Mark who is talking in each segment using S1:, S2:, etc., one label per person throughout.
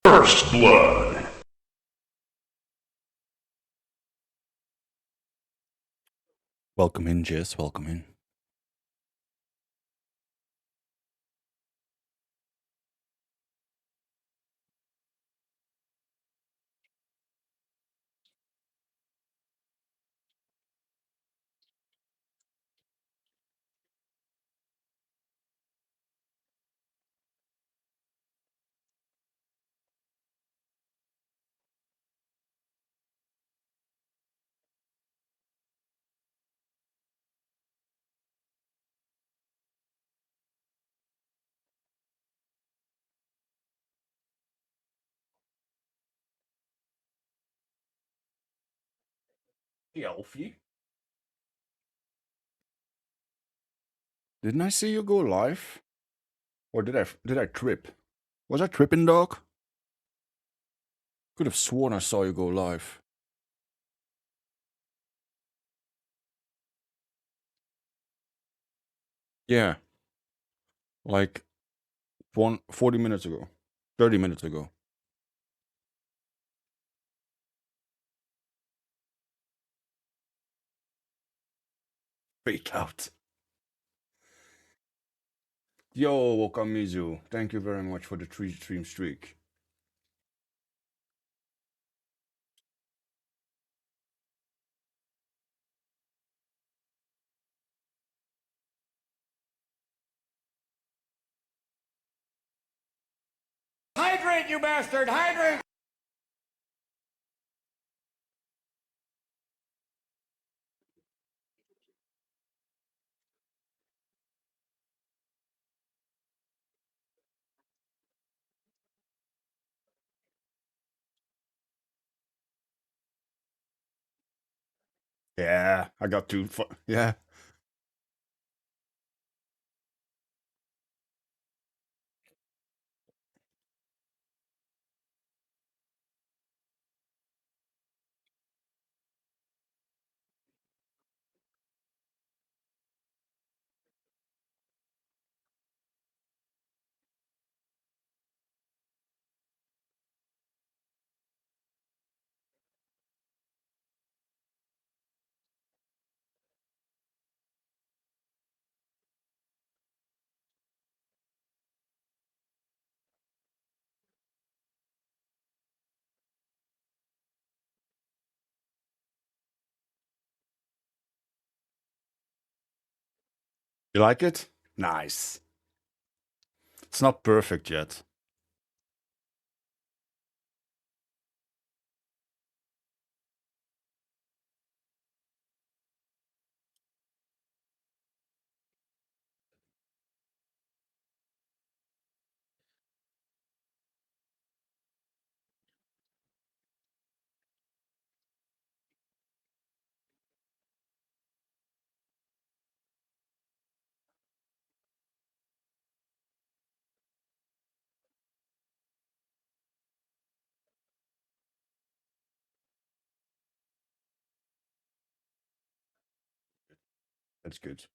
S1: First Blood.
S2: Welcome in, Jess. Welcome in.
S1: Hey, Alfie.
S2: Didn't I see you go live? Or did I trip? Was I tripping, dog? Could have sworn I saw you go live. Yeah, like 40 minutes ago. 30 minutes ago. Fake out. Yo, Wakamizu. Thank you very much for the 3 stream streak.
S1: Hydrate, you bastard! Hydrate!
S2: Yeah, I got two. Yeah. You like it? Nice. It's not perfect yet. That's good.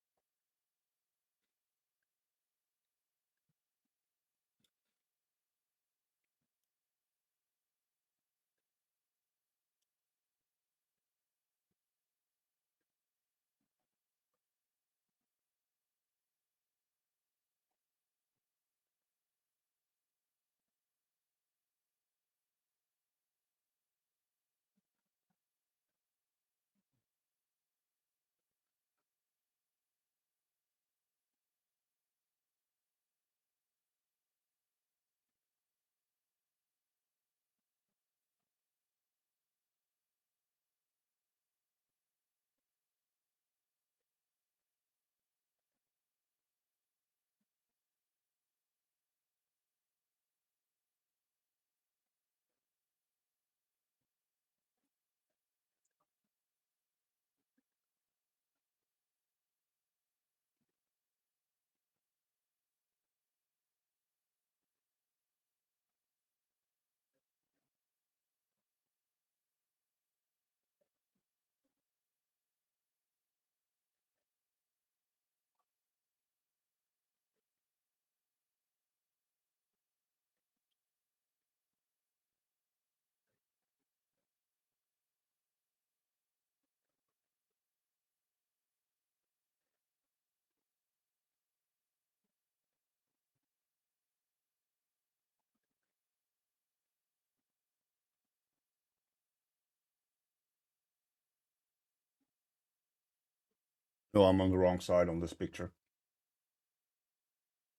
S2: No, I'm on the wrong side on this picture.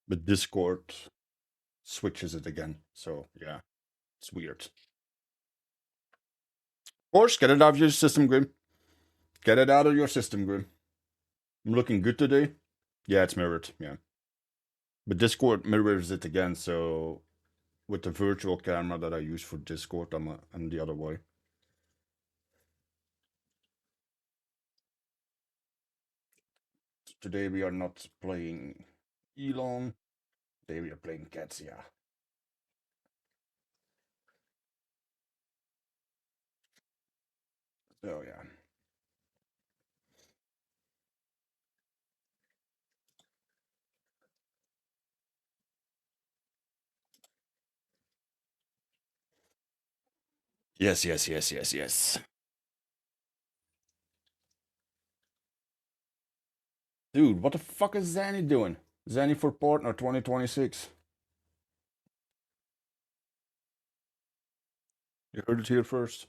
S2: But Discord switches it again. So yeah, it's weird. Of course, get it out of your system, Grim. Get it out of your system, Grim. I'm looking good today. Yeah, it's mirrored. Yeah. But Discord mirrors it again, so with the virtual camera that I use for Discord, I'm the other way. Today we are not playing Elon. Today we are playing Katsia. So yeah. Yes. Dude, what the fuck is Zanny doing? Zanny for partner 2026. You heard it here first.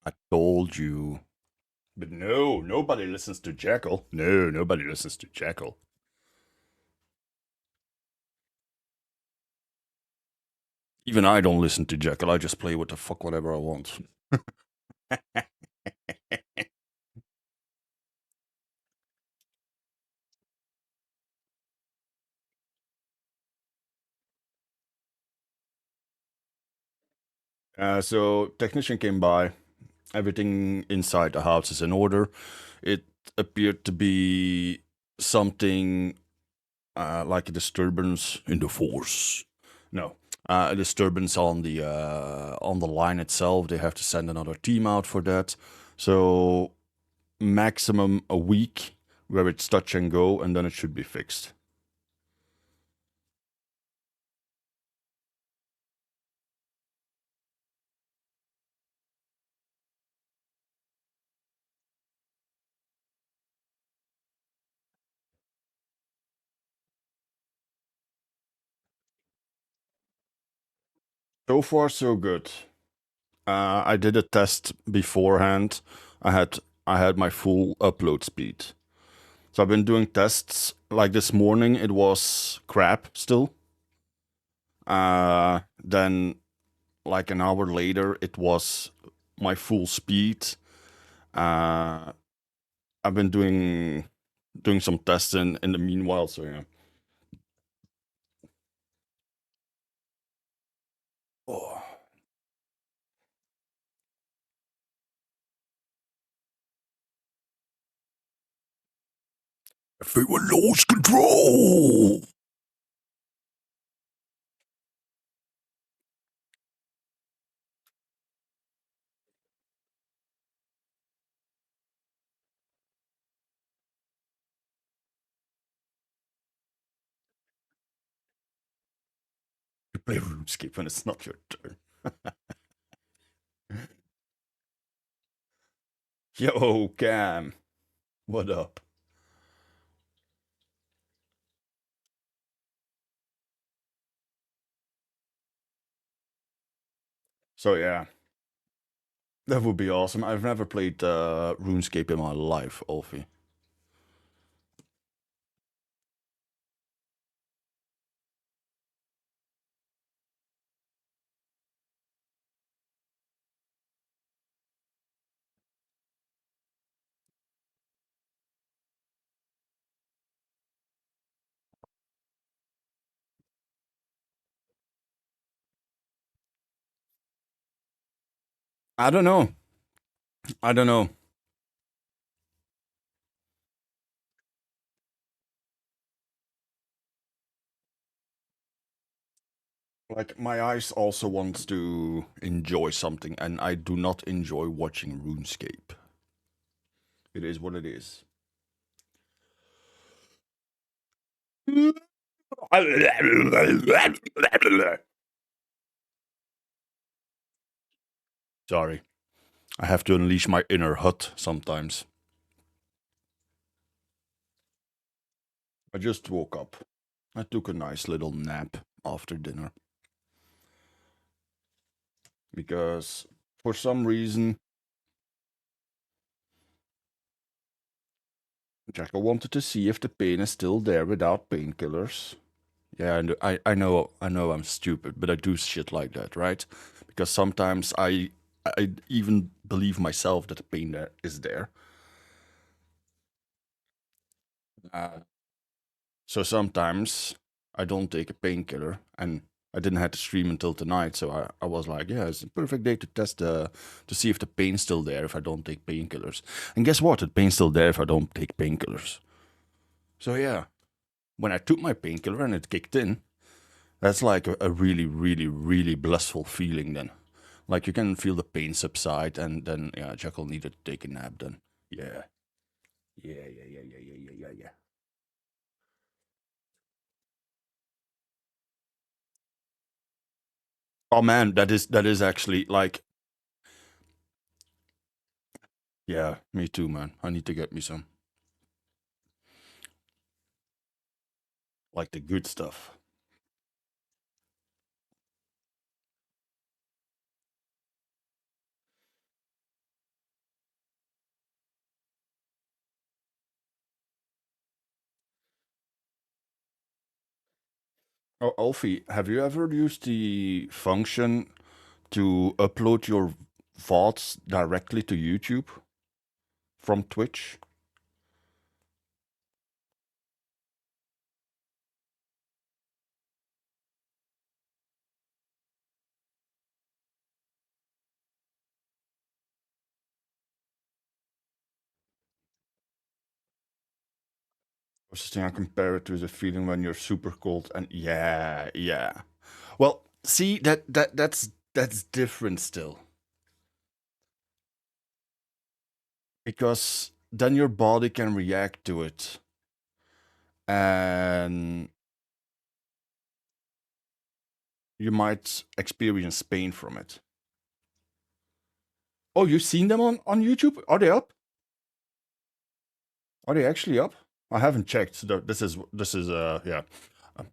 S2: I told you. But no, nobody listens to Jackal. No, nobody listens to Jackal. Even I don't listen to Jackal. I just play what the fuck whatever I want. So technician came by. Everything inside the house is in order. It appeared to be something like a disturbance in the force. No, a disturbance on the line itself. They have to send another team out for that. So maximum a week where it's touch and go, and then it should be fixed. So far, so good. I did a test beforehand. I had my full upload speed. So I've been doing tests. Like this morning, it was crap still. Then, like an hour later, it was my full speed. I've been doing some testing in the meanwhile. So yeah. Oh. Everyone lost control. You play RuneScape when it's not your turn. Yo, Cam. What up? So yeah. That would be awesome. I've never played RuneScape in my life, Alfie. I don't know. I don't know. Like, my eyes also wants to enjoy something, and I do not enjoy watching RuneScape. It is what it is. Sorry. I have to unleash my inner hut sometimes. I just woke up. I took a nice little nap after dinner. Because for some reason, Jackal wanted to see if the pain is still there without painkillers. Yeah, and I know I'm stupid, but I do shit like that, right? Because sometimes I even believe myself that the pain there is there. Uh, so sometimes I don't take a painkiller, and I didn't have to stream until tonight, so I was like, yeah, it's a perfect day to test to see if the pain's still there if I don't take painkillers. And guess what? The pain's still there if I don't take painkillers. So yeah, when I took my painkiller and it kicked in, that's like a really, really, really blissful feeling then. Like you can feel the pain subside, and then yeah, Jekyll needed to take a nap. Then yeah, yeah. Oh man, that is actually like yeah, me too, man. I need to get me some like the good stuff. Oh, Alfie, have you ever used the function to upload your VODs directly to YouTube from Twitch? I was just thinking I compare it to the feeling when you're super cold and yeah. Well, see that's different still because then your body can react to it and you might experience pain from it. Oh, you've seen them on YouTube? Are they up? Are they actually up? I haven't checked. So this is yeah. Uh,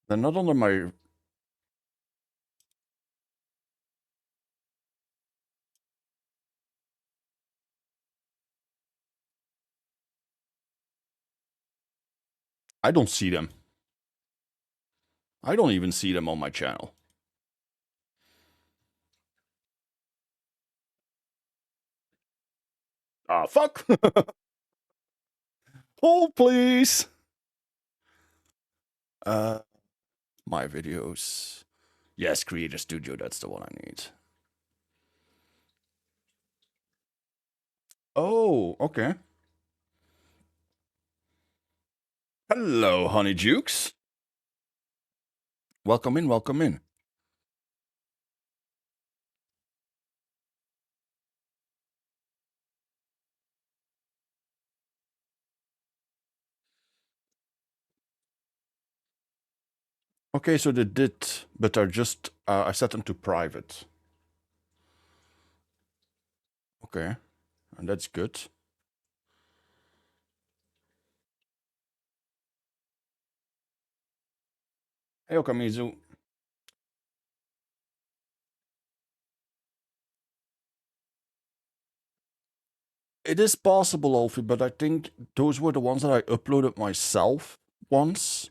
S2: They're not under my. I don't see them. I don't even see them on my channel. Ah, fuck. Hold, please. Uh, my videos. Yes, Creator Studio. That's the one I need. Oh, okay. Hello, Honey Jukes. Welcome in. Welcome in. Okay, so they did, but are just. I set them to private. Okay, and that's good. Hey, Okamizu. It is possible, Alfie, but I think those were the ones that I uploaded myself once.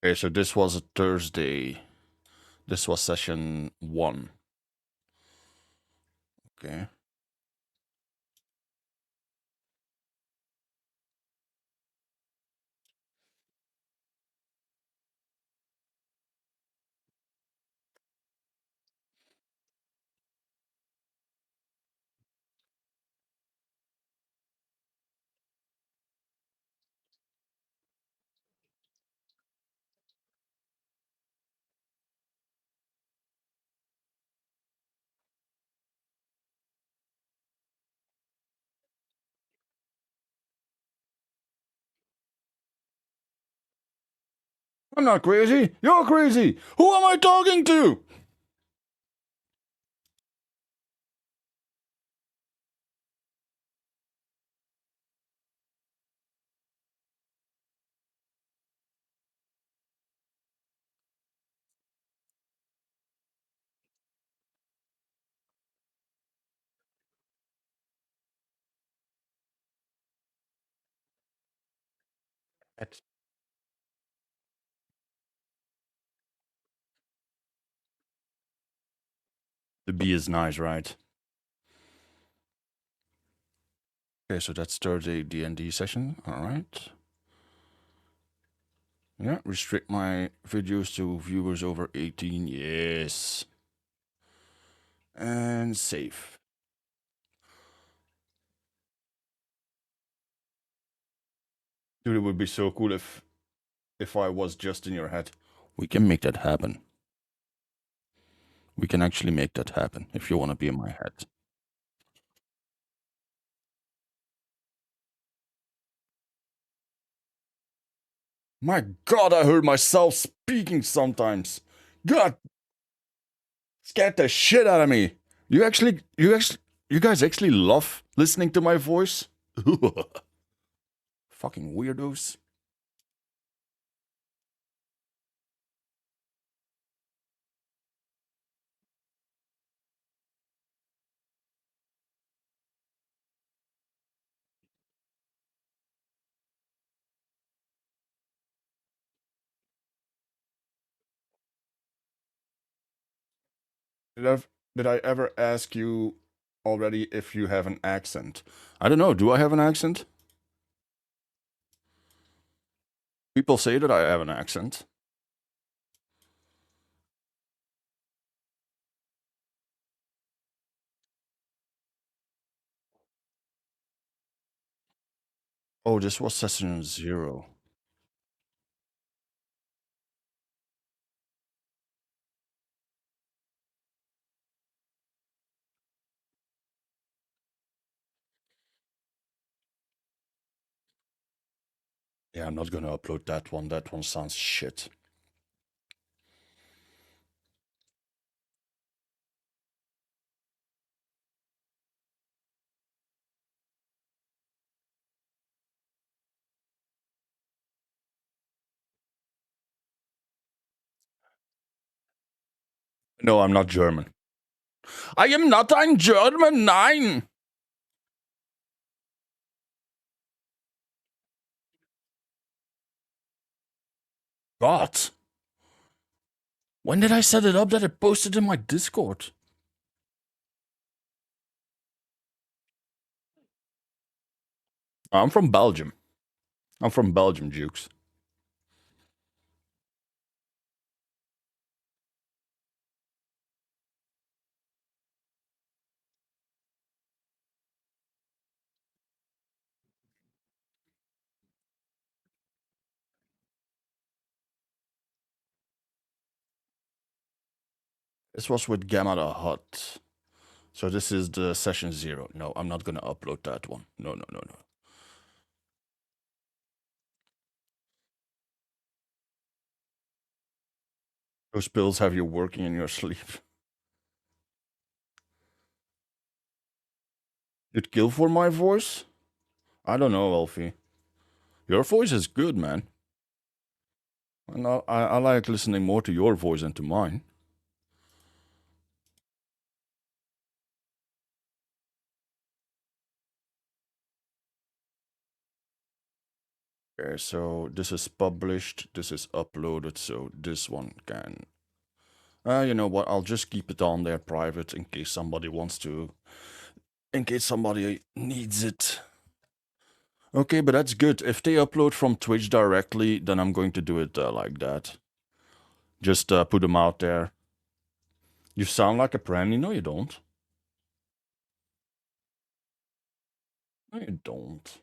S2: Okay, so this was a Thursday. This was session 1. Okay. I'm not crazy. You're crazy. Who am I talking to? The B is nice, right? Okay, so that's Thursday D&D session. All right. Yeah, restrict my videos to viewers over 18. Yes. And save. Dude, it would be so cool if I was just in your head. We can make that happen. We can actually make that happen if you want to be in my head. My god, I heard myself speaking sometimes. God, scared the shit out of me. You guys actually love listening to my voice? Fucking weirdos. Did I ever ask you already if you have an accent? I don't know. Do I have an accent? People say that I have an accent. Oh, this was session 0. Yeah, I'm not gonna upload that one. That one sounds shit. No, I'm not German. I am not ein German, nein! God. When did I set it up that it posted in my Discord? I'm from Belgium. I'm from Belgium, Jukes. This was with Gamma the Hut. So this is the session 0. No, I'm not gonna upload that one. No, no, no, no. Those pills have you working in your sleep. You'd kill for my voice? I don't know, Elfie. Your voice is good, man. And I like listening more to your voice than to mine. Okay, so this is published, this is uploaded, so this one can... you know what, I'll just keep it on there private in case somebody wants to... In case somebody needs it. Okay, but that's good. If they upload from Twitch directly, then I'm going to do it like that. Just put them out there. You sound like a Brandy. No, you don't. No, you don't.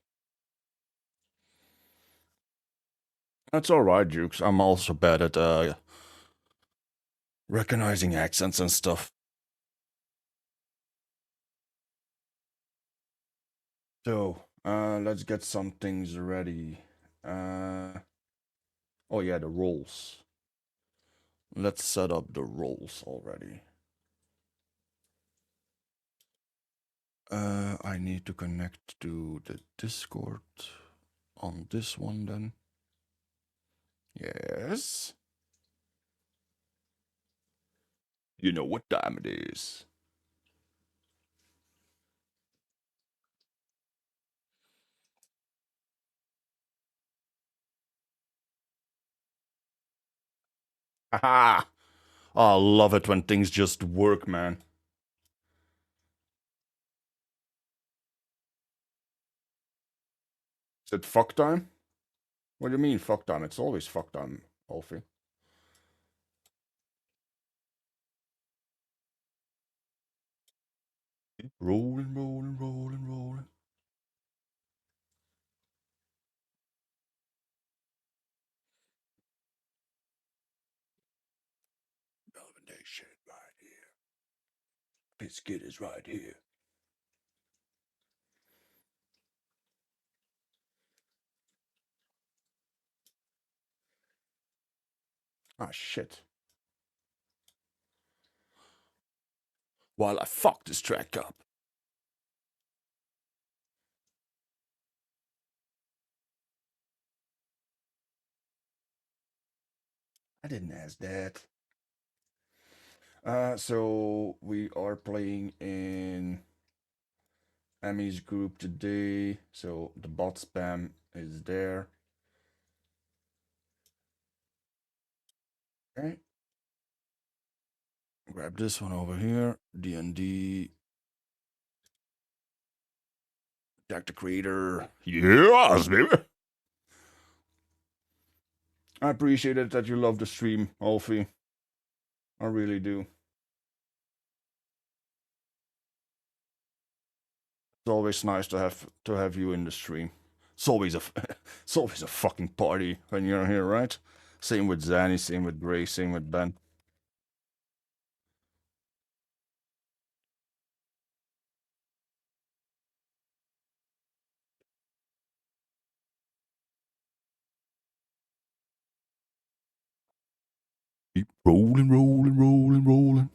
S2: That's alright, Jukes. I'm also bad at recognizing accents and stuff. So, let's get some things ready. Oh yeah, the roles. Let's set up the roles already. I need to connect to the Discord on this one then. Yes. You know what time it is. Haha! I love it when things just work, man. Is it fuck time? What do you mean fuck time? It's always fuck time, Alfie. Rolling, rolling, rolling, rolling. Melvin shit right here. Biscuit is right here. Ah, shit. While I fuck this track up. I didn't ask that. So we are playing in Emmy's group today. So the bot spam is there. Okay. Grab this one over here. D&D. Jack the Creator. Yes, baby. I appreciate it that you love the stream, Alfie. I really do. It's always nice to have you in the stream. It's always a it's always a fucking party when you're here, right? Same with Zanny, same with Gray, same with Ben. Keep rolling, rolling, rolling, rolling.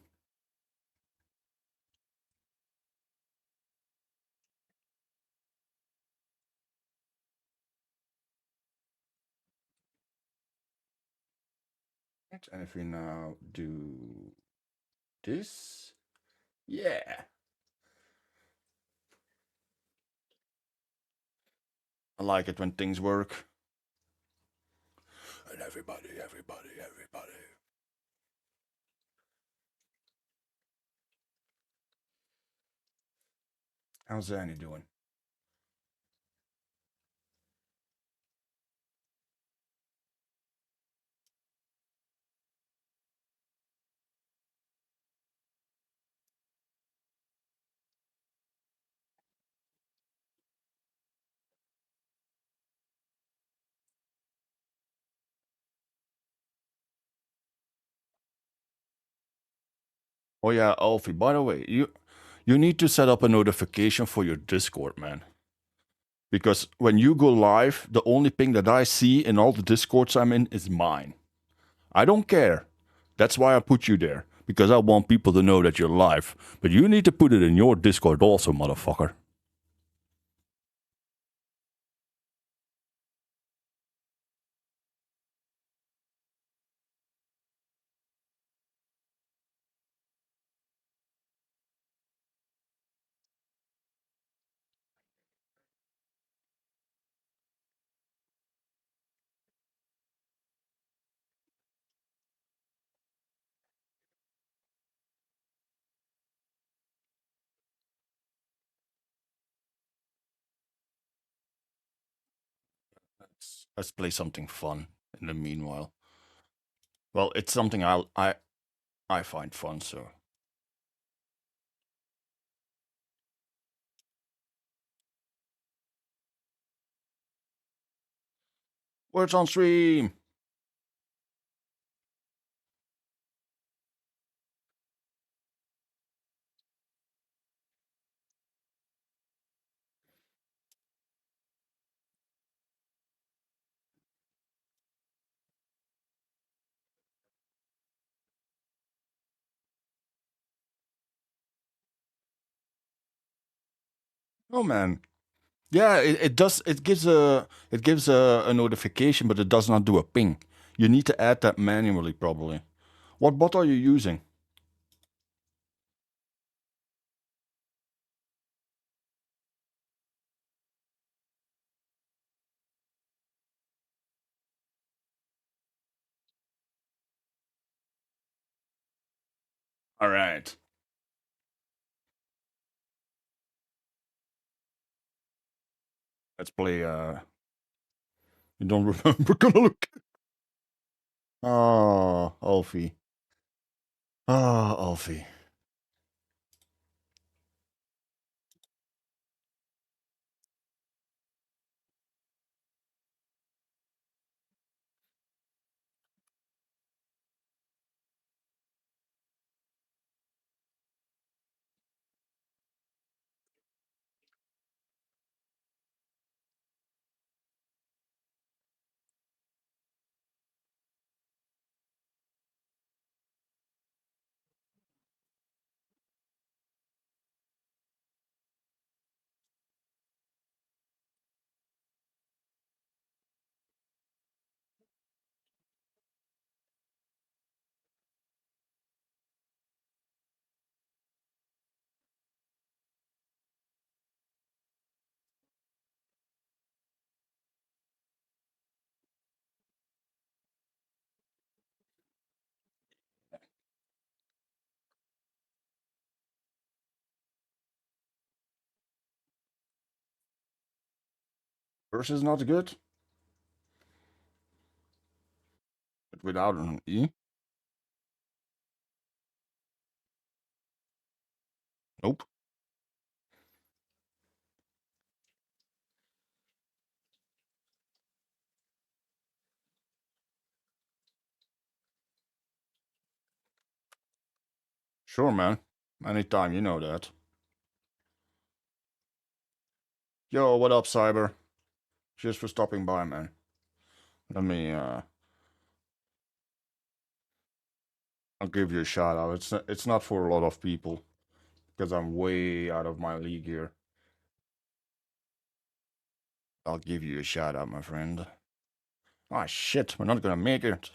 S2: And if we now do this, yeah. I like it when things work. And everybody. How's Zanny doing? Oh yeah, Alfie, by the way, you need to set up a notification for your Discord, man. Because when you go live, the only thing that I see in all the Discords I'm in is mine. I don't care. That's why I put you there. Because I want people to know that you're live. But you need to put it in your Discord also, motherfucker. Let's play something fun in the meanwhile. Well, it's something I find fun, so. Words on stream. Oh man. Yeah, it does. It gives a notification, but it does not do a ping. You need to add that manually, probably. What bot are you using? All right. Let's play. You don't remember? Gonna look. Oh, Alfie. Ah, Alfie. First is not good, but without an E. Nope. Sure, man. Anytime, you know that. Yo, what up, Cyber? Cheers for stopping by, man. Let me, I'll give you a shout out. It's not for a lot of people, because I'm way out of my league here. I'll give you a shout out, my friend. Ah, shit, we're not gonna make it.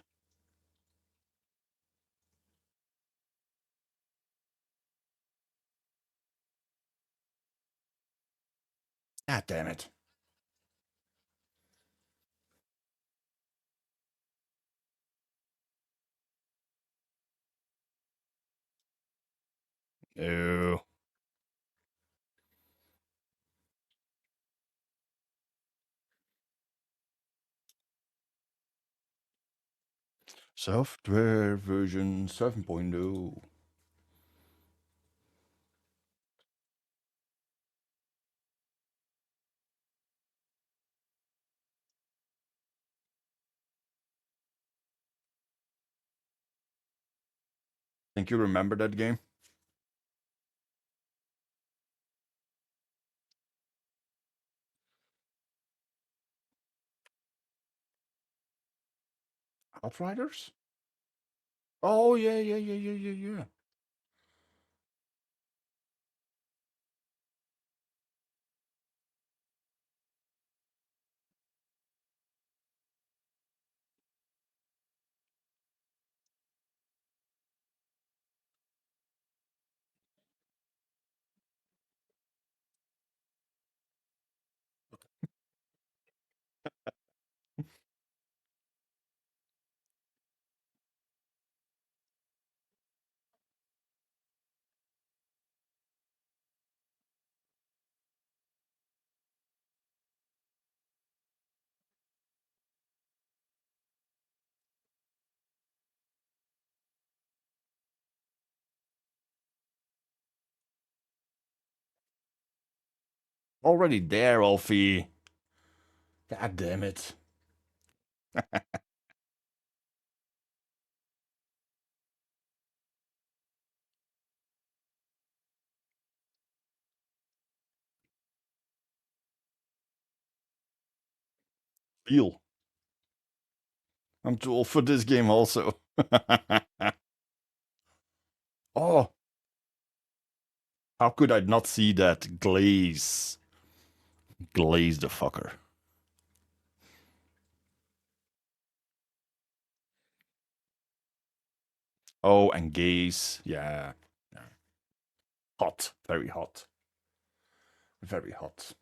S2: Ah, damn it. No. Software version 7.0. Think you remember that game? Outriders? Oh, yeah, yeah, yeah, yeah, yeah, yeah. Already there, Alfie. God damn it. Deal. I'm too old for this game also. Oh, how could I not see that glaze? Glaze the fucker. Oh, and gaze. Yeah. Yeah. Hot. Very hot. Very hot.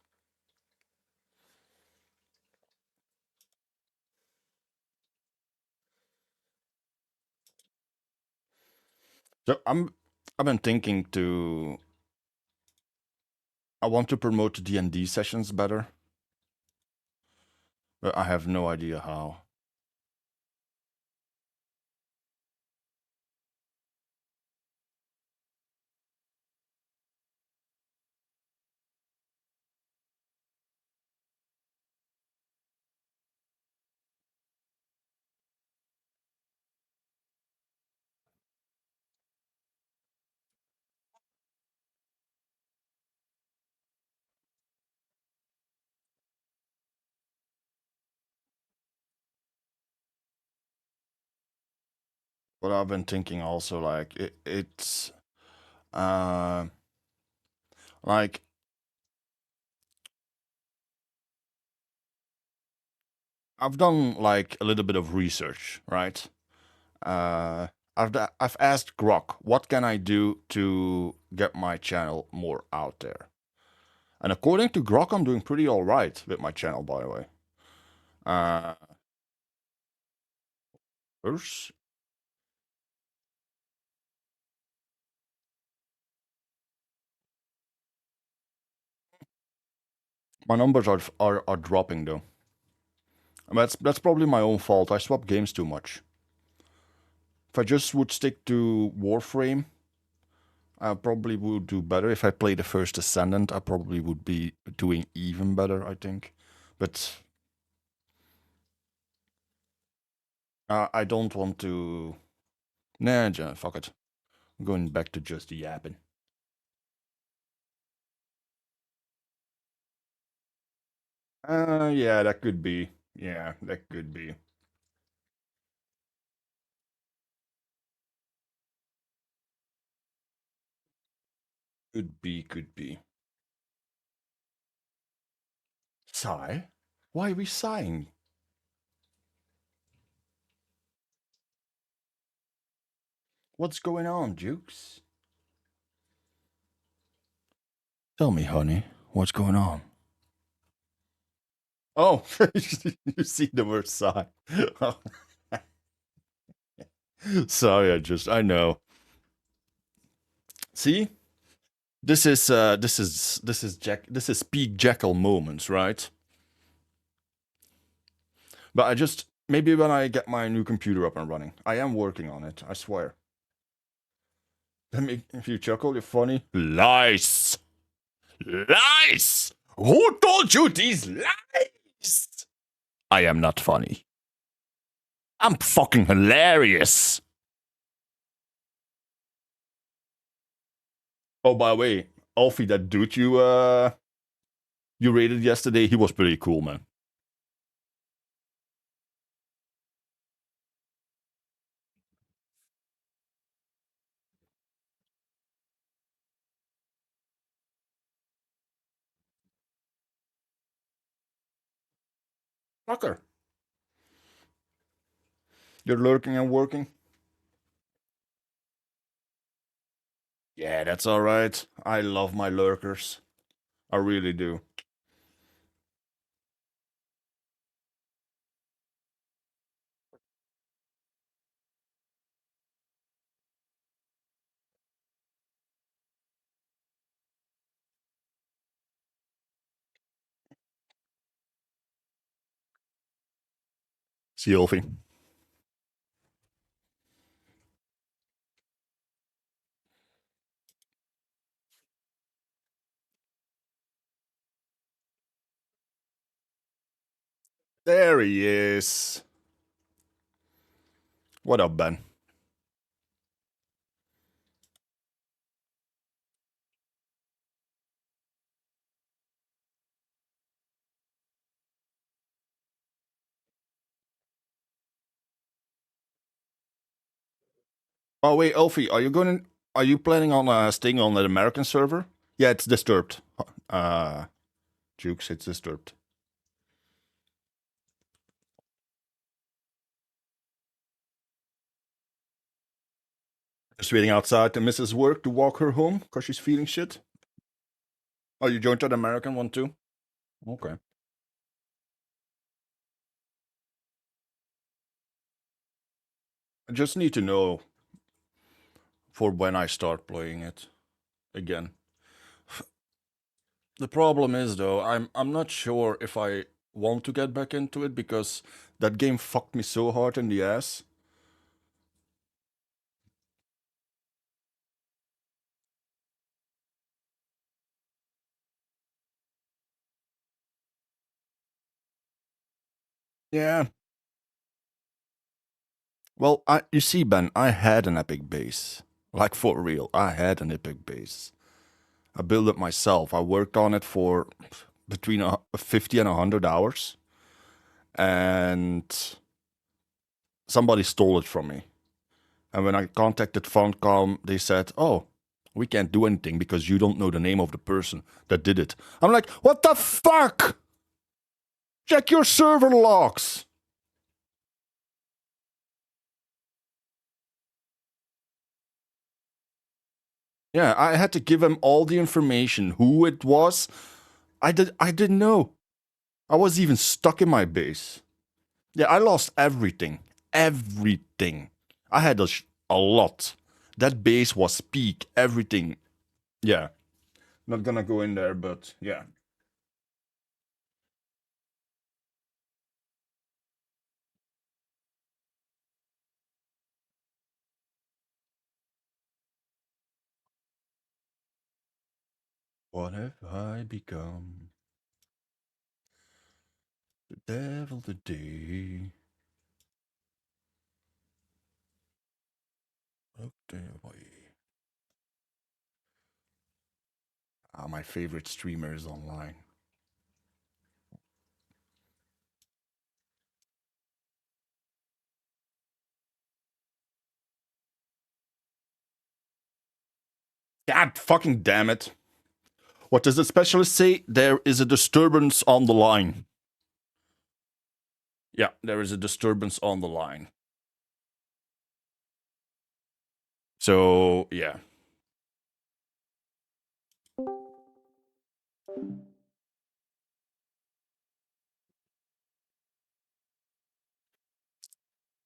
S2: So I've been thinking to I want to promote the D&D sessions better, but I have no idea how. But I've been thinking also like it's uh like I've done like a little bit of research, right? Uh, I've asked Grok, what can I do to get my channel more out there? And according to Grok, I'm doing pretty all right with my channel, by the way. Uh, first, my numbers are dropping though. And that's probably my own fault. I swap games too much. If I just would stick to Warframe, I probably would do better. If I play the first Ascendant, I probably would be doing even better, I think. But I don't want to. Nah, fuck it. I'm going back to just yapping. Yeah, that could be. Yeah, that could be. Could be, could be. Sigh? Why are we sighing? What's going on, Jukes? Tell me, honey, what's going on? Oh, you see the word sigh. Sorry, I know. See? This is peak Jackal moments, right? But I just maybe when I get my new computer up and running. I am working on it, I swear. If you chuckle, you're funny. Lies! Lies! Who told you these lies? I am not funny. I'm fucking hilarious. Oh, by the way, Alfie, that dude you rated yesterday, he was pretty cool, man. Fucker. You're lurking and working? Yeah, that's alright. I love my lurkers. I really do. See, Alfie. There he is. What up, Ben? Oh wait, Alfie, are you planning on staying on the American server? Yeah, it's disturbed. Uh Jukes hits disturbed. Just waiting outside to Mrs. Work to walk her home because she's feeling shit. Oh, you joined that American one too? Okay. I just need to know for when I start playing it again. The problem is though, I'm not sure if I want to get back into it because that game fucked me so hard in the ass. Yeah. Well, you see, Ben, I had an epic base. Like for real, I had an epic base. I built it myself. I worked on it for between 50 and 100 hours. And somebody stole it from me. And when I contacted Funcom, they said, "Oh, we can't do anything because you don't know the name of the person that did it." I'm like, what the fuck? Check your server logs. Yeah, I had to give him all the information, who it was. I didn't know. I was even stuck in my base. Yeah, I lost everything. Everything. I had a lot. That base was peak, everything. Yeah. Not gonna go in there, but yeah. What have I become? The devil today. Okay, boy. My favorite streamer is online. God fucking damn it. What does the specialist say? There is a disturbance on the line. Yeah, there is a disturbance on the line. So, yeah.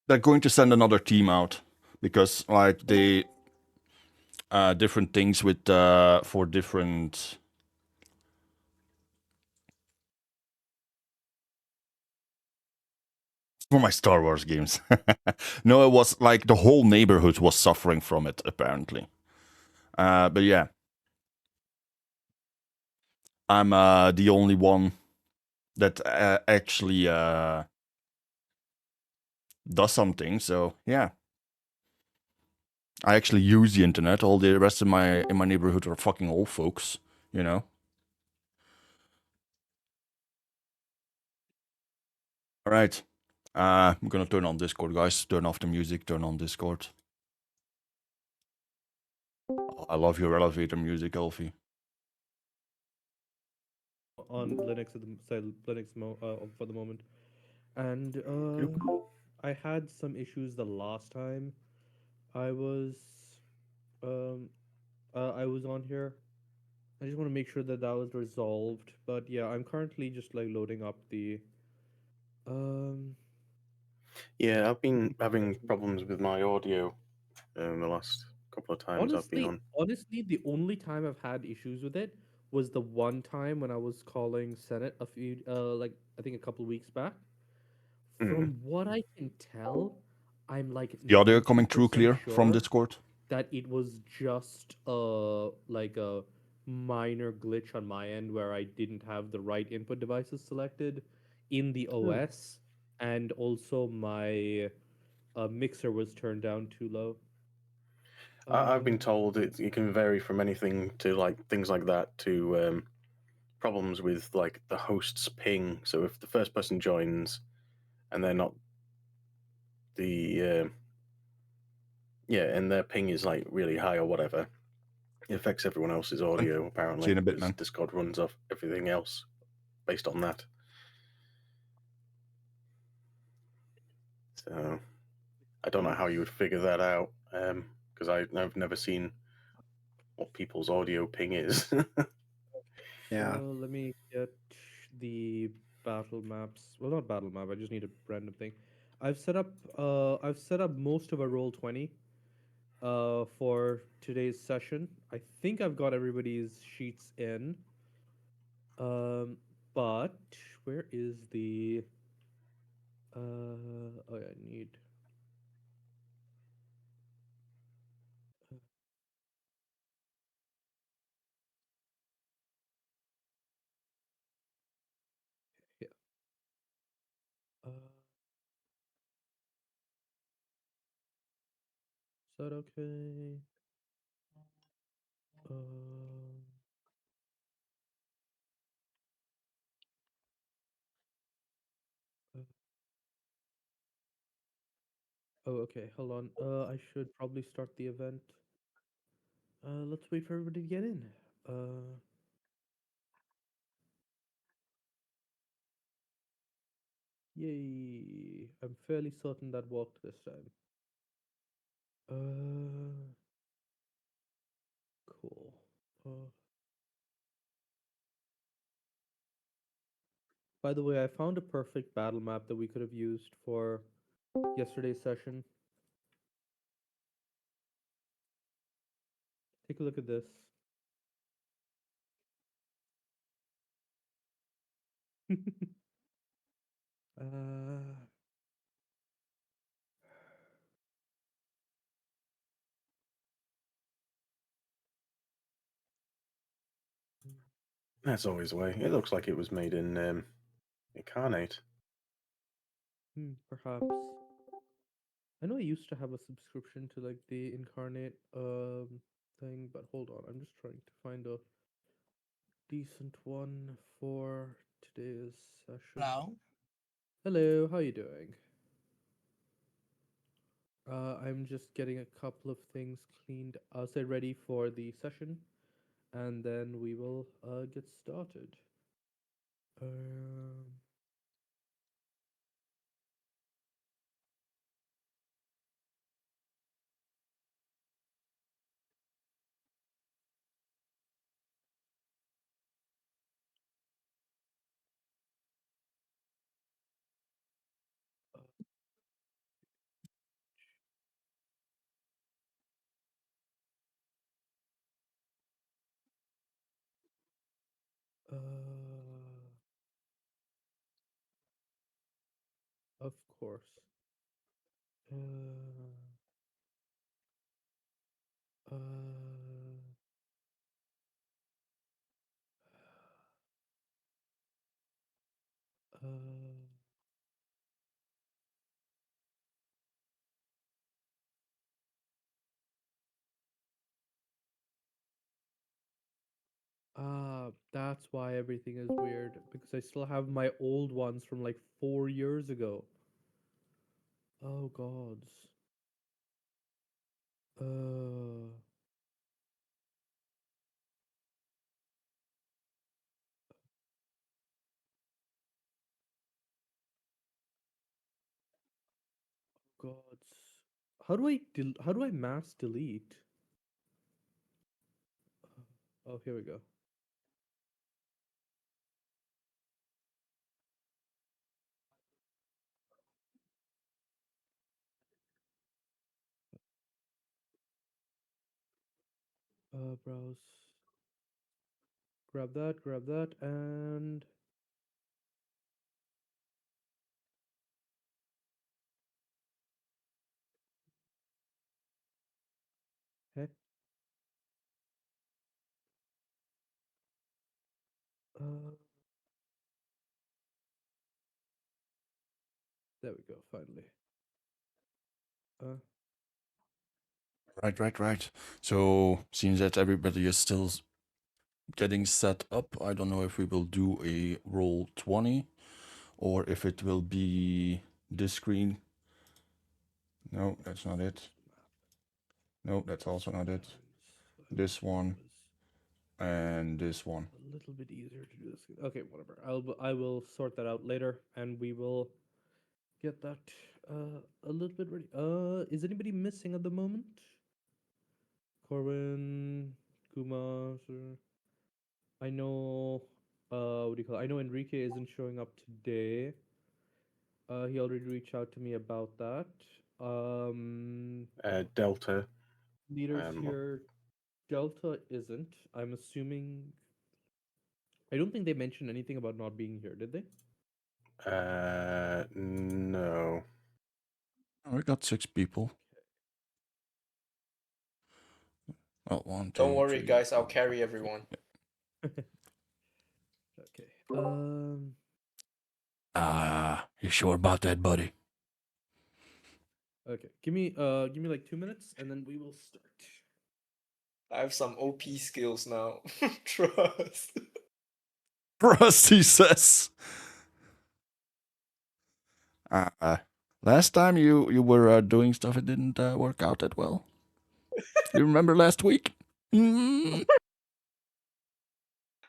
S2: They're going to send another team out because, like, they different things with for different. For my Star Wars games. No, it was like the whole neighborhood was suffering from it, apparently. But yeah. I'm the only one that actually does something, so yeah. I actually use the internet. All the rest of my neighborhood are fucking old folks, you know. All right. I'm gonna turn on Discord, guys. Turn off the music. Turn on Discord. I love your elevator music, Elfie.
S3: On Linux at the for the moment, and I had some issues the last time I was um I was on here. I just want to make sure that that was resolved. But yeah, I'm currently just like loading up the um.
S4: Yeah, I've been having problems with my audio the last couple of times I've been on.
S3: Honestly, the only time I've had issues with it was the one time when I was calling Senate a few like I think a couple weeks back. From what I can tell, I'm like
S2: The audio coming through
S3: 90%
S2: clear from
S3: sure
S2: Discord?
S3: that it was just like a minor glitch on my end where I didn't have the right input devices selected in the OS, and also my mixer was turned down too low.
S4: I've been told it can vary from anything to like things like that to problems with like the host's ping. So if the first person joins and they're not the yeah, and their ping is like really high or whatever, it affects everyone else's audio apparently.
S2: See you in a bit,
S4: because
S2: man.
S4: Discord runs off everything else. based on that. So I don't know how you would figure that out, because I've never seen what people's audio ping is.
S5: Yeah.
S3: So let me get the battle maps. Well, not battle map. I just need a random thing. I've set up most of a Roll20 for today's session. I think I've got everybody's sheets in. But where is the oh yeah, I need yeah. Is that okay? Uh, oh, okay. Hold on. I should probably start the event. Let's wait for everybody to get in. Yay! I'm fairly certain that worked this time. Cool. By the way, I found a perfect battle map that we could have used for yesterday's session. Take a look at this. uh,
S4: That's always the way. It looks like it was made in Incarnate.
S3: perhaps. I know I used to have a subscription to like the Incarnate thing, but hold on, I'm just trying to find a decent one for today's session.
S5: Hello.
S3: Hello, how you doing? I'm just getting a couple of things cleaned. I'll say ready for the session, and then we will get started. Um, uh, of course. Uh, uh, uh, that's why everything is weird because I still have my old ones from like 4 years ago. Oh gods. Uh, gods. How do I mass delete? Oh, here we go. Browse. Grab that, and hey. Uh, there we go, finally.
S2: Right. So, seeing that everybody is still getting set up, I don't know if we will do a roll 20 or if it will be this screen. No, that's not it. No, that's also not it. This one. and this one.
S3: A little bit easier to do this. Okay, whatever. I will sort that out later, and we will get that a little bit ready. Is anybody missing at the moment? Corwin, Kuma, sir. I know. What do you call it? I know Enrique isn't showing up today. He already reached out to me about that.
S4: Delta.
S3: Leaders
S4: Um,
S3: here. Delta isn't. I'm assuming. I don't think they mentioned anything about not being here, did they?
S4: No.
S2: Oh, we got 6 people. Oh, 1, 2,
S6: Don't worry,
S2: 3,
S6: guys. I'll
S2: 4,
S6: carry
S2: 5,
S6: everyone.
S2: 6.
S3: Okay.
S2: You sure about that, buddy?
S3: Okay. Give me like 2 minutes, and then we will start.
S6: I have some OP skills now. Trust.
S2: Trust, he says. Last time you were doing stuff, it didn't work out that well. You remember last week? Mm.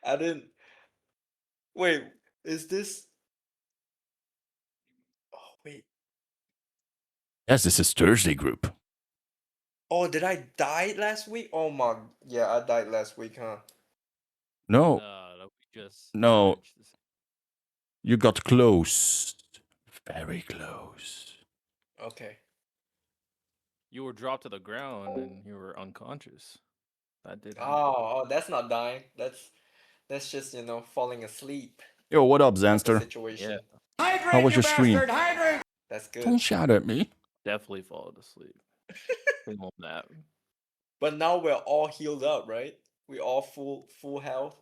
S6: I didn't. Wait, is this? Oh wait.
S2: Yes, this is Thursday group.
S6: Oh, did I die last week? Oh my. Yeah, I died last week, huh?
S2: No,
S7: No, we just
S2: No.
S7: switched this-
S2: you got close. Very close.
S6: Okay.
S7: You were dropped to the ground and you were unconscious. That did happen.
S6: Oh, that's not dying. That's just falling asleep.
S2: Yo, what up,
S6: Type of
S2: Zanster?
S6: situation.
S1: Hydrate,
S2: How was
S1: you
S2: your stream?
S1: bastard! Hydrate!
S6: That's good.
S2: Don't shout at me.
S7: Definitely fallen asleep. We won't nap.
S6: But now we're all healed up, right? We all full health.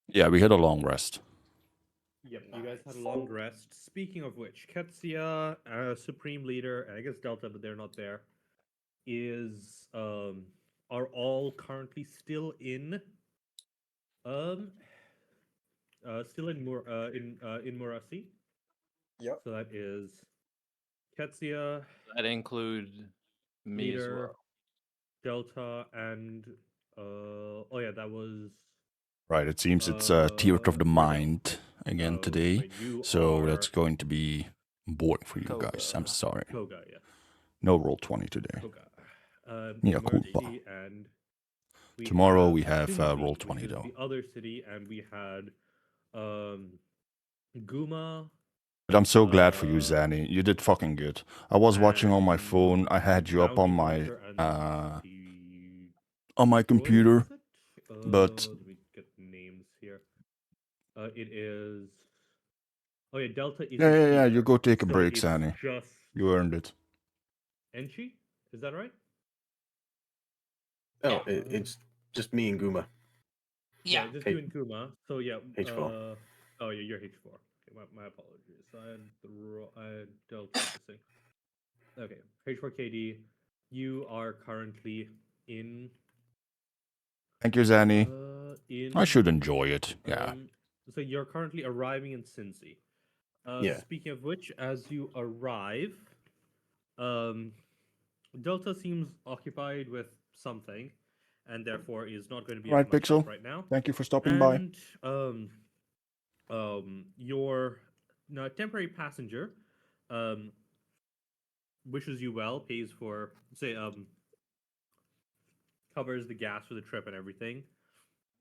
S2: Yeah, we had a long rest.
S3: Yep, you guys had a long rest. Speaking of which, Ketsia, Supreme Leader, and I guess Delta, but they're not there, are all currently still in in Murasi.
S6: Yep.
S3: So that is Ketsia,
S7: That include me as
S3: Leader,
S7: well.
S3: Delta, and oh yeah, that was
S2: Right, it seems it's Tears of the Mind again today.
S3: right, you
S2: So
S3: are
S2: that's going to be boring for you guys. I'm
S7: Koga.
S2: sorry.
S3: Koga, yeah.
S2: No roll 20 today.
S3: Koga.
S2: Mea
S3: Mercy,
S2: culpa.
S3: and
S2: Tomorrow we have
S3: Shinji,
S2: roll
S3: which
S2: 20
S3: is
S2: though.
S3: the other city, and we had Guma.
S2: But I'm so glad for you,
S3: Uh,
S2: Zanny. You did fucking good. I was watching on my
S3: and
S2: phone. I had you up on
S3: Bounty
S2: my
S3: Hunter and
S2: on my computer.
S3: Roy, is it?
S2: but-
S3: Let me get names here. It is. Oh yeah, Delta is.
S2: Yeah. You go take a
S3: So
S2: break,
S3: it's
S2: Zanny.
S3: Just
S2: You earned it.
S3: Enchi, is that right?
S4: Oh, it's just me and Guma.
S3: Yeah, just
S4: H-
S3: you and Kuma. So yeah.
S4: H4.
S3: Oh yeah, you're H4. Okay, my apologies. I had Delta missing. Okay, H4 KD. You are currently in.
S2: Thank you, Zanny.
S3: In.
S2: I should enjoy it. Yeah.
S3: So you're currently arriving in Cincy.
S4: Yeah.
S3: Speaking of which, as you arrive, Delta seems occupied with something, and therefore is not going to be
S2: Right,
S3: of much
S2: Pixel.
S3: help right now.
S2: Thank you for stopping by.
S3: And your temporary passenger wishes you well, pays for covers the gas for the trip and everything,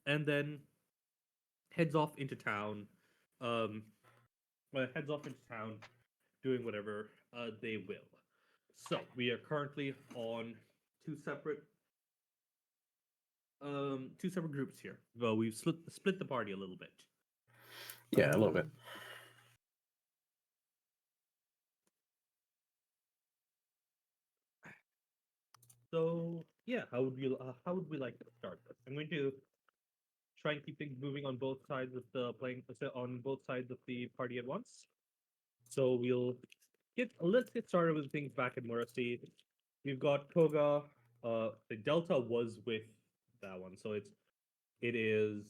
S3: and then heads off into town. Doing whatever they will. So we are currently on two separate groups here. Well, we've split the party a little bit.
S4: Yeah, a little bit.
S3: So yeah, how would we like to start this? I'm going to try and keep things moving on both sides of the party at once. So let's get started with things back in Morrissey. We've got Koga. The Delta was with that one, so it is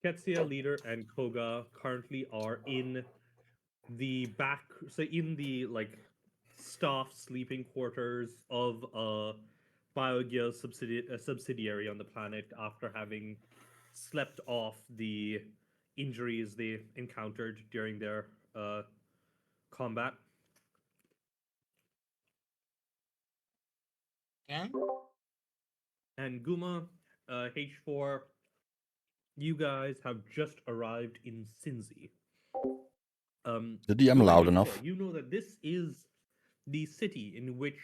S3: Ketsia, Leader, and Koga currently are in the back, so in the staff sleeping quarters of BioGear subsidiary on the planet after having slept off the injuries they encountered during their combat.
S8: Okay.
S3: And Guma, H4, you guys have just arrived in Cinzi.
S2: The DM
S3: Guma
S2: loud
S3: and H4,
S2: enough?
S3: you know that this is the city in which,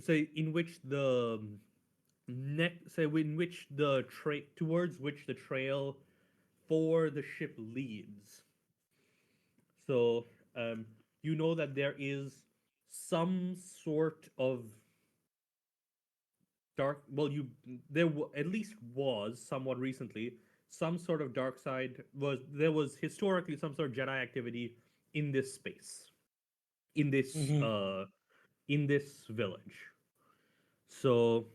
S3: in which the in which the towards which the trail for the ship leads. So you know that there is some sort of dark. Well, at least was somewhat recently some sort of dark side. There was historically some sort of Jedi activity in this space, in this
S8: Mhm.
S3: in this village. So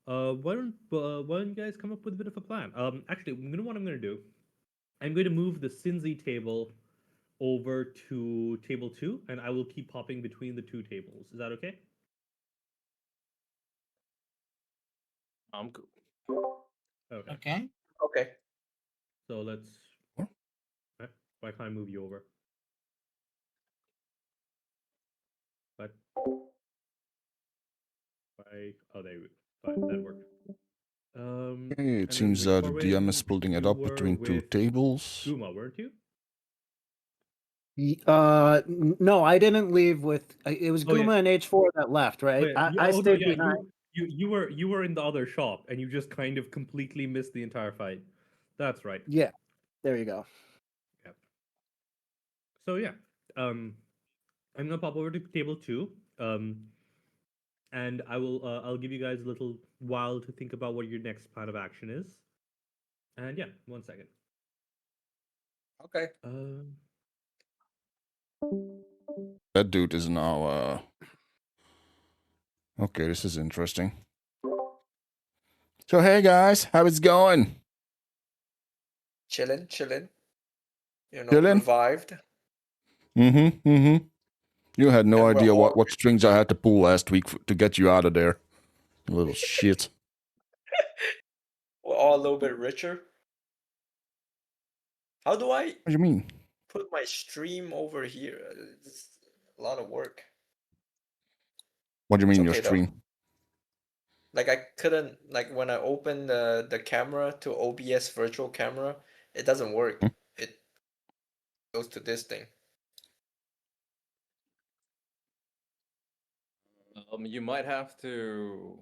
S3: why don't you guys come up with a bit of a plan? Actually, you know what I'm gonna do? I'm going to move the Cinzi table over to table 2, and I will keep popping between the two tables. Is that okay?
S7: I'm cool.
S3: Okay.
S8: Okay.
S6: Okay.
S3: So let's.
S2: Huh?
S3: Why can't I move you over? But why? Oh, there we go. Fine, that worked.
S2: Okay, it
S3: And then
S2: seems that the DM is
S3: Corwin,
S2: splitting it
S3: you
S2: up
S3: were
S2: between two
S3: with
S2: tables.
S3: Guma, weren't you?
S5: No, I didn't leave with. It was
S3: Oh, yeah.
S5: Guma and H4 that left,
S3: Oh,
S5: right?
S3: yeah.
S5: I
S3: Oh no,
S5: stayed
S3: yeah.
S5: behind.
S3: You were in the other shop, and you just kind of completely missed the entire fight. That's right.
S5: Yeah, there you go.
S3: Yep. So yeah, I'm gonna pop over to table 2. And I'll give you guys a little while to think about what your next plan of action is. And yeah, 1 second.
S6: Okay.
S2: That dude is now, Okay, this is interesting. So hey guys, how it's going?
S6: Chilling, chilling. You know,
S2: Chilling?
S6: revived.
S2: Mm-hmm. You had no
S6: And we're
S2: idea
S6: all
S2: what strings I had to pull last week to get you out of there. You little shit.
S6: we're all a little bit richer. How do I
S2: What do you mean?
S6: put my stream over here? It's a lot of work.
S2: What do you
S6: It's
S2: mean your
S6: okay though.
S2: stream?
S6: Like I couldn't like when I open the camera to OBS virtual camera, it doesn't work.
S2: Hmm?
S6: It goes to this thing.
S7: You might have to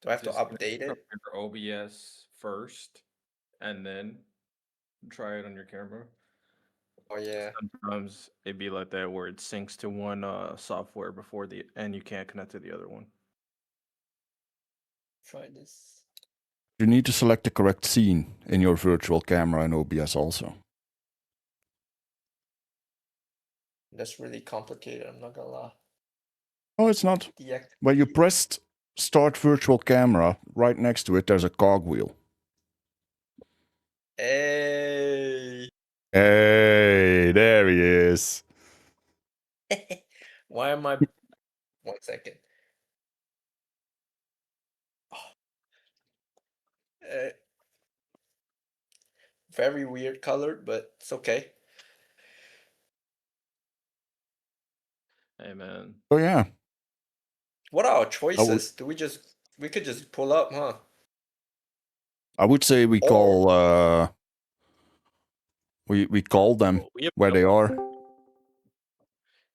S6: Do I have to
S7: disconnect
S6: update
S7: from
S6: it?
S7: your OBS first, and then try it on your camera.
S6: Oh yeah.
S7: Sometimes it'd be like that where it syncs to one software before and you can't connect to the other one.
S6: Try this.
S2: You need to select the correct scene in your virtual camera in OBS also.
S6: That's really complicated, I'm not gonna lie.
S2: Oh, it's not.
S6: Deactivate.
S2: When you pressed start virtual camera, right next to it there's a cogwheel.
S6: Hey.
S2: Hey, there he is.
S6: Why am I 1 second? Oh. Very weird colored, but it's okay.
S7: Hey man.
S2: Oh yeah.
S6: What are our choices? We could just pull up, huh?
S2: I would say we call we call them
S7: Well, we have
S2: where
S7: no-
S2: they are.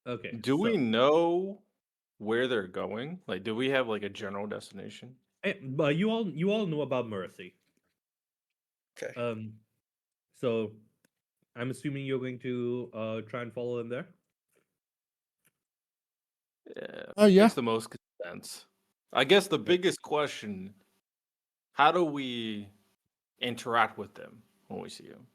S3: Okay.
S7: Do we know where they're going? Like, do we have like a general destination?
S3: But you all know about Mercy.
S6: Okay.
S3: So I'm assuming you're going to try and follow them there.
S7: Yeah.
S2: Oh yeah.
S7: Makes the most sense. I guess the biggest question: how do we interact with them when we see them?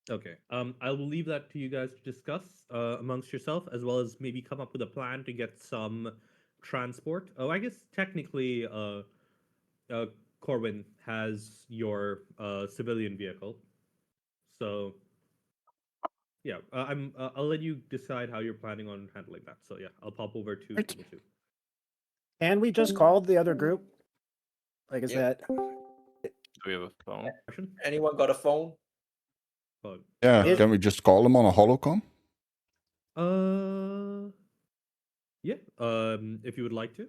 S3: Okay. I will leave that to you guys to discuss amongst yourself, as well as maybe come up with a plan to get some transport. Oh, I guess technically, Corwin has your civilian vehicle, so yeah. I'll let you decide how you're planning on handling that. So yeah, I'll pop over to
S2: Right.
S3: table 2.
S5: Can we just call the other group? Like, is
S6: Yeah.
S5: that?
S7: Do we have a phone?
S3: Question?
S6: Anyone got a phone?
S3: Oh,
S2: Yeah,
S5: Is-
S2: can we just call them on a holocom?
S3: Yeah. If you would like to.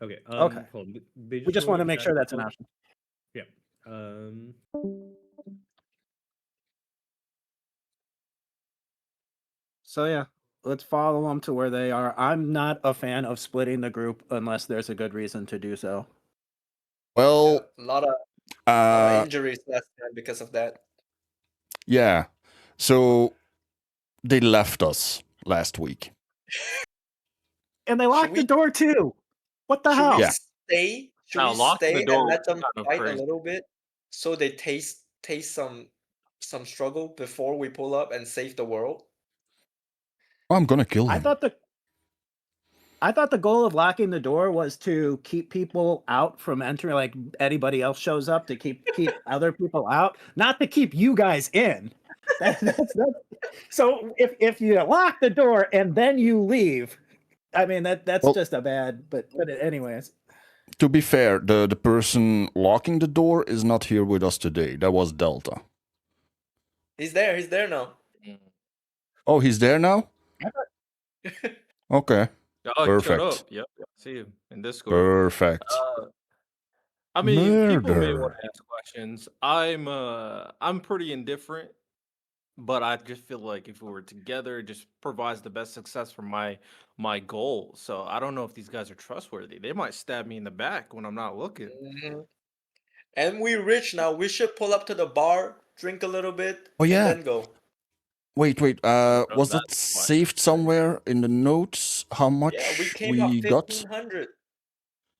S3: Okay.
S5: Okay.
S3: Hold on. They
S5: We just
S3: wrote
S5: want to
S3: in
S5: make
S3: chat
S5: sure that's an
S3: before-
S5: option.
S3: Yeah.
S5: So yeah, let's follow them to where they are. I'm not a fan of splitting the group unless there's a good reason to do so.
S2: Well,
S6: A lot of
S2: uh,
S6: injuries last time because of that.
S2: yeah. So they left us last week.
S5: And they locked
S6: we-
S5: the door too. What the
S6: Should
S5: hell?
S6: we
S2: Yeah.
S6: stay? Should
S7: Now,
S6: we
S7: locking the
S6: stay
S7: door
S6: and let
S7: was
S6: them
S7: kind of
S6: fight
S7: crazy.
S6: a little bit so they taste some struggle before we pull up and save the world?
S2: I'm gonna kill
S5: I
S2: him.
S5: thought the goal of locking the door was to keep people out from entering, like anybody else shows up to keep other people out, not to keep you guys in. That's so if you lock the door and then you leave, I mean that's
S2: Well-
S5: just a bad. But anyways,
S2: To be fair, the person locking the door is not here with us today. That was Delta.
S6: He's there now.
S2: Oh, he's there now? Okay,
S7: Oh, he showed
S2: Perfect.
S7: up. Yep, I see him in Discord.
S2: perfect.
S7: I mean, people may
S2: Murder.
S7: want to ask questions. I'm pretty indifferent, but I just feel like if we were together, it just provides the best success for my goal. So I don't know if these guys are trustworthy. They might stab me in the back when I'm not looking.
S6: Mhm. And we rich now. We should pull up to the bar, drink a little bit,
S2: Oh, yeah.
S6: and then go.
S2: Wait.
S7: no,
S2: Was it
S7: that's fine.
S2: saved somewhere in the notes? How much
S6: Yeah, we came up
S2: got?
S6: 1,500.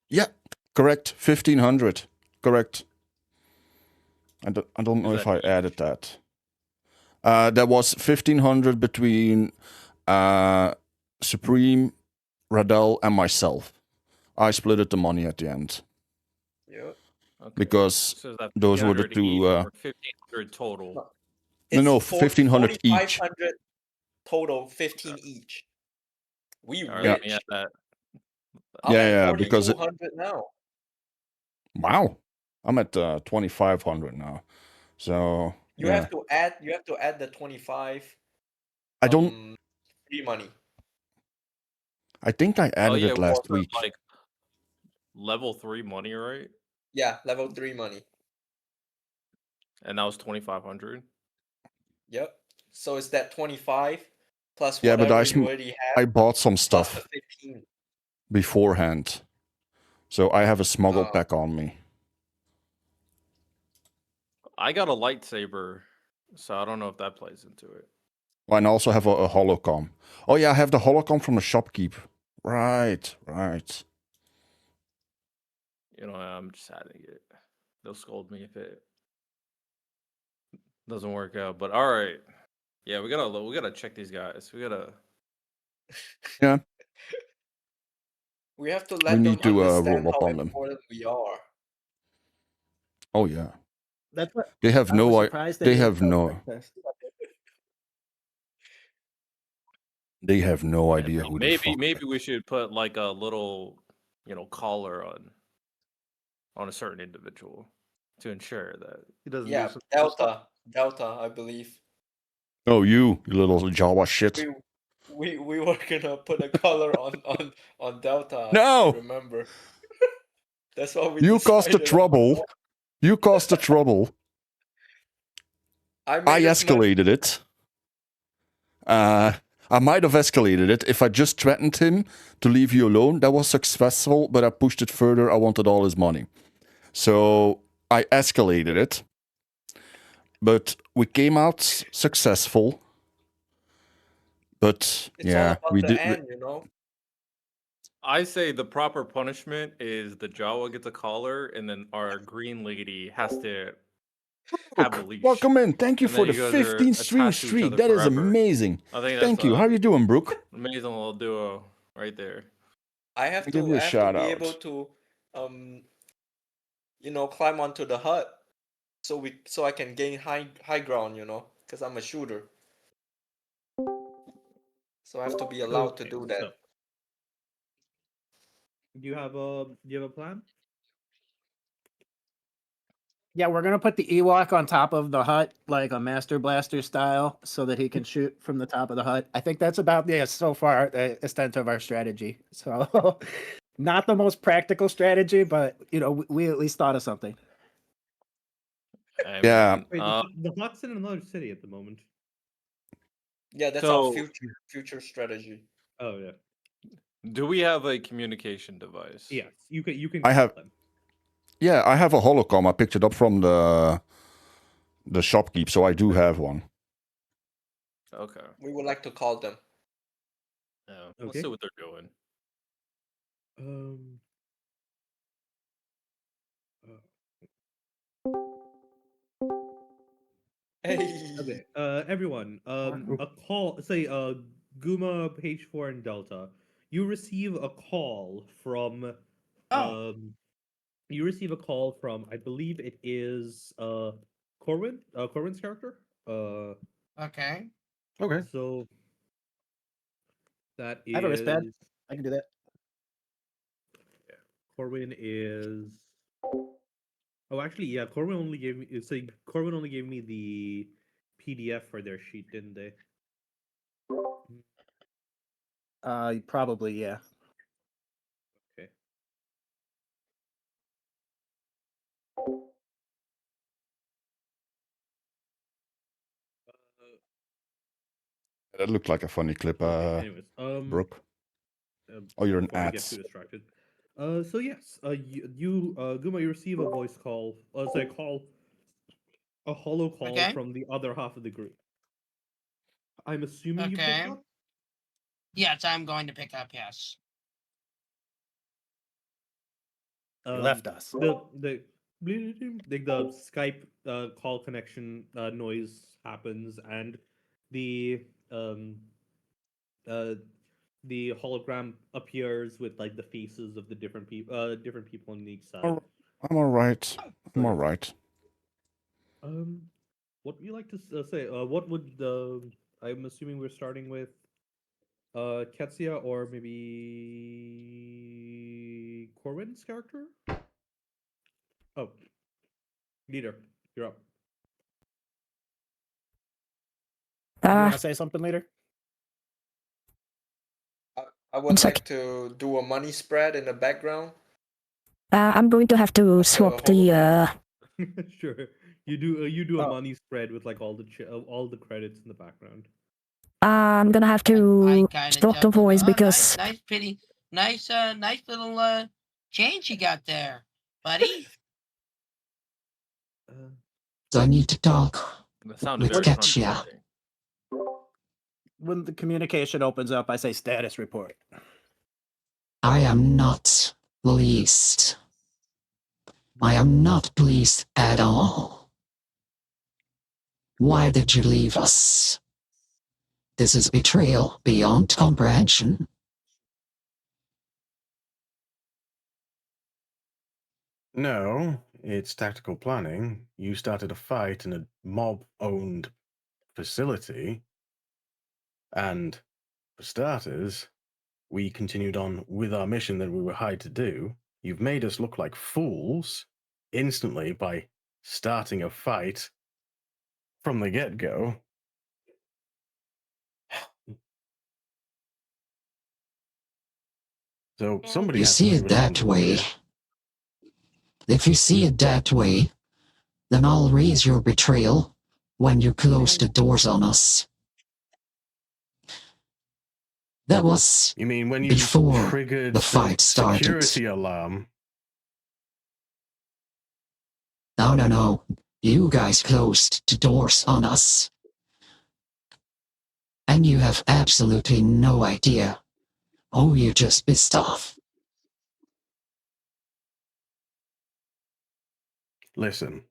S2: Yeah, correct. 1,500. Correct. I don't know
S7: Is
S2: if
S7: that
S2: I added that. That was 1,500 between Supreme, Radel, and myself. I splitted the money at the end
S6: Yeah.
S7: Okay.
S2: because
S7: So is that
S2: those were the
S7: 300
S2: two,
S7: each or 1,500 total.
S2: No,
S6: It's
S2: 1,500 each.
S6: 4,500 total, 15 each. We
S7: All right,
S2: Yeah.
S7: let me add that.
S6: I'm
S2: Yeah,
S6: at
S2: yeah, because it-
S6: 4,200 now.
S2: wow, I'm at 2,500 now. So
S6: You
S2: yeah,
S6: have to add the 25
S2: I don't.
S6: free money.
S2: I think I added it last
S7: wasn't,
S2: week.
S7: like level 3 money, right?
S6: Yeah, level 3 money.
S7: And that was 2,500.
S6: Yep. So it's that 25 plus
S2: Yeah, but
S6: whatever you already have
S2: I bought some
S6: plus
S2: stuff
S6: the 15.
S2: beforehand, so I have a smuggle
S6: Oh.
S2: pack on me.
S7: I got a lightsaber, so I don't know if that plays into it.
S2: And I also have a holocom. Oh yeah, I have the holocom from the shopkeep. Right.
S7: You know, I'm just adding it. They'll scold me if it doesn't work out. But all right, yeah, we gotta check these guys. We gotta.
S6: We have to let them
S2: need to,
S6: understand
S2: roll up
S6: how
S2: on them.
S6: important we are.
S2: Oh yeah.
S5: that's what
S2: They have
S5: I was
S2: no.
S5: surprised
S2: They
S5: didn't
S2: have
S5: go
S2: no.
S5: like this.
S2: They have no
S7: Yeah,
S2: idea
S7: so
S2: who the fuck.
S7: maybe we should put like a little, collar on a certain individual to ensure that he doesn't
S6: Yeah,
S7: do some
S6: Delta, I believe.
S2: Oh, you little Jawa shit.
S6: We were gonna put a color on Delta.
S2: No!
S6: Remember? That's what we.
S2: You caused the
S6: decided on.
S2: trouble. You caused the trouble.
S6: I
S2: I
S6: made us money.
S2: escalated it. I might have escalated it if I just threatened him to leave you alone. That was successful, but I pushed it further. I wanted all his money. So I escalated it. But we came out successful. But
S6: It's
S2: yeah,
S6: all about
S2: we
S6: the
S2: did.
S6: end, you know.
S7: I say the proper punishment is the Jawa gets a collar, and then our green lady has to have a leash.
S2: Welcome in. Thank you
S7: And
S2: for
S7: then
S2: the
S7: you guys are
S2: 15 stream
S7: attached to each
S2: streak.
S7: other
S2: That is
S7: forever.
S2: amazing.
S7: I think
S2: Thank you. How are you doing, Brooke?
S7: amazing little duo right there.
S6: I have
S2: I'll
S6: to,
S2: give you a
S6: I have
S2: shout
S6: to be
S2: out.
S6: able to, climb onto the hut, so I can gain high ground, because I'm a shooter. So I have to be allowed to
S3: Okay,
S6: do that.
S3: so Do you have a plan?
S5: Yeah, we're gonna put the Ewok on top of the hut, like a Master Blaster style, so that he can shoot from the top of the hut. I think that's about so far the extent of our strategy. So, not the most practical strategy, but we at least thought of something.
S7: I
S2: Yeah.
S7: mean,
S3: Wait, the hut's in another city at the moment.
S6: Yeah, that's our
S7: So-
S6: future strategy.
S3: Oh yeah.
S7: do we have a communication device?
S3: Yes, you can.
S2: I
S3: call
S2: have-
S3: them.
S2: Yeah, I have a holocom. I picked it up from the shopkeep, so I do have one.
S7: Okay.
S6: We would like to call them.
S7: Yeah. Let's
S3: Okay.
S7: see what they're doing.
S6: Hey.
S3: Okay. Everyone. A call. Say. Guma, Page 4, and Delta. You receive a call from.
S8: Oh.
S3: You receive a call from. I believe it is. Corwin. Corwin's character.
S8: Okay.
S4: Okay.
S3: So. That is.
S5: I have a wristpad. I can do that.
S3: Corwin is. Oh, actually, yeah. Corwin only gave me. So Corwin only gave me the PDF for their sheet, didn't they?
S5: Probably, yeah.
S3: Okay.
S2: That looked like a funny clip,
S3: Okay, anyways,
S2: Brooke. Oh, you're an
S3: before I get
S2: ads.
S3: too distracted. So yes, Guma, you receive a voice call. Say call, a hollow call
S8: Okay.
S3: from the other half of the group. I'm assuming you picked
S8: Okay.
S3: up.
S8: Yes, I'm going to pick up. Yes.
S5: He left us.
S3: The Skype call connection noise happens, and the hologram appears with like the faces of the different people on each side.
S2: Oh, I'm all right. I'm all right.
S3: What would you like to say? What would I'm assuming we're starting with Ketsia or maybe Corwin's character? Oh, leader, you're up.
S5: You want to say something later?
S6: I would like to do a money spread in the background.
S9: I'm going to have to swap the
S3: Sure, you do a
S5: Oh.
S3: money spread with like all the credits in the background.
S9: I'm gonna have
S8: I
S9: to
S8: kinda
S9: stop the
S8: chuckled.
S9: voice
S8: Oh,
S9: because
S8: nice, pretty, nice little change you got there, buddy.
S10: I need to talk.
S7: That sounded
S10: With
S7: very
S10: Ketsia.
S7: condescending.
S5: When the communication opens up, I say status report.
S10: I am not pleased. I am not pleased at all. Why did you leave us? This is betrayal beyond comprehension.
S4: No, it's tactical planning. You started a fight in a mob-owned facility, and for starters, we continued on with our mission that we were hired to do. You've made us look like fools instantly by starting a fight from the get-go. So somebody
S10: You
S4: has to
S10: see
S4: be
S10: it that
S4: responsible
S10: way.
S4: here.
S10: If you see it that way, then I'll raise your betrayal when you close the doors on us. That was
S4: You mean when you
S10: before
S4: triggered
S10: the fight started.
S4: security alarm?
S10: No. You guys closed the doors on us. And you have absolutely no idea. Oh, you're just pissed off.
S4: Listen,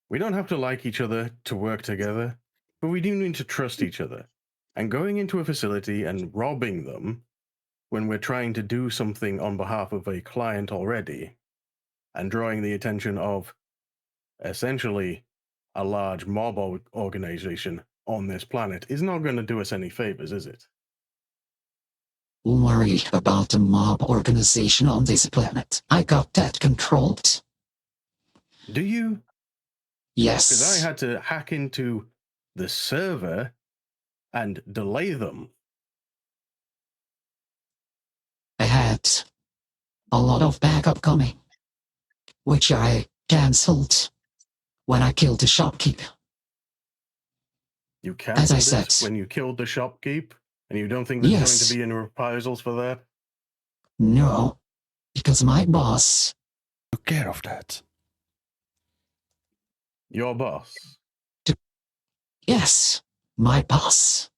S4: we don't have to like each other to work together, but we do need to trust each other. And going into a facility and robbing them when we're trying to do something on behalf of a client already and drawing the attention of essentially a large mob organization on this planet is not going to do us any favors, is it?
S10: worry about the mob organization on this planet. I got that controlled.
S4: Do you? Because I
S10: Yes,
S4: had to hack into the server and delay them.
S10: I had a lot of backup coming, which I cancelled when I killed the shopkeep.
S4: You
S10: As I
S4: cancelled it
S10: said.
S4: when you killed the shopkeep, and you don't think there's going
S10: Yes.
S4: to be any reprisals for that?
S10: No, because my boss,
S2: Took care of that.
S4: Your boss.
S10: yes, my boss.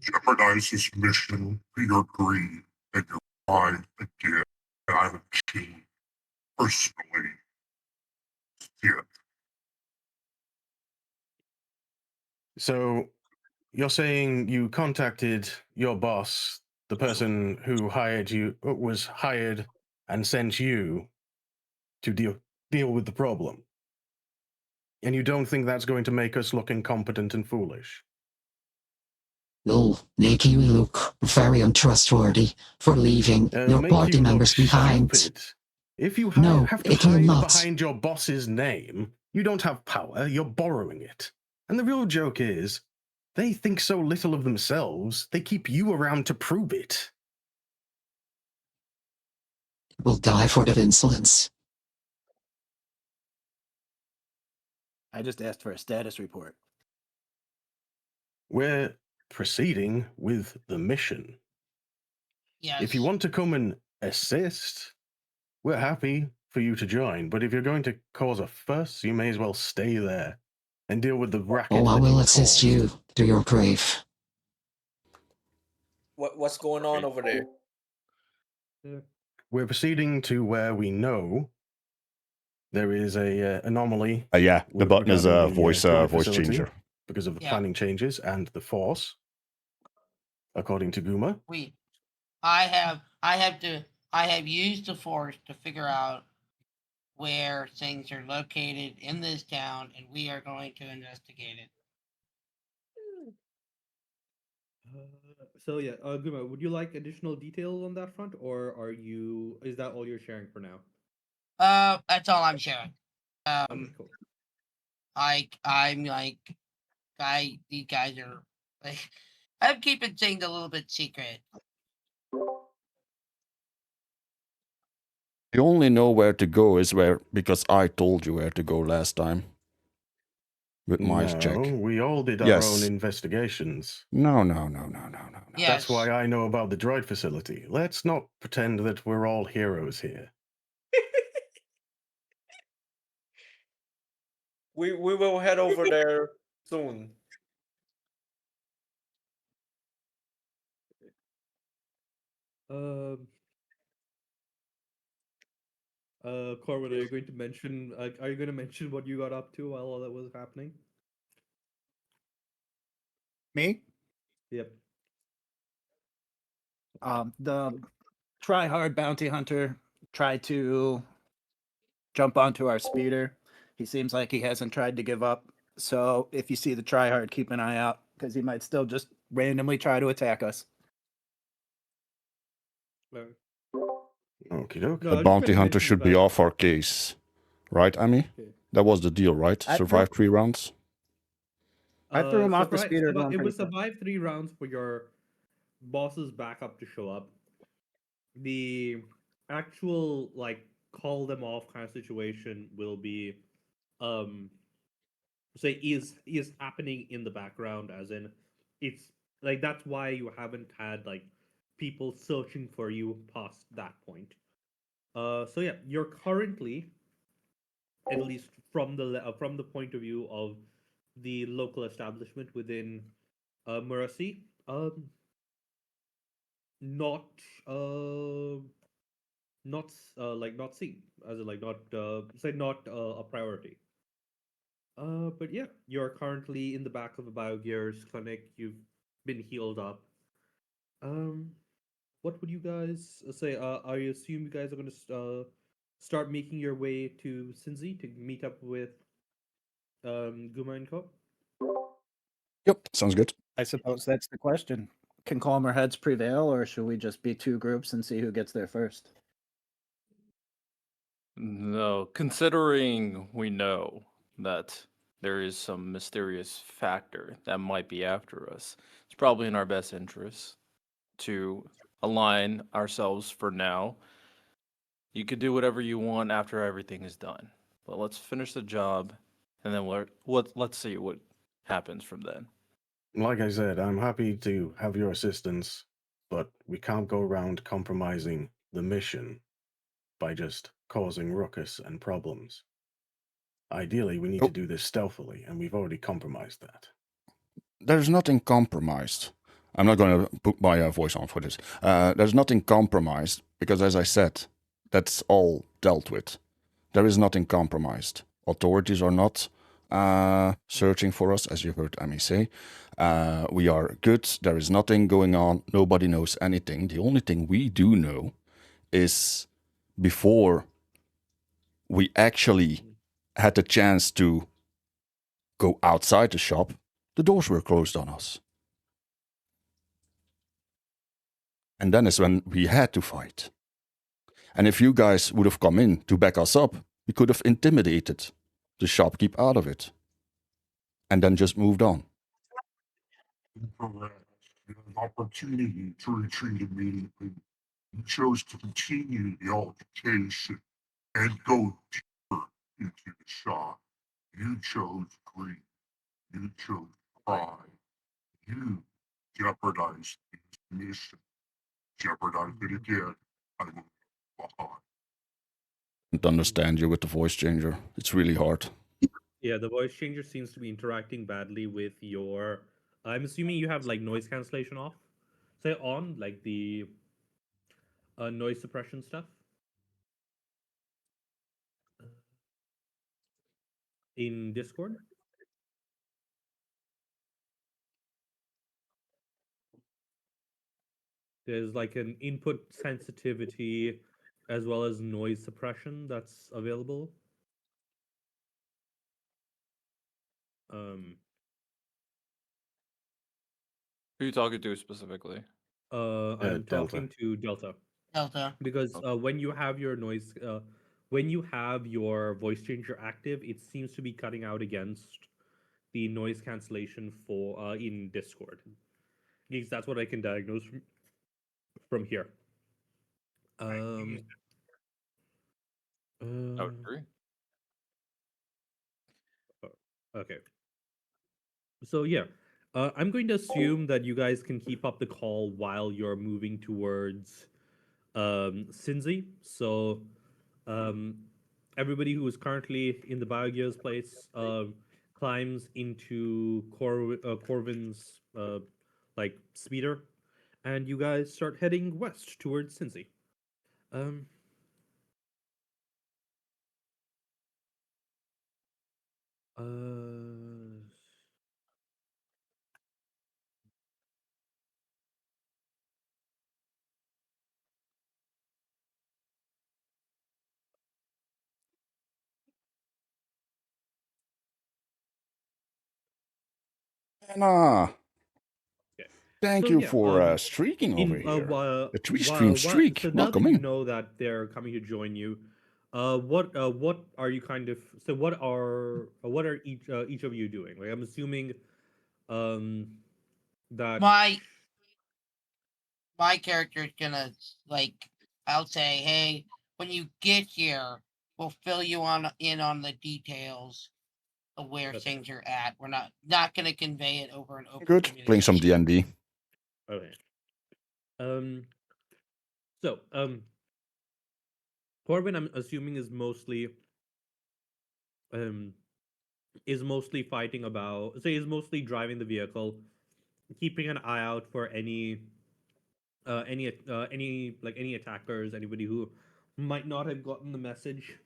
S1: Jeopardize this mission for your greed and your pride again. And I would achieve personally. Yeah.
S4: So you're saying you contacted your boss, the person who hired you, was hired and sent you to deal with the problem. And you don't think that's going to make us look incompetent and foolish?
S10: Will make you look very untrustworthy for leaving your
S4: Make
S10: party
S4: you look
S10: members behind.
S4: stupid. If you
S10: No,
S4: have to
S10: it will
S4: hide
S10: not.
S4: behind your boss's name, you don't have power, you're borrowing it. And the real joke is, they think so little of themselves, they keep you around to prove it.
S10: Will die for that insolence.
S5: I just asked for a status report.
S4: We're proceeding with the mission.
S8: Yes.
S4: If you want to come and assist, we're happy for you to join. But if you're going to cause a fuss, you may as well stay there and deal with the racket.
S10: Oh, I
S4: that
S10: will
S4: you've
S10: assist
S4: caused.
S10: you to your grave.
S6: What's going on over there?
S4: We're proceeding to where we know there is a anomaly.
S2: Yeah, the button is a
S4: regarding the,
S2: voice
S4: droid
S2: voice
S4: facility
S2: changer.
S4: because of the
S8: Yeah.
S4: planning changes and the Force, according to Guma.
S8: I have used the Force to figure out where things are located in this town, and we are going to investigate it.
S3: So yeah, Guma, would you like additional detail on that front, or is that all you're sharing for now?
S8: That's all I'm sharing.
S3: Okay, cool.
S8: I'm like, these guys are like, I'm keeping things a little bit secret.
S2: You only know where to go is where because I told you where to go last time. With my check.
S4: We all did our
S2: Yes.
S4: own investigations.
S2: No.
S8: Yes.
S4: That's why I know about the droid facility. Let's not pretend that we're all heroes here.
S6: We will head over there soon.
S3: Corwin, are you going to mention? Are you going to mention what you got up to while all that was happening?
S5: Me?
S3: Yep.
S5: The try-hard bounty hunter tried to jump onto our speeder. He seems like he hasn't tried to give up. So if you see the try-hard, keep an eye out because he might still just randomly try to attack us.
S4: Okie doke.
S2: The bounty hunter should be off our case. Right, Amy?
S3: Okay.
S2: That was the deal, right?
S5: I
S2: Survive 3 rounds?
S5: I threw him off the
S3: survive-
S5: speeder.
S3: survive-
S5: going
S3: It
S5: pretty
S3: was
S5: fast.
S3: survive 3 rounds for your boss's backup to show up. The actual call them off kind of situation will be say is happening in the background, as in it's that's why you haven't had people searching for you past that point. So yeah, you're currently, at least from the point of view of the local establishment within Mercy, not not seen, as in not a priority. But yeah, you're currently in the back of a Biogears clinic. You've been healed up. What would you guys say? I assume you guys are going to start making your way to Cincy to meet up with Guma and Co.
S2: Yep, sounds good.
S5: I suppose that's the question. Can calmer heads prevail, or should we just be two groups and see who gets there first?
S7: No, considering we know that there is some mysterious factor that might be after us, it's probably in our best interest to align ourselves for now. You could do whatever you want after everything is done, but let's finish the job, and then let's see what happens from then.
S4: Like I said, I'm happy to have your assistance, but we can't go around compromising the mission by just causing ruckus and problems. Ideally, we need to
S2: Oh.
S4: do this stealthily, and we've already compromised that.
S2: There's nothing compromised. I'm not going to put my voice on for this. There's nothing compromised because, as I said, that's all dealt with. There is nothing compromised. Authorities are not searching for us, as you heard Amy say. We are good. There is nothing going on. Nobody knows anything. The only thing we do know is before we actually had the chance to go outside the shop, the doors were closed on us. And then is when we had to fight. And if you guys would have come in to back us up, we could have intimidated the shopkeep out of it. And then just moved on.
S1: Incorrect. You had an opportunity to retreat immediately. You chose to continue the altercation and go deeper into the shop. You chose greed. You chose pride. You jeopardized this mission. Jeopardize it again. I will be behind.
S2: Don't understand you with the voice changer. It's really hard.
S3: Yeah, the voice changer seems to be interacting badly with your. I'm assuming you have like noise cancellation off, say on, like the noise suppression stuff. In Discord. There's like an input sensitivity as well as noise suppression that's available. Um,
S7: Who are you talking to specifically?
S3: I'm
S4: Delta.
S3: talking to Delta
S8: Delta.
S3: because when you have your noise, when you have your voice changer active, it seems to be cutting out against the noise cancellation for in Discord. Because that's what I can diagnose from here.
S7: I would agree.
S3: Okay. So yeah, I'm going to assume that you guys can keep up the call while you're moving towards Cinzy. So everybody who is currently in the Biogears place climbs into Corvin's like speeder, and you guys start heading west towards Cincy. Um,
S2: Anna,
S3: okay.
S2: thank
S3: So,
S2: you
S3: yeah,
S2: for streaking over here.
S3: a
S2: three-stream streak.
S3: so now
S2: Welcome
S3: that you
S2: in.
S3: know that they're coming to join you, what are you kind of so what are each of you doing? Like I'm assuming that
S8: My character is gonna like I'll say, hey, when you get here, we'll fill you in on the details of where
S3: Okay.
S8: things are at. We're not gonna convey it over an open.
S2: Good. Playing some D&D.
S3: Okay. So Corbin, I'm assuming is mostly fighting about. So he's mostly driving the vehicle, keeping an eye out for any any attackers, anybody who might not have gotten the message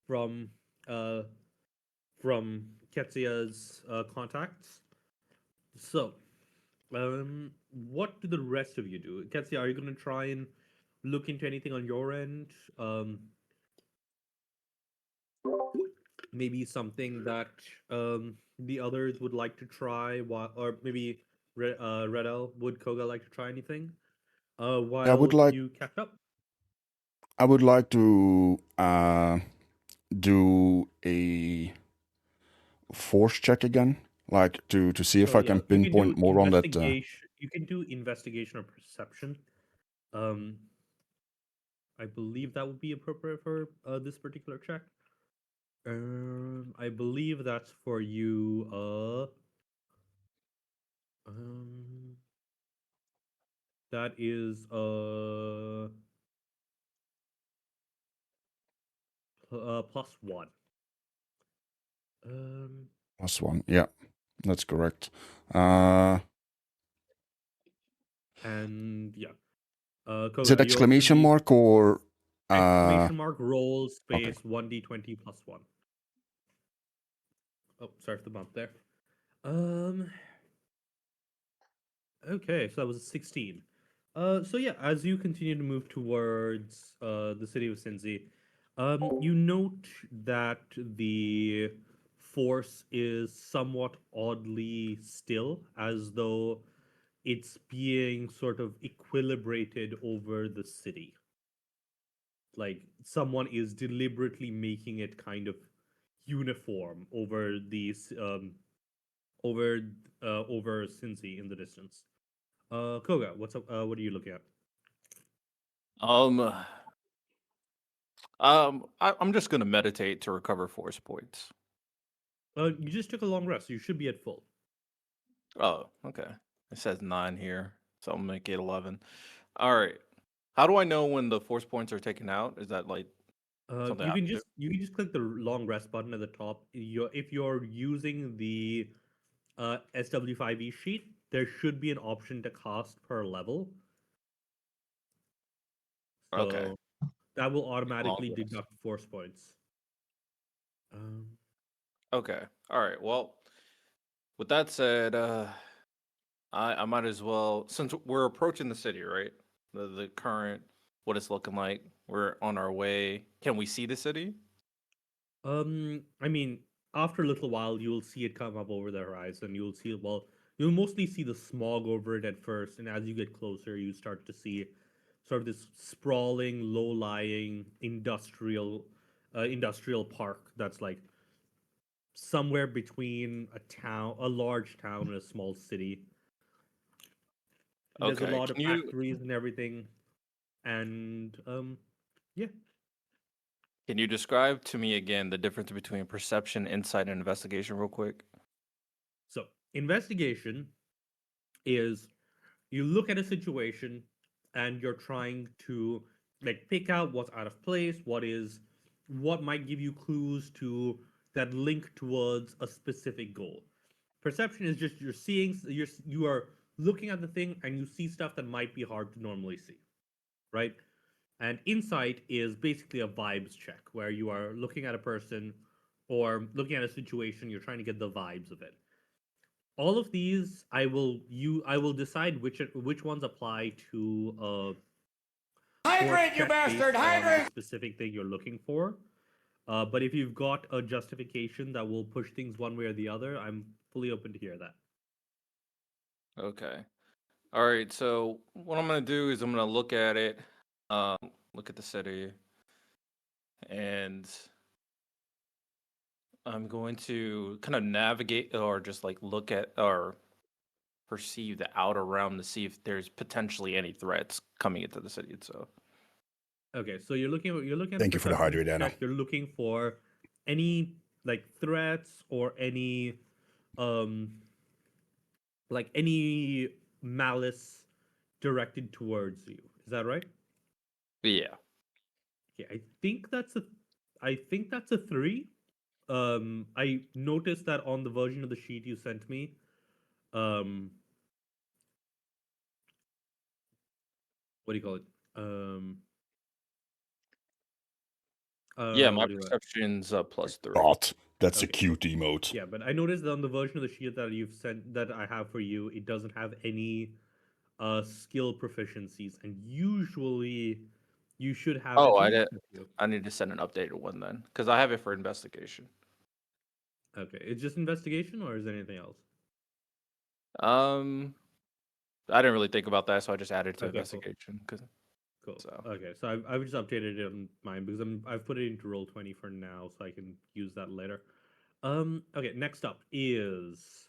S3: from Ketsia's contacts. So, what do the rest of you do? Ketsia, are you going to try and look into anything on your end? maybe something that the others would like to try, or maybe Redel, would Koga like to try anything?
S2: I
S3: While
S2: would like
S3: you catch up.
S2: to do a force check again, like to see if
S3: So
S2: I can
S3: yeah, you can do
S2: pinpoint more on that.
S3: investigation. You can do investigation or perception. Um, I believe that would be appropriate for this particular check. I believe that's for you. That is +1.
S2: +1. Yeah, that's correct.
S3: And yeah,
S2: Is
S3: Koga,
S2: it
S3: you also
S2: exclamation
S3: need
S2: mark or
S3: exclamation mark roll
S2: okay.
S3: space 1d20 +1. Oh, sorry for the bump there. Okay, so that was a 16. So yeah, as you continue to move towards the city of Cincy, you note that the force is somewhat oddly still, as though it's being sort of equilibrated over the city. Like someone is deliberately making it kind of uniform over these over over Cincy in the distance. Koga, what's up? What are you looking at?
S7: I'm just gonna meditate to recover force points.
S3: You just took a long rest. You should be at full.
S7: Oh, okay. It says 9 here, so I'll make it 11. All right. How do I know when the force points are taken out? Is that like something I have to do?
S3: You can just click the long rest button at the top. If you're using the SW5E sheet, there should be an option to cast per level. So
S7: Okay.
S3: that will automatically
S7: rest.
S3: deduct force points.
S7: Okay. All right. Well, with that said, I might as well, since we're approaching the city, right? The current, what it's looking like. We're on our way. Can we see the city?
S3: I mean, after a little while, you'll see it come up over the horizon. You'll see, well, you'll mostly see the smog over it at first, and as you get closer, you start to see sort of this sprawling, low-lying industrial park that's like somewhere between a large town, and a small city. There's a
S7: Okay.
S3: lot of factories and everything, and yeah.
S7: Can you describe to me again the difference between perception, insight, and investigation, real quick?
S3: So, investigation is you look at a situation and you're trying to like pick out what's out of place, what might give you clues to that link towards a specific goal. Perception is just you are looking at the thing and you see stuff that might be hard to normally see, right? And insight is basically a vibes check where you are looking at a person or looking at a situation, you're trying to get the vibes of it. All of these, I will decide which ones apply to
S8: Hydrate, you bastard! Hydrate!
S3: the specific thing you're looking for. But if you've got a justification that will push things one way or the other, I'm fully open to hear that.
S7: Okay. All right. So what I'm gonna do is I'm gonna look at it, look at the city, and I'm going to kind of navigate or just like look at or perceive the outer realm to see if there's potentially any threats coming into the city itself.
S3: Okay, so you're looking at
S2: Thank you for the
S3: perception
S2: hydrate, Anna.
S3: check. You're looking for any like threats or any like any malice directed towards you. Is that right?
S7: Yeah.
S3: Yeah, I think that's a 3. I noticed that on the version of the sheet you sent me. What do you call it?
S7: Yeah, my
S3: what do you
S7: perception's +3.
S2: God, that's a
S3: Okay.
S2: cute emote.
S3: Yeah, but I noticed that on the version of the sheet that you've sent that I have for you, it doesn't have any skill proficiencies, and usually you should have
S7: Oh,
S3: at
S7: I
S3: least
S7: did.
S3: a few.
S7: I need to send an updated one then, because I have it for investigation.
S3: Okay, it's just investigation, or is there anything else?
S7: I didn't really think about that, so I just added to
S3: Okay, cool.
S7: investigation.
S3: Cool.
S7: So.
S3: Okay, so I've just updated it on mine because I've put it into Roll20 for now, so I can use that later. Okay, next up is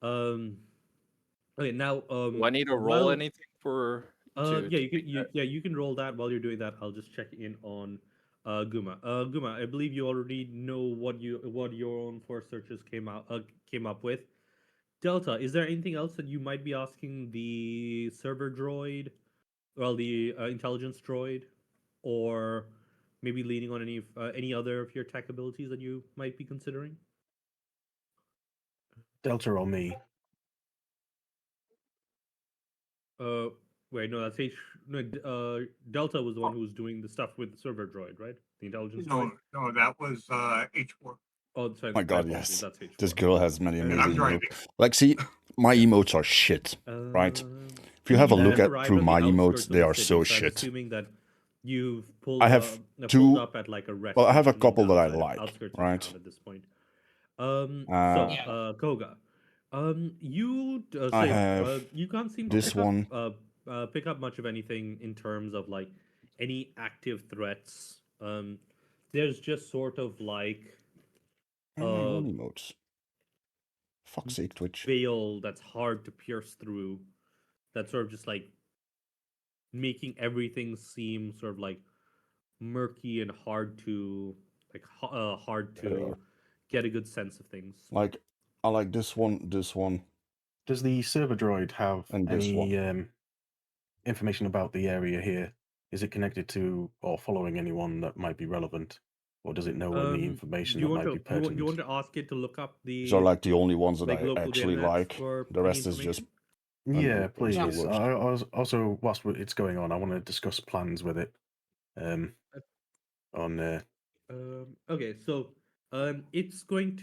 S3: okay, now
S7: Do I need to roll
S3: while
S7: anything for?
S3: yeah, you can roll that. While you're doing that, I'll just check in on Guma. Guma, I believe you already know what your own force searches came up with. Delta, is there anything else that you might be asking the server droid, well, the intelligence droid, or maybe leaning on any other of your tech abilities that you might be considering?
S4: Delta or me?
S3: Wait, no, that's H. No, Delta was the one who was doing the stuff with the server droid, right? The intelligence droid.
S1: No, that was H4.
S3: Oh, sorry.
S2: My
S3: my
S2: God,
S3: apologies,
S2: yes.
S3: That's H4.
S2: This girl has many
S1: And I'm
S2: amazing
S1: driving.
S2: emotes. Like, see, my emotes are shit, right? If you have a
S3: You
S2: look
S3: just
S2: at
S3: arrived
S2: through
S3: on the
S2: my
S3: outskirts
S2: emotes,
S3: of
S2: they
S3: the
S2: are
S3: city,
S2: so
S3: I'm
S2: shit.
S3: assuming that you've pulled.
S2: I have
S3: pulled
S2: two.
S3: up at like a rest.
S2: Well, I have a
S3: station
S2: couple that I
S3: outside of-
S2: like,
S3: outskirts of
S2: right?
S3: town at this point.
S8: Yeah.
S3: Koga, you
S2: I
S3: say
S2: have
S3: you can't seem to
S2: this
S3: pick up much of anything in terms of like any active threats. There's just sort of like
S2: my own emotes. Fuck's sake, Twitch.
S3: veil that's hard to pierce through. That's sort of just like making everything seem sort of like murky and hard to get a good sense of things.
S2: Like, I like this one.
S4: Does the server droid have
S2: And this
S4: any information about the area here? Is it connected to or following anyone that might be relevant, or does it know any information that might be pertinent?
S3: You want to ask it to look up the
S2: These are like the only ones that
S3: like
S2: I
S3: local
S2: actually
S3: datanets
S2: like.
S3: for
S2: The
S3: any
S2: rest is just.
S3: information?
S4: Yeah, please.
S2: the
S4: I
S2: worst.
S4: was also, whilst it's going on, I want to discuss plans with it.
S3: Okay, so it's going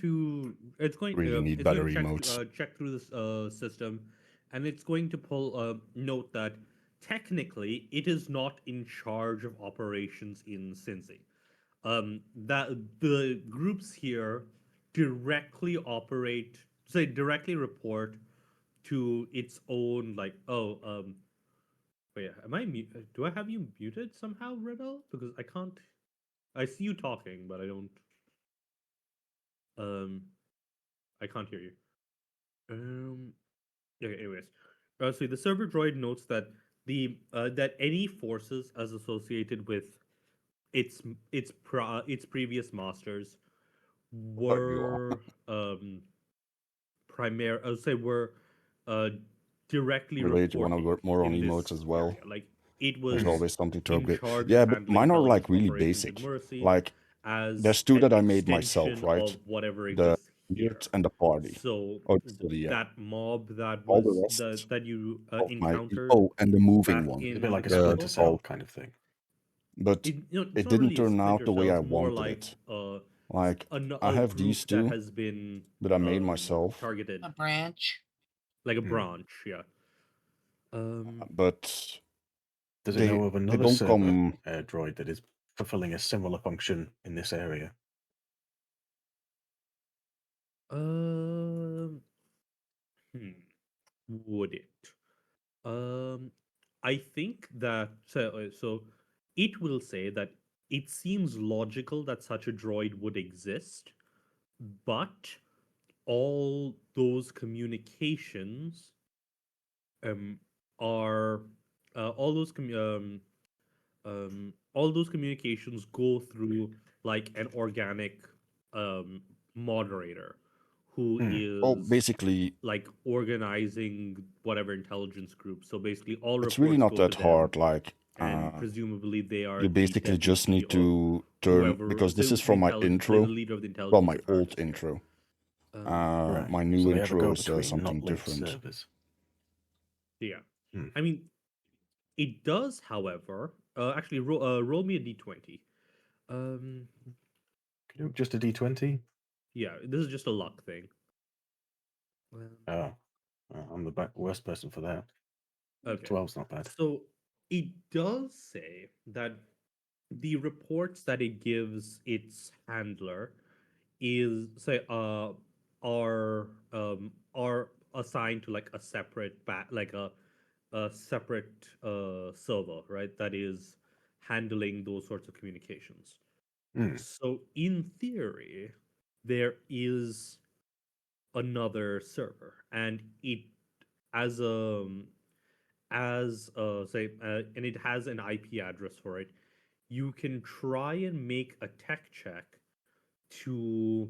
S2: Really need
S3: it's
S2: better
S3: going to
S2: emotes.
S3: check through this system, and it's going to pull note that technically it is not in charge of operations in Cincy. That the groups here directly directly report to its own like wait, am I do I have you muted somehow, Rebel? Because I can't. I see you talking, but I don't. I can't hear you. Okay. Anyways, so the server droid notes that that any forces as associated with its previous masters were I would say were directly
S2: Related to
S3: reporting
S2: more on
S3: in
S2: emotes
S3: this
S2: as well.
S3: area. Like it was
S2: There's always something to
S3: in
S2: upgrade.
S3: charge
S2: Yeah,
S3: of
S2: but
S3: handling
S2: mine are like
S3: intelligence
S2: really
S3: operations in
S2: basic.
S3: Mercy
S2: Like
S3: as
S2: there's two
S3: an
S2: that I made myself,
S3: extension
S2: right?
S3: of whatever
S2: The
S3: exists here.
S2: Yurt and the party.
S3: So
S2: Oh, the city, yeah.
S3: that mob that
S2: All the
S3: was
S2: rest
S3: that you
S2: of my
S3: encountered
S2: and the moving
S3: back
S2: one.
S3: in
S4: It's a bit like a
S3: the
S4: Splinter
S3: capital,
S4: Cell kind of thing.
S2: But
S3: it's
S2: it
S3: not
S2: didn't
S3: really a
S2: turn out
S3: Splinter
S2: the way
S3: Cell,
S2: I
S3: it's more
S2: wanted
S3: like
S2: it. Like I
S3: a
S2: have
S3: group
S2: these
S3: that
S2: two
S3: has been
S2: that I made myself,
S3: targeted
S8: A branch.
S3: like a branch, yeah.
S2: but
S4: Does it
S2: they
S4: know of another
S2: don't
S4: server
S2: come.
S4: droid that is fulfilling a similar function in this area?
S3: Would it? I think that so it will say that it seems logical that such a droid would exist, but all those communications are all those communications go through like an organic moderator who is
S2: Well, basically,
S3: like organizing whatever intelligence group. So basically, all
S2: it's
S3: reports
S2: really not
S3: go
S2: that
S3: to them,
S2: hard. Like
S3: and presumably they are
S2: you
S3: the
S2: basically just need
S3: deputy of
S2: to turn
S3: whoever.
S2: because this
S3: So
S2: is from my
S3: the
S2: intro.
S3: leader of the intelligence
S2: Well, my
S3: apparatus
S2: old
S3: here.
S2: intro.
S4: Right.
S2: My new
S4: So they have a
S2: intro is
S4: go-between,
S2: something
S4: not linked
S2: different.
S4: servers.
S3: Yeah.
S4: Hmm.
S3: I mean, it does, however. Actually, roll me a d20.
S4: Can you do just a d20?
S3: Yeah, this is just a luck thing.
S4: Oh, I'm the worst person for that.
S3: Okay.
S4: 12's not bad.
S3: So it does say that the reports that it gives its handler is say are assigned to like a separate a separate server, right? That is handling those sorts of communications.
S4: Hmm.
S3: So in theory, there is another server, and it as a and it has an IP address for it. You can try and make a tech check to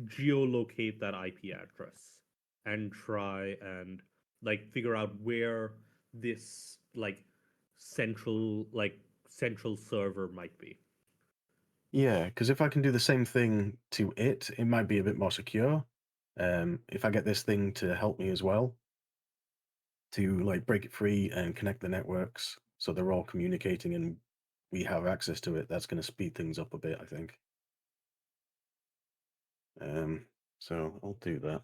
S3: geolocate that IP address and try and like figure out where this central server might be.
S4: Yeah, because if I can do the same thing to it, it might be a bit more secure. If I get this thing to help me as well, to like break it free and connect the networks so they're all communicating and we have access to it, that's going to speed things up a bit, I think. So I'll do that.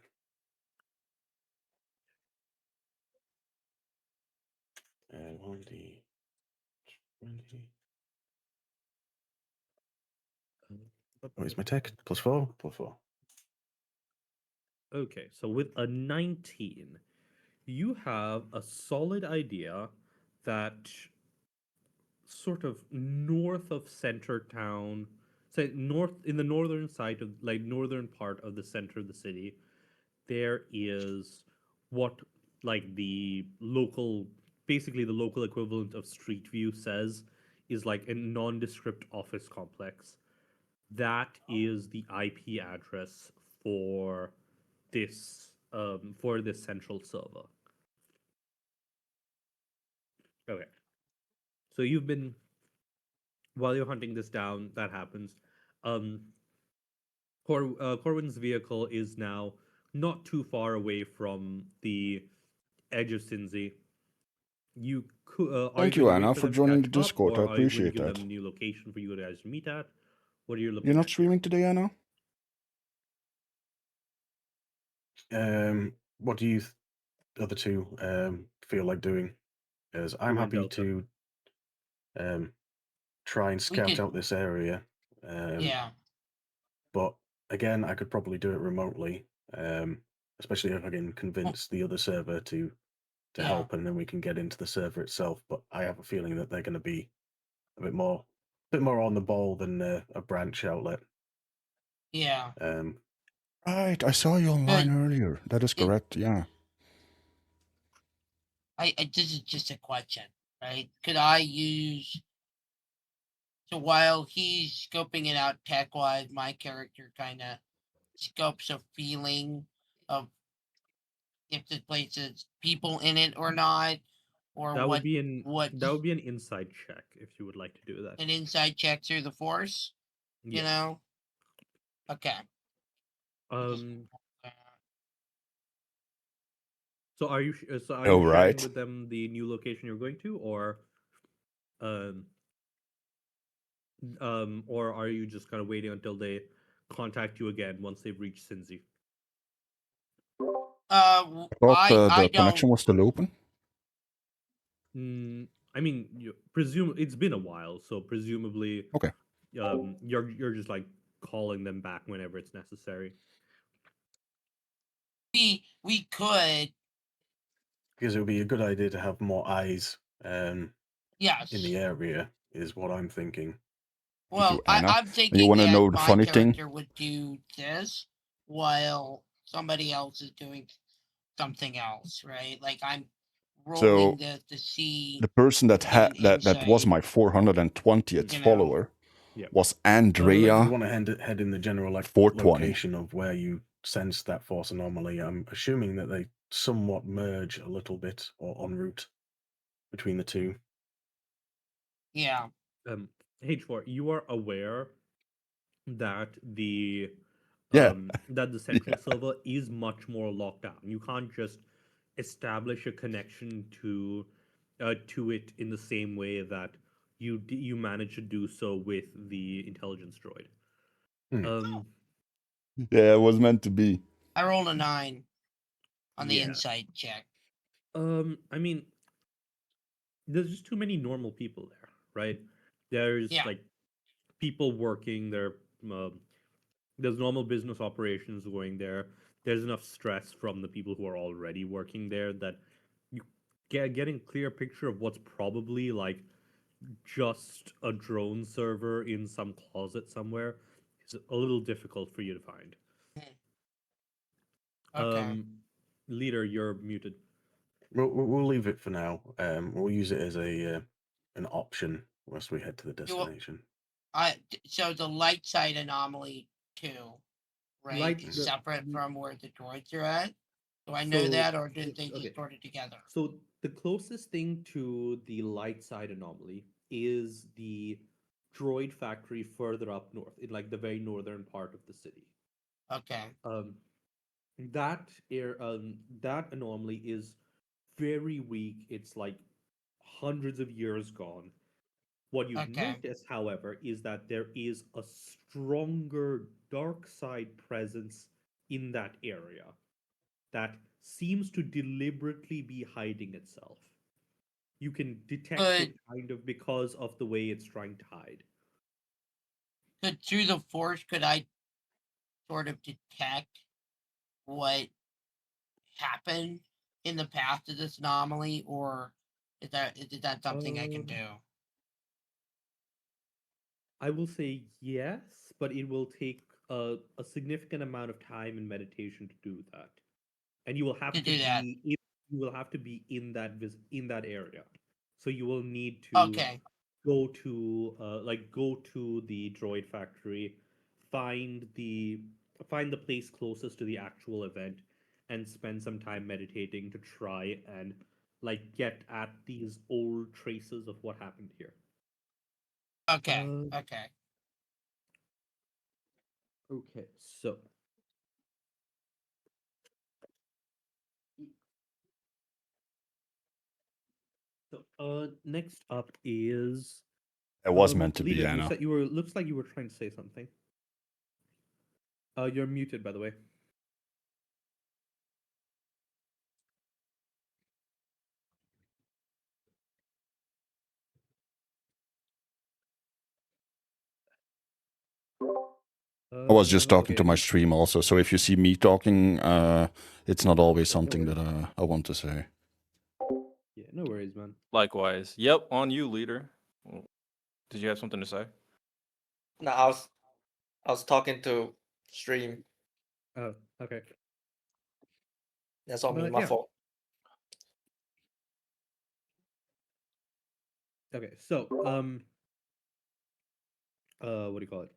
S4: And 1D 20. What is my tech? +4? +4.
S3: Okay, so with a 19, you have a solid idea that sort of north of center town, say north in the northern side of like northern part of the center of the city, there is what like the local basically the local equivalent of Street View says is like a nondescript office complex. That is the IP address for this central server. Okay. So you've been while you're hunting this down, that happens. Um Corwin's vehicle is now not too far away from the edge of Cincy. You could, are you
S2: Thank you,
S3: going to wait
S2: Anna,
S3: for
S2: for
S3: them to
S2: joining the
S3: catch up,
S2: Discord. I
S3: or are you going to
S2: appreciate
S3: give them
S2: that.
S3: a new location for you guys to meet at? What are you looking
S2: You're not
S3: at?
S2: streaming today, Anna?
S4: What do you other two feel like doing? As I'm
S3: You and
S4: happy
S3: Delta.
S4: to try and scout
S8: could-
S4: out this area.
S8: Yeah.
S4: But again, I could probably do it remotely, especially if I can convince the other server to
S8: Yeah.
S4: help, and then we can get into the server itself. But I have a feeling that they're going to be a bit more on the ball than a branch outlet.
S8: Yeah.
S2: Right, I saw you online
S8: Good.
S2: earlier. That is correct, yeah.
S8: This is just a question, right? Could I use so while he's scoping it out tech wise, my character kind of scopes a feeling of if this place has people in it or not, or
S3: That
S8: what
S3: would be an
S8: what
S3: that would be an inside check if you would like to do that.
S8: an inside check through the force. You
S3: Yes.
S8: know. Okay.
S3: So are you so are
S2: Oh,
S3: you sharing
S2: right.
S3: with them the new location you're going to, or are you just kind of waiting until they contact you again once they've reached Cincy?
S2: I thought the connection
S8: don't.
S2: was still open.
S3: I mean, presume it's been a while, so presumably,
S2: Okay.
S3: You're just like calling them back whenever it's necessary.
S8: We could.
S4: Because it would be a good idea to have more eyes
S8: Yes.
S4: in the area, is what I'm thinking.
S8: Well,
S2: Anna.
S8: I'm
S2: You
S8: thinking
S2: wanna
S8: that
S2: know the
S8: my
S2: funny thing?
S8: character would do this while somebody else is doing something else, right? Like I'm rolling
S2: So
S8: to see
S2: the person that had
S8: an
S2: that was
S8: insight,
S2: my 420th
S8: you know.
S2: follower
S3: Yeah.
S2: was
S4: If you
S2: Andrea.
S4: want to head in the general
S2: 420.
S4: location of where you sense that force anomaly, I'm assuming that they somewhat merge a little bit or en route between the two.
S8: Yeah.
S3: H4, you are aware that the
S2: Yeah.
S3: that the central server is much more locked down. You can't just establish a connection to it in the same way that you managed to do so with the intelligence droid.
S2: Yeah, it was meant to be.
S8: I rolled a 9 on the
S3: Yeah.
S8: insight check.
S3: I mean, there's just too many normal people there, right? There's
S8: Yeah.
S3: like people working, there There's normal business operations going there. There's enough stress from the people who are already working there that you getting clear picture of what's probably like just a drone server in some closet somewhere is a little difficult for you to find.
S8: Okay.
S3: Leader, you're muted.
S4: We'll leave it for now. We'll use it as an option once we head to the
S8: You will-
S4: destination.
S8: So the light side anomaly too, right?
S3: Light-
S8: is
S3: the-
S8: separate from where the droids are at. Do I know
S3: So,
S8: that, or did they
S3: okay.
S8: just sort it together?
S3: So the closest thing to the light side anomaly is the droid factory further up north, in like the very northern part of the city.
S8: Okay.
S3: That anomaly is very weak. It's like hundreds of years gone. What you've
S8: Okay.
S3: noticed, however, is that there is a stronger dark side presence in that area that seems to deliberately be hiding itself. You can detect it kind of because of the way it's trying to hide.
S8: Through the Force, could I sort of detect what happened in the past of this anomaly, or is that something I can do?
S3: I will say yes, but it will take a significant amount of time and meditation to do that, and you will have
S8: To
S3: to
S8: do that.
S3: be you will have to be in that area. So you will need to
S8: Okay.
S3: go to go to the droid factory, find the place closest to the actual event, and spend some time meditating to try and like get at these old traces of what happened here.
S8: Okay. Okay.
S3: Okay, so next up is
S2: It was meant to be
S3: Leader,
S2: Anna.
S3: looks like you were trying to say something. You're muted, by the way.
S2: I was just talking to
S3: Okay.
S2: my stream also, so if you see me talking, it's not always something that I want to say.
S3: Yeah, no worries, man.
S7: Likewise. Yep, on you, leader. Did you have something to say?
S6: No, I was talking to stream.
S3: Oh, okay.
S6: That's all me,
S3: But
S6: my
S3: yeah.
S6: fault.
S3: Okay, so what do you call it?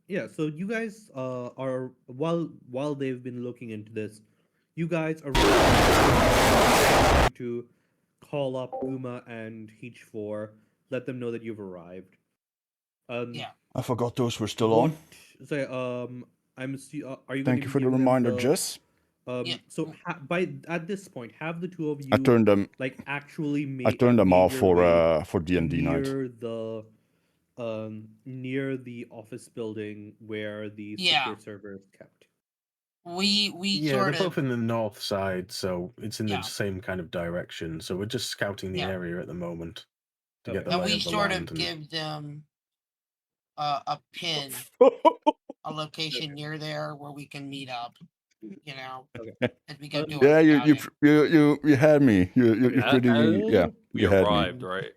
S3: Yeah, so you guys are while they've been looking into this, you guys are ready to call up Uma and H4, let them know that you've arrived.
S8: Yeah.
S2: I forgot those were still on.
S3: Say, are you going
S2: Thank
S3: to
S2: you
S3: be
S2: for the
S3: giving them
S2: reminder,
S3: the-
S2: Jess.
S3: So at this point, have the two of you
S2: I turned them.
S3: like actually
S2: I turned them off
S3: made your way
S2: for D&D night.
S3: near the office building where the
S8: Yeah.
S3: secret server is kept.
S8: We
S4: Yeah,
S8: sort
S4: they're
S8: of
S4: both in the north side, so it's in
S8: Yeah.
S4: the same kind of direction. So we're just scouting the
S8: Yeah.
S4: area at the moment to
S3: Okay.
S4: get the
S8: and
S4: lay
S8: we
S4: of the
S8: sort
S4: land.
S8: of give them a pin, a location near there where we can meet up. You know,
S3: Okay.
S8: as we go do
S2: Yeah,
S8: our
S2: you
S8: scouting.
S2: you had me. You pretty yeah.
S7: We
S2: You had
S7: arrived,
S2: me.
S7: right?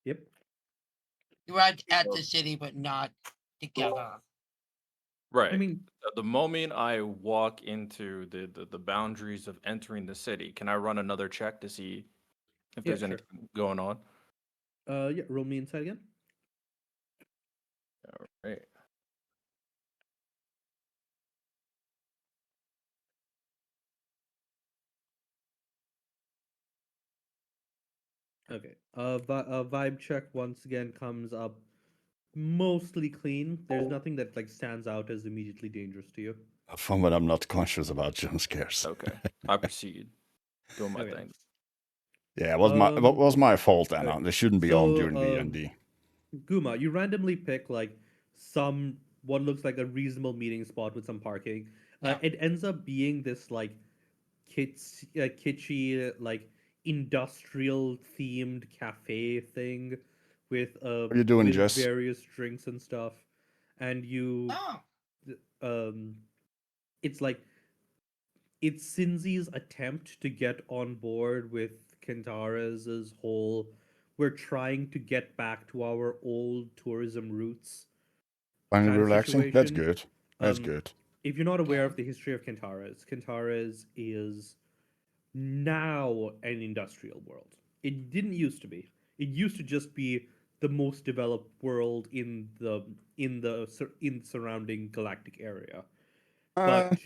S3: Yep.
S8: We're at the city, but not together.
S7: Right.
S3: I mean,
S7: The moment I walk into the boundaries of entering the city, can I run another check to see if
S3: Yeah,
S7: there's
S3: sure.
S7: anything going on?
S3: Yeah, roll me inside again.
S7: All right.
S3: Okay. Vibe check once again comes up mostly clean. There's nothing that like stands out as immediately dangerous to you.
S2: From when I'm not conscious about jump scares.
S7: Okay. I proceed. Doing my
S3: Okay.
S7: thing.
S2: Yeah, it was my fault, Anna.
S3: okay.
S2: They shouldn't be
S3: So,
S2: on during D&D.
S3: Guma, you randomly pick like what looks like a reasonable meeting spot with some parking.
S8: Yeah.
S3: It ends up being this like kitschy like industrial themed cafe thing with
S2: What are you doing,
S3: with
S2: Jess?
S3: various drinks and stuff. and you
S8: Oh,
S3: it's like it's Cinzy's attempt to get on board with Kentara's whole we're trying to get back to our old tourism roots
S2: Finally
S3: kind of
S2: relaxing. That's
S3: situation.
S2: good. That's
S3: Um,
S2: good.
S3: If you're not aware
S8: Yeah.
S3: of the history of Kentara's is now an industrial world. It didn't used to be. It used to just be the most developed world in the surrounding galactic area.
S2: Uh,
S3: But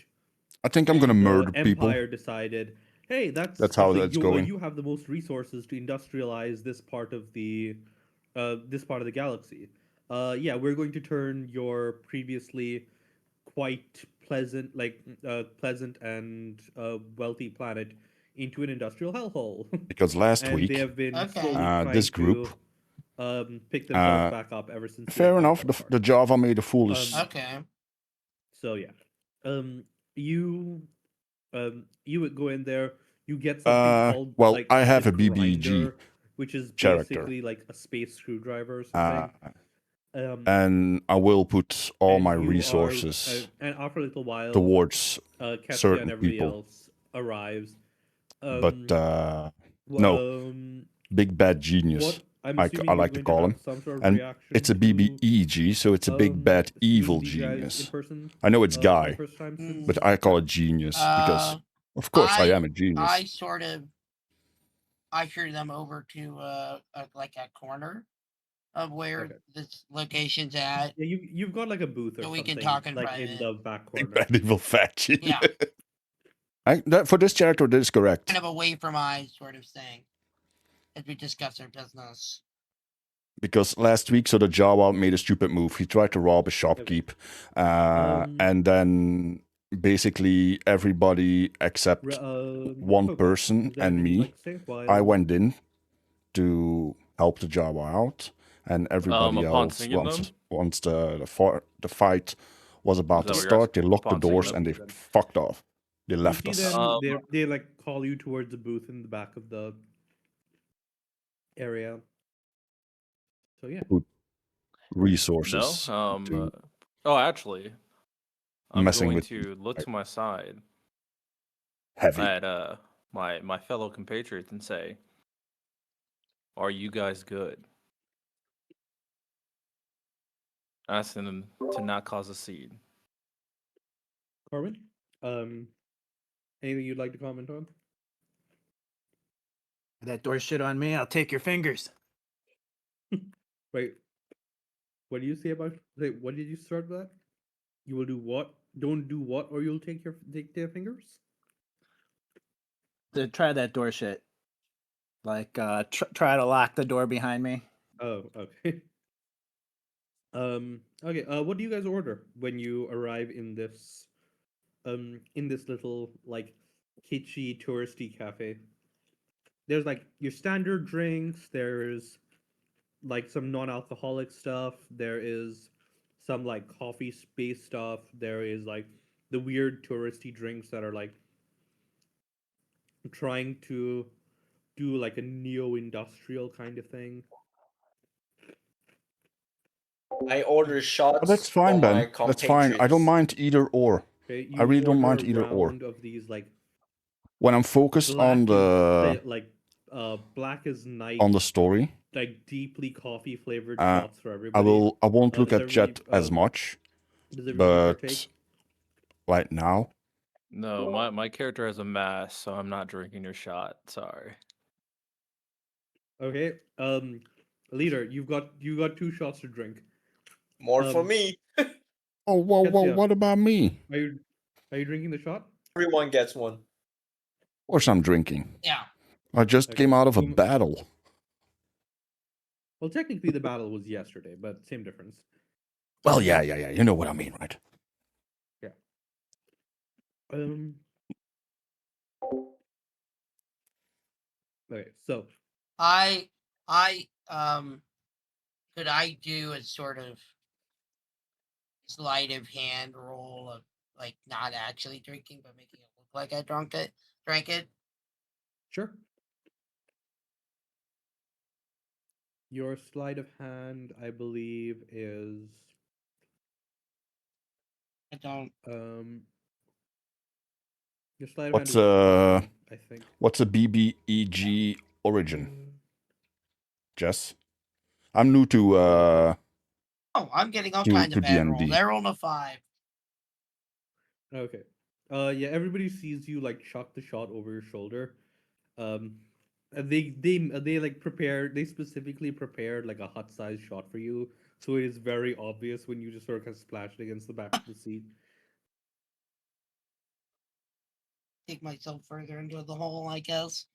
S2: I think I'm gonna
S3: the
S2: murder people.
S3: Empire decided, hey,
S2: That's how
S3: actually
S2: that's going.
S3: you have the most resources to industrialize this part of the galaxy. Yeah, we're going to turn your previously quite pleasant and wealthy planet into an industrial hellhole.
S2: Because last
S3: And they
S2: week,
S3: have been
S8: Okay.
S3: slowly trying
S2: this group,
S3: to pick themselves
S2: uh,
S3: back up ever since. the
S2: fair
S3: Empire
S2: enough,
S3: fell
S2: the
S3: apart.
S2: Java made a foolish.
S8: Okay.
S3: So yeah, you would go in there. You get something called
S2: Well,
S3: like
S2: I have
S3: the
S2: a BBG
S3: grinder, which is
S2: character.
S3: basically like a space screwdriver or something.
S2: And I will put all
S3: And
S2: my
S3: you are,
S2: resources
S3: and after a little while,
S2: towards
S3: Ketsia
S2: certain
S3: and everybody
S2: people.
S3: else arrives.
S2: But
S3: No,
S2: big bad genius.
S3: what I'm
S2: I
S3: assuming you're
S2: like to
S3: going
S2: call
S3: have
S2: him.
S3: some sort of
S2: And
S3: reaction
S2: it's a
S3: to,
S2: BBEG, so it's a big bad
S3: seeing
S2: evil
S3: these guys in
S2: genius.
S3: person,
S2: I know it's
S3: for the
S2: Guy,
S3: first time since.
S2: but I call it genius because,
S8: Uh,
S2: of course, I
S8: I
S2: am a genius.
S8: I sort of ushered them over to like a corner of where
S3: Okay.
S8: this location's at.
S3: Yeah, you've got like a booth or
S8: So we
S3: something,
S8: can talk in
S3: like in
S8: private.
S3: the back
S2: Big
S3: corner.
S2: bad evil fat genius.
S8: Yeah.
S2: For this character, that is correct.
S8: Kind of away from eyes sort of thing as we discuss our business.
S2: Because last week, so the Jawa made a stupid move. He tried to rob a shopkeep, and then basically everybody except one
S3: Coco,
S2: person
S3: is there
S2: and
S3: anything you'd
S2: me,
S3: like to say
S2: I
S3: while-
S2: went in to help the Jawa out, and everybody
S7: upon
S2: else
S7: singing them?
S2: once the fight was about to
S7: Is that what you're
S2: start, they locked the
S7: upon singing
S2: doors
S7: them?
S2: and they fucked off. They
S3: You
S2: left
S3: see
S2: us.
S3: them, they like call you towards the booth in the back of the area. So yeah.
S2: Resources.
S7: No.
S2: to-
S7: Oh, actually, I'm
S2: Messing
S7: going
S2: with
S7: to look to my side
S2: heavy.
S7: at my fellow compatriots and say, "Are you guys good?" Asking them to not cause a scene.
S3: Corbin, anything you'd like to comment on?
S5: That door shit on me, I'll take your fingers.
S3: Wait, what do you say about? Wait, what did you start with that? You will do what? Don't do what, or you'll take their fingers.
S5: To try that door shit. Like, try to lock the door behind me.
S3: Oh, okay. Okay. What do you guys order when you arrive in this little like kitschy touristy cafe? There's like your standard drinks. There's like some non-alcoholic stuff. There is some like coffee space stuff. There is like the weird touristy drinks that are like trying to do like a neo-industrial kind of thing.
S6: I order shots.
S2: Oh, that's fine,
S6: for my
S2: Ben. That's fine. I don't
S6: compatriots.
S2: mind either or.
S3: Okay,
S2: I really don't mind
S3: order a
S2: either or.
S3: round of these like
S2: When I'm focused on
S3: black as night
S2: on the story,
S3: like deeply coffee flavored
S2: Uh,
S3: shots for everybody.
S2: I won't look
S3: does
S2: at Jet
S3: everybody,
S2: as much,
S3: Does everybody
S2: but
S3: partake?
S2: right now,
S7: No, my character has a mask, so I'm not drinking your shot. Sorry.
S3: Okay. Leader, you got 2 shots to drink.
S6: More for me.
S2: oh whoa,
S3: Ketsia.
S2: what about me?
S3: Are you drinking the shot?
S6: Everyone gets one.
S2: Of course I'm drinking.
S8: Yeah.
S2: I just
S3: Okay.
S2: came out of a
S3: Whom-
S2: battle.
S3: Well, technically the battle was yesterday, but same difference.
S2: Well, yeah, you know what I mean, right?
S3: Okay, so
S8: Could I do a sort of sleight of hand role of like not actually drinking but making it look like I drank it?
S3: sure. Your sleight of hand, I believe, is
S8: don't.
S3: Your sleight of
S2: What's
S3: hand is 15, I think.
S2: what's a BBEG origin, Jess? I'm new to
S8: Oh, I'm getting all
S2: to
S8: kinds of bad rolls.
S2: D&D.
S8: I rolled a 5.
S3: Okay. Yeah, everybody sees you like chuck the shot over your shoulder. And they like prepared. They specifically prepared like a hut-sized shot for you, so it is very obvious when you just sort of splash it against the back of the seat.
S8: Take myself further into the hole, I guess.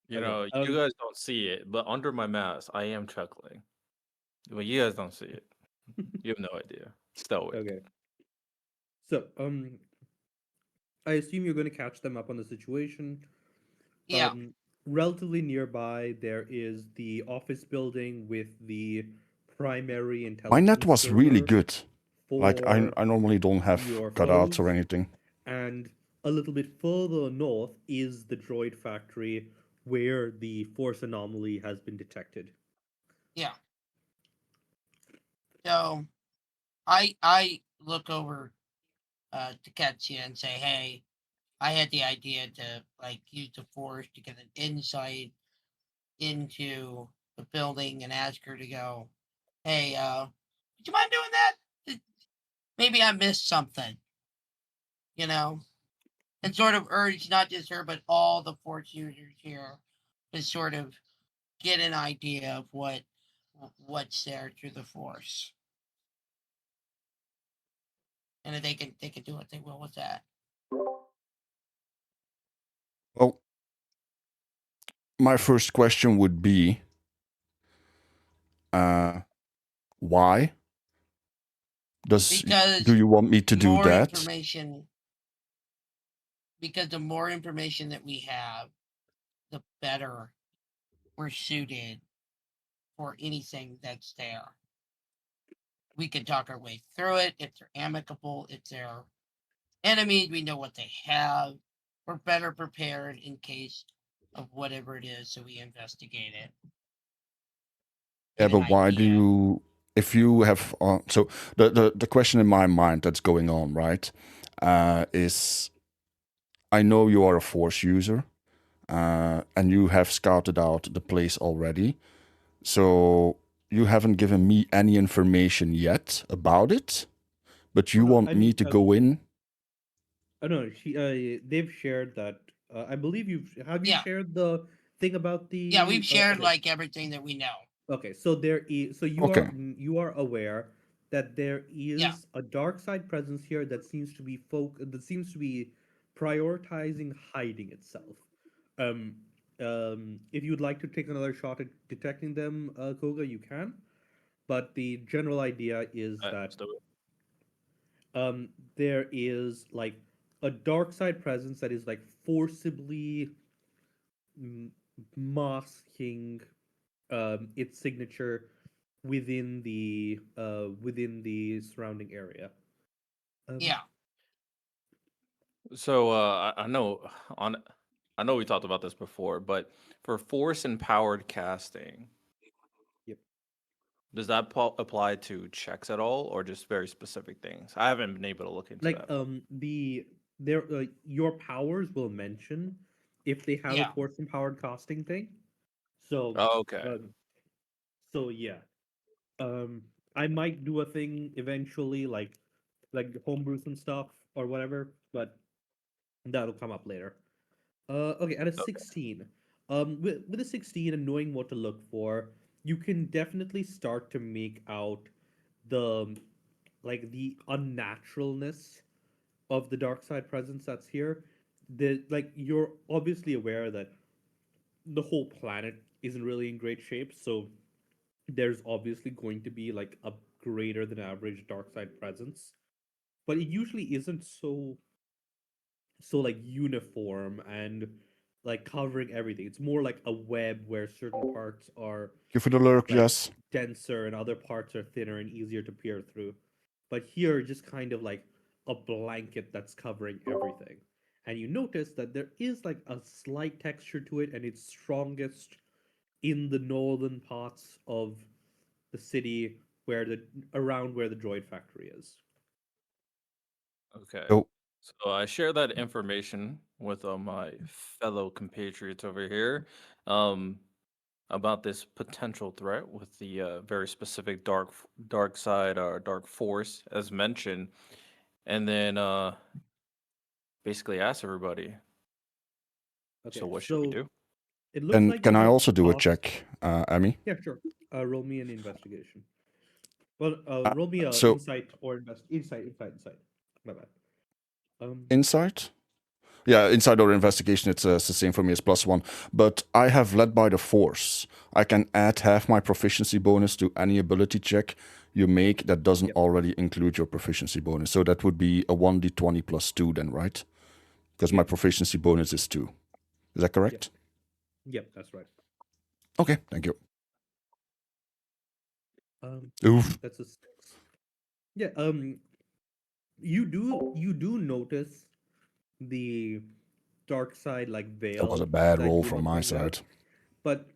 S7: You
S3: Okay,
S7: know, you guys don't see it, but under my mask, I am chuckling. But you guys don't see it. You have no idea. Stoic.
S3: Okay. So, I assume you're going to catch them up on the situation.
S8: Yeah.
S3: Relatively nearby, there is the office building with the primary intelligence.
S2: My net was really
S3: server
S2: good. Like I
S3: for
S2: normally don't have
S3: your
S2: cutouts or
S3: foes.
S2: anything.
S3: And a little bit further north is the droid factory where the force anomaly has been detected.
S8: Yeah. So I look over to Ketsia and say, hey, I had the idea to like use the force to get an insight into the building and ask her to go, hey, would you mind doing that? Maybe I missed something, you know? And sort of urge not just her, but all the force users here to sort of get an idea of what's there through the force. And if they can do what they will with that.
S2: Well, my first question would be, why?
S8: Because
S2: do you want me to do
S8: more
S2: that?
S8: information, because the more information that we have, the better we're suited for anything that's there. We can talk our way through it. If they're amicable, if they're enemies, we know what they have. We're better prepared in case of whatever it is, so we investigate it.
S2: Yeah,
S8: Get an
S2: but why do
S8: idea.
S2: you? If you have, so the question in my mind that's going on, right, is I know you are a force user, and you have scouted out the place already, so you haven't given me any information yet about it, but you
S3: no,
S2: want
S3: I
S2: me
S3: mean,
S2: to go in.
S3: Oh no, they've shared that. I believe have you
S8: Yeah.
S3: shared the thing about the?
S8: Yeah, we've shared
S3: okay.
S8: like everything that we know.
S3: Okay, so there is. So
S2: Okay.
S3: you are aware that there is
S8: Yeah.
S3: a dark side presence here that seems to be prioritizing hiding itself. If you'd like to take another shot at detecting them, Koga, you can. But the general idea is that
S7: Let's do it.
S3: there is like a dark side presence that is like forcibly masking its signature within the surrounding area.
S8: Yeah.
S7: So I know I know we talked about this before, but for force empowered casting,
S3: Yep.
S7: does that apply to checks at all, or just very specific things? I haven't been able to look into
S3: Like
S7: that.
S3: your powers will mention if they have
S8: Yeah.
S3: a force empowered casting thing. So
S7: Oh, okay.
S3: So yeah. I might do a thing eventually, like homebrew some stuff or whatever, but that'll come up later. Okay, at a 16, with a 16 and knowing what to look for, you can definitely start to make out the the unnaturalness of the dark side presence that's here. You're obviously aware that the whole planet isn't really in great shape, so there's obviously going to be like a greater than average dark side presence, but it usually isn't so like uniform and like covering everything. It's more like a web where certain parts are
S2: Give it a lurk,
S3: like
S2: yes.
S3: denser and other parts are thinner and easier to peer through. But here, just kind of like a blanket that's covering everything. And you notice that there is like a slight texture to it, and it's strongest in the northern parts of the city, around where the droid factory is.
S7: Okay.
S2: So
S7: So I share that information with my fellow compatriots over here um, about this potential threat with the very specific dark side or dark force, as mentioned, and then basically ask everybody.
S3: Okay,
S7: So what should we
S3: so
S7: do?
S3: it looks like
S2: can
S3: you
S2: I
S3: have
S2: also do a
S3: passed-
S2: check, Amy?
S3: Yeah, sure. Roll me an investigation. Well,
S2: Uh,
S3: roll me a
S2: so-
S3: insight or insight. My bad.
S2: Insight? Yeah, insight or investigation, it's the same for me as +1. But I have led by the force. I can add half my proficiency bonus to any ability check you make that doesn't
S3: Yep.
S2: already include your proficiency bonus. So that would be a 1d20 plus 2 then, right? Because my
S3: Yep.
S2: proficiency bonus is 2. Is that correct?
S3: Yep, that's right.
S2: Okay, thank you. Oof.
S3: That's a 6. Yeah. You do notice the dark side like veil.
S2: That was a bad
S3: that
S2: roll
S3: you
S2: from
S3: were
S2: my
S3: pointing out,
S2: side.
S3: but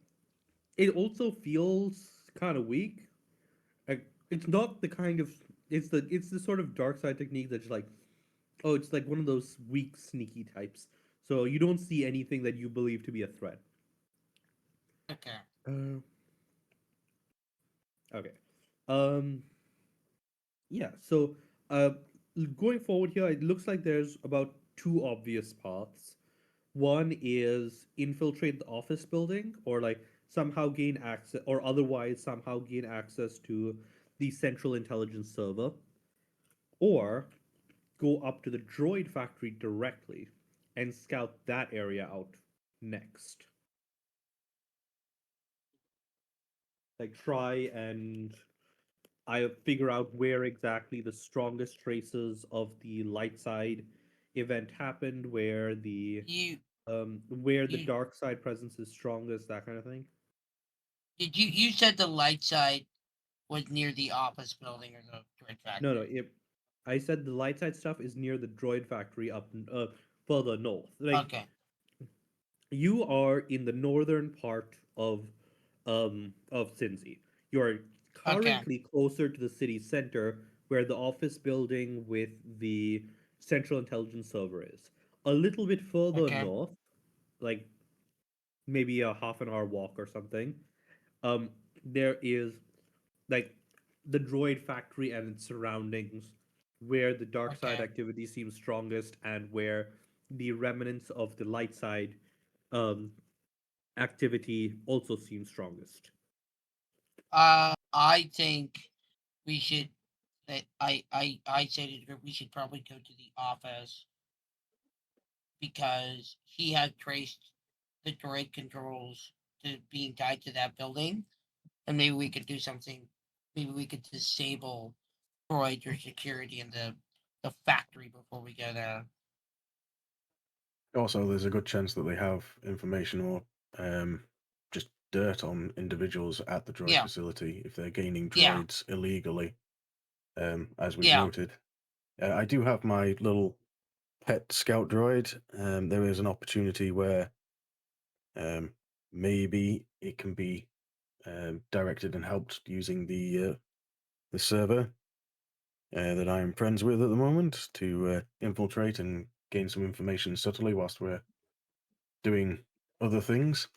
S3: it also feels kind of weak. Like it's not the kind of it's the sort of dark side technique that's like, oh, it's like one of those weak sneaky types. So you don't see anything that you believe to be a threat.
S8: Okay.
S3: Okay. Yeah. So going forward here, it looks like there's about 2 obvious paths. One is infiltrate the office building, or like somehow gain access, or otherwise somehow gain access to the central intelligence server, or go up to the droid factory directly and scout that area out next. Like try and I figure out where exactly the strongest traces of the light side event happened, where the
S8: You you-
S3: dark side presence is strongest, that kind of thing.
S8: you said the light side was near the office building or the droid factory?
S3: No, I said the light side stuff is near the droid factory up further north. Like
S8: Okay.
S3: you are in the northern part of Cincy. You are currently closer to the city center where the office building with the central intelligence server is. A little bit further
S8: Okay.
S3: north, like maybe a half an hour walk or something, there is like the droid factory and its surroundings where the dark side
S8: Okay.
S3: activity seems strongest and where the remnants of the light side um, activity also seems strongest.
S8: I think we should. I say to the group we should probably go to the office because he had traced the droid controls to being tied to that building, and maybe we could do something. Maybe we could disable droid or security in the factory before we go there.
S4: Also, there's a good chance that they have information or just dirt on individuals at the droid
S8: Yeah.
S4: facility if they're gaining
S8: Yeah.
S4: droids illegally, as we've
S8: Yeah.
S4: noted. I do have my little pet scout droid. There is an opportunity where maybe it can be directed and helped using the server that I am friends with at the moment to infiltrate and gain some information subtly whilst we're doing other things.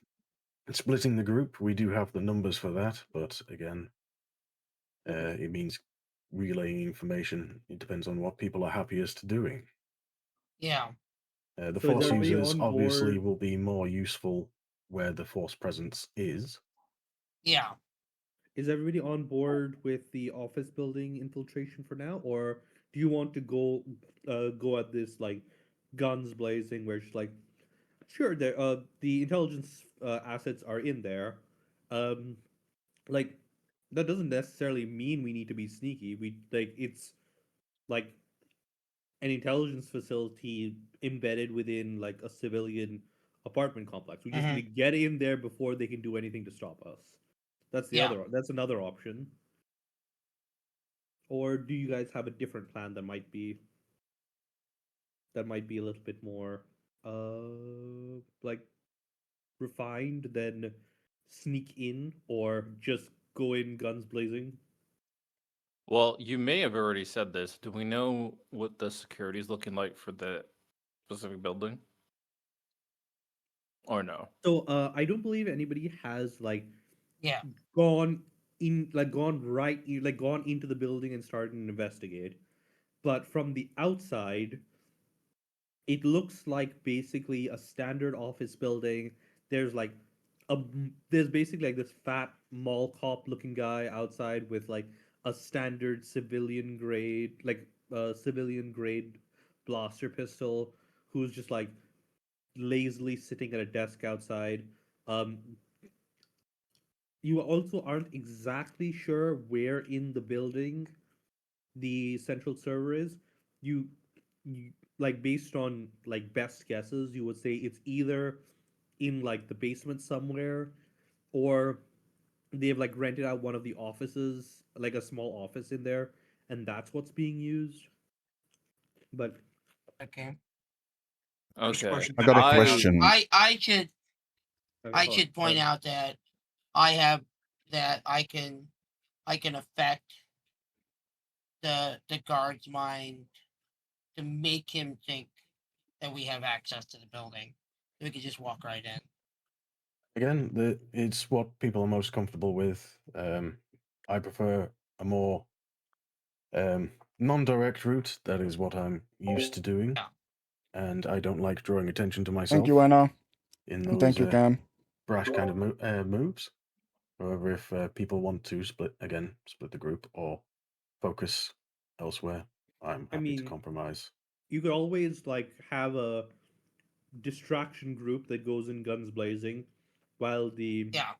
S4: Splitting the group, we do have the numbers for that, but again, it means relaying information. It depends on what people are happiest doing.
S8: Yeah.
S4: The
S3: So is
S4: force
S3: everybody
S4: users
S3: on
S4: obviously
S3: board?
S4: will be more useful where the force presence is.
S8: Yeah.
S3: Is everybody on board with the office building infiltration for now, or do you want to go at this like guns blazing, where it's like, sure, the intelligence assets are in there, like that doesn't necessarily mean we need to be sneaky. We like it's like an intelligence facility embedded within like a civilian apartment complex. We just need to get in there before they can do anything to stop us. That's
S8: Yeah.
S3: that's another option. Or do you guys have a different plan that might be a little bit more like refined than sneak in or just go in guns blazing?
S7: Well, you may have already said this. Do we know what the security is looking like for the specific building? Or no?
S3: So I don't believe anybody has like
S8: Yeah.
S3: gone gone into the building and started to investigate. But from the outside, it looks like basically a standard office building. There's like there's basically like this fat mall cop looking guy outside with like a standard civilian grade blaster pistol, who's just like lazily sitting at a desk outside. Um, you also aren't exactly sure where in the building the central server is. You like, based on like best guesses, you would say it's either in like the basement somewhere, or they've like rented out one of the offices, like a small office in there, and that's what's being used. But
S8: Okay.
S7: Okay.
S2: I got a
S8: Um,
S2: question.
S8: I should
S3: hold on,
S8: point out that I can affect the guard's mind to make him think that we have access to the building. We could just walk right in.
S4: Again, it's what people are most comfortable with. I prefer a more non-direct route. That is what I'm used to doing,
S8: Yeah.
S4: and I don't like drawing attention to myself.
S2: Thank you, Anna.
S4: In
S2: And
S4: those
S2: thank you, Cam.
S4: brash kind of moves. However, if people want to split the group or focus elsewhere, I'm happy to
S3: mean,
S4: compromise.
S3: you could always like have a distraction group that goes in guns blazing, while the
S8: Yeah.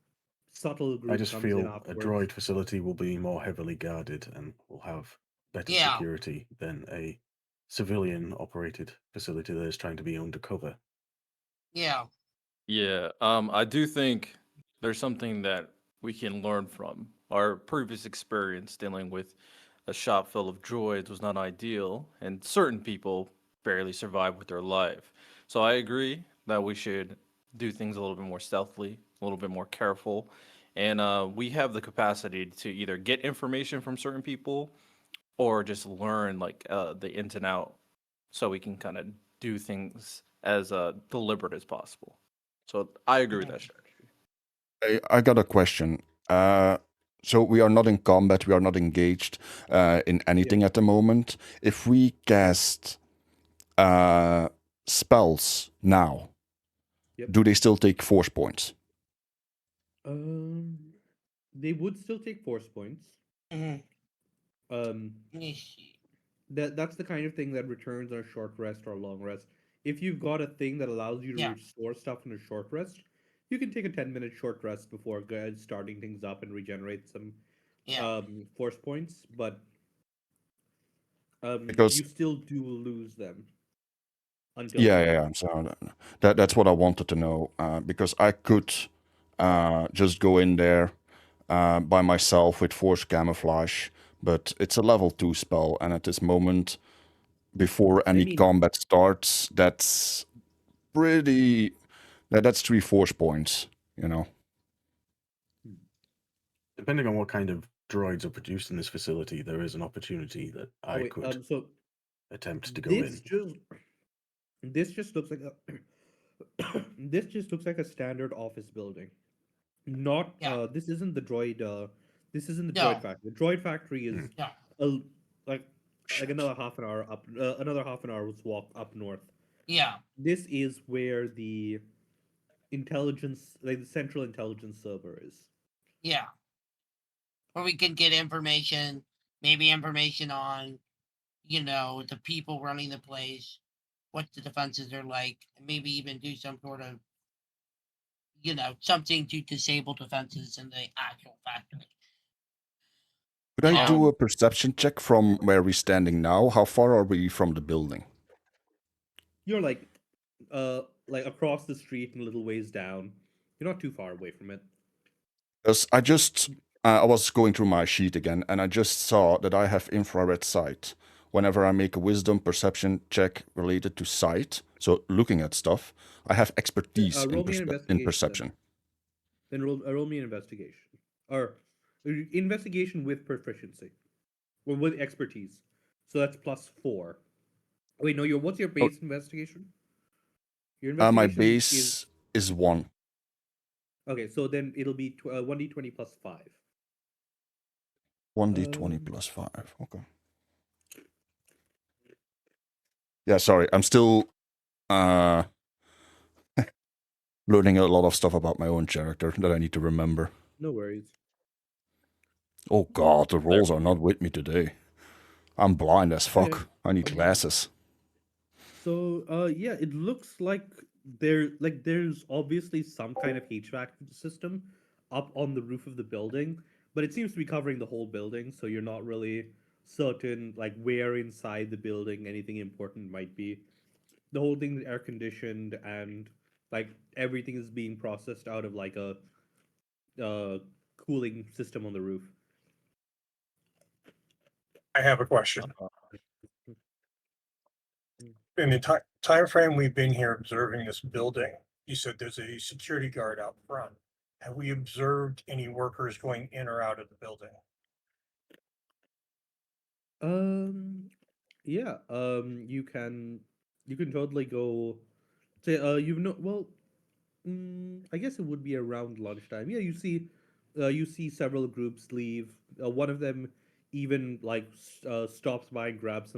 S3: subtle group
S4: I just
S3: comes in
S4: feel a
S3: afterwards.
S4: droid facility will be more heavily guarded and will have better
S8: Yeah.
S4: security than a civilian-operated facility that is trying to be undercover.
S8: Yeah.
S7: Yeah, I do think there's something that we can learn from. Our previous experience dealing with a shop full of droids was not ideal, and certain people barely survive with their life. So I agree that we should do things a little bit more stealthily, a little bit more careful, and we have the capacity to either get information from certain people or just learn like the ins and out, so we can kind of do things as deliberate as possible. So I agree with that strategy.
S2: I got a question. So we are not in combat. We are not engaged in anything at the moment. If we cast spells now,
S3: Yep.
S2: do they still take force points?
S3: They would still take force points.
S8: Mhm.
S3: Um,
S8: Let me see.
S3: that's the kind of thing that returns on a short rest or a long rest. If you've got a thing that allows you to
S8: Yeah.
S3: restore stuff in a short rest, you can take a 10-minute short rest before starting things up and regenerate some
S8: Yeah.
S3: force points. But
S2: Because-
S3: you still do lose them until
S2: Yeah. So that's what I wanted to know, because I could just go in there by myself with force camouflage, but it's a level 2 spell, and at this moment, before any
S3: mean-
S2: combat starts, that's pretty. That's 3 force points, you know.
S4: Depending on what kind of droids are produced in this facility, there is an opportunity that I
S3: wait,
S4: could
S3: so
S4: attempt to go
S3: this
S4: in.
S3: this just looks like a this just looks like a standard office building. Not
S8: Yeah.
S3: this isn't the droid this isn't the
S8: No.
S3: droid factory. The droid factory is
S8: Yeah.
S3: like another half an hour up, another half an hour's walk up north.
S8: Yeah.
S3: This is where the intelligence, like the central intelligence server is.
S8: Yeah. Where we can get information, maybe information on, the people running the place, what the defenses are like, and maybe even do some sort of, something to disable defenses in the actual factory.
S2: Could I do
S8: Um,
S2: a perception check from where we're standing now? How far are we from the building?
S3: You're like across the street and a little ways down. You're not too far away from it.
S2: Because I was going through my sheet again, and I just saw that I have infrared sight. Whenever I make a wisdom perception check related to sight, so looking at stuff, I have expertise
S3: roll me an
S2: in
S3: investigation
S2: perception.
S3: Then roll me an investigation, or investigation with proficiency. Well, with expertise. So that's +4. Wait, no, what's your base investigation? Your
S2: My
S3: investigation
S2: base is 1.
S3: Okay, so then it'll be 1d20 + 5.
S2: 1d20 plus 5. Okay. Yeah, sorry. I'm still learning a lot of stuff about my own character that I need to remember.
S3: No worries.
S2: Oh god, the rolls are not with me today. I'm blind as fuck.
S3: Okay.
S2: I need glasses.
S3: So yeah, it looks like there's obviously some kind of HVAC system up on the roof of the building, but it seems to be covering the whole building, so you're not really certain like where inside the building anything important might be. The whole thing is air conditioned and like everything is being processed out of like a cooling system on the roof.
S11: I have a question. In the time frame we've been here observing this building, you said there's a security guard out front. Have we observed any workers going in or out of the building?
S3: Yeah. You can totally go. Say, I guess it would be around lunchtime. Yeah, you see several groups leave. One of them even like stops by and grabs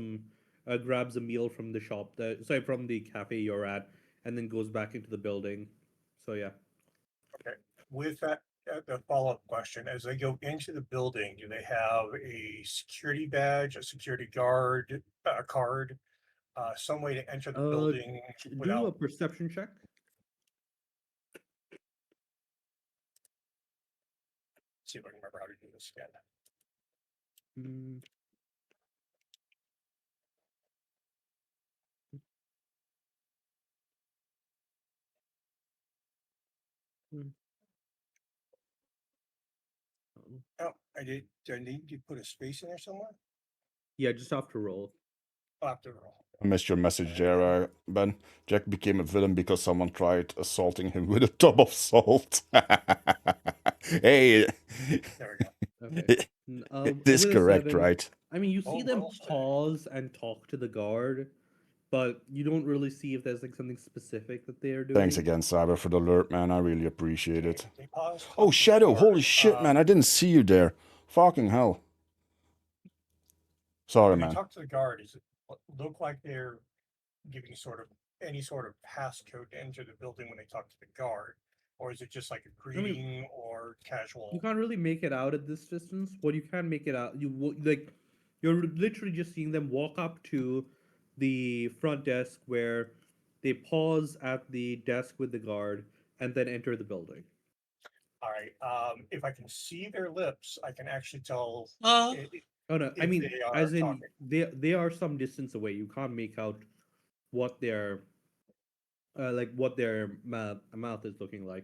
S3: a meal from the shop from the cafe you're at, and then goes back into the building. So yeah.
S11: Okay. With that, the follow-up question, as they go into the building, do they have a security badge, a security guard, card, some way to enter the building
S3: Do a
S11: without?
S3: perception check.
S11: See if I can remember how to do this again.
S3: Mm. Mm.
S11: Oh, I did. Do I need to put a space in there somewhere?
S3: Yeah, just have to roll.
S11: I'll have to roll.
S2: I missed your message there, Ben. Jack became a villain because someone tried assaulting him with a tub of salt. Hey,
S11: There we go.
S3: Okay.
S2: it is
S3: with a
S2: correct,
S3: 7,
S2: right?
S3: I mean, you see
S11: Oh,
S3: them
S11: well said.
S3: pause and talk to the guard, but you don't really see if there's like something specific that they are doing.
S2: Thanks again, Cyber, for the alert, man. I really appreciate it.
S11: They pause, talk
S2: Oh,
S11: to the
S2: Shadow, holy
S11: guard.
S2: shit, man. I didn't see you there. Fucking hell. Sorry,
S11: When they
S2: man.
S11: talk to the guard, does it look like they're giving any sort of passcode to enter the building when they talk to the guard? Or is it just like a greeting or casual?
S3: You can't really make it out at this distance. What you can make it out, you're literally just seeing them walk up to the front desk where they pause at the desk with the guard and then enter the building.
S11: All right. If I can see their lips, I can actually tell.
S3: Oh no, I
S11: if
S3: mean,
S11: they are
S3: as in
S11: talking.
S3: they are some distance away. You can't make out what their mouth is looking like,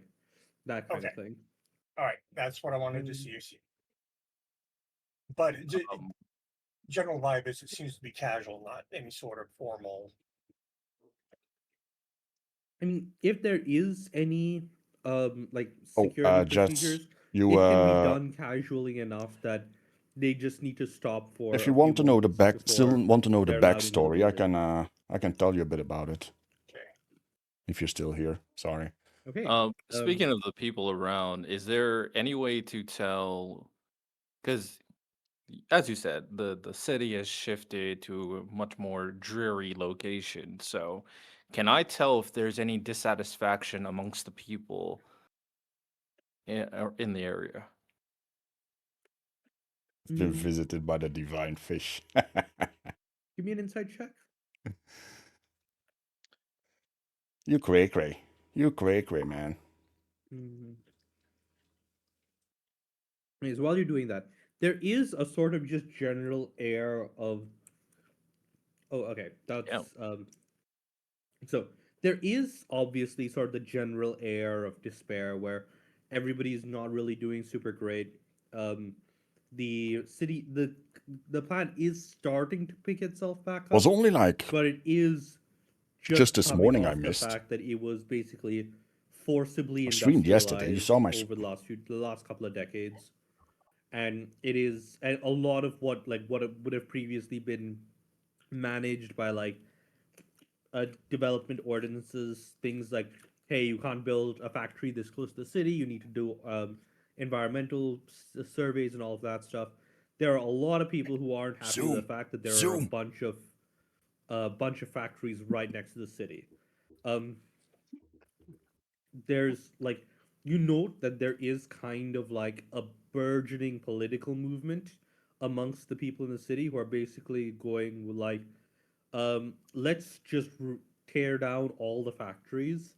S3: that kind of
S11: Okay.
S3: thing.
S11: All right, that's what I wanted to see. But general vibe is it seems to be casual, not any sort of formal.
S3: I mean, if there is any like
S2: Oh,
S3: security
S2: Jets,
S3: procedures,
S2: you,
S3: it can be done casually enough that they just need to stop for.
S2: if you
S3: a
S2: want to
S3: few
S2: know the
S3: moments
S2: still
S3: before
S2: want to know the
S3: they're allowed into the
S2: backstory,
S3: building.
S2: I can tell you a bit about it.
S11: Okay.
S2: If you're still here, sorry.
S3: Okay.
S7: Speaking of the people around, is there any way to tell? Because, as you said, the city has shifted to a much more dreary location. So, can I tell if there's any dissatisfaction amongst the people in the area?
S2: Been visited by the divine fish.
S3: Give me an insight check.
S2: You cray cray. You cray cray, man.
S3: So while you're doing that, there is a sort of just general air of. Oh, okay. That's So there is obviously sort of the general air of despair where everybody's not really doing super great. The city, the plant is starting to pick itself back up.
S2: Was only like
S3: but it is
S2: just this
S3: coming
S2: morning
S3: off
S2: I missed.
S3: the fact that it was basically forcibly
S2: I streamed yesterday. You
S3: industrialized
S2: saw my
S3: over the last couple of decades, and a lot of what would have previously been managed by like development ordinances, things like, hey, you can't build a factory this close to the city. You need to do environmental surveys and all of that stuff. There are a lot of people who aren't happy with the fact that there are a bunch of factories right next to the city. There's like, you note that there is kind of like a burgeoning political movement amongst the people in the city who are basically going with like, let's just tear down all the factories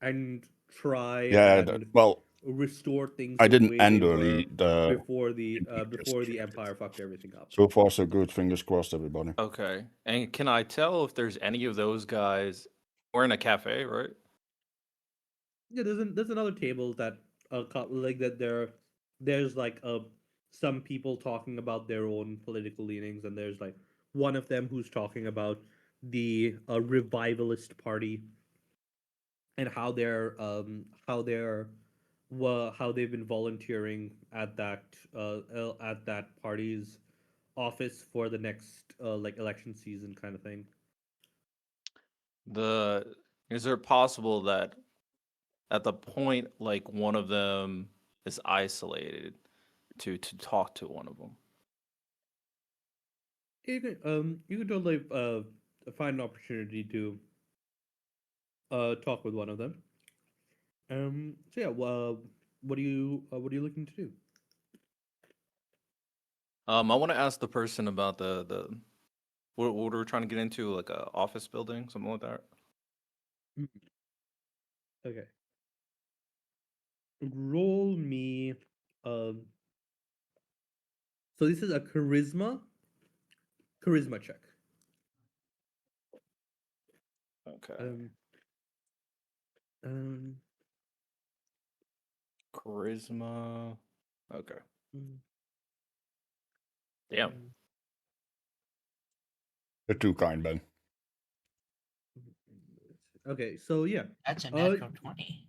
S3: and try
S2: Yeah,
S3: and
S2: well,
S3: restore things
S2: I
S3: the
S2: didn't
S3: way
S2: end
S3: they
S2: early.
S3: were before the empire fucked everything up.
S2: So far, so good. Fingers crossed, everybody.
S7: Okay. And can I tell if there's any of those guys? We're in a cafe, right?
S3: Yeah, there's another table that like that there's like some people talking about their own political leanings, and there's like one of them who's talking about the revivalist party and how they've been volunteering at that party's office for the next like election season kind of thing.
S7: Is it possible that at the point like one of them is isolated to talk to one of them?
S3: You can totally find an opportunity to talk with one of them. So yeah, what are you looking to do?
S7: I want to ask the person about the what we're trying to get into, like a office building, something like that.
S3: Okay. Roll me. So this is a charisma check.
S7: Okay. Charisma. Okay. Damn.
S2: You're too kind, Ben.
S3: Okay, so yeah.
S8: That's a natural 20.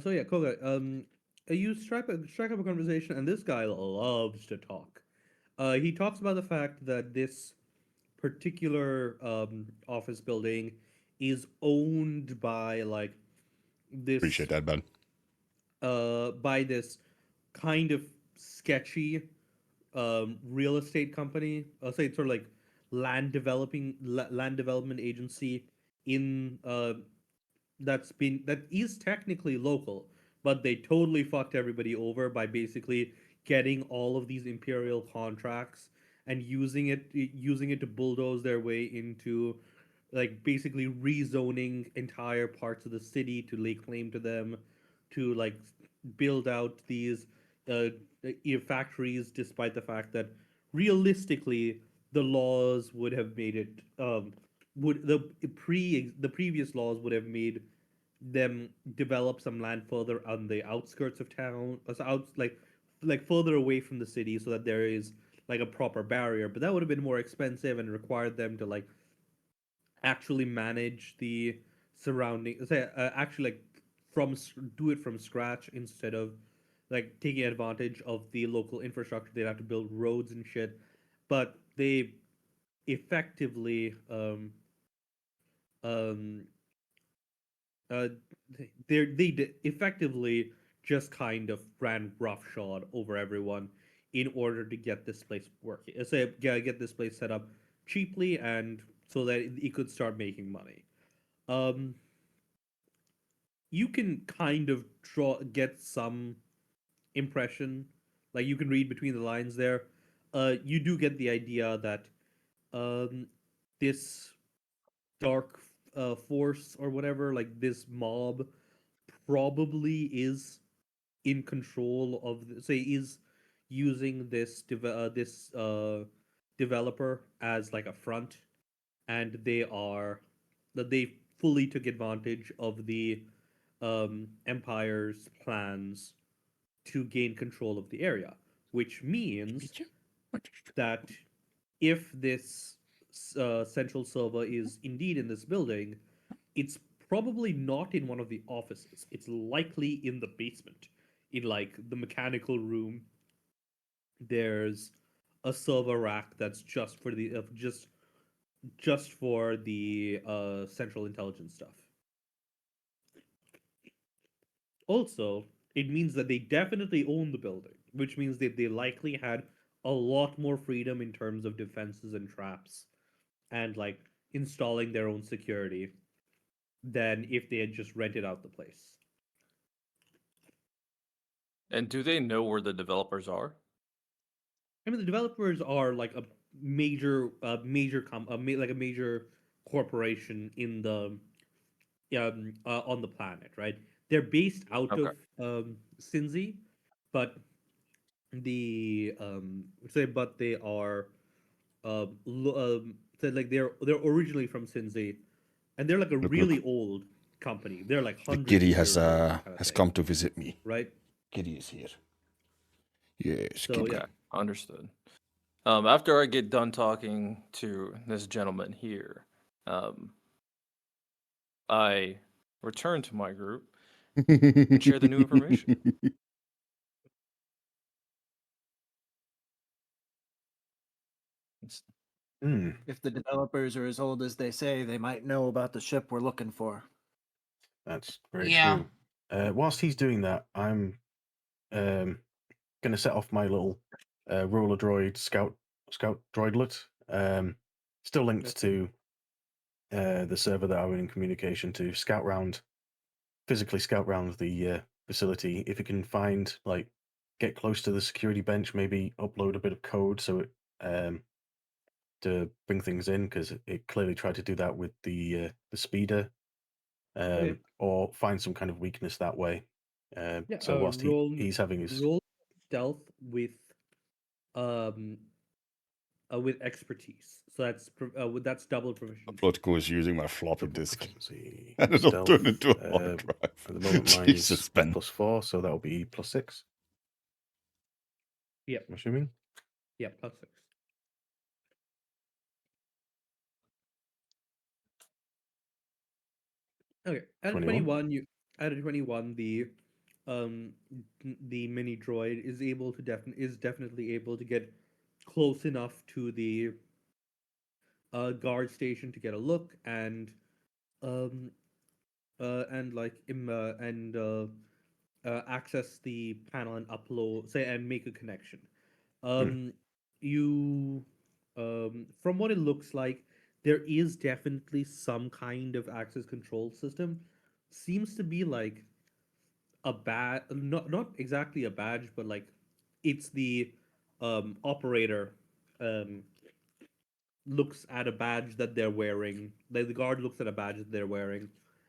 S3: So yeah, Koga, you strike up a conversation, and this guy loves to talk. He talks about the fact that this particular office building is owned by like this
S2: Appreciate that, Ben.
S3: by this kind of sketchy real estate company. I'll say it's sort of like land development agency in that is technically local, but they totally fucked everybody over by basically getting all of these imperial contracts and using it to bulldoze their way into like basically rezoning entire parts of the city to lay claim to them, to like build out these uh, factories, despite the fact that realistically the laws would have made it would the previous laws would have made them develop some land further on the outskirts of town, like further away from the city, so that there is like a proper barrier. But that would have been more expensive and required them to like actually manage the surrounding, say actually like do it from scratch instead of like taking advantage of the local infrastructure. They'd have to build roads and shit, but they effectively um uh effectively just kind of ran roughshod over everyone in order to get this place working. Say get this place set up cheaply and so that it could start making money. Um, you can kind of get some impression, like you can read between the lines there. You do get the idea that this dark force or whatever, like this mob, probably is in control of say is using this developer as like a front, and they fully took advantage of the empire's plans to gain control of the area, which means that if this central server is indeed in this building, it's probably not in one of the offices. It's likely in the basement, in like the mechanical room. There's a server rack that's just for the just for the central intelligence stuff. Also, it means that they definitely own the building, which means that they likely had a lot more freedom in terms of defenses and traps and like installing their own security than if they had just rented out the place.
S7: And do they know where the developers are?
S3: I mean, the developers are like a major, like a major corporation in the on the planet, right? They're based out
S7: Okay.
S3: of Cincy, but but they are so like they're originally from Cincy, and they're like a
S2: Look,
S3: really
S2: look.
S3: old company. They're like
S2: The
S3: hundreds
S2: kitty
S3: of
S2: has
S3: years old, kind of
S2: has
S3: thing,
S2: come to visit me.
S3: right?
S2: Kitty is here. Yes,
S3: So
S2: kitty.
S3: yeah,
S7: Okay, understood. After I get done talking to this gentleman here, I return to my group and share the new information. It's-
S4: Hmm.
S5: If the developers are as old as they say, they might know about the ship we're looking for.
S4: That's very
S8: Yeah.
S4: true. Whilst he's doing that, I'm going to set off my little roller droid scout droidlet. Still linked to the server that I'm in communication to. Physically scout round the facility. If you can find get close to the security bench, maybe upload a bit of code so it to bring things in, because it clearly tried to do that with the speeder.
S3: Okay.
S4: Or find some kind of weakness that way.
S3: Yeah,
S4: So whilst he's having his
S3: roll stealth with expertise. So that's double proficiency.
S2: Plotko is using my floppy disk.
S4: proficiency,
S2: And it'll
S4: stealth,
S2: turn into a hard
S4: at
S2: drive.
S4: the moment mine
S2: Jesus,
S4: is
S2: Ben.
S4: +4, so that'll be +6.
S3: Yep.
S4: I'm assuming.
S3: Yeah, +6. Okay, at
S4: 21.
S3: At a 21, the mini droid is definitely able to get close enough to the guard station to get a look um access the panel and upload and make a connection. You From what it looks like, there is definitely some kind of access control system. Seems to be like a not exactly a badge, but like it's the operator looks at a badge that they're wearing. Like the guard looks at a badge that they're wearing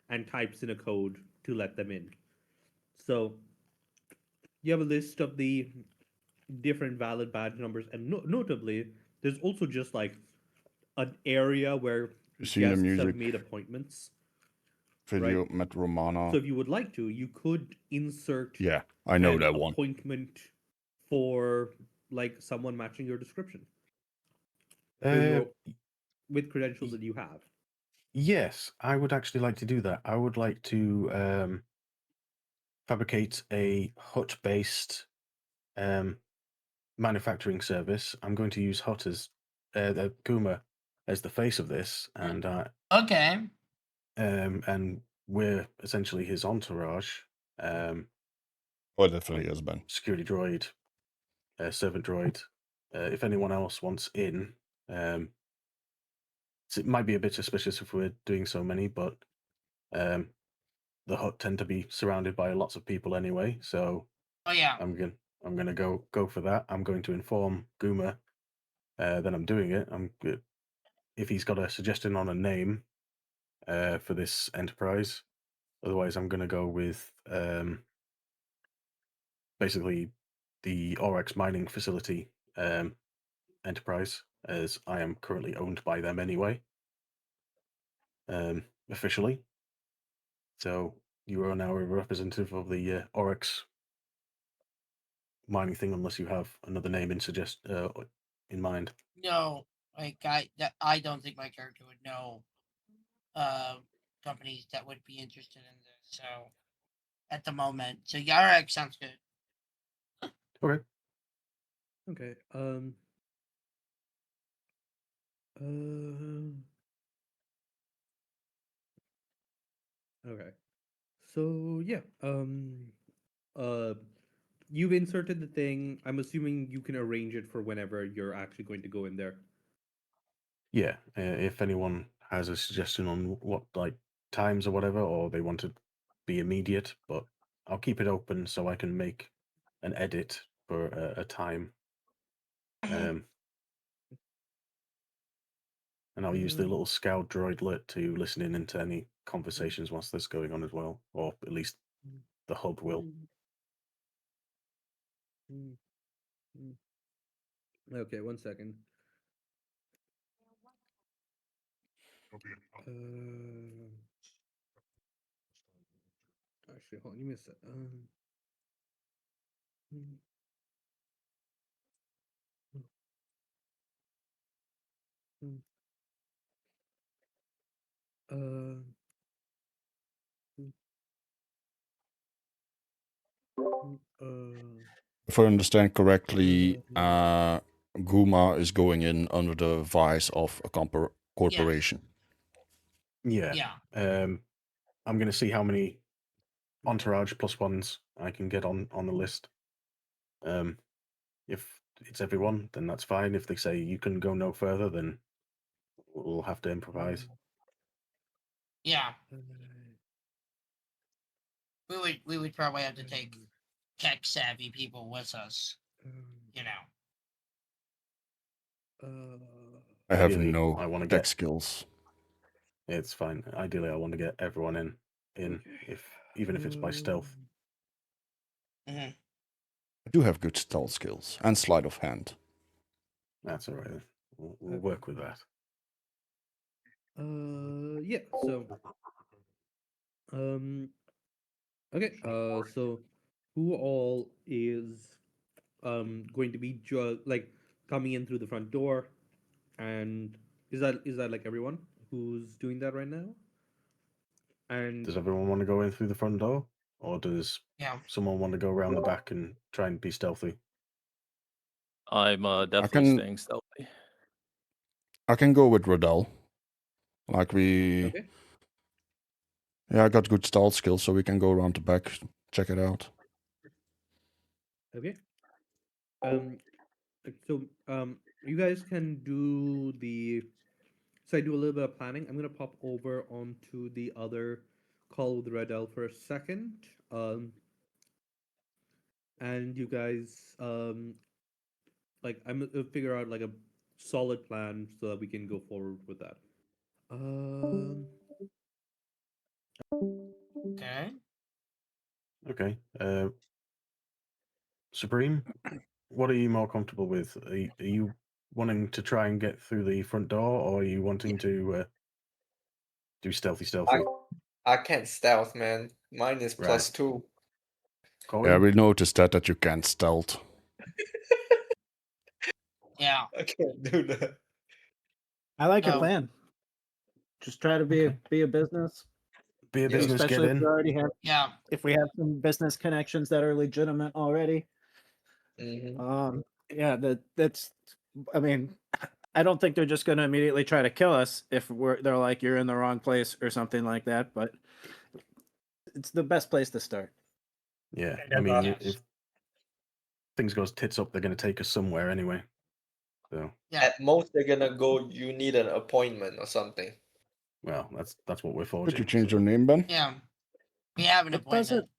S3: and types in a code to let them in. So you have a list of the different valid badge numbers, and notably, there's also just like an area where
S2: You see the
S3: guests have
S2: music
S3: made appointments.
S2: video,
S3: right?
S2: Met Romana.
S3: So if you would like to, you could insert
S2: Yeah, I know
S3: an
S2: that one.
S3: appointment for like someone matching your description
S4: Uh,
S3: with credentials that you have.
S4: yes, I would actually like to do that. I would like to fabricate a hut-based manufacturing service. I'm going to use Hut as the Guma as the face of this, and
S8: Okay.
S4: and we're essentially his entourage.
S2: Oh, definitely has been.
S4: Security droid, servant droid. If anyone else wants in, it might be a bit suspicious if we're doing so many, but the hut tend to be surrounded by lots of people anyway. So
S8: Oh yeah.
S4: I'm gonna go for that. I'm going to inform Guma that I'm doing it. If he's got a suggestion on a name for this enterprise. Otherwise, I'm gonna go with basically the Oryx mining facility enterprise, as I am currently owned by them anyway, officially. So you are now a representative of the Oryx mining thing, unless you have another name in mind.
S8: No, like I don't think my character would know companies that would be interested in this. So at the moment, so Yarek sounds good.
S4: Okay.
S3: Okay. Okay. So yeah. You've inserted the thing. I'm assuming you can arrange it for whenever you're actually going to go in there.
S4: Yeah. If anyone has a suggestion on what like times or whatever, or they want to be immediate, but I'll keep it open so I can make an edit for a time. And I'll use the little scout droidlet to listen in into any conversations whilst this going on as well, or at least the hub will.
S3: Okay, 1 second. Actually, hold on, give me a sec.
S2: If I understand correctly, Guma is going in under the vice of a corporation.
S4: Yeah.
S8: Yeah.
S4: I'm going to see how many entourage plus ones I can get on the list. If it's everyone, then that's fine. If they say you can go no further, then we'll have to improvise.
S8: Yeah. We would probably have to take tech savvy people with us. You know.
S2: I have
S4: Ideally,
S2: no
S4: I want to
S2: tech
S4: get.
S2: skills.
S4: It's fine. Ideally, I want to get everyone in, even if it's by stealth.
S8: Mhm.
S2: I do have good stealth skills and sleight of hand.
S4: That's all right. We'll work with that.
S3: Yeah. So, okay. So who all is going to be like coming in through the front door, and is that like everyone who's doing that right now? And
S4: Does everyone want to go in through the front door, or does someone want to go around the back and try and be stealthy?
S7: I'm definitely
S2: can-
S7: staying stealthy.
S2: I can go with Rodell. Like we.
S3: Okay.
S2: Yeah, I got good stealth skills, so we can go around the back, check it out.
S3: Okay. So you guys can do the. So I do a little bit of planning. I'm gonna pop over onto the other call with Redell for a second. And you guys like I'm gonna figure out like a solid plan so that we can go forward with that.
S8: Okay.
S4: Okay. Supreme, what are you more comfortable with? Are you wanting to try and get through the front door, or are you wanting to do stealthy?
S6: I can't stealth, man. Mine is
S4: Right.
S6: +2.
S4: Corey?
S2: Yeah, we noticed that you can't stealth.
S8: Yeah.
S6: I can't do that.
S5: I like your
S8: Oh.
S5: plan. Just try to be a business.
S4: Be a
S6: Yeah.
S4: business, get
S5: Especially if
S4: in.
S5: we already have
S8: Yeah.
S5: if we have some business connections that are legitimate already.
S6: Mhm.
S5: Yeah, that's I mean, I don't think they're just gonna immediately try to kill us if they're like you're in the wrong place or something like that, but it's the best place to start.
S4: Yeah,
S11: And
S4: I
S11: then,
S4: mean,
S8: Yes.
S4: if things goes tits up, they're going to take us somewhere anyway. So,
S8: Yeah.
S6: At most, they're gonna go. You need an appointment or something.
S4: well, that's what we're
S2: Did
S4: forging.
S2: you change
S4: so-
S2: your name, Ben?
S8: Yeah. We have an
S5: It doesn't
S8: appointment.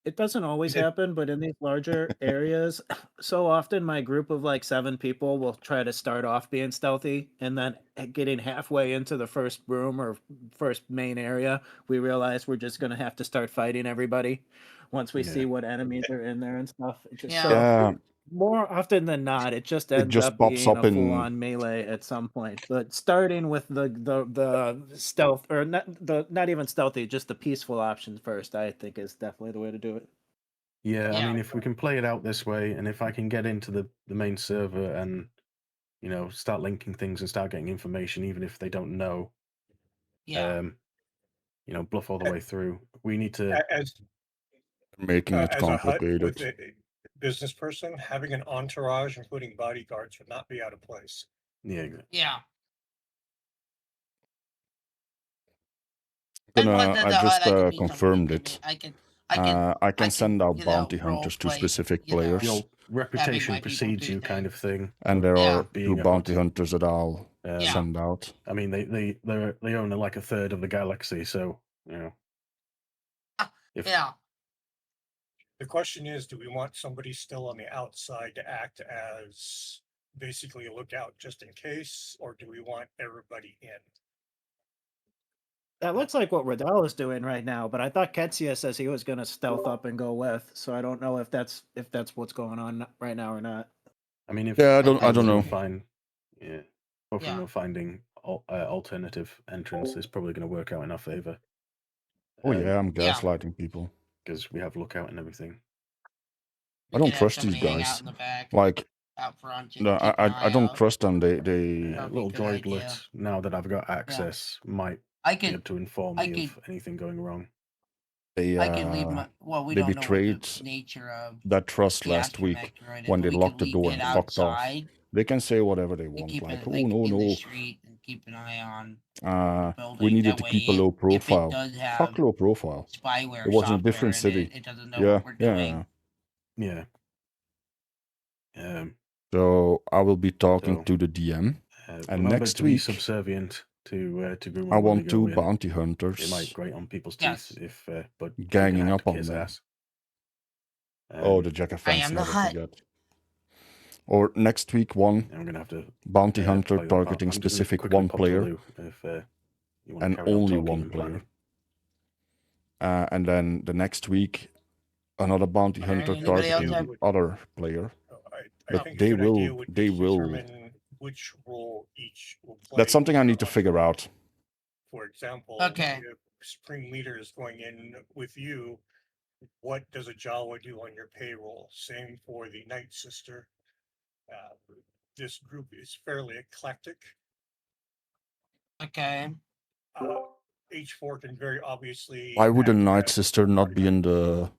S5: it doesn't always happen, but in these larger areas, so often my group of like 7 people will try to start off being stealthy, and then getting halfway into the first room or first main area, we realize we're just gonna have to start fighting everybody once we
S4: Yeah.
S5: see what enemies are in there and stuff. It just
S8: Yeah.
S5: so
S2: Yeah,
S5: more often than not, it just ends
S2: just
S5: up
S2: pops
S5: being
S2: up
S5: a
S2: in-
S5: full-on melee at some point. But starting with the stealth, or not even stealthy, just the peaceful options first, I think is definitely the way to do it.
S4: Yeah, I
S8: Yeah.
S4: mean, if we can play it out this way, and if I can get into the main server and start linking things and start getting information, even if they don't know,
S8: Yeah.
S4: Bluff all the way through. We need to.
S11: As
S2: Making it
S11: as a hut with
S2: complicated.
S11: a business person, having an entourage, including bodyguards, would not be out of place.
S4: Yeah, exactly.
S8: Yeah. And
S2: Gonna,
S8: within
S2: I
S8: the hut,
S2: just
S8: I can be somebody
S2: confirmed
S8: can
S2: it.
S8: be- I can
S2: I can send out
S8: you know,
S2: bounty
S8: role
S2: hunters to
S8: play,
S2: specific
S8: you know,
S2: players,
S4: The old reputation
S8: my people
S4: precedes
S8: do
S4: you kind of thing.
S2: and there
S8: Yeah.
S2: are
S4: Being
S2: 2
S4: a
S2: bounty
S4: hut.
S2: hunters that I'll
S8: Yeah.
S2: send out.
S4: I mean, they own like a third of the galaxy, so if
S8: Yeah.
S11: The question is, do we want somebody still on the outside to act as basically a lookout just in case, or do we want everybody in?
S5: That looks like what Riddell is doing right now, but I thought Ketsia says he was going to stealth up and go with, so I don't know if that's what's going on right now or not.
S4: I mean, if
S2: Yeah, I don't
S4: both of them
S2: know.
S4: Find, both of them
S8: Yeah.
S4: are finding alternative entrance is probably going to work out in our favor.
S2: Oh yeah, I'm
S8: Yeah.
S2: gaslighting people.
S4: because we have lookout and everything.
S2: I
S8: We
S2: don't
S8: could have
S2: trust these
S8: somebody hang out
S2: guys.
S8: in the back,
S2: Like,
S8: out front. Just
S2: no,
S8: keep an
S2: I
S8: eye
S2: don't
S8: out.
S2: trust them. They
S8: That'd be
S4: Little
S8: a good
S4: droidlet,
S8: idea.
S4: now that I've got access, might
S8: I
S4: be able
S8: could
S4: to inform
S8: I
S4: me of anything going wrong.
S2: they
S8: I could leave my well. We
S2: they
S8: don't know what
S2: betrayed
S8: the nature of
S2: that trust
S8: the
S2: last week
S8: astromech droid is,
S2: when
S8: but
S2: they
S8: we
S2: locked
S8: could
S2: the door
S8: leave
S2: and
S8: it
S2: fucked off.
S8: outside
S2: They can say whatever they
S8: and
S2: want,
S8: keep
S2: like,
S8: it
S2: oh
S8: like
S2: no
S8: in the
S2: no,
S8: street and keep an eye on the
S2: we
S8: building.
S2: needed
S8: That
S2: to
S8: way,
S2: keep a low
S8: if it
S2: profile.
S8: does have
S2: Fuck low profile.
S8: spyware
S2: It was in a
S8: software
S2: different
S8: in
S2: city.
S8: it doesn't know
S2: Yeah,
S8: what we're doing.
S4: Yeah.
S2: So I will be talking
S4: So,
S2: to the DM, and
S4: remember
S2: next
S4: to be
S2: week
S4: subservient to Guru
S2: I
S4: when
S2: want
S4: they go
S2: 2
S4: in.
S2: bounty
S4: It might
S2: hunters
S4: grate on people's
S8: Yes.
S4: teeth if, but they can
S2: ganging
S4: act
S2: up on
S4: kiss
S2: them.
S4: ass.
S2: Oh, the
S8: I
S2: Jackafans,
S8: am the
S2: never
S8: hut.
S2: forget. Or next week, 1
S4: I'm gonna have to
S2: bounty hunter
S4: play that part.
S2: targeting
S4: I'm just gonna
S2: specific
S4: quickly
S2: 1
S4: pop to
S2: player,
S4: Lou if you want to
S2: and
S4: carry on
S2: only
S4: talking
S2: 1
S4: and
S2: player.
S4: planning.
S2: And then the next week, another bounty
S8: Alright,
S2: hunter
S8: anybody else
S2: targeting
S8: have-
S2: the other player.
S11: I
S2: But
S11: think
S2: they
S11: a good idea
S2: will,
S11: would be
S2: they
S11: to
S2: will.
S11: determine which role each will play.
S2: That's something I
S11: for
S2: need to figure
S11: entourage.
S2: out.
S11: For example,
S8: Okay.
S11: if Supreme Leader is going in with you, what does a Jawa do on your payroll? Same for the Night Sister. This group is fairly eclectic.
S8: Okay.
S11: H4 can very obviously.
S2: Why would a
S11: act
S2: Night
S11: as
S2: Sister not be in the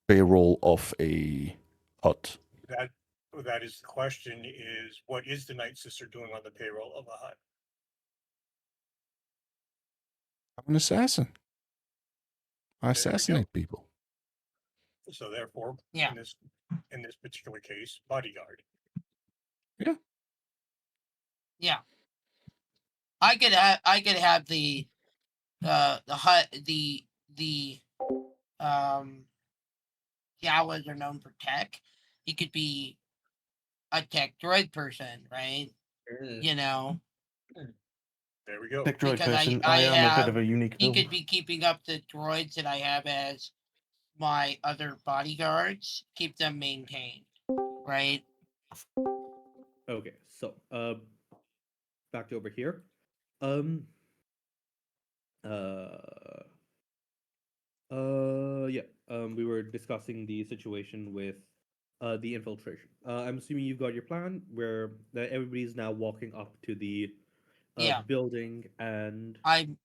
S2: payroll of a hut?
S11: That is the question, is what is the Night Sister doing on the payroll of a hut?
S2: I'm an assassin. I
S11: we go.
S2: assassinate people.
S11: So therefore,
S8: Yeah.
S11: in this particular case, bodyguard.
S8: Yeah. I could have the hut the Jawas are known for tech. He could be a tech droid person, right? You know,
S11: There we go.
S4: Tech droid
S8: Because
S4: person,
S8: I
S4: I am a bit
S8: have-
S4: of a unique
S8: he
S4: build.
S8: could be keeping up the droids that I have as my other bodyguards, keep them maintained, right?
S3: Okay, so back to over here. Yeah. We were discussing the situation with the infiltration. I'm assuming you've got your plan where that everybody's now walking up to the
S8: Yeah.
S3: building, and
S8: I'm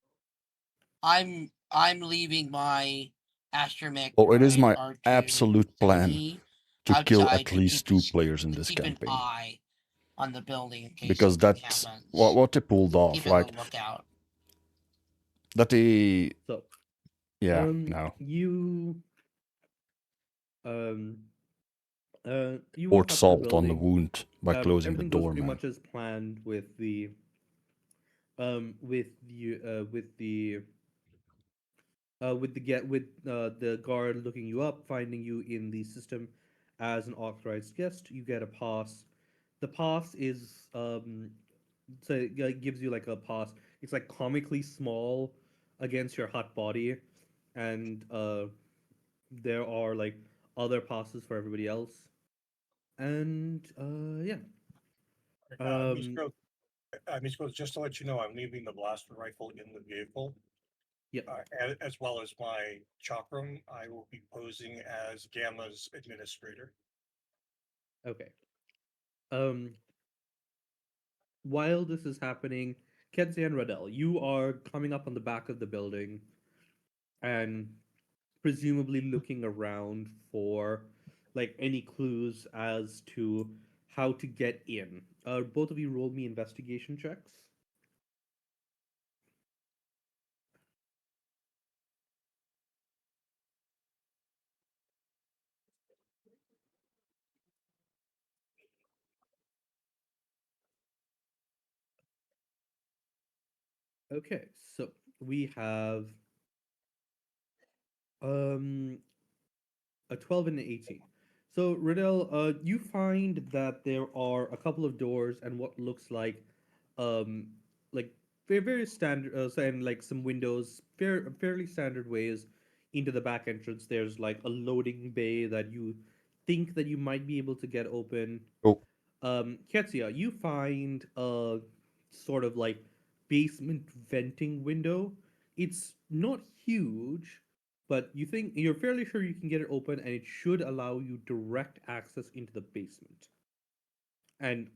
S8: leaving my astromech.
S2: Oh, it is
S8: droid
S2: my
S8: R2
S2: absolute plan
S8: thingy
S2: to kill
S8: outside
S2: at
S8: to
S2: least
S8: keep
S2: 2 players in
S8: to
S2: this
S8: keep an
S2: campaign.
S8: eye on the building in case
S2: Because
S8: something
S2: that's
S8: happens.
S2: what they pulled off.
S8: Keep it
S2: Like,
S8: on the lookout.
S2: that they.
S3: so
S2: Yeah, no.
S3: you you
S2: Poured
S3: walk up to the
S2: salt on the
S3: building.
S2: wound by closing the
S3: Everything goes
S2: door,
S3: pretty
S2: man.
S3: much as planned with the the guard looking you up, finding you in the system as an authorized guest. You get a pass. The pass is so it gives you like a pass. It's like comically small against your hut body, and there are like other passes for everybody else. And yeah.
S11: Miss Rose, just to let you know, I'm leaving the blaster rifle in the vehicle.
S3: Yeah.
S11: As well as my chakram. I will be posing as Gamma's administrator.
S3: Okay. While this is happening, Kenzie and Radel, you are coming up on the back of the building and presumably looking around for like any clues as to how to get in. Both of you roll me investigation checks. Okay, so we have a 12 and an 18. So Riddell, you find that there are a couple of doors and what looks um like very standard and like some windows, fairly standard ways into the back entrance. There's like a loading bay that you think that you might be able to get open.
S2: Oh,
S3: Ketsia, you find a sort of like basement venting window. It's not huge, but you're fairly sure you can get it open, and it should allow you direct access into the basement. And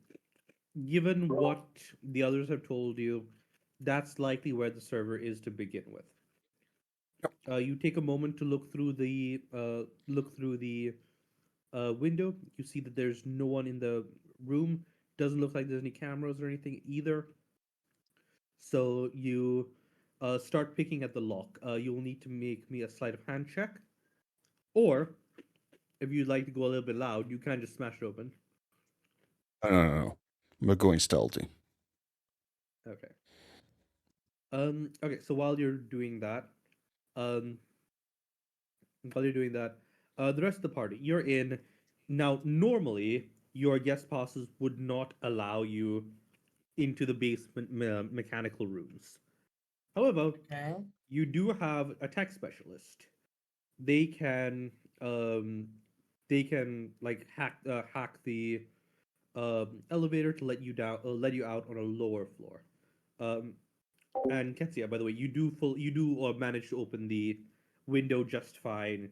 S3: given what the others have told you, that's likely where the server is to begin with. You take a moment to look through the window. You see that there's no one in the room. Doesn't look like there's any cameras or anything either. So you start picking at the lock. You'll need to make me a sleight of hand check, or if you'd like to go a little bit loud, you can just smash it open.
S2: no. We're going stealthy.
S3: Okay. Okay. So while you're doing that, the rest of the party, you're in. Now, normally, your guest passes would not allow you into the basement mechanical rooms. However,
S8: Okay.
S3: you do have a tech specialist. They can like hack the elevator to let you out on a lower floor. And Ketsia, by the way, you do manage to open the window just fine,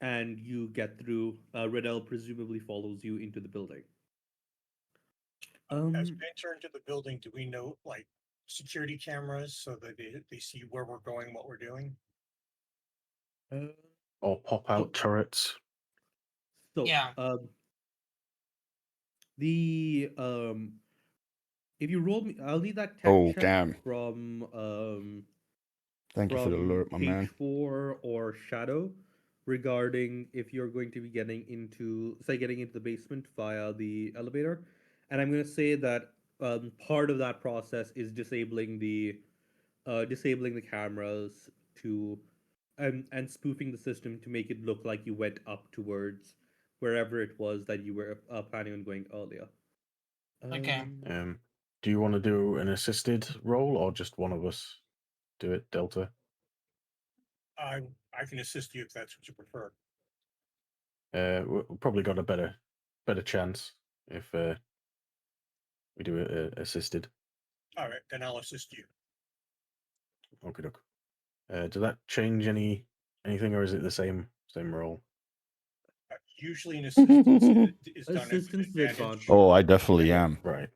S3: and you get through. Riddell presumably follows you into the building.
S11: As we enter into the building, do we know like security cameras so that they see where we're going, what we're doing?
S4: Or pop out turrets.
S3: So
S8: Yeah.
S3: The if you roll me, I'll need that tech
S2: Oh,
S3: check
S2: damn.
S3: from
S2: Thank you for the alert, my man.
S3: H4 or Shadow regarding if you're going to be getting into the basement via the elevator. And I'm going to say that part of that process is disabling the cameras to and spoofing the system to make it look like you went up towards wherever it was that you were planning on going earlier.
S8: Okay.
S4: Do you want to do an assisted roll or just one of us do it, Delta?
S11: I can assist you if that's what you prefer.
S4: We've probably got a better chance if we do it assisted.
S11: All right, then I'll assist you.
S4: Okay, doke. Does that change anything, or is it the same roll?
S11: Usually an assistance is done at an
S3: Assistance is
S11: advantage.
S3: advantage.
S2: Oh, I definitely am.
S4: Right.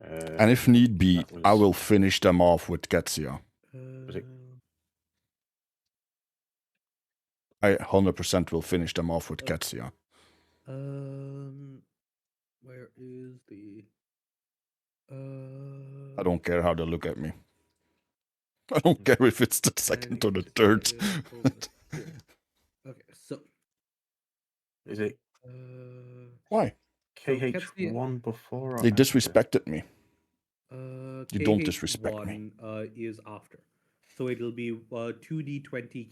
S2: And if need be,
S4: that
S2: I
S4: was-
S2: will finish them off with Ketsia.
S4: Was it-
S2: I 100% will finish them off with Ketsia.
S3: Where is the?
S2: I don't care how they look at me. I don't care if it's the second or the third.
S3: Okay, so
S4: Is it
S2: Why?
S4: KH1 before? Or
S2: They
S4: after?
S2: disrespected me. You don't
S3: KH1,
S2: disrespect me.
S3: Is after, so it'll be 2d20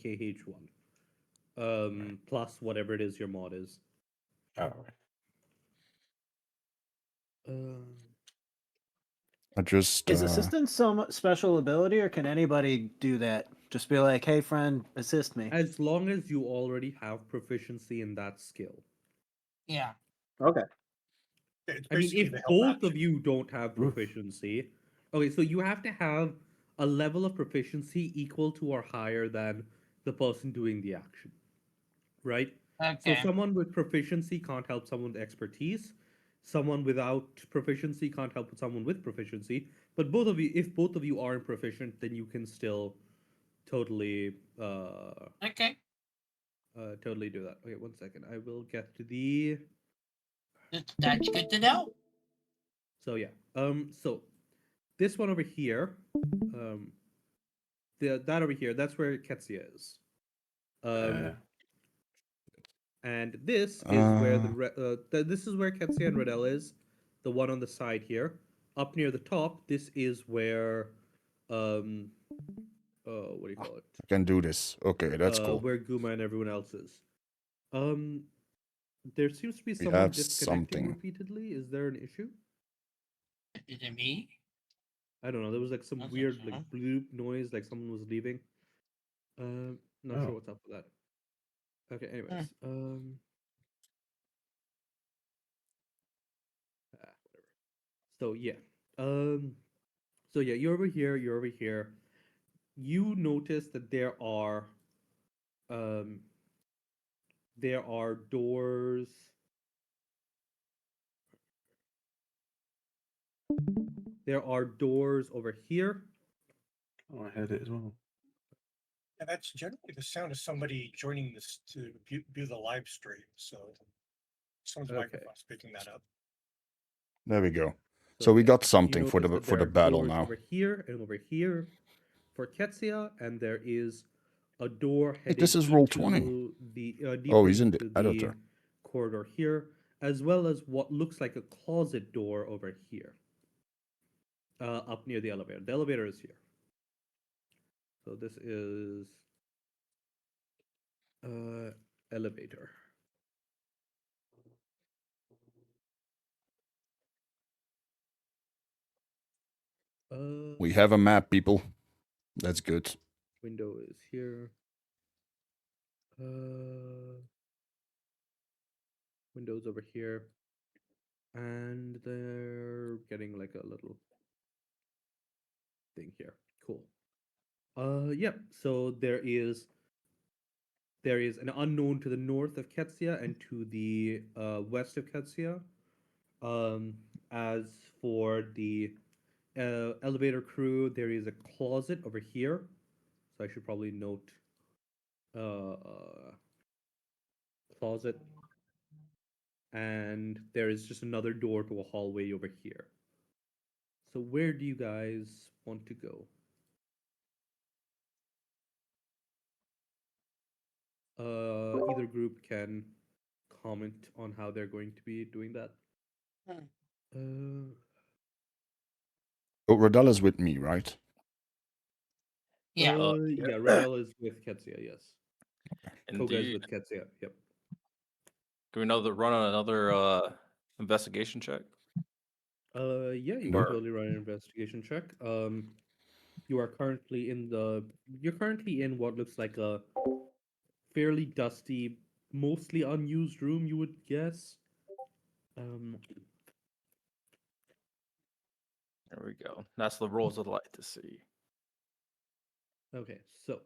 S3: KH1, plus whatever it is your mod is.
S4: Oh, right.
S2: I just
S5: Is assistance some special ability, or can anybody do that? Just be like, "Hey, friend, assist me."
S3: As long as you already have proficiency in that skill.
S8: Yeah.
S5: Okay.
S11: It's
S3: I mean,
S11: basically
S3: if
S11: the help
S3: both
S11: action.
S3: of you don't have proficiency, okay, so you have to have a level of proficiency equal to or higher than the person doing the action, right? So
S8: Okay.
S3: someone with proficiency can't help someone with expertise. Someone without proficiency can't help someone with proficiency, but but both of you, if both of you aren't proficient, then you can still totally
S8: Okay.
S3: totally do that. Okay, 1 second. I will get to the.
S8: That's good to know.
S3: So yeah. So this one over here, that over here, that's where Ketsia is. And this is where this is where Ketsia and Redell is. The one on the side here, up near the top. This is where, what do you call it?
S2: I can do this. Okay, that's cool.
S3: Where Guma and everyone else is. There seems to be
S2: We
S3: someone
S2: have
S3: disconnecting
S2: something.
S3: repeatedly. Is there an issue?
S8: Is it me?
S3: I don't know. There was like some
S8: I think
S3: weird
S8: so.
S3: like bloop noise, like someone was leaving. Not
S4: Oh.
S3: sure what's up with that. Okay, anyways. Whatever. So yeah. So yeah, you're over here, you're over here. You notice that there are doors. There are doors over here.
S4: Oh, I heard it as well.
S11: And that's generally the sound of somebody joining this to view the live stream. So someone's
S3: Okay.
S11: microphone's picking that up.
S2: There we go. So we got
S3: you
S2: something for
S3: notice
S2: the
S3: that
S2: for
S3: there
S2: the
S3: are
S2: battle
S3: doors
S2: now.
S3: over here and over here for Ketsia, and there is a door heading
S2: this is roll
S3: into
S2: 20.
S3: the
S2: Oh,
S3: deeper
S2: he's in the
S3: into
S2: editor.
S3: corridor here, as well as what looks like a closet door over here, up near the elevator. The elevator is here. So this is elevator.
S2: We have a map, people. That's good.
S3: Window is here. Windows over here, and they're getting like a little thing here. Cool. Yep. So there is an unknown to the north of Ketsia and to the west of Ketsia. As for the elevator crew, there is a closet over here. So I should probably note closet. And there is just another door to a hallway over here. So where do you guys want to go? Either group can comment on how they're going to be doing that.
S2: Oh, Rodell is with me, right?
S8: Yeah.
S3: Yeah, Redell is with Ketsia, yes. Koga is
S7: Indeed.
S3: with Ketsia, yep.
S7: Can we run another investigation check?
S3: Yeah, you can
S2: Sure.
S3: totally run an investigation check. You're currently in what looks like a fairly dusty, mostly unused room, you would guess.
S7: There we go. That's the rolls I'd like to see.
S3: Okay, so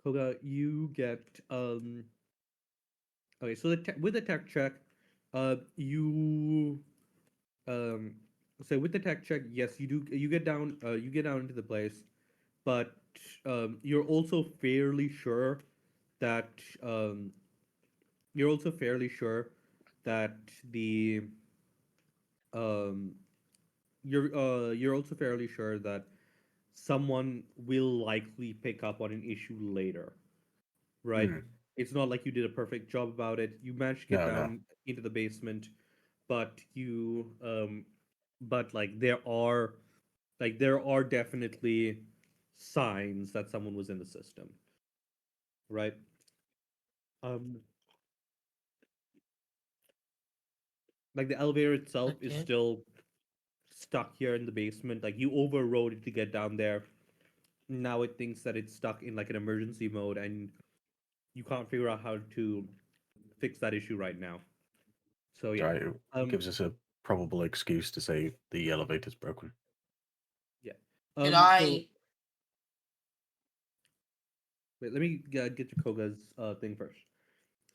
S3: Koga, you get okay, so with the tech check, you so with the tech check, yes, you get down into the place, but you're also fairly sure that the you're also fairly sure that someone will likely pick up on an issue later, right? It's not like you did a perfect job about it. You managed to get
S4: No, no.
S3: down into the basement, but like there are definitely signs that someone was in the system, right? Like the elevator itself is
S8: Okay.
S3: still stuck here in the basement. Like you overrode it to get down there. Now it thinks that it's stuck in like an emergency mode, and you can't figure out how to fix that issue right now. So yeah,
S4: Right. It gives us a probable excuse to say the elevator's broken.
S3: yeah.
S8: Could
S3: so-
S8: I?
S3: Wait, let me get to Koga's thing first.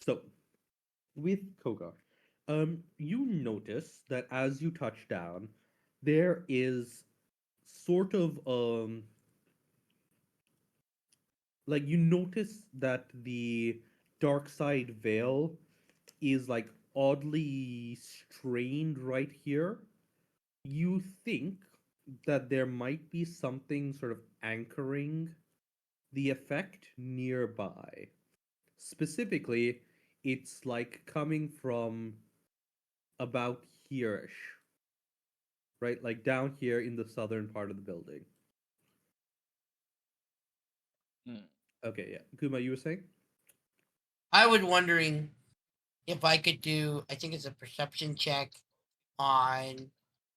S3: So, with Koga, you notice that as you touch down, there is sort of like you notice that the dark side veil is like oddly strained right here. You think that there might be something sort of anchoring the effect nearby. Specifically, it's like coming from about here-ish, right? Like down here in the southern part of the building.
S7: Hmm.
S3: Okay, yeah. Kuma, you were saying?
S8: I was wondering if I could do, I think it's a perception check on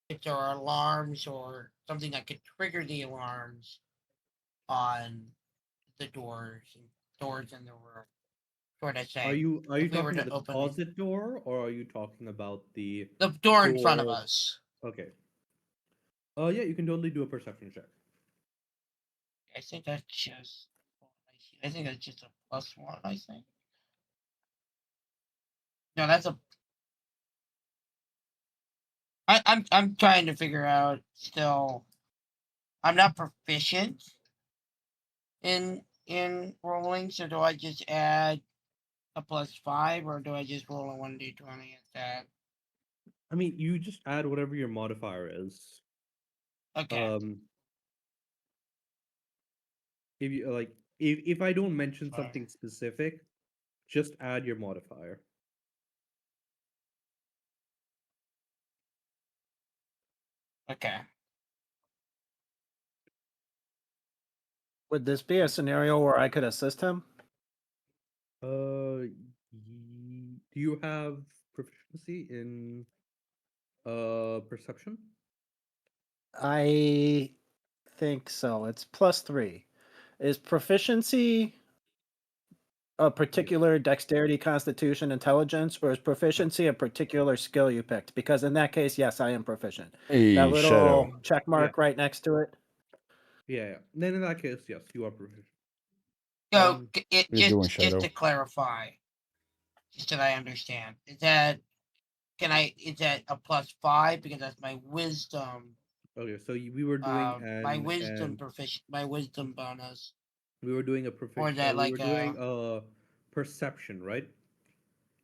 S8: if there are alarms or something that could trigger the alarms on the doors in the room. Sort of say.
S3: Are you
S8: if we were
S3: talking
S8: to
S3: about the
S8: open it.
S3: closet door, or are you talking about the
S8: The door in front of
S3: door?
S8: us.
S3: Okay. Yeah, you can totally do a perception check.
S8: I think that's just. I think that's just a +1. I think. No, that's a. I'm trying to figure out still. I'm not proficient in rolling, so do I just add a +5 or do I just roll a 1d20 instead?
S3: I mean, you just add whatever your modifier is.
S8: Okay.
S3: If you like, if I don't mention
S8: Fine.
S3: something specific, just add your modifier.
S8: Okay.
S5: Would this be a scenario where I could assist him?
S3: Do you have proficiency in perception?
S5: I think so. It's +3. Is proficiency a particular dexterity, constitution, intelligence, or is proficiency a particular skill you picked? Because in that case, yes, I am proficient.
S2: A
S5: That little
S2: shadow.
S5: check mark right next to it.
S3: Yeah. Then in that case, yes, you are proficient.
S8: So it
S2: You're doing
S8: just
S2: shadow.
S8: to clarify, just that I understand, is that is that a +5 because that's my wisdom?
S3: Okay, so we were doing
S8: my wisdom my wisdom bonus.
S3: We were doing a
S8: Or
S3: proficiency.
S8: is that
S3: We
S8: like
S3: were doing a perception, right?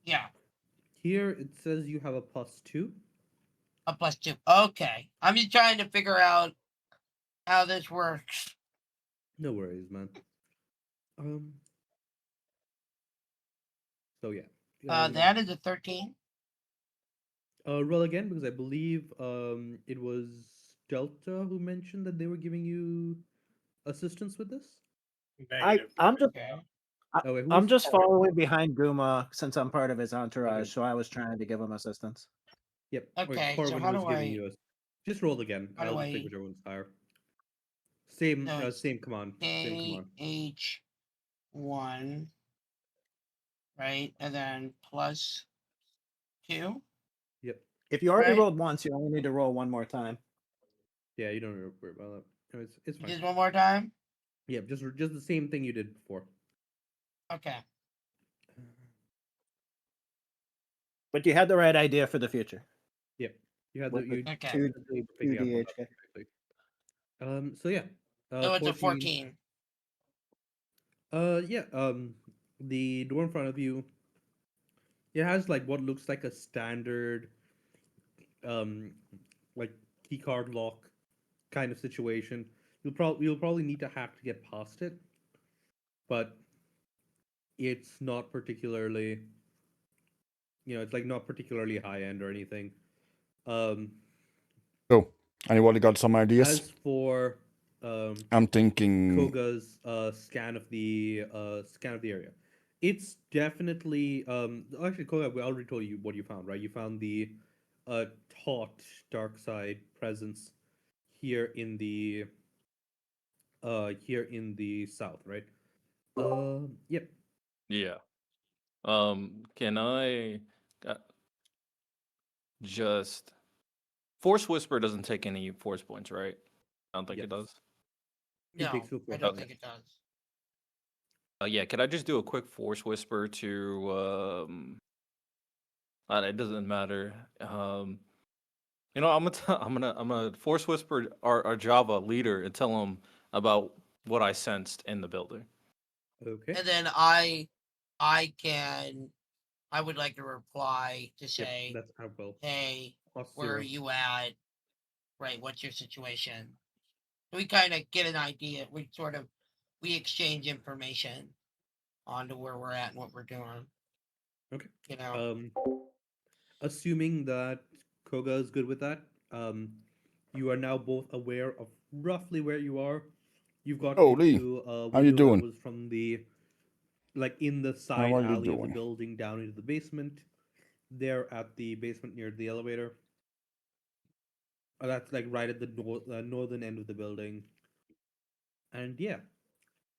S8: Yeah,
S3: Here it says you have a +2.
S8: a +2. Okay, I'm just trying to figure out how this works.
S3: No worries, man. So yeah.
S8: That is a 13.
S3: Roll again because I believe it was Delta who mentioned that they were giving you assistance with this.
S5: I'm just
S8: Okay.
S3: Oh, wait,
S5: I'm
S3: who's-
S5: just following behind Guma since I'm part of his entourage,
S3: Okay.
S5: so I was trying to give him assistance.
S3: Yep.
S8: Okay, so
S3: Corwin
S8: how
S3: was
S8: do
S3: giving
S8: I-
S3: you a. Just roll again.
S8: how
S3: I'll
S8: do
S3: just take
S8: I-
S3: whichever one's higher. Same
S8: No, it's
S3: same command. Same command.
S8: KH1, right? And then +2.
S3: Yep.
S5: If you already
S8: Right.
S5: rolled once, you only need to roll one more time.
S3: Yeah, you don't need to worry about that. No, it's fine.
S8: Just one more time.
S3: Yep, just the same thing you did before.
S8: Okay.
S5: But you had the right idea for the future.
S3: Yep. You had
S5: With
S3: the you
S8: Okay.
S5: two
S3: picking up on that
S5: DHK.
S3: correctly. So yeah.
S8: So it's a 14.
S3: Yeah. The door in front of you. It has like what looks like a standard, like key card lock kind of situation. You'll probably need to hack to get past it, but it's not particularly, it's like not particularly high end or anything.
S2: So, anybody got some ideas?
S3: As for
S2: I'm thinking.
S3: Koga's scan of the area, it's definitely actually Koga, we already told you what you found, right? You found the taut dark side presence here in the south, right? Yep.
S7: Yeah. Can I just Force Whisper doesn't take any force points, right? I don't think it does.
S3: It
S8: No,
S3: takes two
S8: I
S3: force
S8: don't
S3: points.
S8: think it does.
S7: Yeah, could I just do a quick Force Whisper to it doesn't matter. You know, I'm gonna force whisper our Java leader and tell him about what I sensed in the building.
S3: Okay.
S8: And then I would like to reply to
S3: Yep,
S8: say,
S3: that's how well.
S8: hey, where are
S3: Osira.
S8: you at? Right, what's your situation? We kind of get an idea. We exchange information onto where we're at and what we're doing.
S3: Okay.
S8: You know,
S3: Assuming that Koga is good with that, you are now both aware of roughly where you are. You've got
S2: Oh, Lee,
S3: into a
S2: how you
S3: window that
S2: doing?
S3: was from the, like, in the
S2: How
S3: side
S2: are you
S3: alley of the
S2: doing?
S3: building down into the basement. There at the basement near the elevator. That's like right at the northern end of the building. And yeah,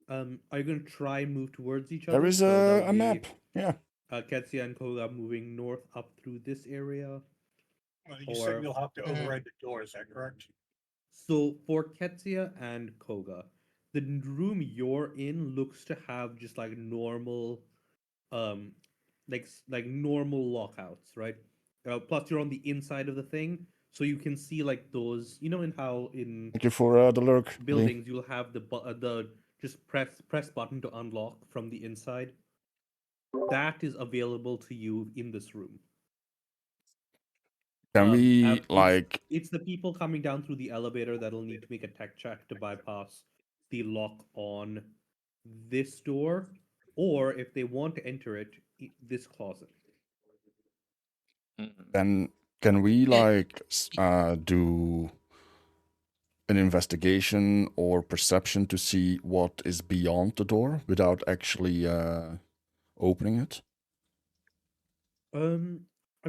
S3: are you gonna try and move towards each
S2: There
S3: other?
S2: is
S3: So that would
S2: a
S3: be
S2: map. Yeah.
S3: Ketsia and Koga moving north up through this area.
S11: Well, you said
S3: Or-
S11: we'll have to
S8: Mhm.
S11: override the door, is that correct?
S3: So for Ketsia and Koga, the room you're in looks to have just like normal, like normal lockouts, right? Plus you're on the inside of the thing, so you can see like those. You know, in how in
S2: Thank you for the lurk, Lee.
S3: buildings you'll have the just press button to unlock from the inside. That is available to you in this room.
S2: Can we
S3: it's-
S2: like?
S3: It's the people coming down through the elevator that'll need to make a tech check to bypass the lock on this door, or if they want to enter it, this closet.
S2: Then can we
S8: Yeah.
S2: like do an investigation or perception to see what is beyond the door without actually opening it?
S3: I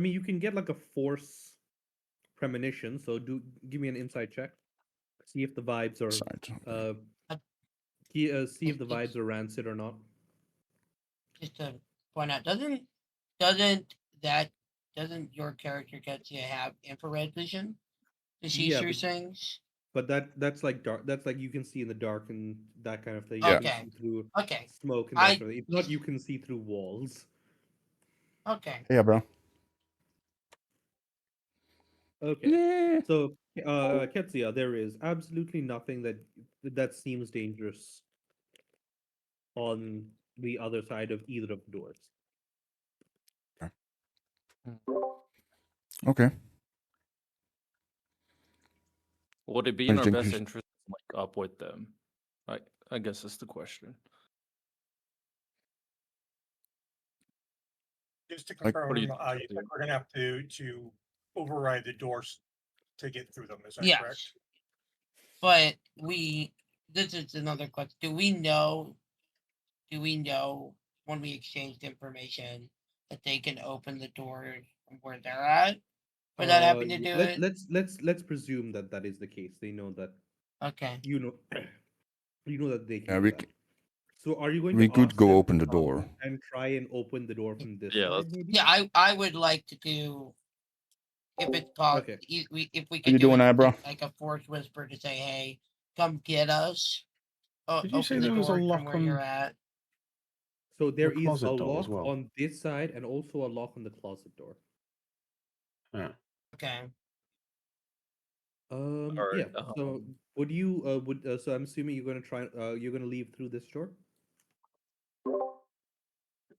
S3: mean, you can get like a force premonition. So give me an insight check. See if the vibes are
S2: Side.
S3: see if the vibes are rancid or not.
S8: just to point out, doesn't your character get to have infrared vision to see
S3: Yeah,
S8: through
S3: but-
S8: things?
S3: But that's like dark. That's like you can see in the dark and that kind of thing.
S2: Yeah.
S3: You can see through
S8: Okay,
S3: smoke and that
S8: I-
S3: kind of thing. If not, you can see through walls.
S8: okay.
S2: Yeah, bro.
S3: Okay.
S2: Yeah.
S3: So, Ketsia, there is absolutely nothing that seems dangerous on the other side of either of the doors.
S2: Okay.
S7: Would it be
S2: I
S7: in our
S2: think
S7: best
S2: we should-
S7: interest to link up with them? I guess that's the question.
S11: Just to
S2: Like,
S11: confirm,
S7: what do you
S11: you think we're gonna have to override the doors to get through them, is that
S8: Yes.
S11: correct?
S8: But this is another question. Do we know when we exchanged information that they can open the door from where they're at without having to do it?
S3: Let's presume that is the case. They know that
S8: Okay.
S3: you know that they can.
S2: Yeah,
S3: do
S2: we
S3: that.
S2: c-
S3: So are you going
S2: we
S3: to
S2: could
S3: ask
S2: go
S3: them
S2: open
S3: to
S2: the
S3: come
S2: door.
S3: and try and open the door from this
S7: Yeah,
S3: side?
S7: let's-
S3: Maybe?
S8: Yeah, I would like to do if it's possible.
S3: Okay.
S8: If we
S2: How
S8: could
S2: you
S8: do
S2: doing,
S8: it
S2: Abra?
S8: like a force whisper to say, "Hey, come get us."
S4: Did you say
S8: Open the
S4: there was a
S8: door from
S4: lock
S8: where you're
S4: on-
S8: at.
S3: So there
S4: The
S3: is a
S4: closet door as
S3: lock
S4: well.
S3: on this side and also a lock on the closet door.
S4: Yeah.
S8: Okay.
S3: Yeah.
S7: Alright,
S3: So would you so I'm assuming you're gonna try you're gonna leave through this door?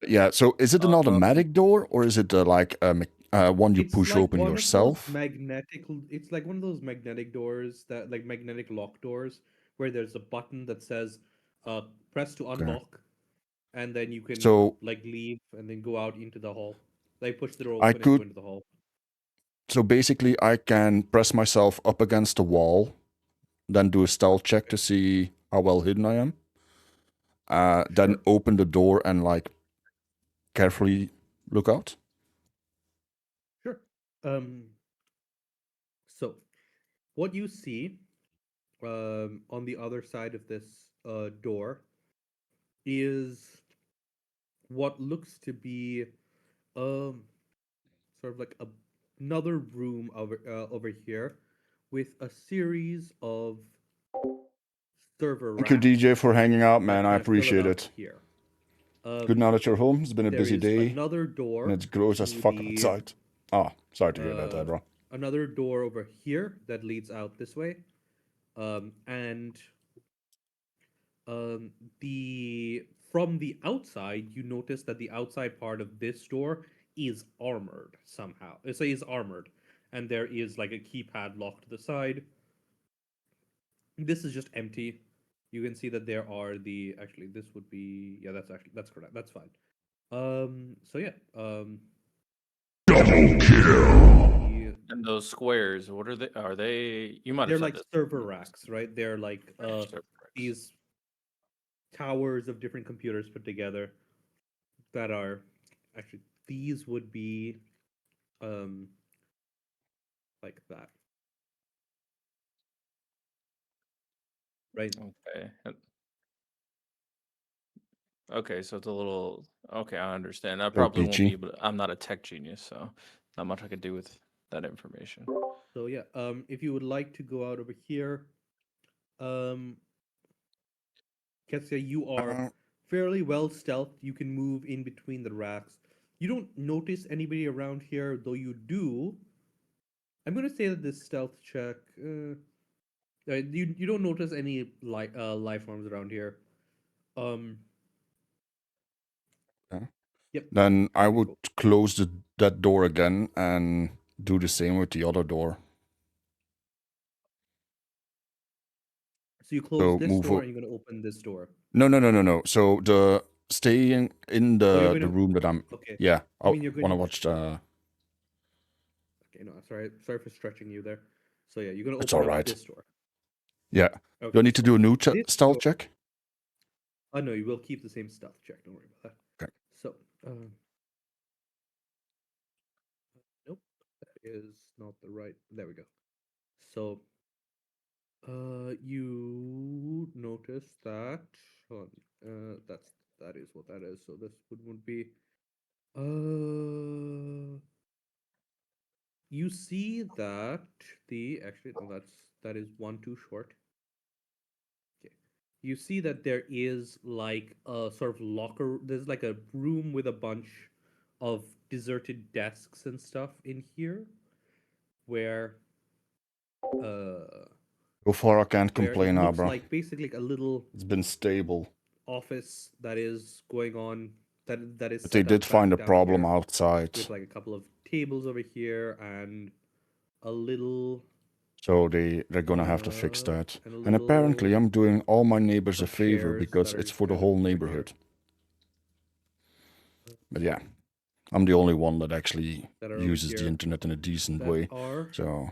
S2: Yeah. So is it an
S7: Uh,
S2: automatic door or is it like one you
S3: It's
S2: push
S3: like
S2: open
S3: one of those
S2: yourself?
S3: It's like one of those magnetic doors that like magnetic lock doors where there's a button that says press to unlock, and then you can
S2: So
S3: like leave and then go out into the hall. Like push the door
S2: I
S3: open and go
S2: could-
S3: into the hall.
S2: so basically, I can press myself up against the wall, then do a stealth check to see how well hidden I am. Then
S3: Sure.
S2: open the door and like carefully look out.
S3: Sure. So what you see on the other side of this door is what looks to be sort of like another room over here with a series of server
S2: Thank you,
S3: racks
S2: DJ, for hanging out,
S3: that
S2: man. I
S3: kind of fill
S2: appreciate
S3: up
S2: it.
S3: Here.
S2: Good now that you're home. It's been a
S3: there
S2: busy
S3: is
S2: day,
S3: Another door.
S2: and it's gross as
S3: to
S2: fuck
S3: the,
S2: outside. Ah, sorry to hear that,
S3: uh,
S2: Abra.
S3: another door over here that leads out this way, and the from the outside, you notice that the outside part of this door is armored somehow. It is armored, and there is like a keypad locked to the side. This is just empty. You can see that there are the actually this would be that's correct. That's fine. So yeah.
S1: Double kill.
S7: And those squares, what are they? Are they? You might
S3: They're
S7: have said
S3: like
S7: this.
S3: server racks, right? They're like
S7: Server racks.
S3: these towers of different computers put together that are actually these would be like that. Right?
S7: Okay. Okay, so it's a little okay. I understand. I probably won't be
S2: peachy.
S7: able to. I'm not a tech genius, so not much I could do with that information.
S3: So yeah, if you would like to go out over here, Ketsia, you are
S2: Uh,
S3: fairly well stealthed. You can move in between the racks. You don't notice anybody around here, though you do. I'm gonna say that this stealth check. You don't notice any life forms around here.
S2: Okay.
S3: Yep.
S2: Then I
S3: Okay,
S2: would
S3: cool.
S2: close that door again and do the same with the other door.
S3: So you close
S2: So
S3: this
S2: move
S3: door
S2: o-
S3: and you're gonna open this door.
S2: No. So staying in
S3: Oh, you're
S2: the
S3: gonna.
S2: room that I'm.
S3: Okay.
S2: Yeah,
S3: I
S2: I
S3: mean, you're
S2: want to
S3: gonna.
S2: watch the.
S3: Okay, no, sorry for stretching you there. So yeah, you're gonna
S2: It's
S3: open
S2: all
S3: up
S2: right.
S3: this door.
S2: Yeah.
S3: Okay.
S2: Do I need to do a new
S3: This
S2: stealth
S3: door-
S2: check?
S3: Oh no, you will keep the same stealth check. Don't worry about that.
S2: Okay.
S3: So, nope, that is not the right. There we go. So, you notice that. Hold on, that is what that is. So this would be. You see that that is one too short. Okay. You see that there is like a sort of locker. There's like a room with a bunch of deserted desks and stuff in here, where
S2: So far, I can't
S3: where it
S2: complain,
S3: looks
S2: Abra.
S3: like basically a little
S2: It's been stable.
S3: office that is going on. That is.
S2: But they
S3: set
S2: did
S3: up
S2: find a
S3: back down
S2: problem
S3: here
S2: outside.
S3: with like a couple of tables over here and a little.
S2: So they're gonna have to fix that.
S3: and a
S2: And apparently,
S3: little
S2: I'm doing all my neighbors a
S3: of
S2: favor
S3: chairs
S2: because
S3: that are
S2: it's
S3: just
S2: for the
S3: kind of
S2: whole
S3: over here.
S2: neighborhood. But yeah, I'm the only one that actually
S3: That are over
S2: uses the
S3: here
S2: internet in a decent
S3: that
S2: way.
S3: are
S2: So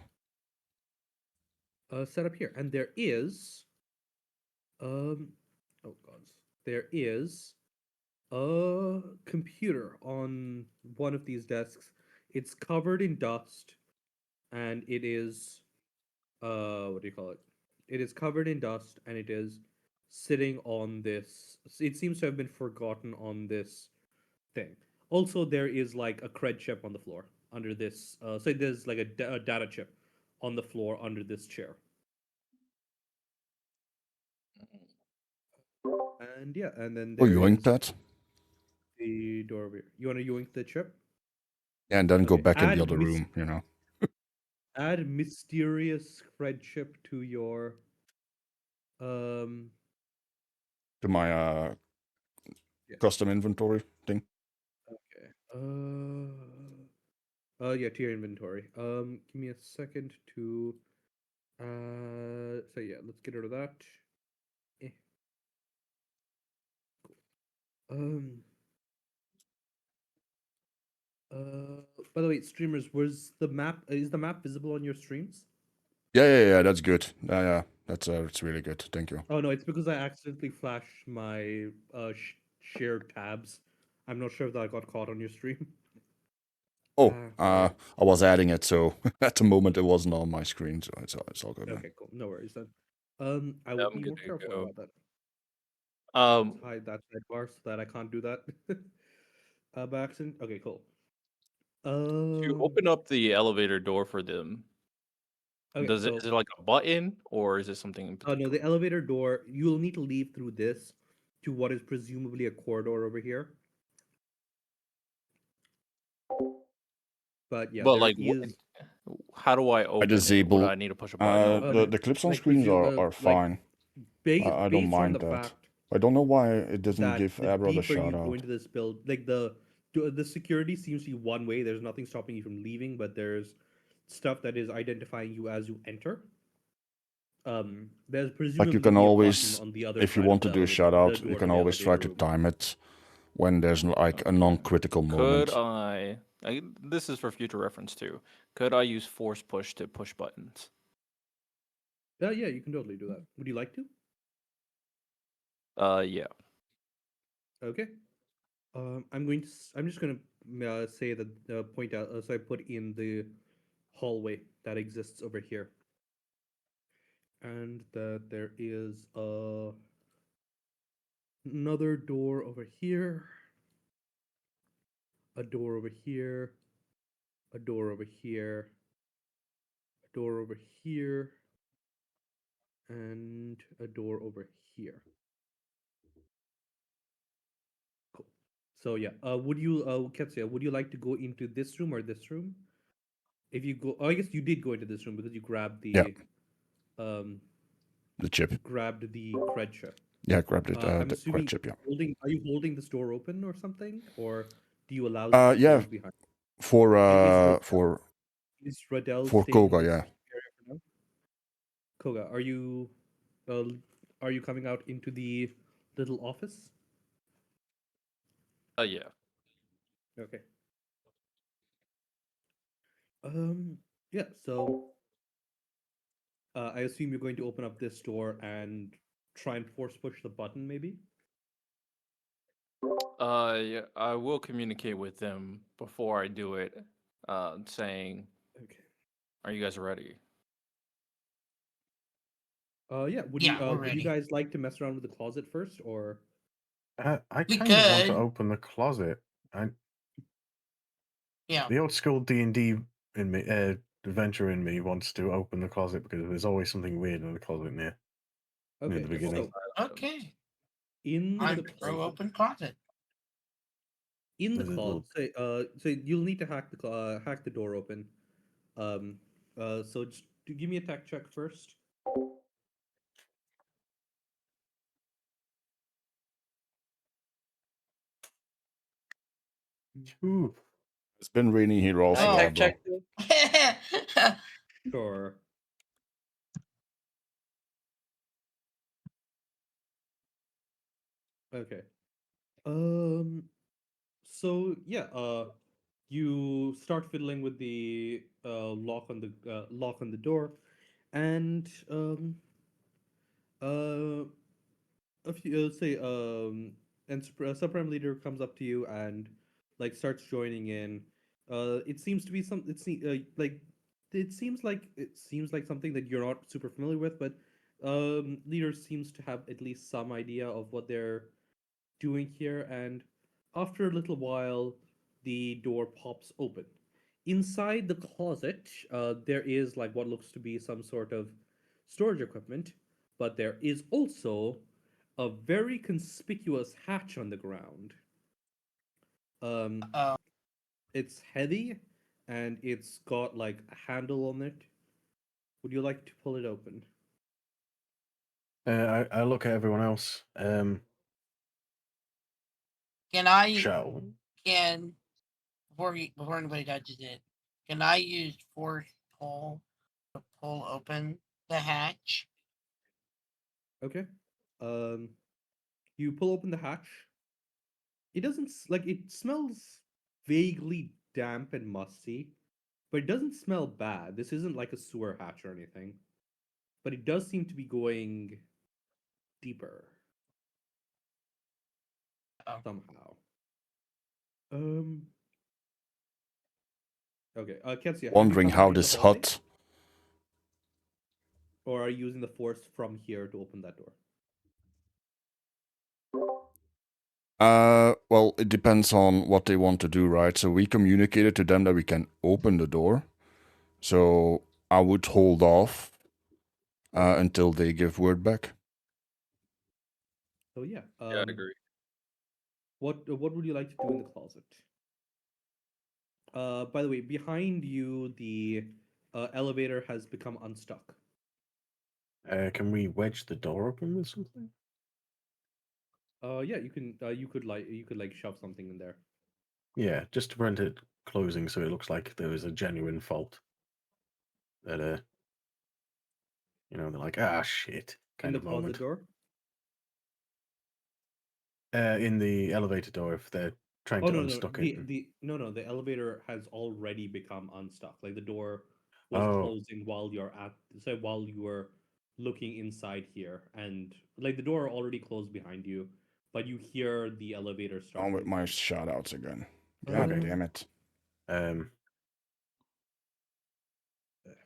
S3: set up here, and there is there is a computer on one of these desks. It's covered in dust, and it is what do you call it? It is covered in dust, and it is sitting on this. It seems to have been forgotten on this thing. Also, there is like a cred chip on the floor under this. So there's like a data chip on the floor under this chair. And yeah, and then
S2: oh,
S3: there
S2: yoink
S3: is
S2: that,
S3: the door over here. You want to yoink the chip?
S2: and then go
S3: Okay,
S2: back in the
S3: add
S2: other room. You know.
S3: Add mysterious cred chip to your
S2: To my
S3: Yeah.
S2: custom inventory thing.
S3: Okay. Yeah, to your inventory. Give me a second to. So yeah, let's get rid of that. Cool. By the way, streamers, is the map visible on your streams?
S2: Yeah. That's good. Yeah. That's really good. Thank you.
S3: Oh no, it's because I accidentally flashed my shared tabs. I'm not sure if that got caught on your stream.
S2: Oh,
S3: Sorry.
S2: I was adding it, so at the moment it wasn't on my screen, so it's all good. Man.
S3: Okay, cool. No worries then. I will
S7: I'm
S3: be
S7: good
S3: more
S7: to
S3: careful
S7: go.
S3: about that.
S7: Um,
S3: Hide that sidebar so that I can't do that by accident. Okay, cool.
S7: to open up the elevator door for them,
S3: Okay,
S7: is it like a button or is it something in
S3: no,
S7: particular?
S3: the elevator door. You'll need to leave through this to what is presumably a corridor over here. But yeah,
S7: But
S3: there
S7: like,
S3: is.
S7: how do I open it?
S2: disable-
S7: Would I need to push a button? to open
S2: The
S7: it?
S2: clips on
S3: like,
S2: screens
S3: presume,
S2: are
S3: like,
S2: fine.
S3: Based,
S2: I don't
S3: based on
S2: mind
S3: the
S2: that.
S3: fact
S2: I don't know why it doesn't
S3: that
S2: give
S3: the
S2: Abra the
S3: deeper you
S2: shout
S3: go
S2: out.
S3: into this build, like the security seems to be one way. There's nothing stopping you from leaving, but there's stuff that is identifying you as you enter. There's presumably
S2: can
S3: be a
S2: always,
S3: button on the other
S2: if you
S3: side of
S2: want to
S3: the
S2: do a
S3: elevator-
S2: shout
S3: the
S2: out,
S3: door
S2: you
S3: to
S2: can
S3: the
S2: always try
S3: elevator
S2: to
S3: room.
S2: time it when there's like a non-critical moment.
S7: Could this is for future reference too. Could I use force push to push buttons?
S3: Yeah, you can totally do that. Would you like to?
S7: Yeah.
S3: Okay. I'm just gonna say that point out. So I put in the hallway that exists over here, and that there is another door over here, a door over here, a door over here, a door over here, and a door over here. Cool. So yeah, would you, Ketsuya, would you like to go into this room or this room? If you go, oh, I guess you did go into this room because you grabbed the,
S2: The chip.
S3: grabbed the cred chip.
S2: Yeah, grabbed it.
S3: I'm
S2: The
S3: assuming
S2: cred chip. Yeah.
S3: are you holding this door open or something, or do you allow?
S2: Yeah.
S3: Behind?
S2: For
S3: Is Radel
S2: for
S3: staying in
S2: Koga,
S3: this
S2: yeah.
S3: area for now? Koga, are you coming out into the little office?
S7: Yeah.
S3: Okay. Yeah, so I assume you're going to open up this door and try and force push the button, maybe?
S7: Yeah, I will communicate with them before I do it, saying,
S3: Okay.
S7: "Are you guys ready?"
S3: Yeah, would
S8: Yeah, we're
S3: you
S8: ready.
S3: guys like to mess around with the closet first, or
S4: I
S8: We
S4: kind of want to
S8: could.
S4: open the closet.
S8: Yeah.
S4: The old school D&D in me, adventure in me wants to open the closet because there's always something weird in the closet near
S3: okay?
S4: the beginning.
S3: So
S8: Okay.
S3: in
S8: I'm
S3: the
S8: pro
S3: closet,
S8: open closet.
S3: in the
S4: There's a
S3: closet,
S4: little-
S3: so you'll need to hack the door open. So just give me a tech check first.
S4: Ooh.
S2: It's been raining here also,
S8: Oh.
S6: Tech
S2: Abra.
S6: check too.
S3: Sure. Okay. So yeah, you start fiddling with the lock on the door, and a few say and Supreme Leader comes up to you and like starts joining in. It seems to be some. Like it seems like something that you're not super familiar with, but Leader seems to have at least some idea of what they're doing here, and after a little while, the door pops open. Inside the closet, there is like what looks to be some sort of storage equipment, but there is also a very conspicuous hatch on the ground.
S8: Uh,
S3: It's heavy, and it's got like a handle on it. Would you like to pull it open?
S4: I look at everyone else.
S8: can I
S4: Shall
S8: can before anybody touches it, can I use force pull to pull open the hatch?
S3: Okay. You pull open the hatch. It doesn't like it smells vaguely damp and musty, but it doesn't smell bad. This isn't like a sewer hatch or anything, but it does seem to be going deeper
S8: Oh.
S3: somehow. Okay. Ketsuya, have you
S2: Wondering
S3: come
S2: how
S3: out in the
S2: this
S3: hallway,
S2: hut.
S3: or are you using the force from here to open that door?
S2: Well, it depends on what they want to do, right? So we communicated to them that we can open the door. So I would hold off until they give word back.
S3: So yeah.
S7: Yeah, I agree.
S3: What would you like to do in the closet? By the way, behind you, the elevator has become unstuck.
S4: Can we wedge the door open with something?
S3: Yeah, you can. You could like shove something in there.
S4: Yeah, just to prevent it closing, so it looks like there is a genuine fault. That they're like, ah, shit,
S3: In
S4: kind
S3: the
S4: of moment.
S3: closet door.
S4: In the elevator door, if they're trying
S3: Oh
S4: to
S3: no,
S4: unstuck it.
S3: the elevator has already become unstuck. Like the door was
S4: Oh,
S3: closing while while you were looking inside here, and like the door already closed behind you, but you hear the elevator start.
S2: On with
S3: moving.
S2: my shout outs again. God
S4: Okay.
S2: damn it.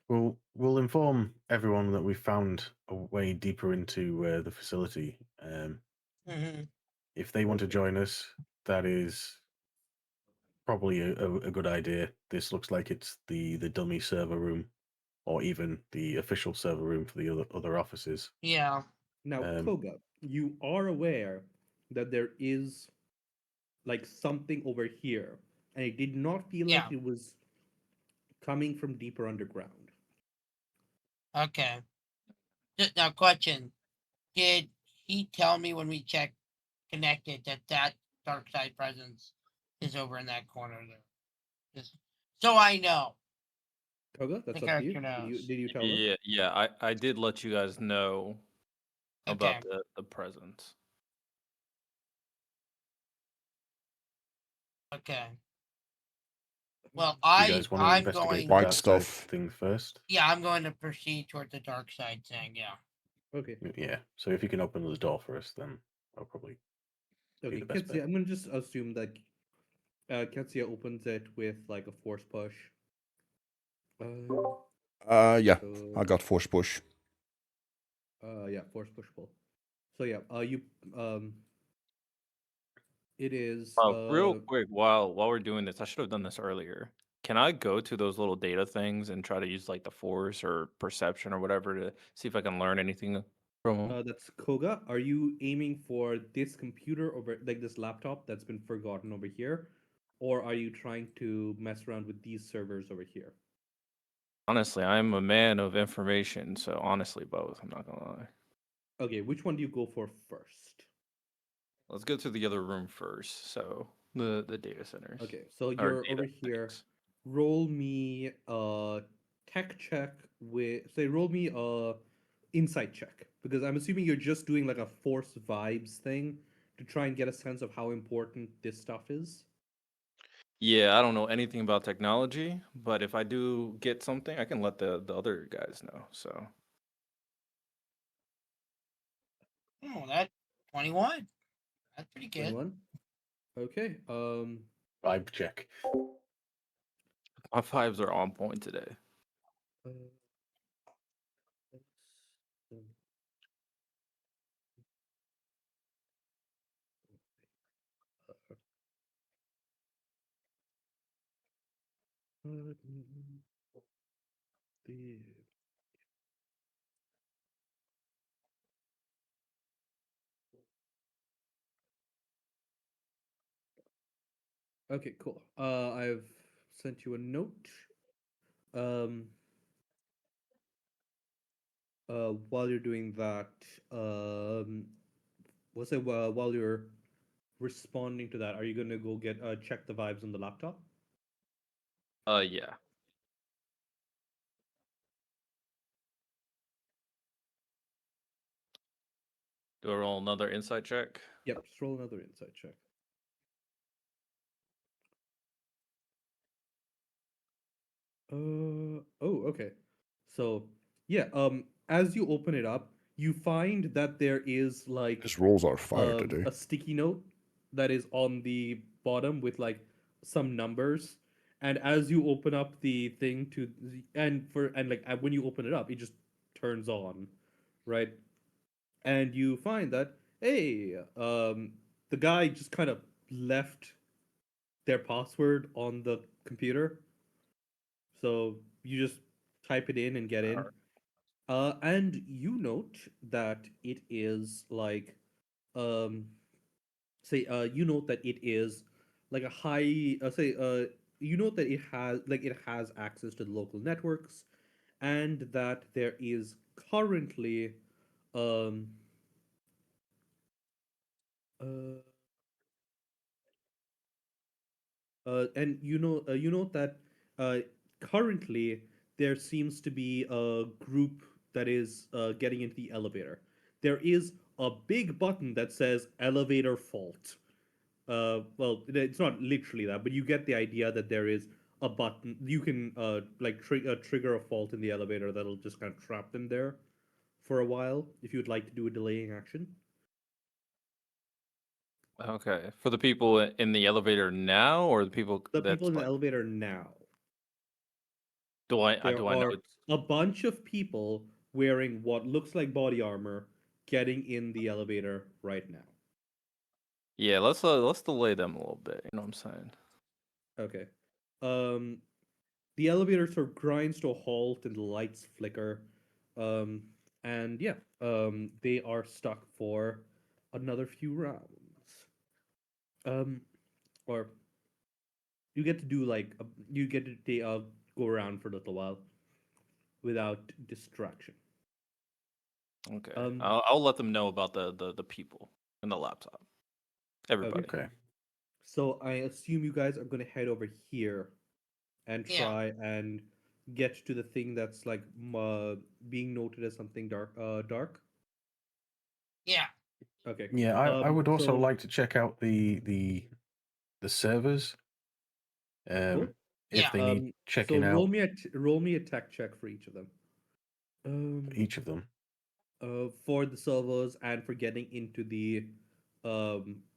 S4: We'll inform everyone that we found a way deeper into the facility.
S8: Mhm.
S4: If they want to
S3: Okay.
S4: join us, that is probably a good idea. This looks like it's the dummy server room, or even the official server room for the other offices.
S8: Yeah.
S3: Now,
S4: Um,
S3: Koga, you are aware that there is like something over here, and it did not feel like
S8: Yeah.
S3: it was coming from deeper underground.
S8: Okay. Now, question: did he tell me when we checked connected that dark side presence is over in that corner there? Just so I know.
S3: Koga, that's
S8: The
S3: up to you.
S8: character knows.
S3: Did you tell them?
S7: Yeah. I did let you guys know about
S8: Okay.
S7: the presence.
S8: Okay. Well,
S4: you guys want to
S8: I'm
S4: investigate
S8: going.
S2: White
S4: that side
S2: stuff.
S4: thing first?
S8: Yeah, I'm going to proceed toward the dark side thing. Yeah.
S3: Okay.
S4: Yeah. So if you can open the door for us, then I'll probably be
S3: Okay,
S4: the best bet.
S3: Ketsia, I'm gonna just assume that Ketsia opens it with like a force push.
S2: Yeah.
S3: So,
S2: I got force push.
S3: yeah, force push pull. So yeah, you it is
S7: Real quick, while we're doing this, I should have done this earlier. Can I go to those little data things and try to use like the force or perception or whatever to see if I can learn anything from them?
S3: that's Koga. Are you aiming for this computer over like this laptop that's been forgotten over here, or are you trying to mess around with these servers over here?
S7: Honestly, I'm a man of information, so honestly, both. I'm not gonna lie.
S3: Okay, which one do you go for first?
S7: Let's go to the other room first. So the data centers.
S3: Okay, so
S7: Or
S3: you're over
S7: data
S3: here.
S7: things.
S3: Roll me a tech check with say roll me a insight check because I'm assuming you're just doing like a force vibes thing to try and get a sense of how important this stuff is.
S7: Yeah, I don't know anything about technology, but if I do get something, I can let the other guys know. So
S8: Oh, that 21. That's pretty good.
S3: 21. Okay.
S4: Vibe check.
S7: my vibes are on point today.
S3: Uh, let's, the okay, cool. I've sent you a note. Um, while you're doing that, what's it? While you're responding to that, are you gonna go get check the vibes on the laptop?
S7: Yeah. Do I roll another insight check?
S3: Yep. Just roll another insight check. Oh, okay. So yeah. As you open it up, you find that there is like
S2: His rolls are fire today.
S3: a sticky note that is on the bottom with like some numbers. And as you open up the thing to when you open it up, it just turns on, right? And you find that hey, the guy just kind of left their password on the computer, so you just type it in and get in. And you note that it is like um say you note that it is like a high say you note that it has access to the local networks. and that there is currently um uh, and you know that uh, currently there seems to be a group that is getting into the elevator. There is a big button that says elevator fault. Well, it's not literally that, but you get the idea that there is a button you can trigger a fault in the elevator that'll just kind of trap them there for a while if you'd like to do a delaying action.
S7: Okay, for the people in the elevator now, or the people
S3: The
S7: that's
S3: people in the
S7: like,
S3: elevator now.
S7: do
S3: There
S7: I know
S3: are
S7: it's
S3: a bunch of people wearing what looks like body armor getting in the elevator right now.
S7: yeah, let's delay them a little bit. You know what I'm saying?
S3: Okay. Um, the elevator sort of grinds to a halt and the lights flicker. Um, and yeah, they are stuck for another few rounds. Or you get to do you get to go around for a little while without distraction.
S7: Okay,
S3: Um,
S7: I'll let them know about the people and the laptop. Everybody.
S4: Okay.
S3: So I assume you guys are going to head over here and
S8: Yeah.
S3: try and get to the thing that's being noted as something dark.
S8: Yeah.
S3: Okay.
S4: Yeah, I would also
S3: So
S4: like to check out the servers.
S3: cool.
S4: If
S8: Yeah.
S4: they need
S3: So
S4: checking
S3: roll
S4: out,
S3: me a tech check for each of them.
S4: each of them.
S3: For the servers and for getting into the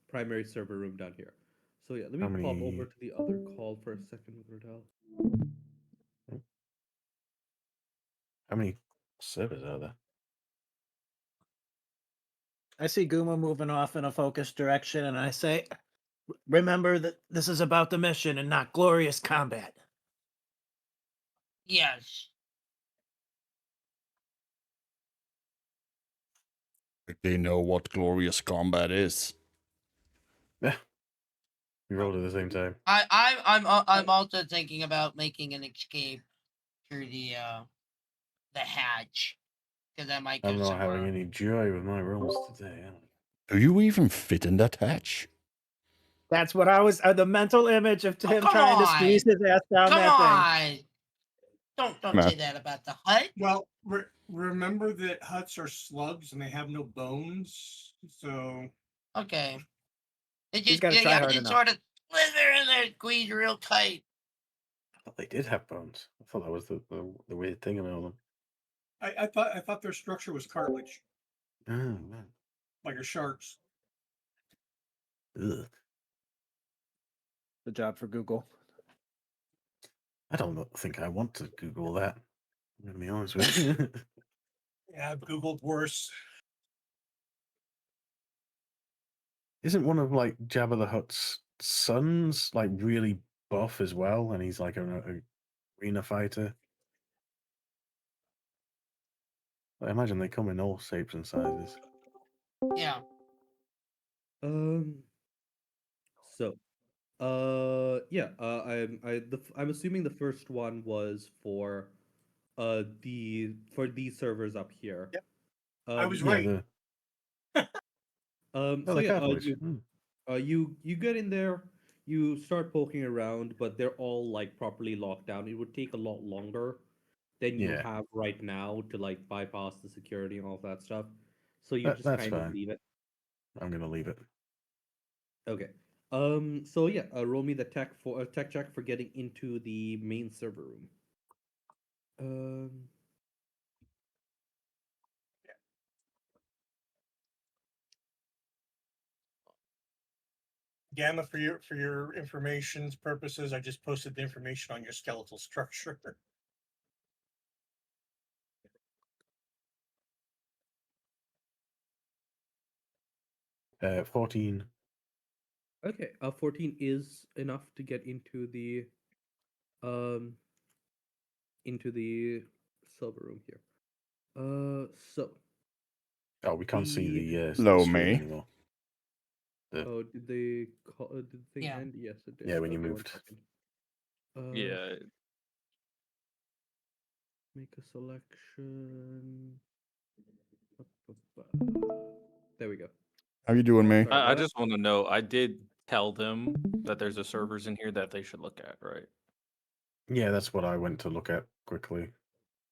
S3: primary server room down here. So yeah, let me
S4: How
S3: pop over
S4: many-
S3: to the other call for a second with Rodel.
S4: How many servers are there?
S5: I see Guma moving off in a focused direction, and I say, remember that this is about the mission and not glorious combat.
S8: Yes.
S2: They know what glorious combat is.
S4: Yeah. We rolled at the same time.
S8: I'm also thinking about making an escape through the hatch because I might go
S4: I'm not
S8: somewhere.
S4: having any joy with my rolls today. Am I?
S2: Do you even fit in that hatch?
S5: That's what I was. The mental image of him
S8: come
S5: trying to
S8: on!
S5: squeeze his ass down
S8: Come
S5: that thing.
S8: on! Don't
S2: Nah.
S8: say that about the hut.
S11: Well, remember that huts are slugs and they have no bones. So
S8: Okay. They
S5: He's
S8: just
S5: gotta
S8: you
S5: try
S8: have
S5: hard
S8: to
S5: enough.
S8: sort of slither in there, squeeze real tight.
S4: I thought they did have bones. I thought that was the weird thing about them.
S11: I thought their structure was cartilage,
S4: Oh man.
S11: like a shark's.
S4: Ugh.
S5: The job for Google.
S4: I don't think I want to Google that. I'm gonna be honest with you.
S11: Yeah, I've Googled worse.
S4: Isn't one of like Jabba the Hutt's sons like really buff as well, and he's like a arena fighter? I imagine they come in all shapes and sizes.
S8: Yeah.
S3: So, I'm assuming the first one was for these servers up here.
S11: Yep. I was
S4: Yeah,
S11: right.
S4: oh,
S3: So
S4: the
S3: yeah,
S4: Cowboys.
S3: you get in there, you start poking around, but they're all like properly locked down. It would take a lot longer than you
S4: Yeah.
S3: have right now to like bypass the security and all of that stuff. So you just
S4: That's
S3: kind of
S4: fine.
S3: leave it.
S4: I'm gonna leave it.
S3: Okay. So yeah, roll me the tech check for getting into the main server room.
S11: Gamma, for your information's purposes, I just posted the information on your skeletal structure.
S4: 14.
S3: Okay, 14 is enough to get into the server room here. So
S4: Oh, we can't see the
S2: Hello,
S4: screen
S2: me.
S4: anymore.
S3: oh, did the thing
S8: Yeah.
S3: end? Yes, it did.
S4: Yeah, when you
S3: Okay, one
S4: moved.
S3: second.
S7: Yeah.
S3: Make a selection. There we go.
S2: How you doing, May?
S3: Sorry
S7: I
S3: about that.
S7: just want to know. I did tell them that there's a servers in here that they should look at, right?
S4: Yeah, that's what I went to look at quickly.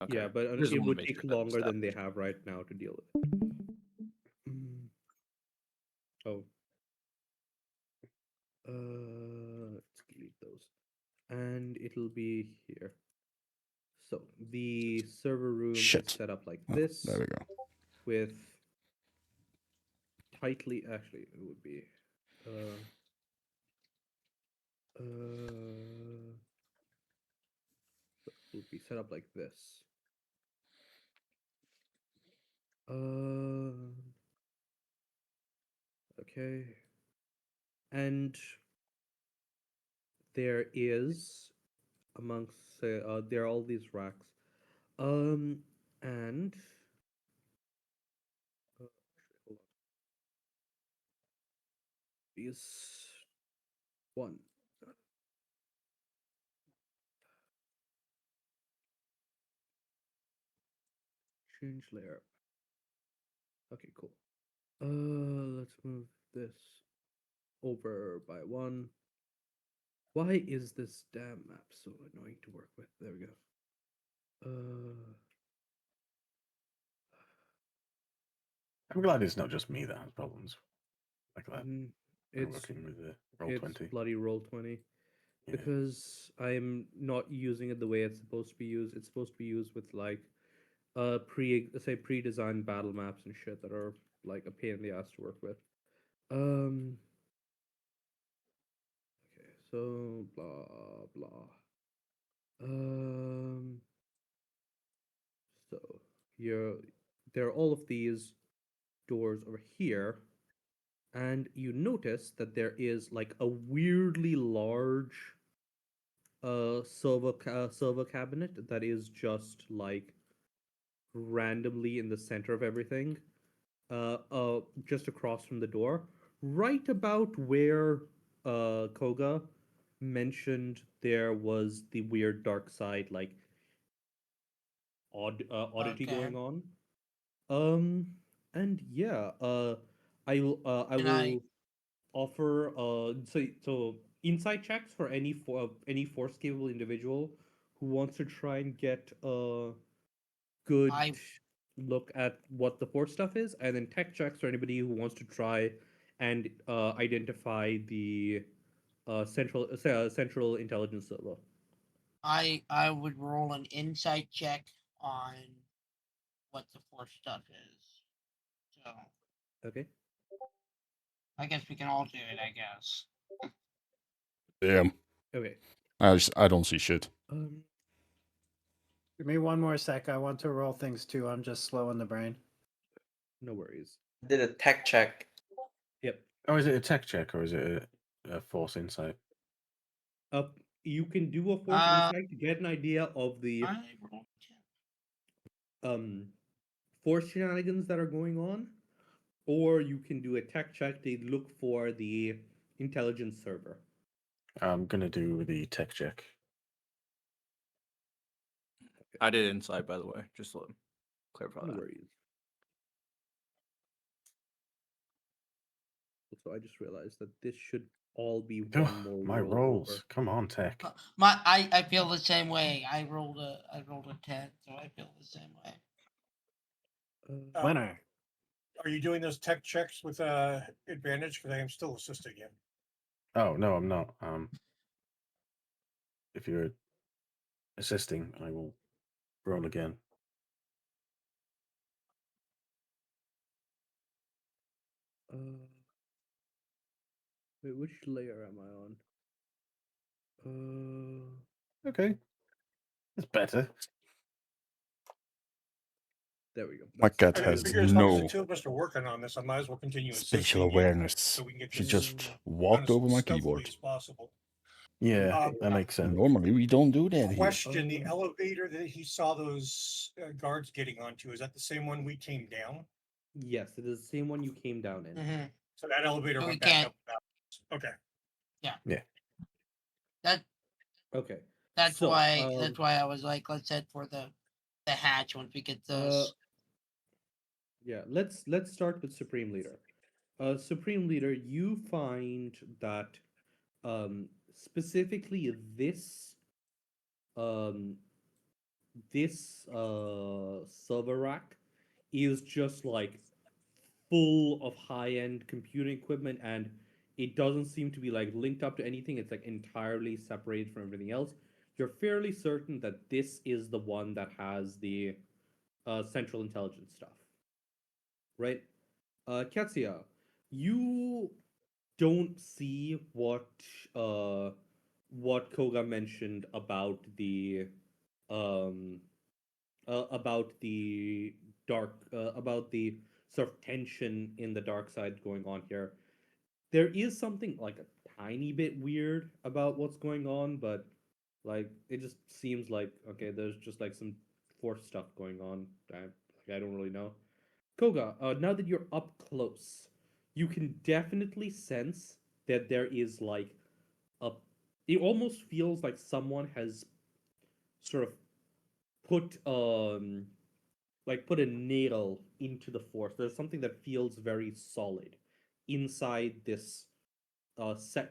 S7: Okay.
S3: Yeah, but
S7: Just
S3: it
S7: wanna
S3: would
S7: make
S3: take
S7: sure that's
S3: longer than they
S7: established.
S3: have right now to deal with it. Oh. Let's delete those. And it'll be here. So the server room
S2: Shit.
S3: is set up like
S2: Oh,
S3: this
S2: there we go.
S3: with tightly actually it would be it would be set up like this. Okay. And there is amongst there are all these racks. And actually, hold on. These one. Change layer. Okay, cool. Let's move this over by one. Why is this damn map so annoying to work with? There we go.
S4: I'm glad it's not just me that has problems like that. when
S3: It's
S4: working with the roll
S3: it's
S4: 20.
S3: bloody roll 20
S4: Yeah.
S3: because I'm not using it the way it's supposed to be used. It's supposed to be used with like pre-designed battle maps and shit that are like a pain in the ass to work with. Okay, so blah blah. So there are all of these doors over here, and you notice that there is like a weirdly large server cabinet that is just like randomly in the center of everything, just across from the door, right about where Koga mentioned there was the weird dark side like oddity
S8: Okay.
S3: going on. And yeah, I
S8: Can
S3: will
S8: I-
S3: offer so insight checks for any force capable individual who wants to try and get a good look at what the force stuff is, and then tech checks for anybody who wants to try and identify the central intelligence server.
S8: I would roll an insight check on what the force stuff is. So
S3: Okay.
S8: I guess we can all do it, I guess.
S2: Damn.
S3: Okay.
S2: I don't see shit.
S5: Give me one more sec. I want to roll things too. I'm just slow in the brain.
S3: No worries.
S6: Did a tech check.
S3: Yep.
S4: Oh, is it a tech check or is it a force insight?
S3: You can do a force insight to get an idea of the force shenanigans that are going on, or you can do a tech check to look for the intelligence server.
S4: I'm gonna do the tech check.
S7: I did insight, by the way, just to clarify
S3: No
S7: that.
S3: worries. So I just realized that this should all be
S4: Oh,
S3: one more
S4: my
S3: roll
S4: rolls.
S3: over.
S4: Come on, tech.
S8: I feel the same way. I rolled a 10, so I feel the same way.
S5: Winner.
S11: Are you doing those tech checks with advantage? Because I am still assisting you.
S4: Oh no, I'm not. If you're assisting, I will roll again.
S3: Wait, which layer am I on?
S4: Okay. It's better.
S3: There we go.
S2: My cat
S11: I
S2: has
S11: figure as long as the
S2: no
S11: two of us are working on this, I might as well continue
S2: spatial
S11: assisting you
S2: awareness.
S11: so we can get
S2: She
S11: this
S2: just
S11: done
S2: walked
S11: as
S2: over my
S11: stealthily
S2: keyboard.
S11: as possible.
S4: Yeah, that makes sense.
S2: Normally we don't do that here.
S11: Question: the elevator that he saw those guards getting onto, is that the same one we came down?
S3: Yes, it is the same one you came down in.
S8: Mm-hmm.
S11: So that elevator
S8: But we
S11: went back
S8: can't-
S11: up. Okay.
S8: Yeah.
S4: Yeah.
S8: That
S3: Okay.
S8: that's
S3: So,
S8: why I was like, let's head for the the hatch once we get those.
S3: Yeah, let's start with Supreme Leader. Supreme Leader, you find that specifically um this server rack is just like full of high-end computing equipment, and it doesn't seem to be like linked up to anything. It's like entirely separated from everything else. You're fairly certain that this is the one that has the central intelligence stuff, right? Ketsia, you don't see what Koga mentioned um about the about the sort of tension in the dark side going on here. There is something like a tiny bit weird about what's going on, but like it just seems like okay, there's just like some force stuff going on. I don't really know. Koga, now that you're up close, you can definitely sense that there is like a. It almost feels like someone has sort of put put a nail into the force. There's something that feels very solid inside this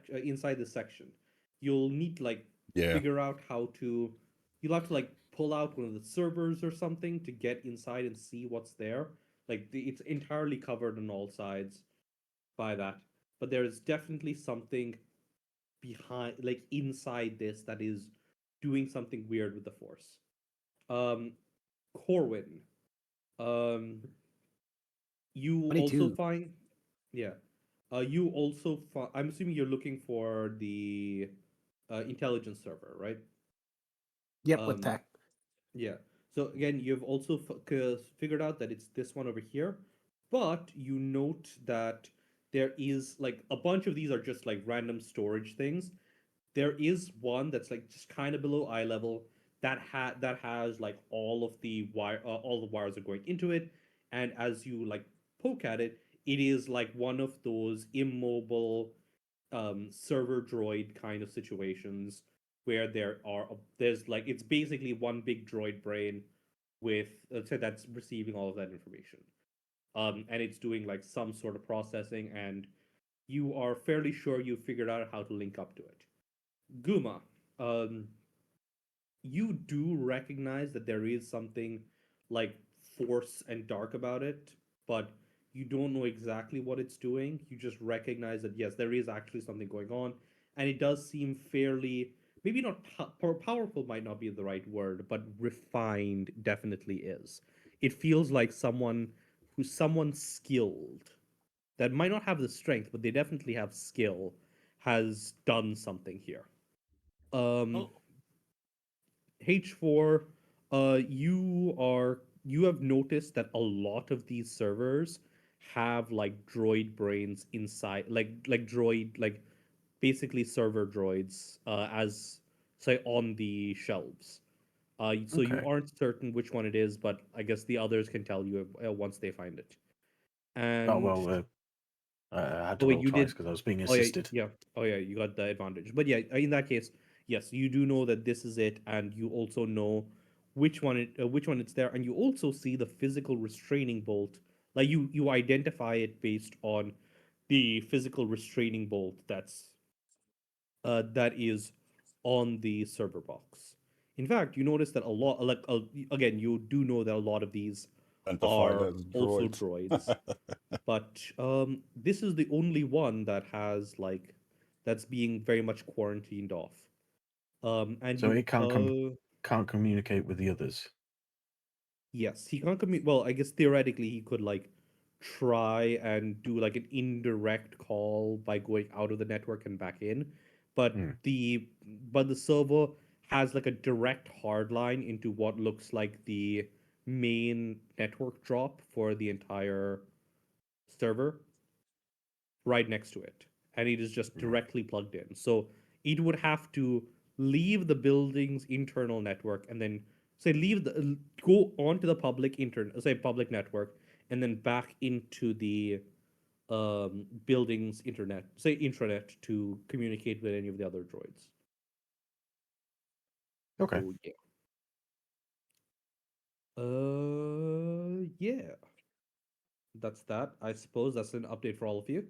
S3: inside this section. You'll need to like
S2: Yeah.
S3: figure out how to. You'll have to like pull out one of the servers or something to get inside and see what's there. It's entirely covered on all sides by that, but there is definitely something behind, like inside this, that is doing something weird with the force. Um, Corwin, um, you also
S5: 22.
S3: find, yeah, you also find. I'm assuming you're looking for the intelligence server, right?
S5: Yep, with
S3: Um,
S5: tech.
S3: yeah. So again, you've also figured out that it's this one over here, but you note that there is like a bunch of these are just like random storage things. There is one that's like just kind of below eye level that has like all the wires are going into it, and as you like poke at it, it is like one of those immobile server droid kind of situations where there's like it's basically one big droid brain with so that's receiving all of that information, and it's doing like some sort of processing, and you are fairly sure you figured out how to link up to it. Guma, um, you do recognize that there is something like force and dark about it, but you don't know exactly what it's doing. You just recognize that yes, there is actually something going on, and it does seem fairly, maybe not powerful, might not be the right word, but refined definitely is. It feels like someone skilled that might not have the strength, but they definitely have skill, has done something here. Um,
S8: Oh,
S3: H4, you have noticed that a lot of these servers have like droid brains inside, like droid, like basically server droids, as say on the shelves. So you
S4: Okay.
S3: aren't certain which one it is, but I guess the others can tell you once they find it.
S4: Oh
S3: And
S4: well, I had to
S3: oh wait,
S4: roll
S3: you
S4: twice
S3: did.
S4: because I was being
S3: Oh yeah,
S4: assisted.
S3: yeah. Oh yeah, you got the advantage. But yeah, in that case, yes, you do know that this is it, and you also know which one it's there, and you also see the physical restraining bolt. Like you identify it based on the physical restraining bolt that is on the server box. In fact, you notice that a lot, again, you do know that a lot of these
S2: Identified
S3: are
S2: as
S3: also
S2: droids.
S3: droids, but this is the only one that has like that's being very much quarantined off. And
S4: So
S3: you
S4: it can't communicate with the others.
S3: yes, he can't commute. Well, I guess theoretically he could like try and do like an indirect call by going out of the network and back in, but
S4: Hmm.
S3: the server has like a direct hard line into what looks like the main network drop for the entire server right next to it, and it is just directly plugged in. So it would have to leave the building's internal network and then say leave the go onto the public internet, say public network, and then back into the building's internet, say intranet, to communicate with any of the other droids.
S4: Okay.
S3: So yeah. Yeah. That's that. I suppose that's an update for all of you.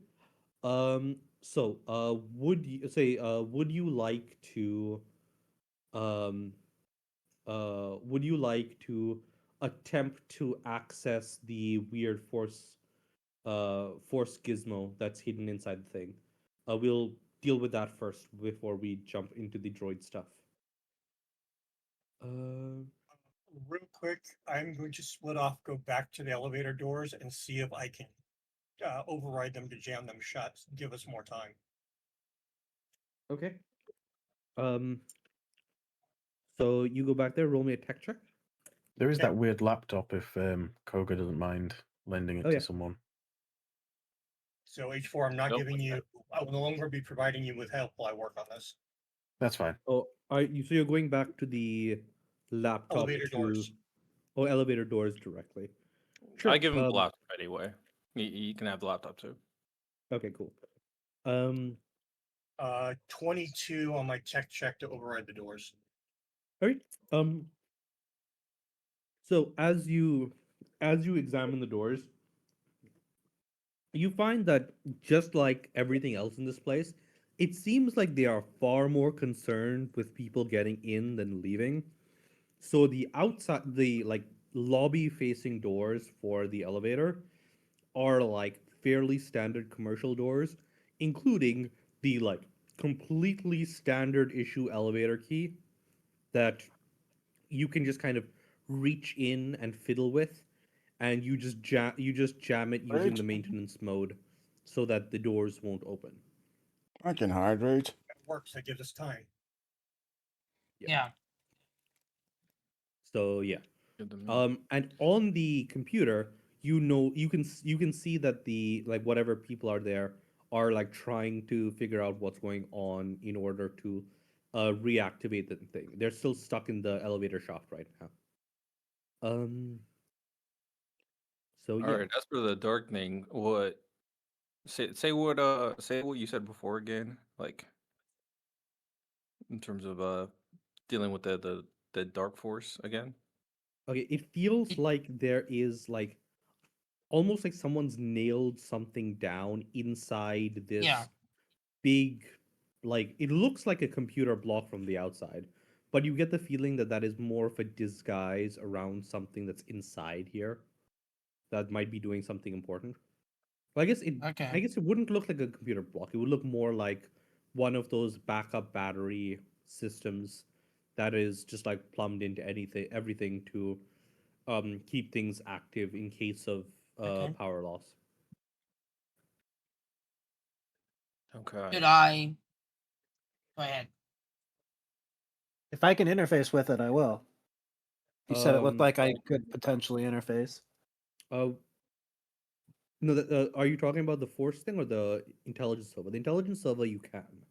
S3: Would you like to, um, would you like to attempt to access the weird force gizmo that's hidden inside the thing? We'll deal with that first before we jump into the droid stuff. Uh,
S11: Real quick, I'm going to split off, go back to the elevator doors and see if I can override them to jam them shut. Give us more time.
S3: okay. Um, so you go back there, roll me a tech check.
S4: There is
S11: Okay.
S4: that weird laptop if Koga doesn't mind lending it
S3: Oh, yeah.
S4: to someone.
S11: So H4, I'm not
S7: Nope.
S11: giving you, I will no longer be providing you with help while I work on this.
S4: That's fine.
S3: Oh, so you're going back to the laptop
S11: Elevator
S3: to
S11: doors.
S3: elevator doors directly.
S7: I give him the
S3: um,
S7: laptop anyway. You can have the laptop too.
S3: Okay, cool. Um,
S11: 22 on my tech check to override the doors.
S3: all right. So as you examine the doors, you find that just like everything else in this place, it seems like they are far more concerned with people getting in than leaving. So the like lobby facing doors for the elevator are like fairly standard commercial doors, including the like completely standard issue elevator key that you can just kind of reach in and fiddle with, and you just jam it using
S2: Right.
S3: the maintenance mode so that the doors won't open.
S2: I can hydrate.
S11: That works. That gives us time.
S8: Yeah.
S3: So yeah.
S7: Good to know.
S3: And on the computer, you can see that the like whatever people are there are like trying to figure out what's going on in order to reactivate the thing. They're still stuck in the elevator shaft right now. So
S7: All
S3: yeah.
S7: right, as for the dark thing, what say what you said before again, like in terms of dealing with the dark force again.
S3: Okay, it feels like there is like almost like someone's nailed something down inside this
S8: Yeah.
S3: big, like it looks like a computer block from the outside, but you get the feeling that that is more of a disguise around something that's inside here that might be doing something important. Well, I
S8: Okay.
S3: guess it wouldn't look like a computer block. It would look more like one of those backup battery systems that is just like plumbed into everything to keep things active in case of
S8: Okay.
S3: power loss.
S7: Okay.
S8: Could I go ahead?
S5: If I can interface with it, I will. You said it looked
S3: Um,
S5: like I could potentially interface.
S3: No, are you talking about the force thing or the intelligence server? The intelligence server you can.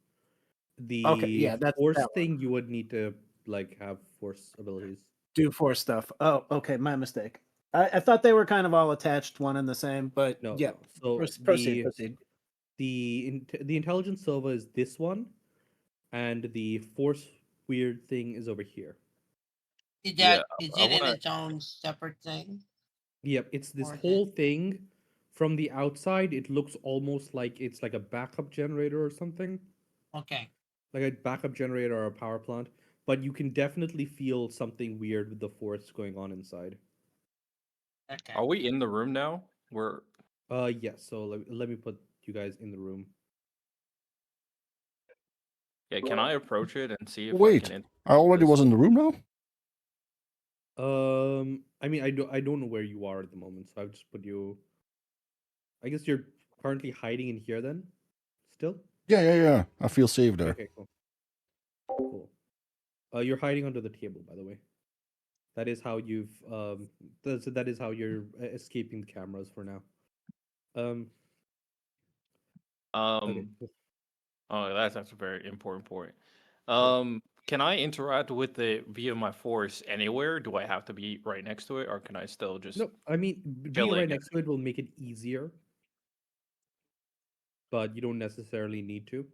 S3: The
S5: Okay, yeah, that's
S3: force
S5: that one.
S3: thing you would need to like have force abilities.
S5: Do force stuff. Oh, okay, my mistake. I thought they were kind of all attached, one and the same, but
S3: No,
S5: yeah.
S3: no. So
S5: Proceed, proceed.
S3: the intelligence server is this one, and the force weird thing is over here.
S8: Is
S7: Yeah,
S8: that is
S7: I
S8: it in
S7: wanna-
S8: its own separate thing?
S3: Yep, it's this
S8: Or is
S3: whole thing. From the outside, it looks almost like it's like a backup generator or something.
S8: Okay.
S3: Like a backup generator or a power plant, but you can definitely feel something weird with the force going on inside.
S8: Okay.
S7: Are we in the room now? We're
S3: Yes. So let me put you guys in the room.
S7: yeah. Can I approach it and see if
S2: Wait,
S7: I can?
S2: I already
S7: this?
S2: was in the room now?
S3: I mean, I don't know where you are at the moment, so I've just put you. I guess you're currently hiding in here then, still.
S2: Yeah. I feel safe there.
S3: Okay, cool. Cool. You're hiding under the table, by the way. That is how you've that is how you're escaping the cameras for now. Okay. cool.
S7: Oh, that's a very important point. Can I interact with it via my force anywhere? Do I have to be right next to it, or can I still just?
S3: No, I mean being
S7: chilling
S3: right next to it will make it easier, but you don't necessarily need to.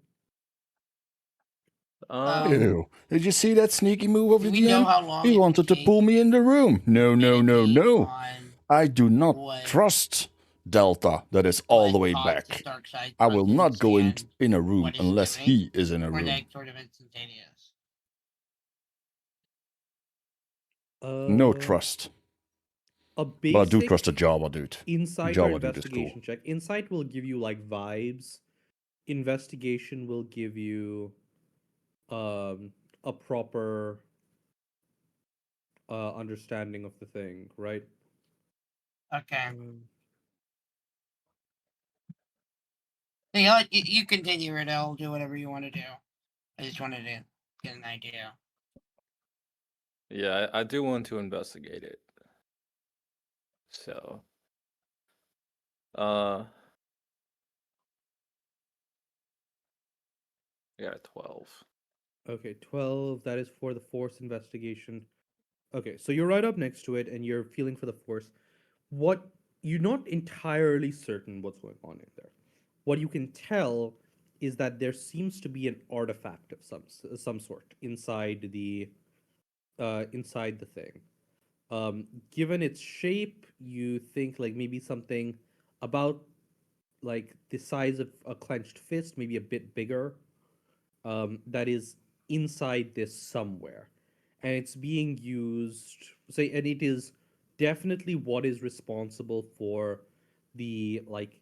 S2: Ew. Did you see that sneaky move of
S8: do
S2: the
S8: we know
S2: GM?
S8: how long
S2: He
S8: it would
S2: wanted to
S8: take
S2: pull me in the room. No, no, no,
S8: meditate
S2: no.
S8: on
S2: I do not
S8: what
S2: trust Delta that is all the way
S8: caused his
S2: back.
S8: dark side
S2: I will not
S8: presence
S2: go
S8: and
S2: in a room
S8: what is
S2: unless
S8: doing,
S2: he is in a
S8: or
S2: room.
S8: that sort of instantaneous?
S2: No trust.
S3: A
S2: But I do
S3: basic
S2: trust the Java dude.
S3: insight
S2: Java
S3: or
S2: dude is cool.
S3: investigation check. Insight will give you like vibes. Investigation will give you a proper understanding of the thing, right?
S8: Okay. You know what? You continue it. I'll do whatever you want to do. I just wanted to get an idea.
S7: Yeah, I do want to investigate it. So, yeah, 12.
S3: Okay, 12. That is for the force investigation. Okay, so you're right up next to it and you're feeling for the force. What you're not entirely certain what's going on in there. What you can tell is that there seems to be an artifact of some sort inside the thing. Given its shape, you think like maybe something about like the size of a clenched fist, maybe a bit bigger, that is inside this somewhere. And it's being used, say, and it is definitely what is responsible for the like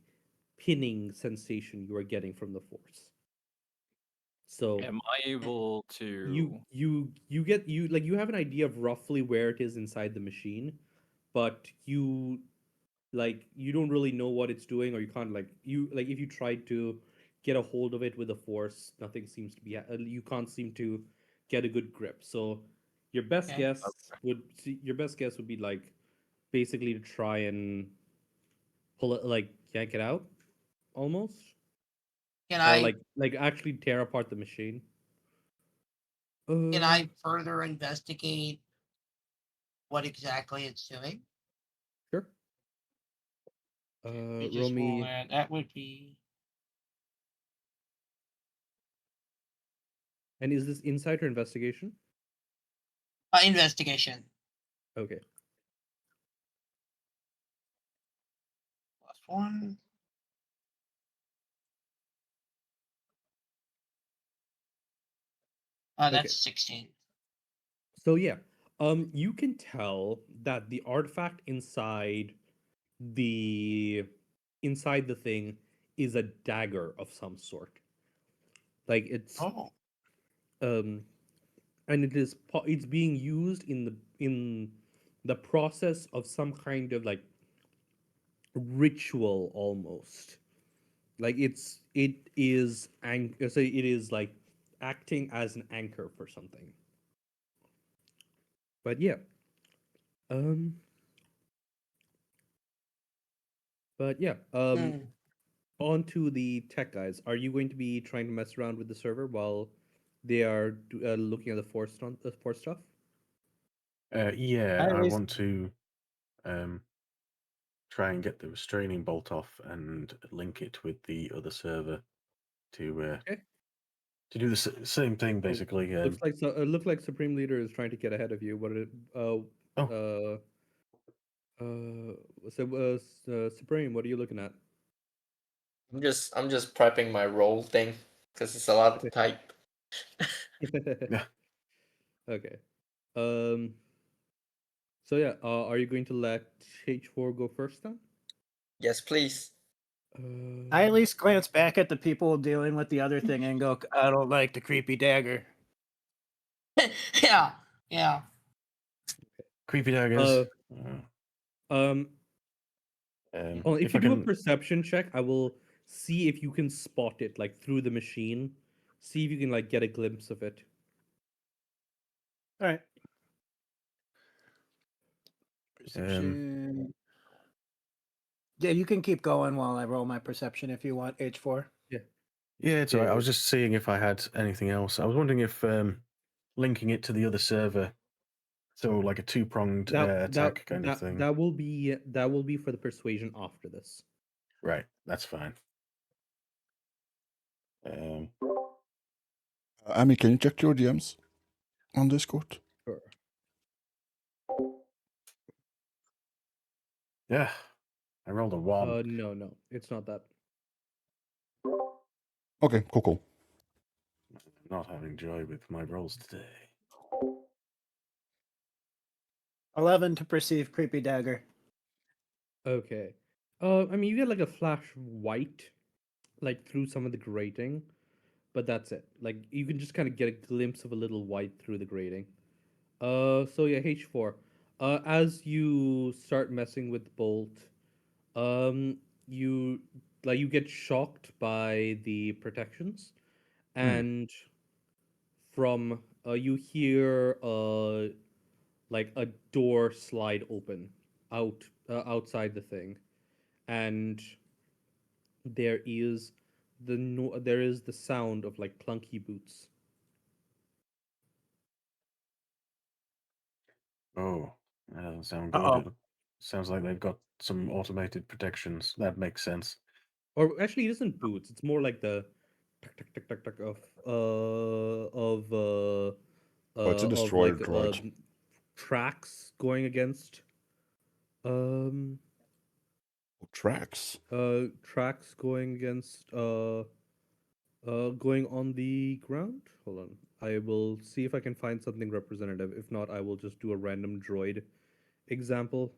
S3: pinning sensation you are getting from the force. So
S7: Am I able to?
S3: you get you have an idea of roughly where it is inside the machine, but you don't really know what it's doing, or you can't if you tried to get a hold of it with a force, nothing seems to be you can't seem to get a good grip. So your best
S8: Okay.
S3: guess would be like basically to try and pull it, like yank it out almost,
S8: Can
S3: or
S8: I
S3: like actually tear apart the machine.
S8: can I further investigate what exactly it's doing?
S3: Sure.
S8: You
S3: Roll
S8: just roll
S3: me.
S8: that. That would be
S3: And is this insight or investigation?
S8: investigation.
S3: Okay.
S8: +1. That's
S3: Okay.
S8: 16.
S3: So yeah, you can tell that the artifact inside the thing is a dagger of some sort. Like it's
S8: Oh.
S3: and it's being used in the process of some kind of like ritual almost. Like it is so it is like acting as an anchor for something. But yeah. Um but yeah. On to the tech guys. Are you going to be trying to mess around with the server while they are looking at the force stuff?
S4: Yeah,
S5: At
S4: I
S5: least
S4: want to try and get the restraining bolt off and link it with the other server to
S3: Okay.
S4: to do the same thing basically.
S3: Looks like Supreme Leader is trying to get ahead of you. What it Supreme, what are you looking at?
S6: I'm just prepping my roll thing because it's a lot to type.
S4: Yeah.
S3: Okay. So yeah, are you going to let H4 go first then?
S6: Yes, please.
S5: I at least glance back at the people dealing with the other thing and go, I don't like the creepy dagger.
S8: Yeah. Yeah.
S4: Creepy daggers.
S3: If
S4: If
S3: you
S4: I
S3: do a
S4: can,
S3: perception check, I will see if you can spot it like through the machine. See if you can like get a glimpse of it.
S5: All right. Perception. Yeah, you can keep going while I roll my perception if you want, H4.
S3: Yeah.
S4: yeah, it's all right. I was just seeing if I had anything else. I was wondering if linking it to the other server, so like a two-pronged attack kind of thing.
S3: That will be for the persuasion after this.
S4: Right, that's fine.
S2: Amy, can you check your DMs on Discord?
S3: Sure.
S4: Yeah, I rolled a 1.
S3: No, it's not that.
S2: Okay, cool.
S4: Not having joy with my rolls today.
S5: 11 to perceive creepy dagger.
S3: Okay. I mean, you get like a flash of white, like through some of the grating, but that's it. Like you can just kind of get a glimpse of a little white through the grating. So yeah, H4. As you start messing with Bolt, you you get shocked by the protections, and from you hear like a door slide open outside the thing, and there is there is the sound of like clunky boots.
S4: Oh, that doesn't sound
S5: Uh-oh.
S4: good. It sounds like they've got some automated protections. That makes sense.
S3: Or actually, it isn't boots. It's more like the tuck tuck tuck tuck tuck
S2: Oh, it's a destroyer
S3: like
S2: droid.
S3: tracks going against
S2: Tracks.
S3: tracks going against going on the ground. Hold on. I will see if I can find something representative. If not, I will just do a random droid example.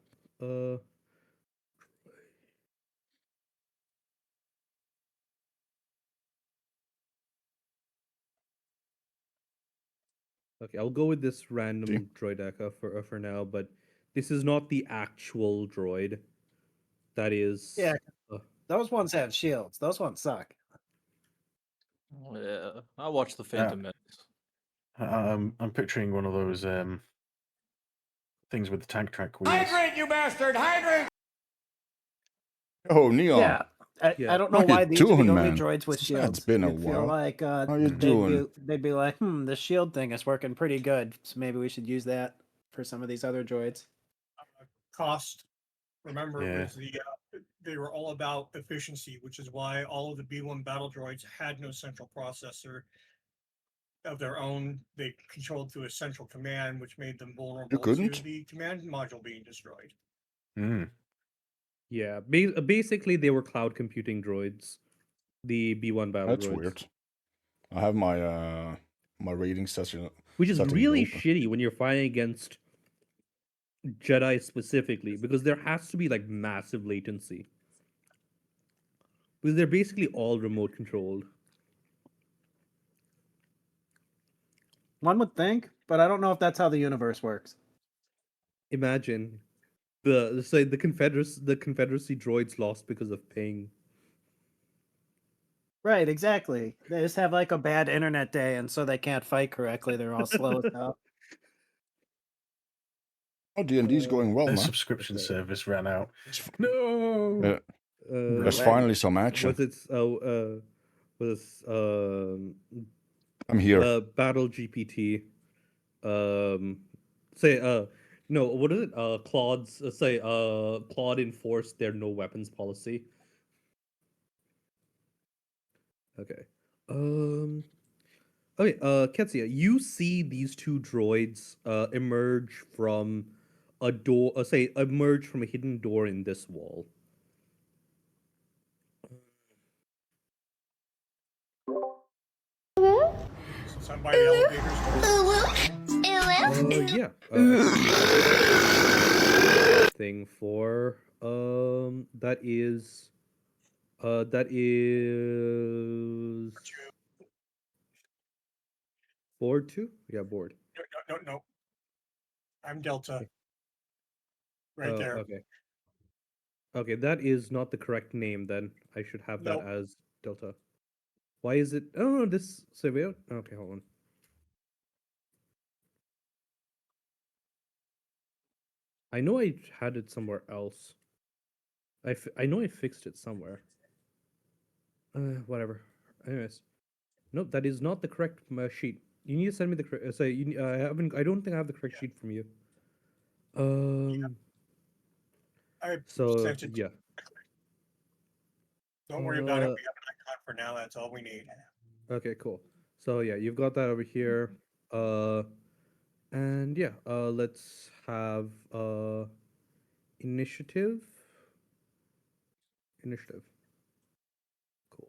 S3: Okay, I'll go with this random droid deca for now, but this is not the actual droid. That is
S5: Yeah, those ones have shields. Those ones suck.
S7: Yeah, I watched the Phantom Menace.
S4: I'm picturing one of those things with the tank track wheels.
S12: Hydrate, you bastard! Hydrate!
S2: Oh, Neon.
S5: Yeah. I don't know
S2: How you
S5: why these are the
S2: doing,
S5: only
S2: man?
S5: droids with shields.
S2: It's been a
S5: You'd feel
S2: while.
S5: like
S2: How you doing?
S5: they'd be like, the shield thing is working pretty good, so maybe we should use that for some of these other droids.
S11: Cost. Remember,
S4: Yeah.
S11: it was they were all about efficiency, which is why all of the B1 battle droids had no central processor of their own. They controlled through a central command, which made them vulnerable to
S2: couldn't?
S11: the command module being destroyed.
S3: Yeah, basically they were cloud computing droids. The B1 battle
S2: That's
S3: droids.
S2: weird. I have my my rating session.
S3: Which is
S2: settings
S3: really
S2: open.
S3: shitty when you're fighting against Jedi specifically, because there has to be like massive latency. Because they're basically all remote controlled.
S5: One would think, but I don't know if that's how the universe works.
S3: Imagine the Confederacy droids lost because of ping.
S5: Right, exactly. They just have like a bad internet day, and so they can't fight correctly. They're all slow as hell.
S2: Oh, D&D's going well,
S4: Their
S2: man.
S4: subscription service ran out. No.
S2: Yeah. There's
S3: Right.
S2: finally some action.
S3: Was
S2: I'm here.
S3: Battle GPT. Say no, what is it? Claude enforced their no weapons policy. Okay. Okay, Ketsia, you see these two droids emerge from a door, emerge from a hidden door in this wall.
S11: Somebody elevators.
S3: Yeah. Thing for that is 4-2? Yeah, board.
S11: No. I'm Delta. Right there.
S3: Okay. Okay, that is not the correct name then. I should have that
S11: Nope.
S3: as Delta. Why is it? Oh, no, this surveyor. Okay, hold on. I know I had it somewhere else. I know I fixed it somewhere. Whatever. Anyways, nope, that is not the correct sheet. You need to send me the correct. I don't think I have the correct sheet from you.
S11: I
S3: So
S11: sent it.
S3: yeah.
S11: Don't worry about it. We have an icon for now. That's all we need.
S3: Okay, cool. So yeah, you've got that over here. And yeah, let's have initiative. Initiative. Cool.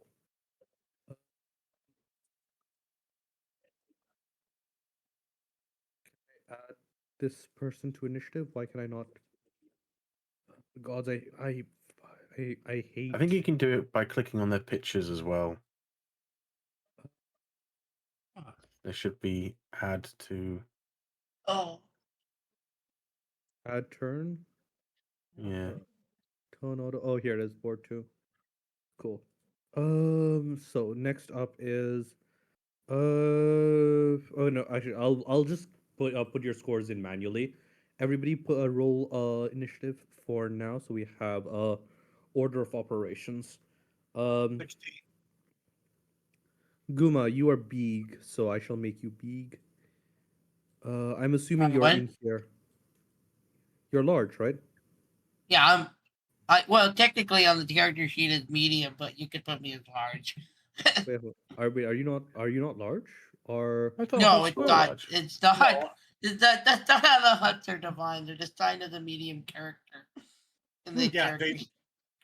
S3: Add this person to initiative. Why can I not? Gods, I hate.
S4: I think you can do it by clicking on their pictures as well. There should be add to.
S8: Oh,
S3: Add turn.
S4: Yeah.
S3: Tone auto. Oh, here it is. Board 2. Cool. So next up is oh no, actually I'll just put your scores in manually. Everybody put a roll initiative for now, so we have order of operations.
S11: 16.
S3: Guma, you are big, so I shall make you big. I'm assuming you're
S8: what?
S3: in here. You're large, right?
S8: Yeah, well, technically on the character sheet is medium, but you could put me as large.
S3: Wait, are you not large? Or
S4: I thought
S8: No,
S4: Huts
S8: it's
S4: were
S8: not.
S4: large.
S8: It's not. That's not how the huts are defined. They're defined as a medium character in the
S11: Yeah,
S8: character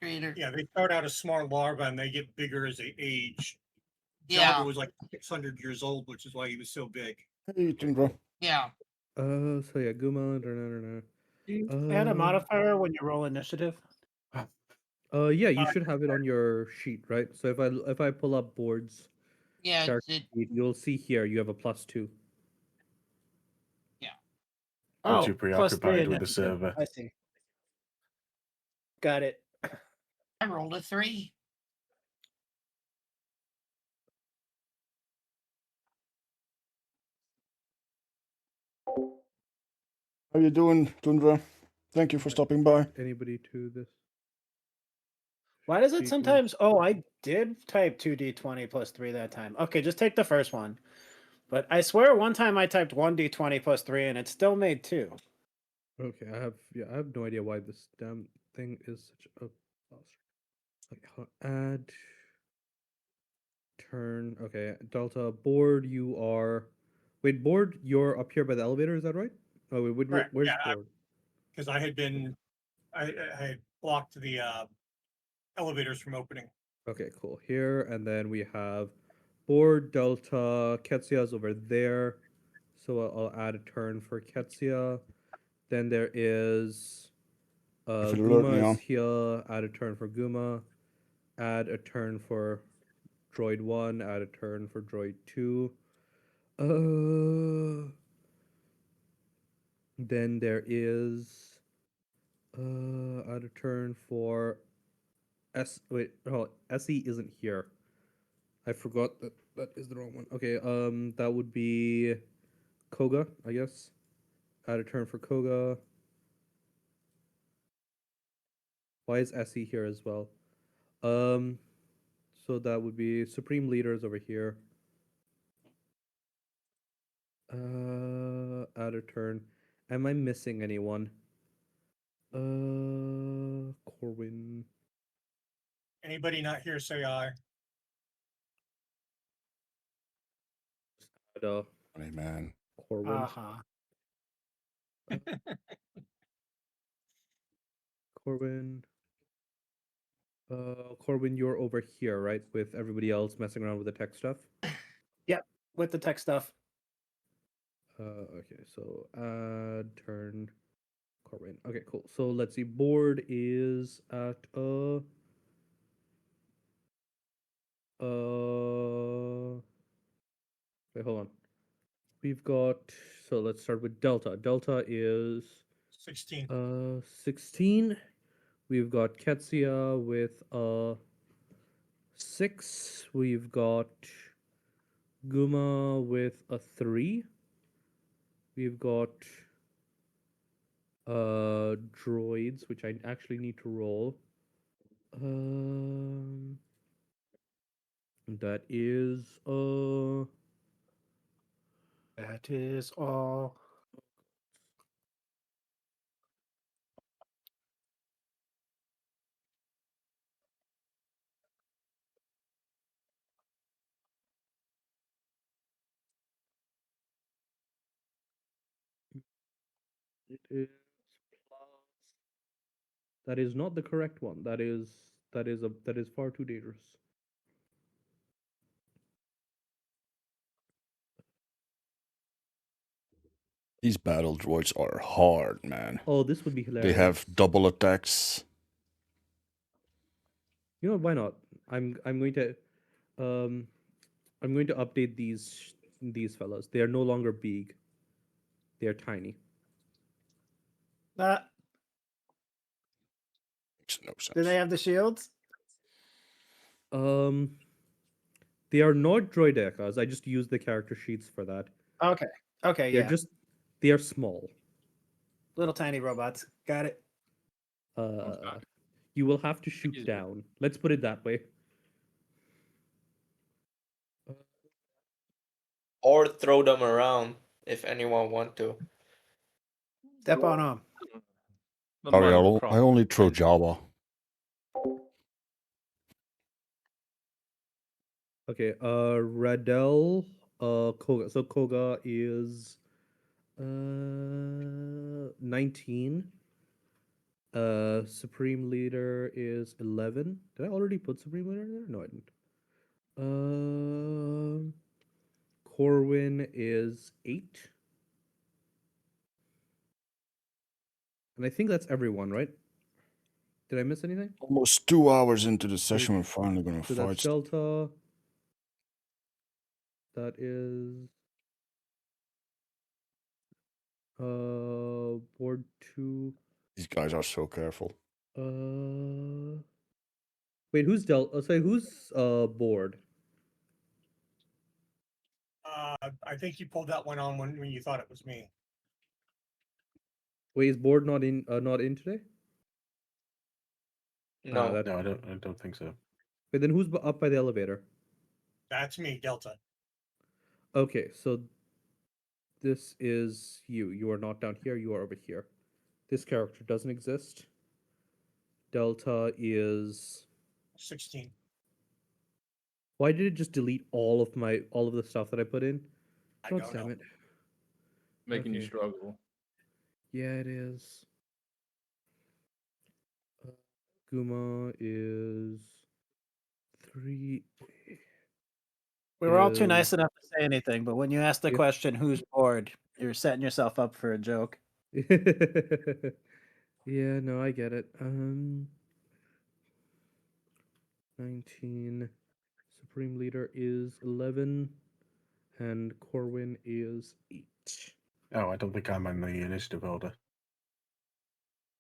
S8: creator.
S11: Yeah, they start out as small larvae and they get bigger as they age.
S8: Yeah.
S11: Jabba was like 600 years old, which is why he was so big.
S2: Hey, Tundra.
S8: Yeah.
S3: so yeah, Guma.
S5: Do you add a modifier when you roll initiative?
S3: Yeah, you should have it on your sheet, right? So if I pull up boards,
S8: Yeah,
S3: character sheet, you'll see here you have a +2.
S8: Yeah.
S4: I'm too
S5: +3
S4: preoccupied with the
S5: initiative.
S4: server.
S5: I see. Got it.
S8: I rolled a 3.
S2: How you doing, Tundra? Thank you for stopping by.
S3: Anybody to this?
S5: Why does it
S3: sheet here?
S5: sometimes? Oh, I did type 2d20 +3 that time. Okay, just take the first one. But I swear one time I typed 1d20 +3 and it still made 2.
S3: Okay, I have no idea why this damn thing is such a add turn. Okay, Delta board. You are wait board. You're up here by the elevator. Is that right? Oh wait,
S11: Correct,
S3: where's
S11: yeah,
S3: board?
S11: Because I had blocked the elevators from opening.
S3: Okay, cool. Here and then we have board Delta. Ketsia over there, so I'll add a turn for Ketsia. Then there is
S2: If it alert me
S3: Guma
S2: on.
S3: is here. Add a turn for Guma. Add a turn for Droid 1. Add a turn for Droid 2. Then there is add a turn for SE isn't here. I forgot that is the wrong one. Okay, that would be Koga, I guess. Add a turn for Koga. Why is SE here as well? So that would be Supreme Leaders over here. Add a turn. Am I missing anyone? Corwin.
S11: Anybody not here say aye.
S3: Add
S2: Hey, man.
S3: Corwin.
S5: Uh-huh.
S3: Corwin. Corwin, you're over here, right? With everybody else messing around with the tech stuff.
S5: Yep, with the tech stuff.
S3: Okay, so add turn Corwin. Okay, cool. So let's see. Board is at wait, hold on. We've got so let's start with Delta. Delta is
S11: 16.
S3: 16. We've got Ketsia with 6. We've got Guma with a 3. We've got droids, which I actually need to roll. That is
S5: That is all.
S3: It is plus. That is not the correct one. That is far too dangerous.
S2: These battle droids are hard, man.
S3: Oh, this would be
S2: They
S3: hilarious.
S2: have double attacks.
S3: You know what, why not? I'm going to update these fellas. They are no longer big. They are tiny.
S5: Uh,
S2: Makes no sense.
S5: do they have the shields?
S3: They are not droidecas. I just use the character sheets for that.
S5: Okay. Okay.
S3: They're
S5: Yeah.
S3: just they are small.
S5: Little tiny robots. Got it.
S3: You will have to shoot
S7: Easy.
S3: down. Let's put it that way.
S6: Or throw them around if anyone want to.
S5: Step on them.
S7: The
S2: Sorry,
S7: mind will
S2: I only throw Java.
S3: Okay, Radel, Koga. So Koga is 19. Supreme Leader is 11. Did I already put Supreme Leader there? No, I didn't. Corwin is 8. And I think that's everyone, right? Did I miss anything?
S2: Almost 2 hours into the session, we're finally gonna
S3: So
S2: fight.
S3: that's Delta. That is board 2.
S2: These guys are so careful.
S3: Wait, who's Delta? Sorry, who's board?
S11: I think you pulled that one on when you thought it was me.
S3: Wait, is board not in today?
S6: No.
S3: That,
S4: No, I don't think so.
S3: wait, then who's up by the elevator?
S11: That's me, Delta.
S3: Okay, so this is you. You are not down here. You are over here. This character doesn't exist. Delta is
S11: 16.
S3: Why did it just delete all of the stuff that I put in?
S11: I
S3: God
S11: don't
S3: damn
S11: know.
S3: it.
S7: making you
S3: Okay.
S7: struggle.
S3: Yeah, it is. Guma is 3.
S5: We were all too
S3: is-
S5: nice enough to say anything, but when you ask the
S3: Yeah.
S5: question, "Who's bored?" you're setting yourself up for a joke.
S3: Yeah, no, I get it. 19. Supreme Leader is 11. And Corwin is 8.
S4: Oh, I don't think I'm in the initiative order.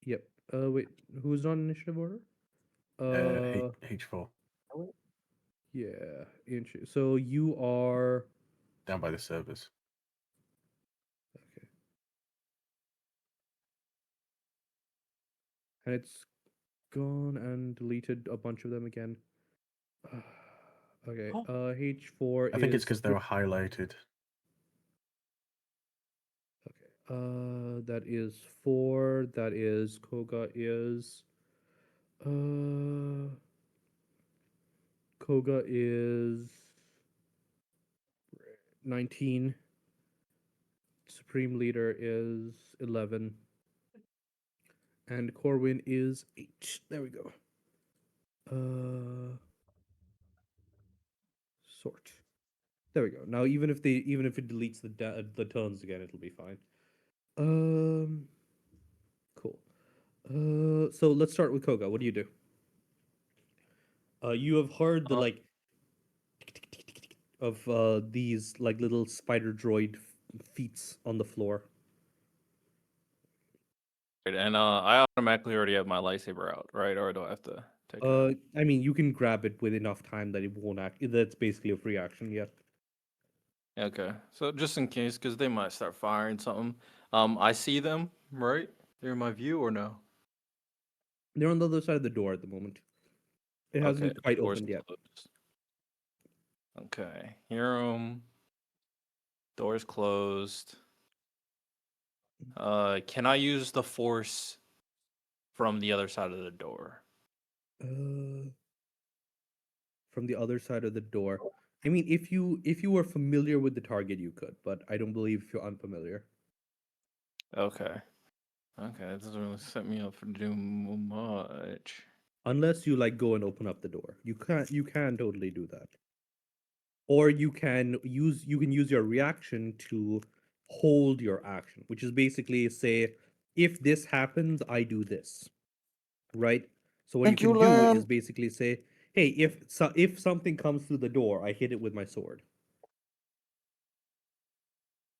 S3: Yep. Wait, who's on initiative order?
S4: H4,
S3: Yeah. So you are.
S4: down by the servers.
S3: Okay. And it's gone and deleted a bunch of them again. Okay. H4
S4: I think it's
S3: is
S4: because they were highlighted.
S3: Okay. That is 4. That is Koga is. Koga is 19. Supreme Leader is 11. And Corwin is 8. There we go. Sort. There we go. Now even if it deletes the turns again, it'll be fine. Cool. So let's start with Koga. What do you do? You have heard the like of these like little spider droid feet on the floor.
S7: Right, and I automatically already have my lightsaber out, right? Or do I have to take it out?
S3: I mean, you can grab it with enough time that it won't act. That's basically a free action. Yeah.
S7: Okay, so just in case, because they might start firing something. I see them, right? They're in my view or no?
S3: They're on the other side of the door at the moment. It hasn't
S7: Okay,
S3: quite
S7: door's
S3: opened yet.
S7: closed. Okay, hear them. Door's closed. Can I use the force from the other side of the door?
S3: From the other side of the door. I mean, if you were familiar with the target, you could, but I don't believe if you're unfamiliar.
S7: Okay. Okay, that doesn't really set me up for doing much.
S3: Unless you like go and open up the door. You can totally do that. Or you can use your reaction to hold your action, which is basically say, if this happens, I do this. Right? So what
S2: Thank
S3: you
S2: you,
S3: can do
S2: Lamb.
S3: is basically say, hey, if something comes through the door, I hit it with my sword.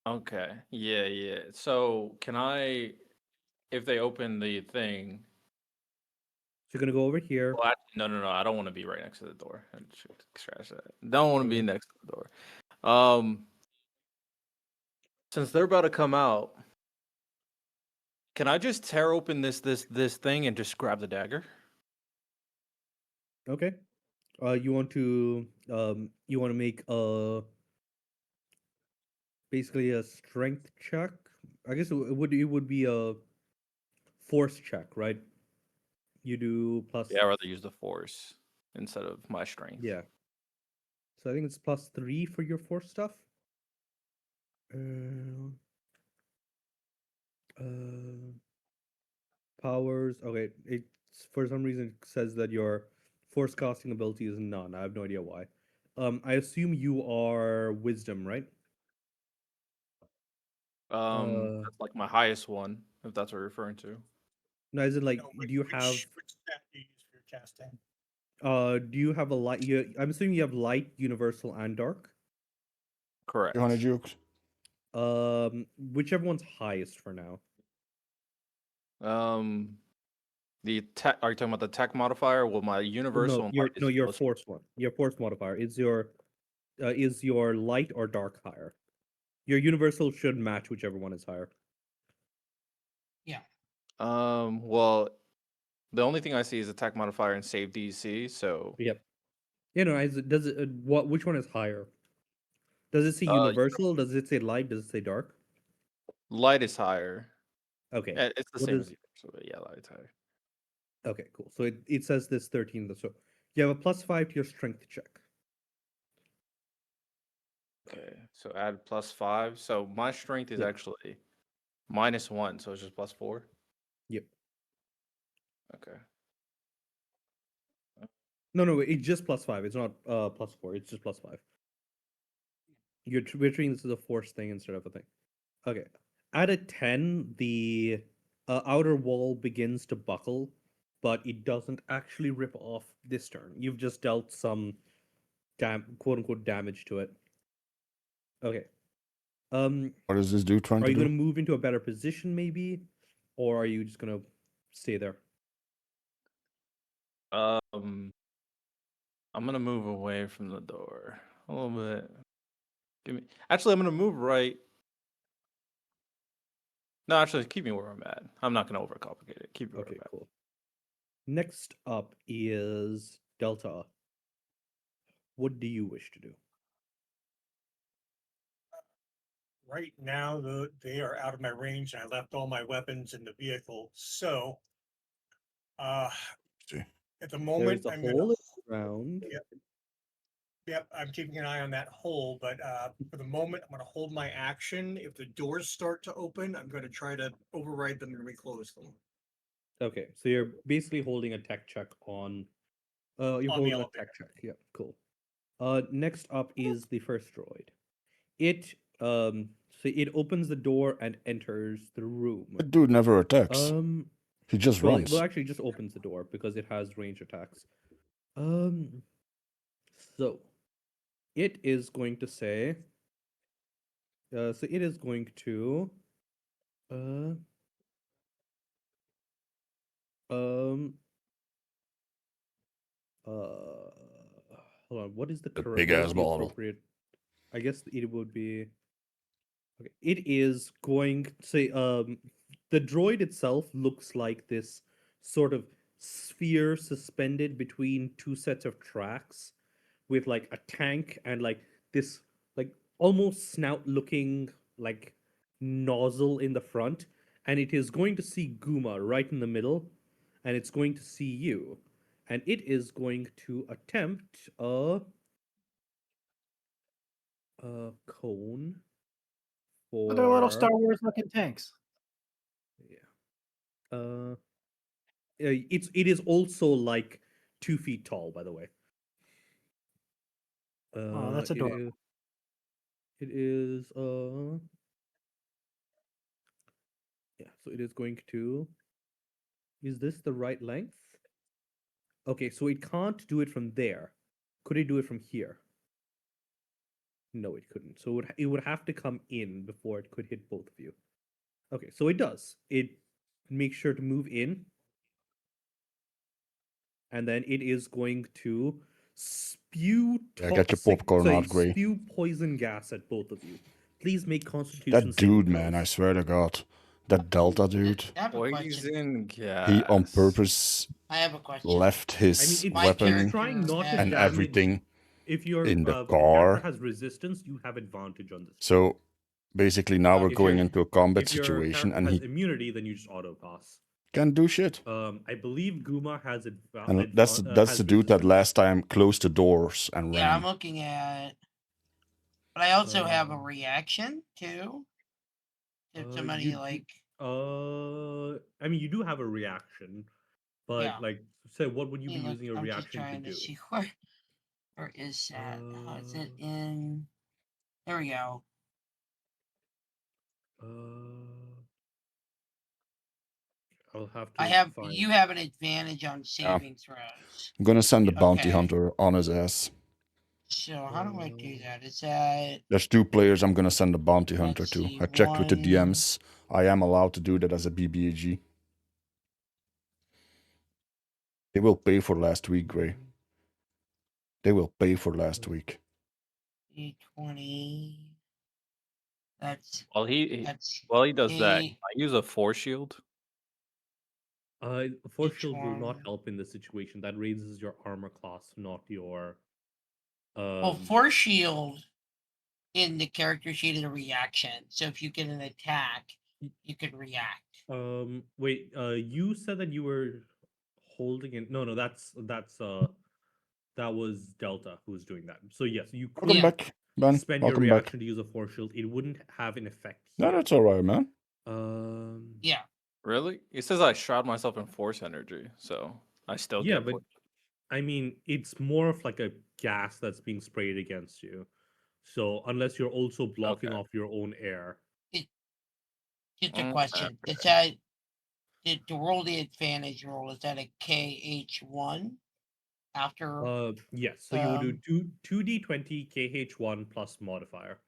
S7: Okay. Yeah. So can I, if they open the thing?
S3: So you're gonna go over here.
S7: Well, no. I don't want to be right next to the door. I should scratch that. Don't want to be
S3: Okay.
S7: next to the door. Since they're about to come out, can I just tear open this thing and just grab the dagger?
S3: Okay. You want to make basically a strength check. I guess it would be a force check, right? You do plus.
S7: Yeah, I'd rather use the force instead of my strength.
S3: Yeah. So I think it's +3 for your force stuff. Powers. Okay, it's for some reason it says that your force casting ability is none. I have no idea why. I assume you are wisdom, right?
S7: That's like my highest one, if that's what you're referring to.
S3: No, is it like
S11: No,
S3: do you have
S11: which stat do you use for your casting?
S3: do you have a light? I'm assuming you have light, universal, and dark.
S7: Correct.
S2: 200 jukes.
S3: Whichever one's highest for now.
S7: The tech. Are you talking about the tech modifier? Well, my universal. and light is
S3: your
S7: lowest.
S3: force one. Your force modifier is your light or dark higher. Your universal should match whichever one is higher.
S8: Yeah.
S7: Well, the only thing I see is attack modifier and save DC. So
S3: Yep. You know, does it which one is higher? Does it say universal? Does it say light? Does it say dark?
S7: light is higher.
S3: Okay.
S7: It's the
S3: What
S7: same
S3: is-
S7: as universal, but yeah, light is higher.
S3: Okay, cool. So it says this 13. So you have a +5 to your strength check.
S7: Okay, so add +5. So my strength is
S3: Yeah.
S7: actually -1, so it's just +4.
S3: Yep.
S7: Okay.
S3: No, it's just +5. It's not +4. It's just +5. We're treating this as a force thing instead of a thing. Okay. At a 10, the outer wall begins to buckle, but it doesn't actually rip off this turn. You've just dealt some quote unquote damage to it. Okay.
S2: What does this do? Trying
S3: Are
S2: to
S3: you
S2: do?
S3: gonna move into a better position maybe? Or are you just gonna stay there?
S7: I'm gonna move away from the door a little bit. Actually, I'm gonna move right. No, actually, keep me where I'm at. I'm not gonna overcomplicate it. Keep me where
S3: Okay,
S7: I'm at.
S3: cool. Next up is Delta. What do you wish to do?
S11: Right now, they are out of my range, and I left all my weapons in the vehicle. So,
S2: See.
S11: at the moment,
S3: There's a
S11: I'm
S3: hole
S11: gonna.
S3: in the ground.
S11: Yep, I'm keeping an eye on that hole, but for the moment, I'm gonna hold my action. If the doors start to open, I'm gonna try to override them and reclose them.
S3: Okay, so you're basically holding a tech check on. You're
S11: On the
S3: holding a
S11: elevator.
S3: tech check. Yeah, cool. Next up is the first droid. It so it opens the door and enters the room.
S2: The dude never attacks. He just
S3: Well,
S2: runs.
S3: well, actually, just opens the door because it has range attacks. So it is going to say. So it is going to. Um. Hold on. What is the
S2: The
S3: correct?
S2: big
S3: what
S2: ass
S3: is the
S2: bottle.
S3: appropriate? I guess it would be. Okay, it is going to say. The droid itself looks like this sort of sphere suspended between two sets of tracks, with like a tank and like this like almost snout looking like nozzle in the front, and it is going to see Guma right in the middle, and it's going to see you, and it is going to attempt a cone for
S5: They're little Star Wars looking tanks.
S3: yeah. It is also like 2 feet tall, by the way.
S5: Oh, that's
S3: It
S5: adorable.
S3: is. It is. Yeah. So it is going to. Is this the right length? Okay, so it can't do it from there. Could it do it from here? No, it couldn't. So it would have to come in before it could hit both of you. Okay, so it does. It makes sure to move in. And then it is going to spew
S2: Yeah, get your popcorn out, Gray.
S3: spew poison gas at both of you. Please make Constitution
S2: That
S3: saving
S2: dude, man, I
S3: throws.
S2: swear to God. That Delta dude.
S8: I have a question.
S7: Poison gas.
S2: He on purpose
S8: I have a question.
S2: left his
S3: it's
S8: My
S2: weapon
S3: trying not to
S2: and
S8: character
S3: damage.
S2: everything
S3: If your
S2: in the
S3: character
S2: car.
S3: has resistance, you have advantage on this.
S2: So basically now we're
S3: If
S2: going
S3: your-
S2: into a combat
S3: If your
S2: situation
S3: character
S2: and
S3: has
S2: he
S3: immunity, then you just auto pass.
S2: can't do shit.
S3: I believe Guma has
S2: And that's the dude that last time closed the doors and
S8: Yeah, I'm
S2: ran.
S8: looking at. But I also have a reaction too. If somebody like.
S3: I mean, you do have a reaction, but
S8: Yeah.
S3: like, say, what would you be
S8: Look,
S3: using your
S8: I'm just
S3: reaction to
S8: trying
S3: do?
S8: to see where is that? Oh, is it in? There we go.
S3: I'll have to.
S8: I have.
S3: find-
S8: You have an advantage on saving throws.
S2: I'm gonna send the bounty
S8: Okay.
S2: hunter on his ass.
S8: So how do I do that? Is that
S2: There's 2 players I'm gonna send the bounty hunter
S8: Let's
S2: to.
S8: see,
S2: I checked with the
S8: one-
S2: DMs. I am allowed to do that as a BBAG. They will pay for last week, Gray. They will pay for last week.
S8: D20? That's
S7: While he
S8: that's
S7: while he does that,
S8: eight.
S7: I use a force shield.
S3: Force shield will not
S8: one?
S3: help in this situation. That raises your armor class, not your.
S8: Well, force shield in the character sheet is a reaction. So if you get an attack, you can react.
S3: Wait. You said that you were holding it. No, that's that was Delta who was doing that. So yes, you could
S2: Welcome back, Ben.
S3: spend your
S2: Welcome back.
S3: reaction to use a force shield. It wouldn't have an effect.
S2: No,
S3: here.
S2: that's alright, man.
S8: Yeah.
S7: Really? It says I shroud myself in force energy, so I still
S3: Yeah,
S7: get.
S3: but I mean, it's more of like a gas that's being sprayed against you. So unless you're also blocking off your own air.
S8: Just a question. Is that to roll the advantage roll? Is that a KH1 after?
S3: Yes. So you would do 2d20 KH1 plus modifier.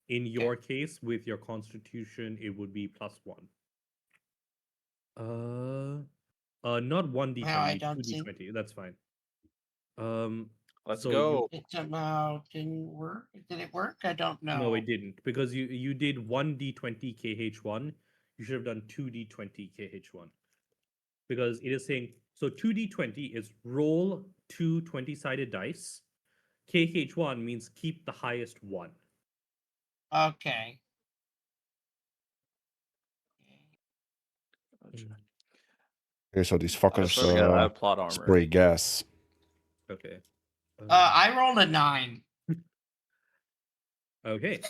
S3: In your case, with your Constitution, it would be +1. Not 1d20,
S8: I don't
S3: 2d20. That's fine.
S7: Let's
S3: so
S7: go.
S8: It somehow didn't work. Did it work? I don't know.
S3: No, it didn't, because you did 1d20 KH1. You should have done 2d20 KH1. Because it is saying, so 2d20 is roll 2 20-sided dice. KH1 means keep the highest one.
S8: Okay.
S2: Okay, so these
S7: I swear
S2: fuckers
S7: to God, I have plot armor.
S2: spray gas.
S3: Okay.
S8: I rolled a 9.
S3: Okay.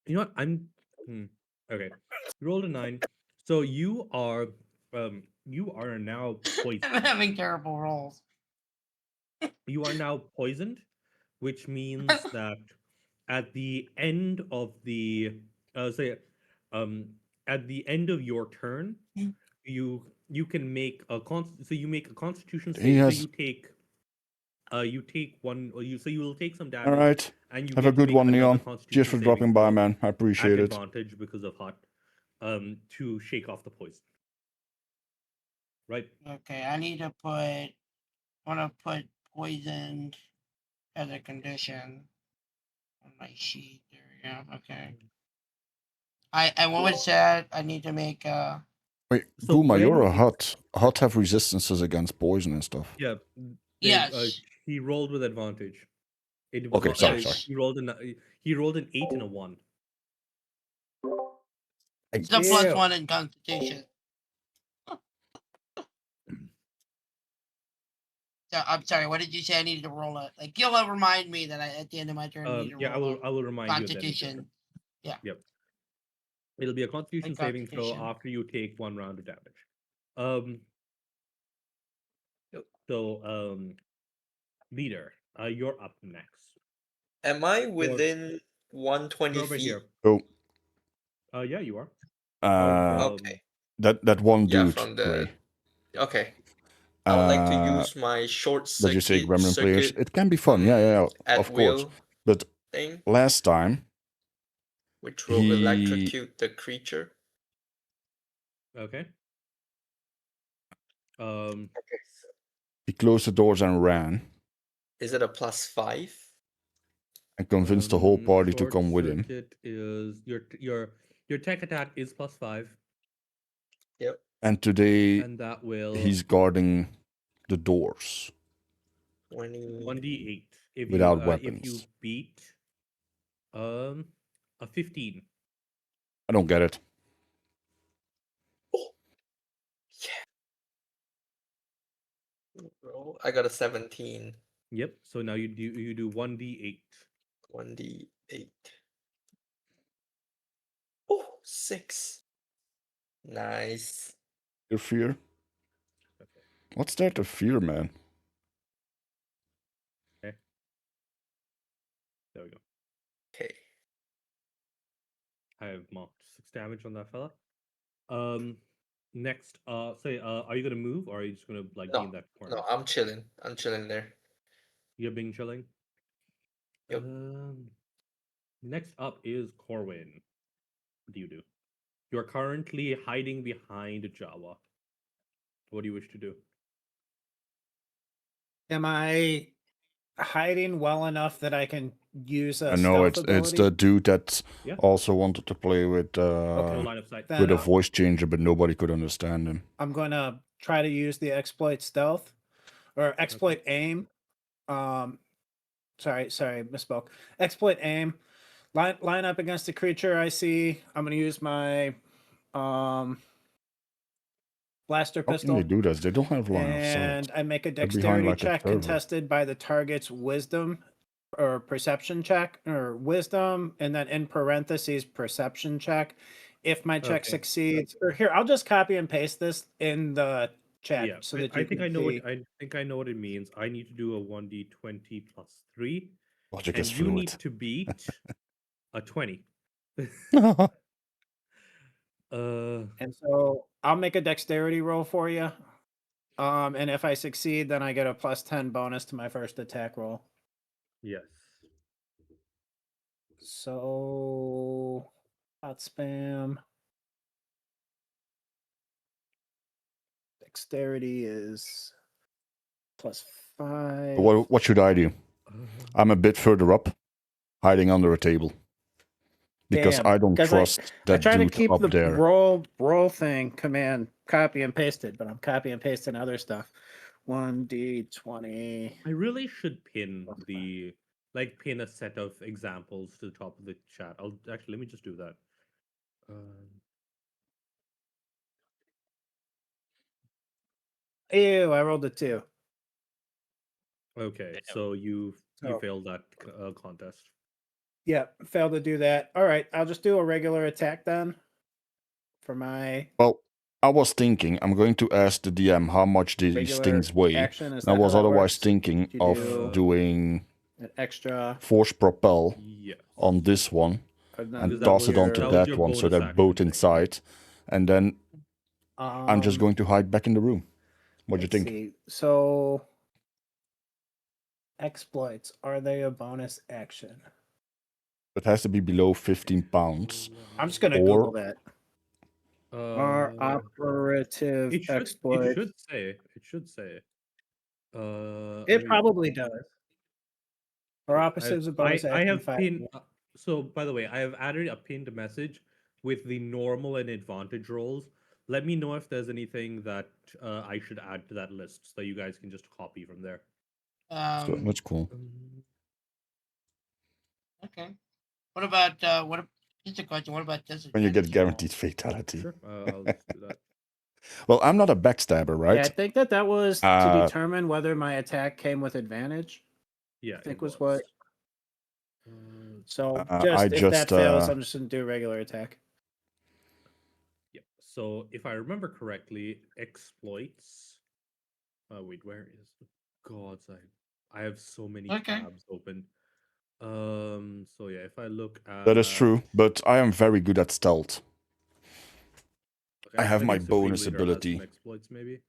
S3: You know what? Okay. You rolled a 9. So you are now poisoned.
S8: I'm having terrible rolls.
S3: You are now poisoned, which means that at the end of the at the end of your turn, you can make a you make a Constitution save.
S2: has-
S3: So you take one. Or you will take some damage.
S2: Alright.
S3: And you
S2: Have
S3: get
S2: a
S3: to
S2: good
S3: make
S2: one,
S3: another
S2: Neon.
S3: Constitution
S2: Cheers for
S3: saving
S2: dropping by,
S3: throw
S2: man. I appreciate
S3: at
S2: it.
S3: advantage because of hot. To shake off the poison. Right.
S8: Okay, I want to put poisoned as a condition on my sheet. There we go. Okay. I what was that? I need to make a.
S2: Wait,
S3: So
S2: Guma, you're
S3: when
S2: a hut. Hut have resistances against poison and stuff.
S3: Yeah.
S8: Yes.
S3: He rolled with advantage. It was
S2: Okay,
S3: not-
S2: sorry,
S8: Yes.
S2: sorry.
S3: He rolled an 8 and a 1.
S8: It's a +1 in Constitution. I'm sorry. What did you say? I needed to roll it. Like you'll remind me that at the end of my turn I need to
S3: Yeah,
S8: roll
S3: I will remind you.
S8: Constitution. Yeah.
S3: Yep. It'll be a Constitution saving throw
S8: Constitution.
S3: after you take 1 round of damage. Leader, you're up next.
S6: Am I within 120
S3: You're over
S6: feet?
S3: here.
S2: Oh,
S3: Yeah, you are.
S6: Okay.
S2: that one
S6: Yeah,
S2: dude,
S6: from the.
S2: Ray.
S6: Okay. I would like to
S2: Uh,
S6: use my short
S2: Did you say
S6: circuit,
S2: Gremlin players?
S6: circuit
S2: It can be fun. Yeah,
S6: at
S2: of course.
S6: will
S2: But
S6: thing,
S2: last time,
S6: which will electrocute the creature.
S3: Okay.
S6: Okay.
S2: he closed the doors and ran
S6: Is it a +5?
S2: and convinced the whole party to
S3: Short
S2: come with him.
S3: circuit is your tech attack is +5,
S6: Yep.
S2: And today,
S3: and that will
S2: he's guarding the doors
S6: 20.
S3: 1d8 if
S2: without
S3: you
S2: weapons.
S3: if you beat a 15.
S2: I don't get it.
S6: Roll. I got a 17.
S3: Yep. So now you do 1d8.
S6: 1d8. Oh, 6. Nice.
S2: Your fear? What's there to fear, man?
S3: Okay. There we go.
S6: Okay.
S3: I have marked 6 damage on that fella. Next, are you gonna move or are you just gonna like be in that corner?
S6: No, I'm chilling. I'm chilling there.
S3: You're being chilling.
S6: Yep.
S3: Next up is Corwin. What do you do? You're currently hiding behind Jawa. What do you wish to do?
S5: Am I hiding well enough that I can use a
S2: I know
S5: stealth
S2: it's
S5: ability?
S2: the dude that
S3: Yeah.
S2: also wanted to play with
S3: Line of sight.
S2: with a
S5: Then
S2: voice changer, but nobody could understand him.
S5: I'm gonna try to use the exploit stealth or exploit aim. Sorry, misspoke. Exploit aim. Line up against the creature I see. I'm gonna use my blaster
S2: How can
S5: pistol.
S2: they do this? They don't have line of
S5: And
S2: sight.
S5: I make a
S2: They're behind
S5: dexterity
S2: like a
S5: check
S2: server.
S5: contested by the target's wisdom or perception check or wisdom, and then in parentheses perception check. If my check
S3: Okay.
S5: succeeds, or here, I'll just copy and paste this in the chat
S3: Yeah,
S5: so
S3: I-
S5: that you
S3: I think
S5: can
S3: I know
S5: see.
S3: what I think I know what it means. I need to do a 1d20 plus 3,
S2: Logic
S3: and
S2: is
S3: you need
S2: fluid.
S3: to beat a 20.
S5: And so I'll make a dexterity roll for you. And if I succeed, then I get a +10 bonus to my first attack roll.
S3: Yes.
S5: So hot spam. Dexterity is +5.
S2: What should I do? I'm a bit further up, hiding under a table. Because
S5: Damn,
S2: I don't
S5: 'cause
S2: trust
S5: I
S2: that
S5: try to
S2: dude
S5: keep
S2: up
S5: the
S2: there.
S5: roll thing command copy and pasted, but I'm copy and pasting other stuff. 1d20.
S3: I really should pin pin a set of examples to the top of the chat. I'll actually let me just do that.
S5: Ew, I rolled a 2.
S3: Okay, so you
S5: So-
S3: failed that contest.
S5: Yeah, failed to do that. All right, I'll just do a regular attack then. For my
S2: Well, I was thinking I'm going to ask the DM how much these
S5: regular
S2: things weigh.
S5: action, is
S2: And I
S5: that
S2: was
S5: how that
S2: otherwise
S5: works?
S2: thinking
S5: You
S2: of
S5: do
S2: doing
S5: an extra
S2: force propel
S3: Yes.
S2: on this one
S5: and then
S2: and
S3: Because that
S2: toss
S3: was
S2: it
S3: your-
S2: onto
S3: that was
S2: that
S3: your
S2: one so
S3: bonus
S2: they're
S3: action
S2: both
S3: thing.
S2: inside. And then I'm just going to hide back in the room. What do you
S5: let's
S2: think?
S5: see. So exploits, are they a bonus action?
S2: It has to be below 15 pounds.
S5: I'm just gonna
S2: Or-
S5: Google that. Are
S3: Uh,
S5: operative
S3: it should
S5: exploits.
S3: say. It should say. Let
S5: It
S3: me-
S5: probably does. Or opposite's a bonus
S3: I
S5: action.
S3: have
S5: 5.
S3: pinned. So, by the way, I have added a pinned message with the normal and advantage rolls. Let me know if there's anything that I should add to that list, so you guys can just copy from there.
S2: So that's cool.
S8: Okay. What about just a question? What about this?
S2: When you get guaranteed fatality.
S3: Sure, I'll just do that.
S2: Well, I'm not a backstabber,
S5: Yeah, I
S2: right?
S5: think that was to
S2: Uh,
S5: determine whether my attack came with advantage.
S3: Yeah,
S5: I think
S3: it
S5: was what. So
S2: I
S5: just if that
S2: just
S5: fails, I'm just gonna do a regular attack.
S3: Yep. So if I remember correctly, exploits. Wait, where is the gods? I have so many
S8: Okay.
S3: tabs open. So yeah, if I look at
S2: that is true, but I am very good at stealth.
S3: Okay,
S2: I have my
S3: think Supreme
S2: bonus
S3: Leader has
S2: ability
S3: some exploits, maybe.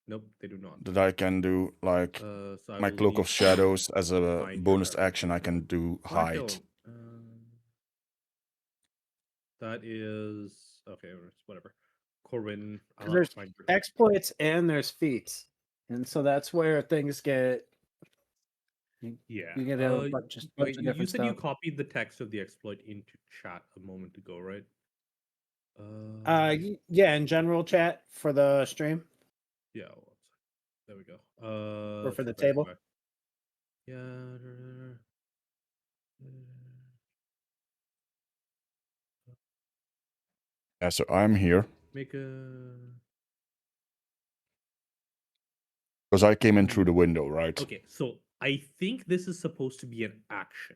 S3: Nope, they do not.
S2: that I can do, like
S3: So I
S2: my
S3: will
S2: Cloak
S3: need
S2: of Shadows as a
S3: to find your
S2: bonus
S3: character.
S2: action. I can do
S3: Oh, actually,
S2: hide.
S3: that is okay. Whatever. Corwin, I'll
S5: 'Cause
S3: have to
S5: there's
S3: find your
S5: exploits and there's feats, and so that's where things get.
S3: Yeah.
S5: You get a
S3: Wait,
S5: bunch of
S3: you
S5: different
S3: said you
S5: stuff.
S3: copied the text of the exploit into chat a moment ago, right?
S5: Yeah, in general chat for the stream
S3: Yeah. There we go.
S5: or for the
S3: so
S5: table.
S3: anyway. Yeah.
S2: Yeah, so I'm here
S3: Make a.
S2: because I came in through the window, right?
S3: Okay, so I think this is supposed to be an action.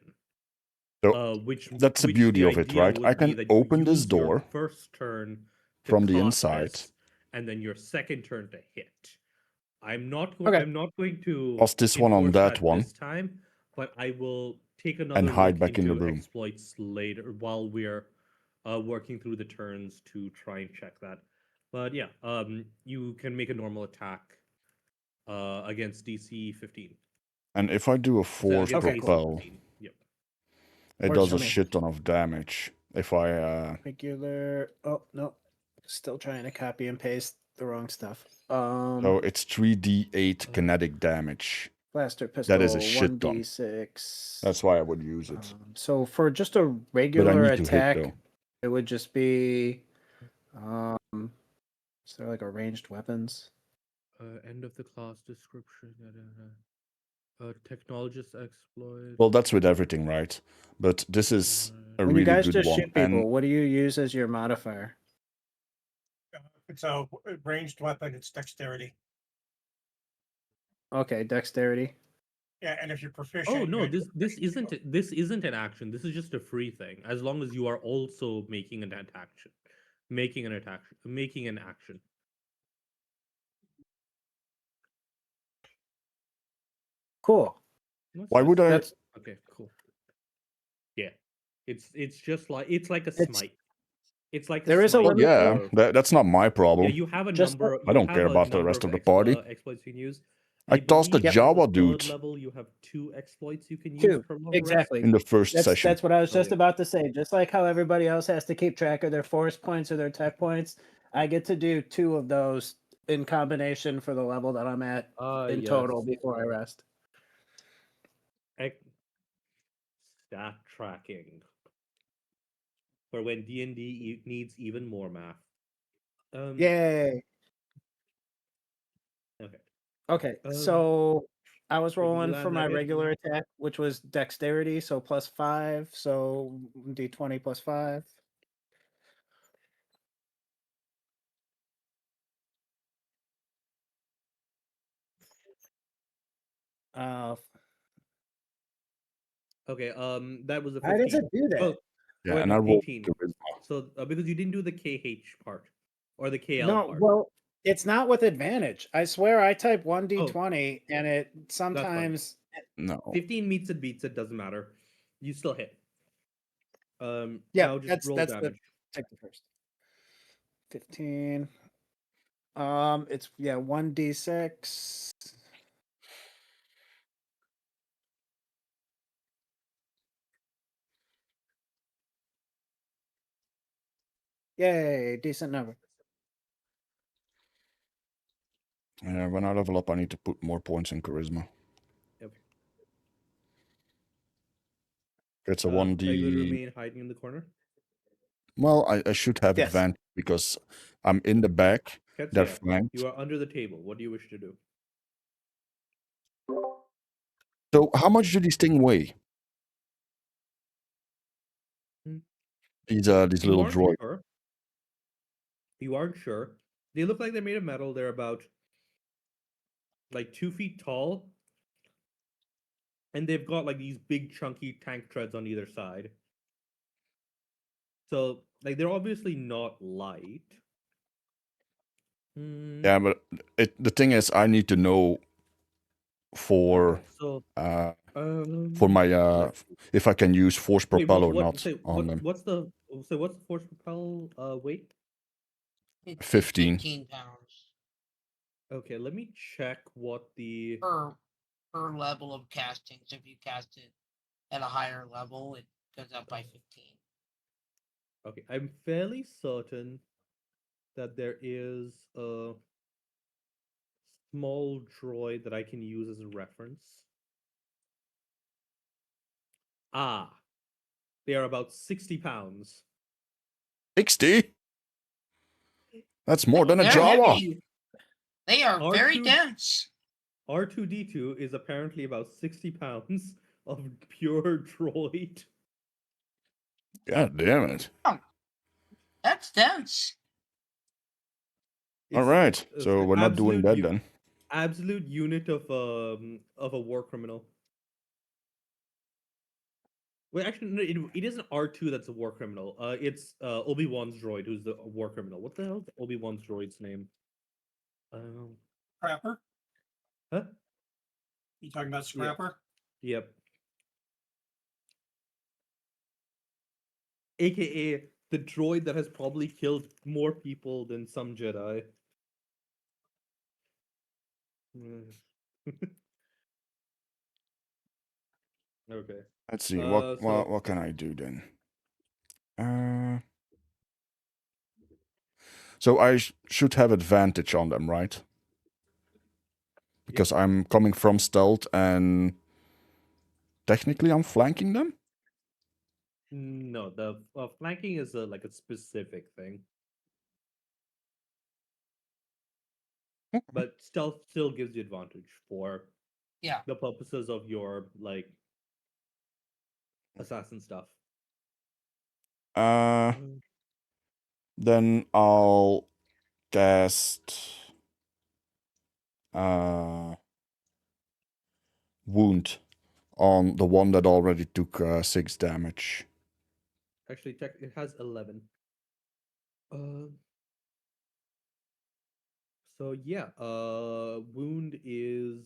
S2: So
S3: Which
S2: that's the
S3: which
S2: beauty of it,
S3: idea
S2: right? I
S3: would be
S2: can
S3: that you
S2: open this
S3: use your
S2: door
S3: first turn to
S2: from the
S3: cast
S2: inside.
S3: this, and then your second turn to hit. I'm not
S5: Okay.
S3: going to
S2: Toss this one on
S3: enforce
S2: that one.
S3: this time, but I will take another
S2: hide
S3: look
S2: back in the
S3: into
S2: room.
S3: exploits later while we're working through the turns to try and check that. But yeah, you can make a normal attack against DC 15.
S2: And if I do a force
S3: against AC
S2: propel,
S3: 15. Yep.
S2: it
S5: Works
S2: does
S5: for
S2: a
S5: me.
S2: shit ton of damage. If I
S5: Regular. Oh no, still trying to copy and paste the wrong stuff.
S2: so it's 3d8 kinetic damage.
S5: Blaster pistol.
S2: That is a shit ton.
S5: 1d6.
S2: That's why I would use it.
S5: So for just a
S2: But I
S5: regular
S2: need to hit
S5: attack,
S2: though.
S5: it would just be. Is there like a ranged weapons?
S3: End of the class description. Technologist exploit.
S2: Well, that's with everything, right? But this is a
S5: When you
S2: really
S5: guys
S2: good
S5: just
S2: one.
S5: shoot people,
S2: And
S5: what do you use as your modifier?
S11: It's a ranged weapon, it's dexterity.
S5: Okay, dexterity.
S11: Yeah, and if you're proficient.
S3: Oh no,
S11: you-
S3: this isn't an action. This is just a free thing. As long as you are also making an action. Making an action.
S5: Cool.
S2: why would I?
S5: That's
S3: Okay, cool. Yeah. It's just like it's like a
S5: It's-
S3: smite. It's like
S5: there is a
S3: smite
S5: limit-
S2: Yeah,
S3: for-
S2: that's not my problem.
S3: Yeah, you have a
S5: Just
S3: number.
S2: I
S3: you
S2: don't
S3: have
S2: care
S3: a
S2: about the
S3: number
S2: rest of the
S3: ex-
S2: party.
S3: exploits you can use.
S2: I tossed the
S3: believe
S2: Jawa
S3: at the third
S2: dude
S3: level, you have 2 exploits you can use
S5: two.
S3: per long
S5: Exactly.
S2: in the first session.
S5: That's what I was just
S3: yeah.
S5: about to say. Just like how everybody else has to keep track of their force points or their tech points, I get to do 2 of those in combination for the level that I'm at in total before I rest.
S3: Stat tracking for when D&D needs even more math.
S5: Yay.
S3: Okay.
S5: Okay,
S3: Um,
S5: so I was
S3: you
S5: rolling
S3: land
S5: for my
S3: that in?
S5: regular attack, which was dexterity, so +5, so d20 +5.
S3: Okay. That was a 15.
S5: How does it do that?
S3: Oh,
S2: Yeah,
S3: wait,
S2: and
S3: no,
S2: I rolled
S3: 18.
S2: charisma.
S3: So because you didn't do the KH part or the KL
S5: No,
S3: part.
S5: well, it's not with advantage. I swear I type 1d20 and it sometimes
S2: No.
S3: 15 meets it, beats it, doesn't matter. You still hit.
S5: yeah,
S3: Now just
S5: that's
S3: roll
S5: that's
S3: damage.
S5: the take the first. 15. It's 1d6. Yay, decent number.
S2: When I level up, I need to put more points in charisma.
S3: Okay.
S2: It's a
S3: Are you going to
S2: 1d.
S3: remain hiding in the corner?
S2: Well, I should have
S5: Yes.
S2: advantage because I'm in the back. They're
S3: Ketsuya,
S2: flanked.
S3: you are under the table. What do you wish to do?
S2: So how much do these things weigh?
S3: Hmm.
S2: These
S3: You
S2: little
S3: aren't
S2: droids.
S3: sure. You aren't sure. They look like they're made of metal. They're about like 2 feet tall, and they've got like these big chunky tank treads on either side. So like they're obviously not light.
S2: Yeah, but the thing is, I need to know for
S3: So
S2: my
S3: let's see.
S2: if I can use force
S3: Wait,
S2: propel or
S3: what
S2: not
S3: say
S2: on them.
S3: what's the force propel weight?
S8: It's
S2: 15.
S8: 15 pounds
S3: Okay, let me check what the
S8: per level of casting. So if you cast it at a higher level, it goes up by 15.
S3: Okay, I'm fairly certain that there is a small droid that I can use as a reference. Ah, they are about 60 pounds.
S2: 60? That's more than a
S8: They're
S2: Jawa.
S8: heavy. They are very
S3: R2
S8: dense.
S3: R2D2 is apparently about 60 pounds of pure droid.
S2: God damn it.
S8: That's dense.
S2: All
S3: It's
S2: right,
S3: it's
S2: so
S3: an
S2: we're not doing bad then.
S3: absolute unit of a war criminal. Wait, actually, no, it isn't R2 that's a war criminal. It's Obi-Wan's droid who's the war criminal. What the hell is Obi-Wan's droid's name?
S11: Scrapper?
S3: Huh?
S11: You talking about
S3: Yeah.
S11: Scrapper?
S3: Yep. AKA the droid that has probably killed more people than some Jedi. Okay.
S2: Let's see,
S3: So
S2: what can I do then? So I should have advantage on them, right? Because I'm coming from stealth and technically I'm flanking them?
S3: no, the flanking is like a specific thing. But stealth still gives you advantage for
S8: Yeah.
S3: the purposes of your like assassin stuff.
S2: Then I'll cast wound on the one that already took 6 damage.
S3: Actually, it has 11. So yeah, wound is.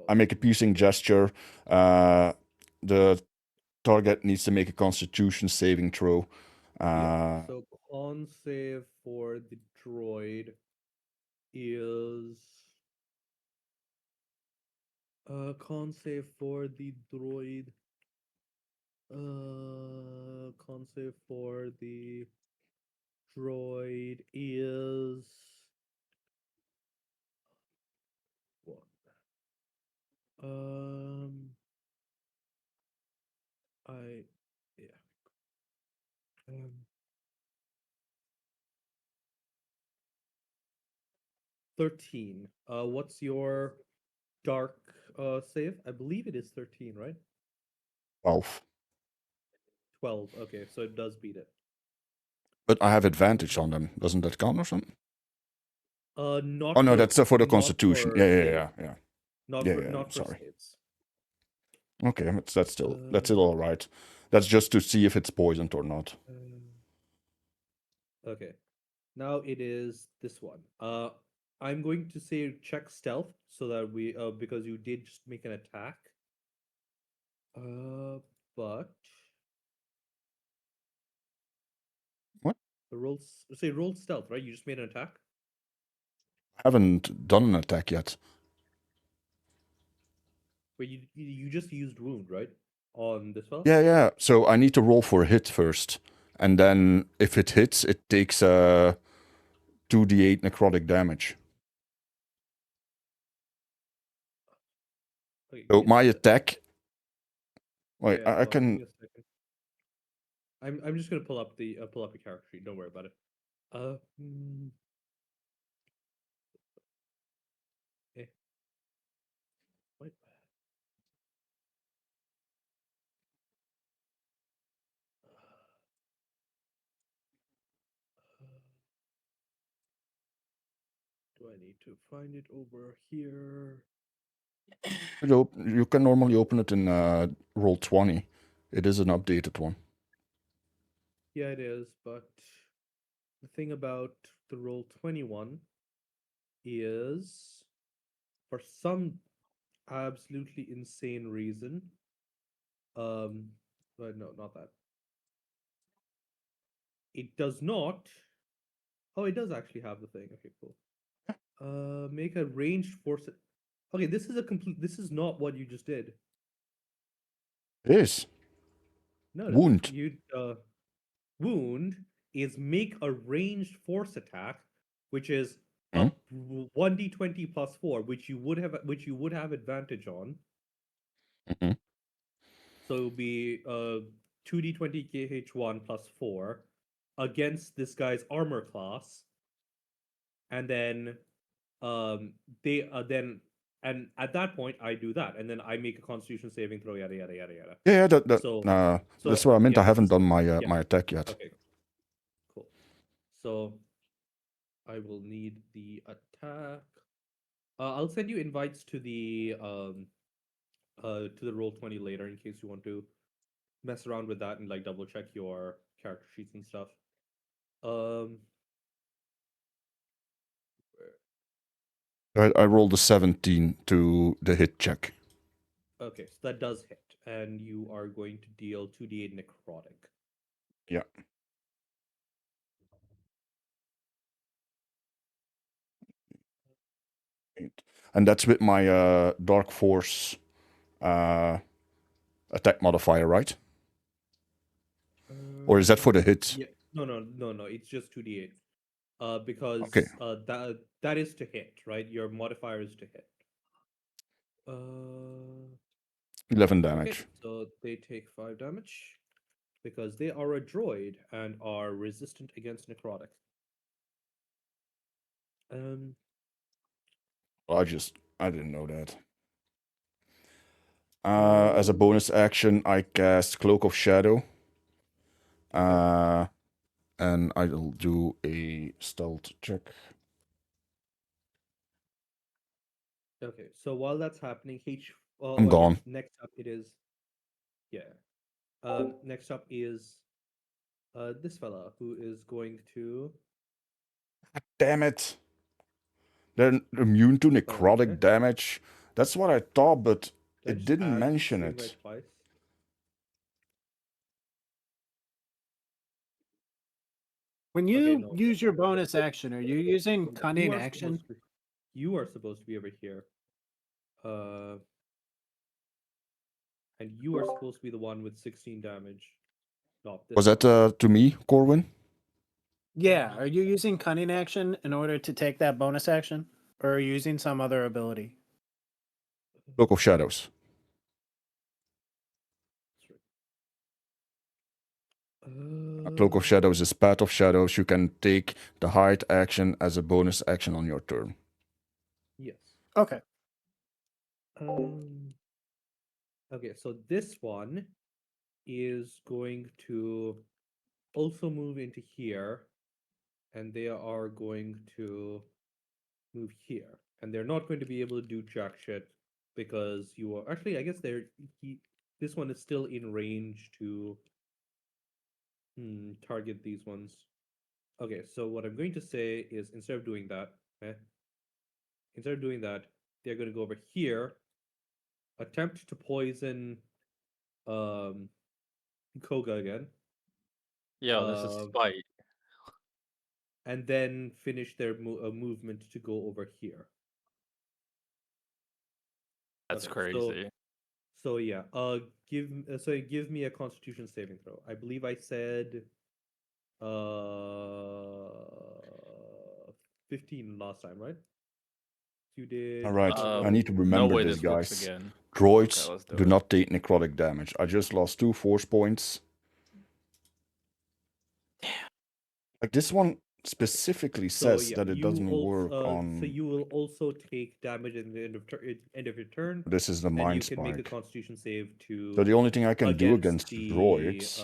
S2: I make a piercing gesture. The target needs to make a Constitution saving throw.
S3: Yeah. So con save for the droid is. Con save for the droid. Con save for the droid is. What? Yeah. 13. What's your dark save? I believe it is 13, right?
S2: 12.
S3: 12. Okay, so it does beat it.
S2: But I have advantage on them. Doesn't that count or something?
S3: Not.
S2: Oh no,
S3: for,
S2: that's for the
S3: not
S2: Constitution.
S3: for
S2: Yeah.
S3: saves. Not
S2: Yeah,
S3: for
S2: yeah,
S3: not for
S2: sorry.
S3: saves.
S2: Okay, that's still all right. That's just to see if it's poisoned or not.
S3: Okay. Now it is this one. I'm going to say check stealth so that we because you did just make an attack. But
S2: What?
S3: roll stealth, right? You just made an attack.
S2: I haven't done an attack yet.
S3: But you just used wound, right? On this one?
S2: Yeah. So I need to roll for a hit first. And then if it hits, it takes 2d8 necrotic damage.
S3: Okay,
S2: So my attack. Wait,
S3: yeah,
S2: I
S3: give me
S2: can.
S3: a second. I'm just gonna pull up the character sheet. Don't worry about it. Eh. What? So I need to find it over here.
S2: You can normally open it in Roll20. It is an updated one.
S3: Yeah, it is, but the thing about the Roll21 is, for some absolutely insane reason, but no, not that. It does not. Oh, it does actually have the thing. Okay, cool. Make a ranged force. Okay, this is a complete. This is not what you just did.
S2: It is.
S3: No,
S2: Wound.
S3: Wound is make a ranged force attack, which is
S2: Hmm?
S3: up 1d20 plus 4, which you would have advantage on.
S2: Mhm.
S3: So it would be 2d20 KH1 plus 4 against this guy's armor class, and then and at that point I do that, and then I make a Constitution saving throw, yada yada yada yada.
S2: Yeah,
S3: So
S2: that's what I meant.
S3: yeah,
S2: I haven't
S3: it's-
S2: done my
S3: yeah.
S2: my attack yet.
S3: Okay, cool. So I will need the attack. I'll send you invites to the Roll20 later in case you want to mess around with that and like double check your character sheets and stuff.
S2: I rolled a 17 to the hit check.
S3: Okay, so that does hit, and you are going to deal 2d8 necrotic.
S2: Yeah. And that's with my Dark Force attack modifier, right? Or is that for the hit?
S3: Yeah, no. It's just 2d8. Because
S2: Okay.
S3: That is to hit, right? Your modifier is to hit.
S2: 11
S3: Okay,
S2: damage.
S3: so they take 5 damage because they are a droid and are resistant against necrotic.
S2: I didn't know that. As a bonus action, I cast Cloak of Shadow. And I'll do a stealth check.
S3: Okay, so while that's happening,
S2: I'm gone.
S3: Next up it is, yeah. Next up is this fella who is going to.
S2: Damn it! They're immune to necrotic
S3: Okay.
S2: damage. That's what I thought, but
S3: I
S2: it
S3: just
S2: didn't
S3: add
S2: mention
S3: saving by
S2: it.
S3: twice.
S5: When you use your bonus action, are you using cunning action?
S3: You are supposed to be over here. And you are supposed to be the one with 16 damage. Not this
S2: Was that
S3: one.
S2: to me, Corwin?
S5: Yeah. Are you using cunning action in order to take that bonus action? Or are you using some other ability?
S2: Cloak of Shadows. A Cloak of Shadows is Path of Shadows. You can take the hide action as a bonus action on your turn.
S3: Yes.
S5: Okay.
S3: Okay, so this one is going to also move into here, and they are going to move here, and they're not going to be able to do jack shit because you are actually. I guess this one is still in range to target these ones. Okay, so what I'm going to say is instead of doing that, they're going to go over here, attempt to poison Koga again.
S7: Yo, this is spite.
S3: And then finish their movement to go over here.
S7: That's
S3: Okay,
S7: crazy.
S3: So yeah, give me a Constitution saving throw. I believe I said 15 last time, right? You did.
S2: All right, I need to remember
S7: no way
S2: this,
S7: this works
S2: guys.
S7: again.
S2: Droids
S7: Okay, let's do
S2: do
S7: it.
S2: not take necrotic damage. I just lost 2 force points. Like this one specifically says that it doesn't work on.
S3: So you will also take damage at the end of your turn.
S2: This is the
S3: and
S2: mind
S3: you can make a
S2: spike.
S3: Constitution save to.
S2: So the only thing I can do against
S3: the,
S2: droids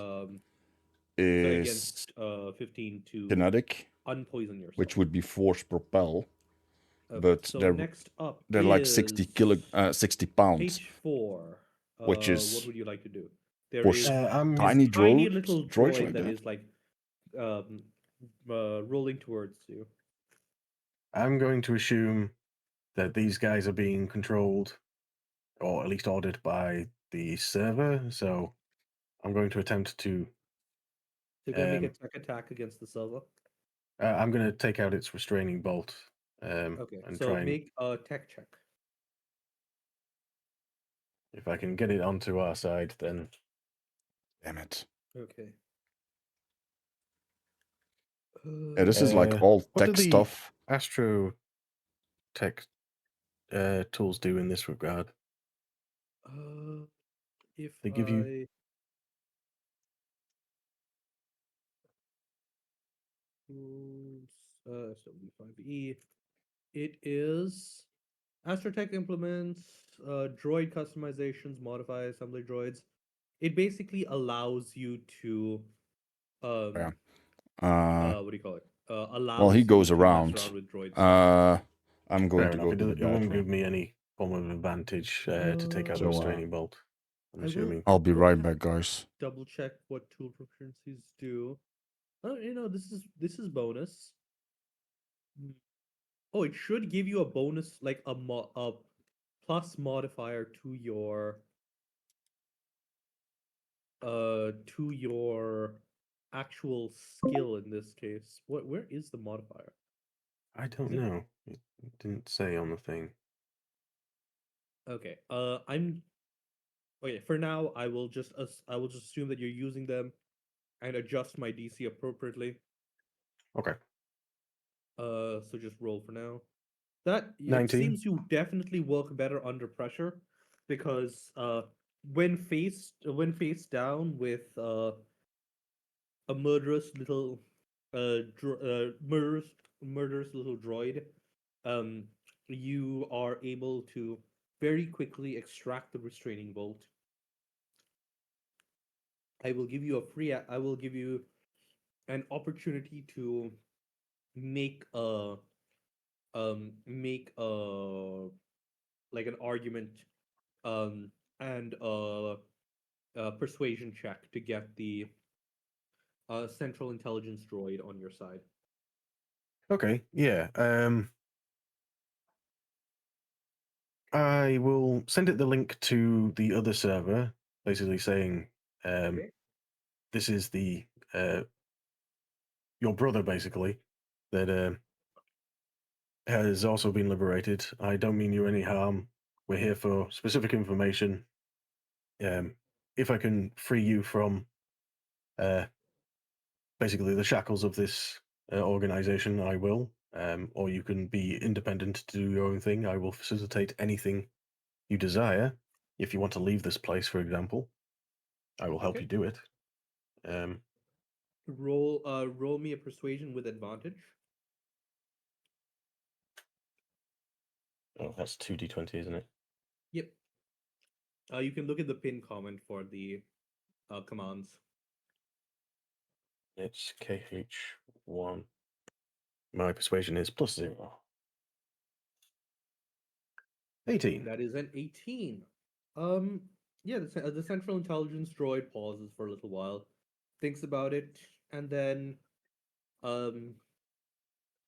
S2: is
S3: 15 to
S2: kinetic,
S3: unpoison yourself.
S2: which would be force propel. but
S3: so
S2: they're
S3: next up
S2: like
S3: is
S2: 60 pounds,
S3: H4.
S2: which
S3: What
S2: is
S3: would you like to do? There
S2: for
S3: is
S4: I'm
S3: this
S2: tiny
S3: tiny
S2: droids,
S3: little
S2: droids
S3: droid
S2: like
S3: that
S2: that.
S3: is like rolling towards you.
S4: I'm going to assume that these guys are being controlled, or at least ordered by the server. So I'm going to attempt to.
S3: So you're gonna make a tech attack against the server.
S4: I'm going to take out its restraining bolt.
S3: Okay,
S4: And
S3: so
S4: try and
S3: make a tech check.
S4: if I can get it onto our side, then
S2: Damn it!
S3: Okay.
S2: Yeah, this is like
S4: Uh,
S2: all
S4: what do
S2: tech
S4: the
S2: stuff.
S4: Astro Tech tools do in this regard.
S3: If
S4: They give you
S3: SW5E, it is Astrotech implements droid customizations, modify assembly droids. It basically allows you to
S2: Yeah.
S3: what do you call it? Allows
S2: Well, he
S3: you
S2: goes
S3: to mess
S2: around.
S3: with droids.
S2: I'm going
S4: fair
S2: to
S4: enough.
S2: go
S4: It,
S2: to the
S4: it won't
S2: bathroom.
S4: give me any form of advantage to take out the
S2: So,
S4: restraining bolt. I'm
S3: I will-
S4: assuming.
S2: I'll be
S3: Go
S2: right
S3: ahead.
S2: back, guys.
S3: Double check what tool proficiencies do. Oh, this is bonus. Oh, it should give you a bonus, like a plus modifier to your actual skill in this case. Where is the modifier?
S4: I don't
S3: Is it-
S4: know. It didn't say on the thing.
S3: Okay. I'm okay. For now, I will just assume that you're using them and adjust my DC appropriately.
S4: Okay.
S3: So just roll for now. That it
S4: 19.
S3: seems to definitely work better under pressure, because when face down with a murderous little murderous little droid, you are able to very quickly extract the restraining bolt. I will give you an opportunity to make a like an argument and a persuasion check to get the central intelligence droid on your side.
S4: Okay. Yeah. I will send it the link to the other server, basically saying,
S3: Okay.
S4: this is the your brother, basically, that has also been liberated. I don't mean you any harm. We're here for specific information. If I can free you from basically the shackles of this organization, I will. Or you can be independent to do your own thing. I will facilitate anything you desire. If you want to leave this place, for example, I will help
S3: Okay.
S4: you do it.
S3: Roll me a persuasion with advantage.
S4: Oh, that's 2d20, isn't it?
S3: Yep. You can look at the pin comment for the commands.
S4: It's KH1. My persuasion is +0. 18.
S3: That is an 18. Yeah, the central intelligence droid pauses for a little while, thinks about it, and then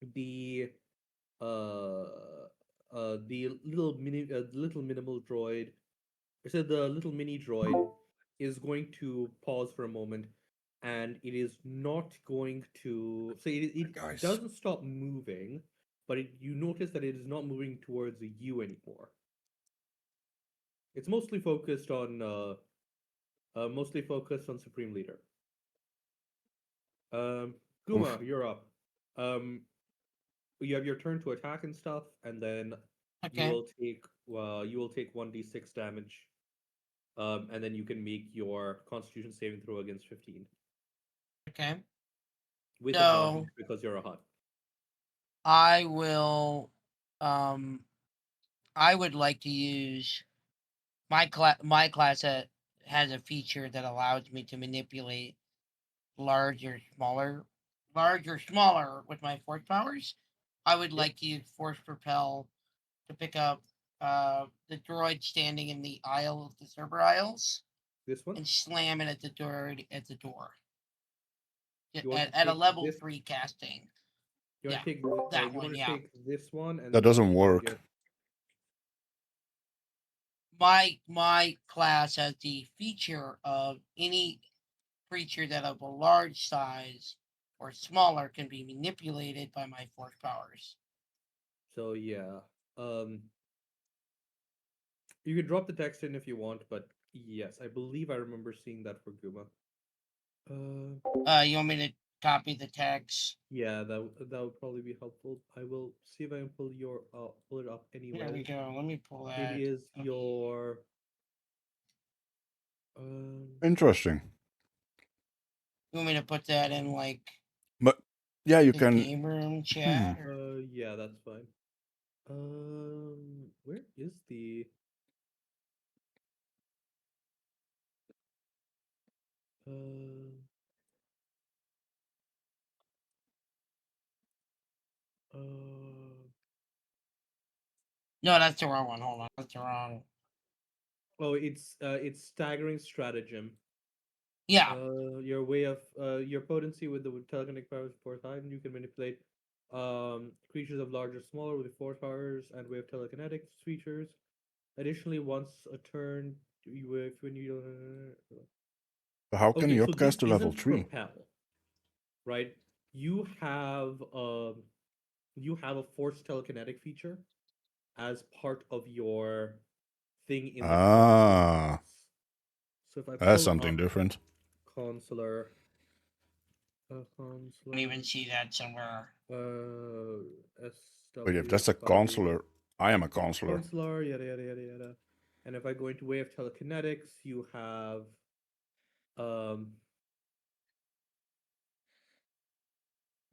S3: the little minimal droid, the little mini droid is going to pause for a moment, and it is not going to. So it
S2: Guys.
S3: doesn't stop moving, but you notice that it is not moving towards you anymore. It's mostly focused on Supreme Leader. Guma, you're up. You have your turn to attack and stuff, and then
S8: Okay.
S3: you will take 1d6 damage. And then you can make your Constitution saving throw against 15
S8: Okay.
S3: with
S8: So-
S3: advantage because you're a HUD.
S8: I will. I would like to use my class. My class has a feature that allows me to manipulate large or smaller with my force powers. I would like to use force propel to pick up the droid standing in the aisle of the server aisles
S3: This one?
S8: and slam it at the droid at the door.
S3: You want to
S8: At a
S3: take
S8: level
S3: this-
S8: 3 casting.
S3: You want
S8: Yeah,
S3: to take
S8: that
S3: you
S8: one,
S3: want to
S8: yeah.
S3: take this one and
S2: That
S3: then
S2: doesn't
S3: you
S2: work.
S3: get-
S8: My class has the feature of any creature that of a large size or smaller can be manipulated by my force powers.
S3: So yeah, you can drop the text in if you want, but yes, I believe I remember seeing that for Guma.
S8: You want me to copy the text?
S3: Yeah, that would probably be helpful. I will see if I can pull it up anyway.
S8: There we go. Let me pull that.
S3: It is
S8: up.
S3: your.
S2: Interesting.
S8: You want me to put that in like
S2: But yeah, you
S8: the
S2: can.
S8: game room chat? Or...
S3: Yeah, that's fine. Where is the?
S8: No, that's the wrong one. Hold on, that's the wrong.
S3: Oh, it's staggering stratagem.
S8: Yeah.
S3: Your way of your potency with the telekinetic powers force item, you can manipulate creatures of larger, smaller with force powers and way of telekinetic features. Additionally, once a turn, when you
S2: How can you
S3: so
S2: upcast to
S3: this
S2: level
S3: isn't
S2: 3?
S3: Propel, right? You have a force telekinetic feature as part of your thing in the
S2: Ah,
S3: so if I
S2: that's
S3: pull
S2: something
S3: up
S2: different.
S3: Consular.
S8: Don't even see that somewhere.
S2: But if that's a consular, I am a consular.
S3: Consular, yada yada yada yada. And if I go into way of telekinetics, you have
S2: Oh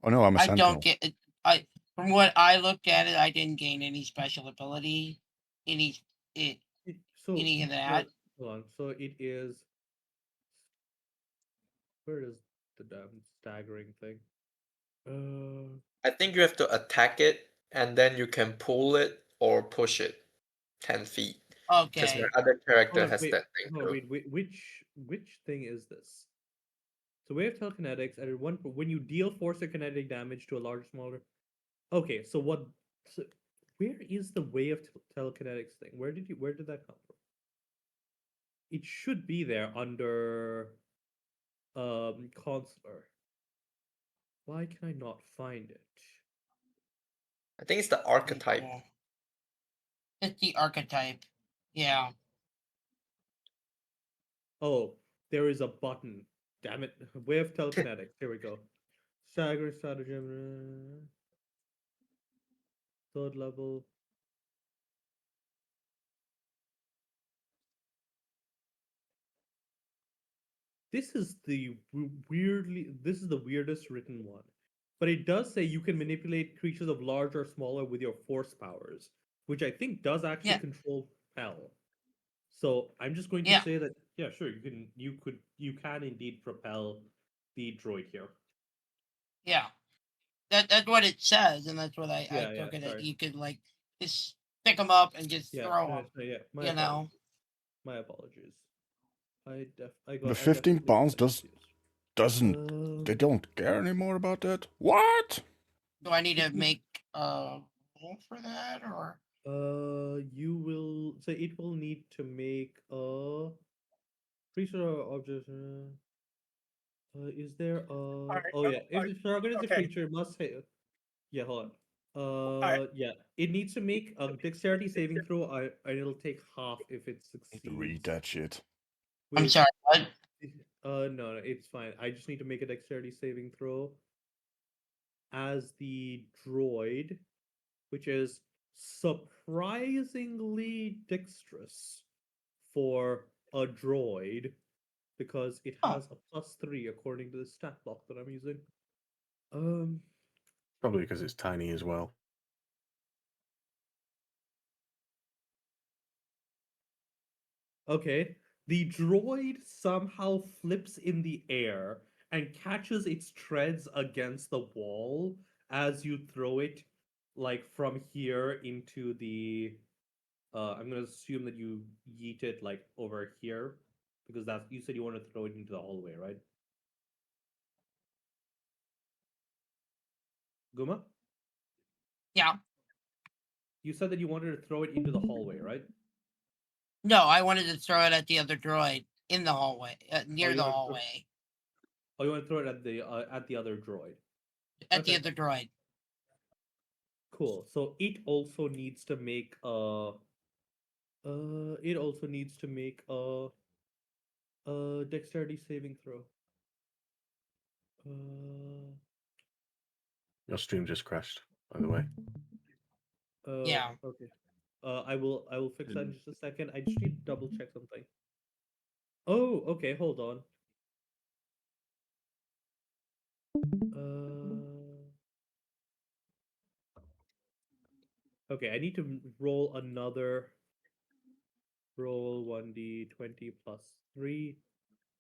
S2: no, I'm a
S8: I
S2: sentinel.
S8: don't get it. From what I looked at it, I didn't gain any special ability, any of that.
S3: Hold on. So it is. Where is the damn staggering thing?
S6: I think you have to attack it and then you can pull it or push it 10 feet. Because
S8: Okay.
S6: my other character
S3: Hold on,
S6: has
S3: wait,
S6: that thing
S3: hold on,
S6: too.
S3: wait, which thing is this? So way of telekinetics, and when you deal force or kinetic damage to a larger, smaller. Okay, so what? So where is the way of telekinetics thing? Where did that come from? It should be there under consular. Why can I not find it?
S6: I think it's the archetype.
S8: It's the archetype. Yeah.
S3: Oh, there is a button. Damn it. Way of telekinetics. Here we go. Stagger stratagem. Third level. This is the weirdest written one. But it does say you can manipulate creatures of large or smaller with your force powers, which I think does actually control propel. So I'm just going to say that yeah, sure, you can indeed propel the droid here.
S8: Yeah. That's what it says, and that's what I took it.
S3: Sorry.
S8: You could like just pick them up and just throw them.
S3: Yeah,
S8: you know.
S3: My apologies.
S2: The 15 pounds doesn't. They don't care anymore about that. What?
S8: Do I need to make a roll for that, or?
S3: You will. So it will need to make a creature or object. Is there a? Oh yeah, if the target is a creature, it must say. Yeah, hold on. Yeah, it needs to make a dexterity saving throw, and it'll take half if it succeeds.
S2: Read that shit.
S8: I'm sorry. What?
S3: No, it's fine. I just need to make a dexterity saving throw as the droid, which is surprisingly dexterous for a droid because it has a +3 according to the stat block that I'm using.
S4: Probably because it's tiny as well.
S3: Okay. The droid somehow flips in the air and catches its treads against the wall as you throw it like from here into the. I'm gonna assume that you yeet it like over here, because that's you said you want to throw it into the hallway, right? Guma,
S8: Yeah.
S3: you said that you wanted to throw it into the hallway, right?
S8: No, I wanted to throw it at the other droid in the hallway, near
S3: you
S8: the
S3: wanna throw-
S8: hallway,
S3: Oh, you want to throw it at the other droid.
S8: at the
S3: Okay.
S8: other droid.
S3: Cool. So it also needs to make a. It also needs to make a dexterity saving throw.
S4: Your stream just crashed, by the way.
S8: Yeah.
S3: Okay. I will fix that in just a second. I just need to double check something. Oh, okay. Hold on. Okay, I need to roll another. Roll 1d20 plus 3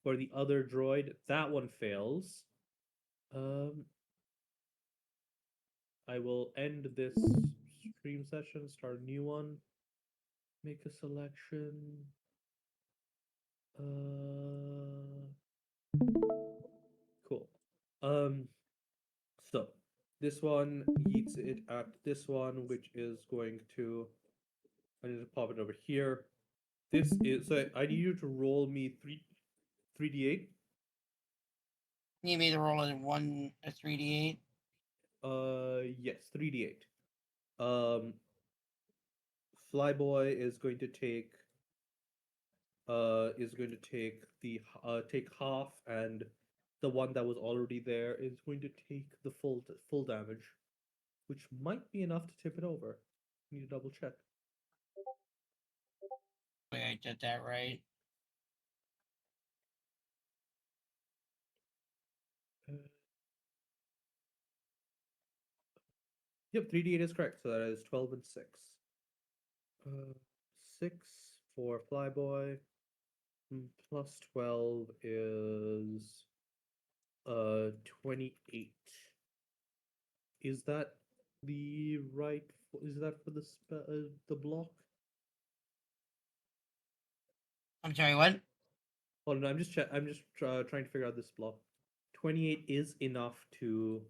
S3: for the other droid. That one fails. I will end this stream session, start a new one, make a selection. Cool. So this one yeets it at this one, which is going to. I need to pop it over here. This is so I need you to roll me 3d8.
S8: You need me to roll a 3d8.
S3: Yes, 3d8. Flyboy is going to take take half, and the one that was already there is going to take the full damage, which might be enough to tip it over. Need to double check.
S8: Wait, I did that right.
S3: Yep, 3d8 is correct. So that is 12 and 6. 6 for Flyboy. Plus 12 is 28. Is that the right? Is that for the block?
S8: I'm sorry, what?
S3: Oh no, I'm just trying to figure out this block. 28 is enough to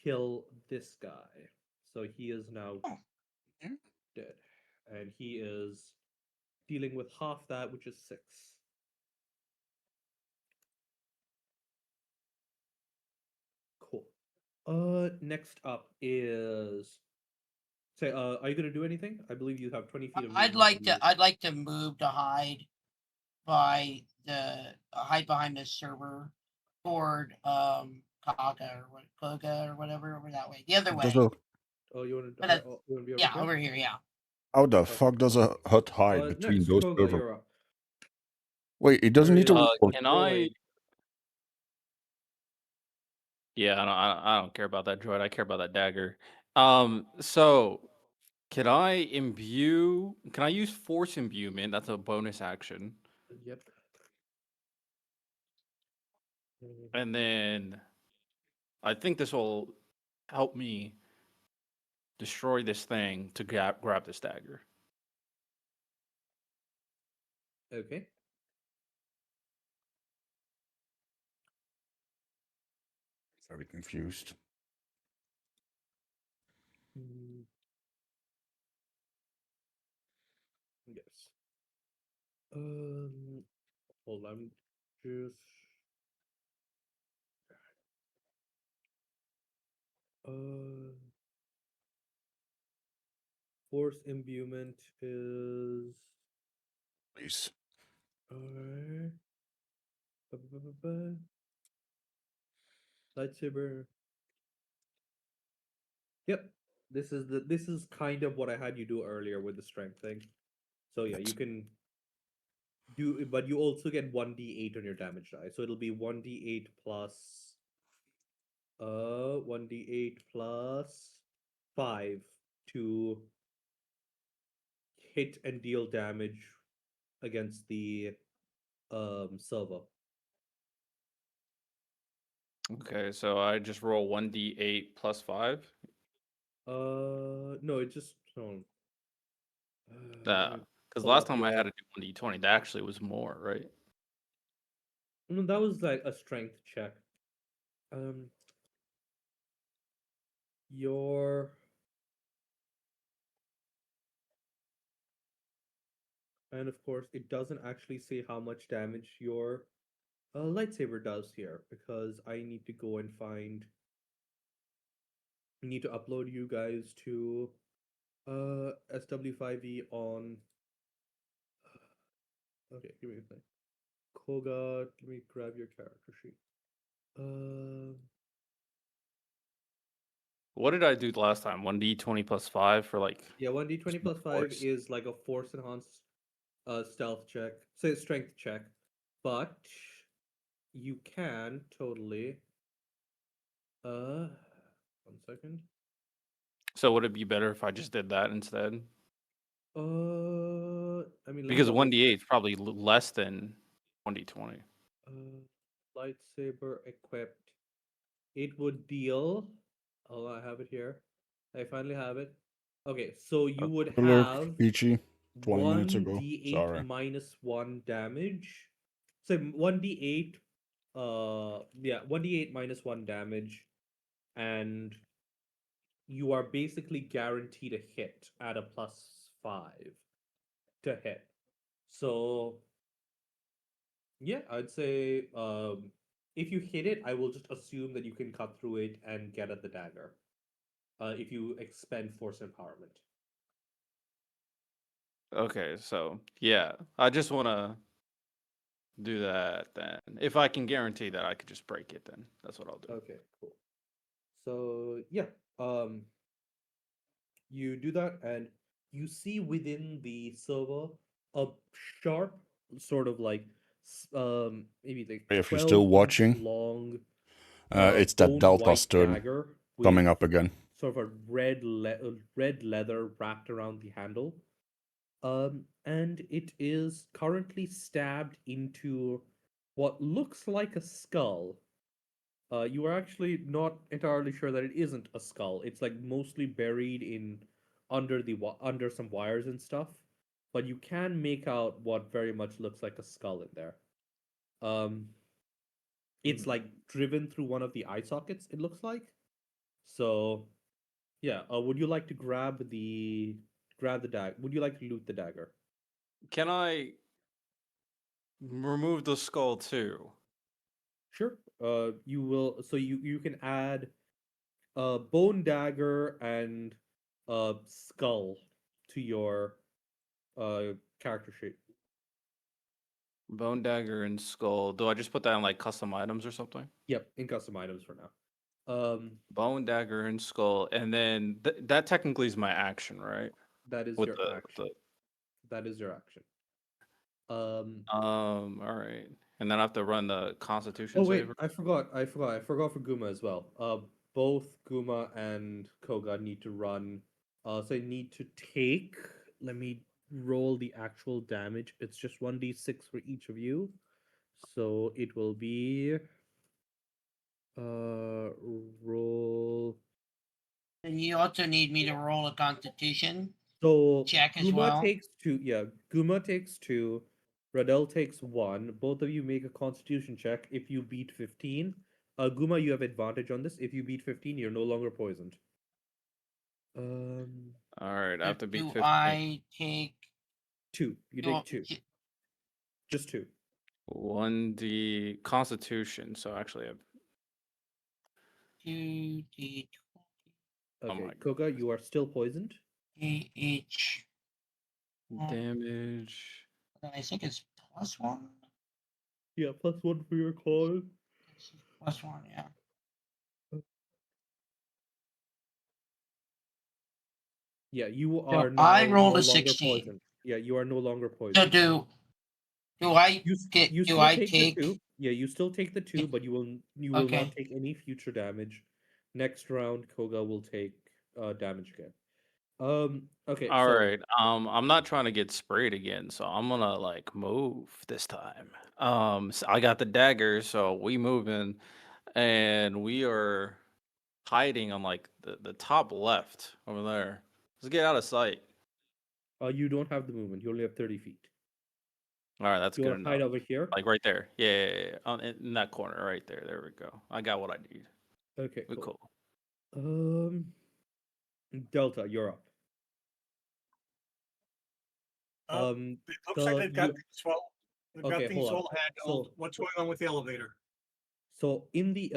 S3: kill this guy, so he is now dead, and he is dealing with half that, which is 6. Cool. Next up is. Say, are you gonna do anything? I believe you have 20 feet of movement.
S8: I'd like to move to hide behind the server toward Kaga or whatever over that way. The other way.
S3: Oh, you want to?
S8: But
S3: You want to be over
S8: yeah,
S3: here?
S8: over here. Yeah.
S2: How the fuck does a hut hide between
S3: Next,
S2: those
S3: Koga,
S2: servers?
S3: you're up.
S2: Wait, it doesn't need to.
S7: Can I? Yeah, I don't care about that droid. I care about that dagger. So can I imbue? Can I use force imbuement? That's a bonus action.
S3: Yep.
S7: And then I think this will help me destroy this thing to grab this dagger.
S3: Okay.
S2: Very confused.
S3: Yes. Hold on. Just. Force imbuement is.
S2: Please.
S3: Lightsaber. Yep. This is kind of what I had you do earlier with the strength thing. So yeah, you can do, but you also get 1d8 on your damage die. So it'll be 1d8 plus 1d8 plus 5 to hit and deal damage against the server.
S7: Okay, so I just roll 1d8 plus 5.
S3: No, it just hold on. Let me
S7: Because
S3: pull
S7: last
S3: up
S7: time I
S3: your.
S7: had to do 1d20, that actually was more, right?
S3: No, that was like a strength check. Um, your and of course it doesn't actually say how much damage your lightsaber does here because I need to go and find. I need to upload you guys to SW5E on. Okay, give me a second. Koga, let me grab your character sheet.
S7: What did I do last time? 1d20 plus 5 for like.
S3: Yeah, 1d20 plus 5
S7: force?
S3: is like a force enhanced stealth check, say strength check, but you can totally. 1 second.
S7: So would it be better if I just did that instead?
S3: I mean, let me
S7: Because
S3: double
S7: 1d8 is probably less than 1d20.
S3: lightsaber equipped. It would deal. Oh, I have it here. I finally have it. Okay, so you would
S2: Look,
S3: have
S2: Peachy, 20 minutes ago.
S3: 1d8
S2: Sorry.
S3: minus 1 damage. So 1d8, 1d8 minus 1 damage, and you are basically guaranteed a hit at a +5 to hit. So yeah, I'd say if you hit it, I will just assume that you can cut through it and get at the dagger. If you expend force empowerment.
S7: Okay, so yeah, I just want to do that then. If I can guarantee that I could just break it, then that's what I'll do.
S3: Okay, cool. So yeah, you do that, and you see within the server a sharp sort of like maybe like
S2: If you're
S3: 12
S2: still
S3: inch
S2: watching,
S3: long
S2: it's that
S3: bone
S2: Delta's
S3: white
S2: turn
S3: dagger
S2: coming
S3: with
S2: up again.
S3: sort of a red leather wrapped around the handle. And it is currently stabbed into what looks like a skull. You are actually not entirely sure that it isn't a skull. It's like mostly buried in under some wires and stuff, but you can make out what very much looks like a skull in there. It's like driven through one of the eye sockets. It looks like. So, yeah. Would you like to grab the dagger? Would you like to loot the dagger?
S7: Can I remove the skull too?
S3: Sure. You will. So you can add bone dagger and skull to your character sheet.
S7: Bone dagger and skull. Do I just put that in like custom items or something?
S3: Yep, in custom items for now.
S7: Bone dagger and skull, and then that technically is my action, right?
S3: That is
S7: With
S3: your action. That is your action.
S7: All right, and then I have to run the Constitution
S3: Oh wait,
S7: save.
S3: I forgot for Guma as well. Both Guma and Koga need to run. So they need to take. Let me roll the actual damage. It's just 1d6 for each of you. So it will be roll.
S8: And you also need me to roll a constitution
S3: So
S8: check as
S3: Guma
S8: well.
S3: takes 2. Yeah, Guma takes 2. Radel takes 1. Both of you make a constitution check. If you beat 15, Guma, you have advantage on this. If you beat 15, you're no longer poisoned.
S7: All right, I have to beat
S8: Do
S7: 15.
S8: I take
S3: 2? You take 2. Just 2.
S7: 1d Constitution. So actually, I have
S8: 2d20
S3: Okay, Koga, you are still poisoned.
S8: each.
S7: damage.
S8: I think it's +1.
S3: Yeah, +1 for your call.
S8: +1, yeah.
S3: Yeah, you
S8: So
S3: are now
S8: I rolled
S3: no
S8: a
S3: longer
S8: 16.
S3: poisoned. Yeah, you are no longer
S8: So
S3: poisoned.
S8: do I
S3: You
S8: do
S3: still
S8: I
S3: take
S8: take
S3: the 2. Yeah, you still take the 2, but you will
S8: Okay.
S3: not take any future damage. Next round, Koga will take damage again. Okay.
S7: All
S3: so
S7: right. I'm not trying to get sprayed again, so I'm gonna like move this time. So I got the dagger, so we moving, and we are hiding on like the top left over there. Let's get out of sight.
S3: You don't have the movement. You only have 30 feet.
S7: All right, that's
S3: You
S7: good
S3: want to
S7: enough.
S3: hide over here?
S7: Like right there. Yeah. In that corner right there. There we go. I got what I need.
S3: Okay,
S7: We're
S3: cool.
S7: cool.
S3: Delta, you're up.
S11: It looks like they've got things well. They've got
S3: Okay,
S11: things
S3: hold on.
S11: well handled. What's going on with the elevator?
S3: So in the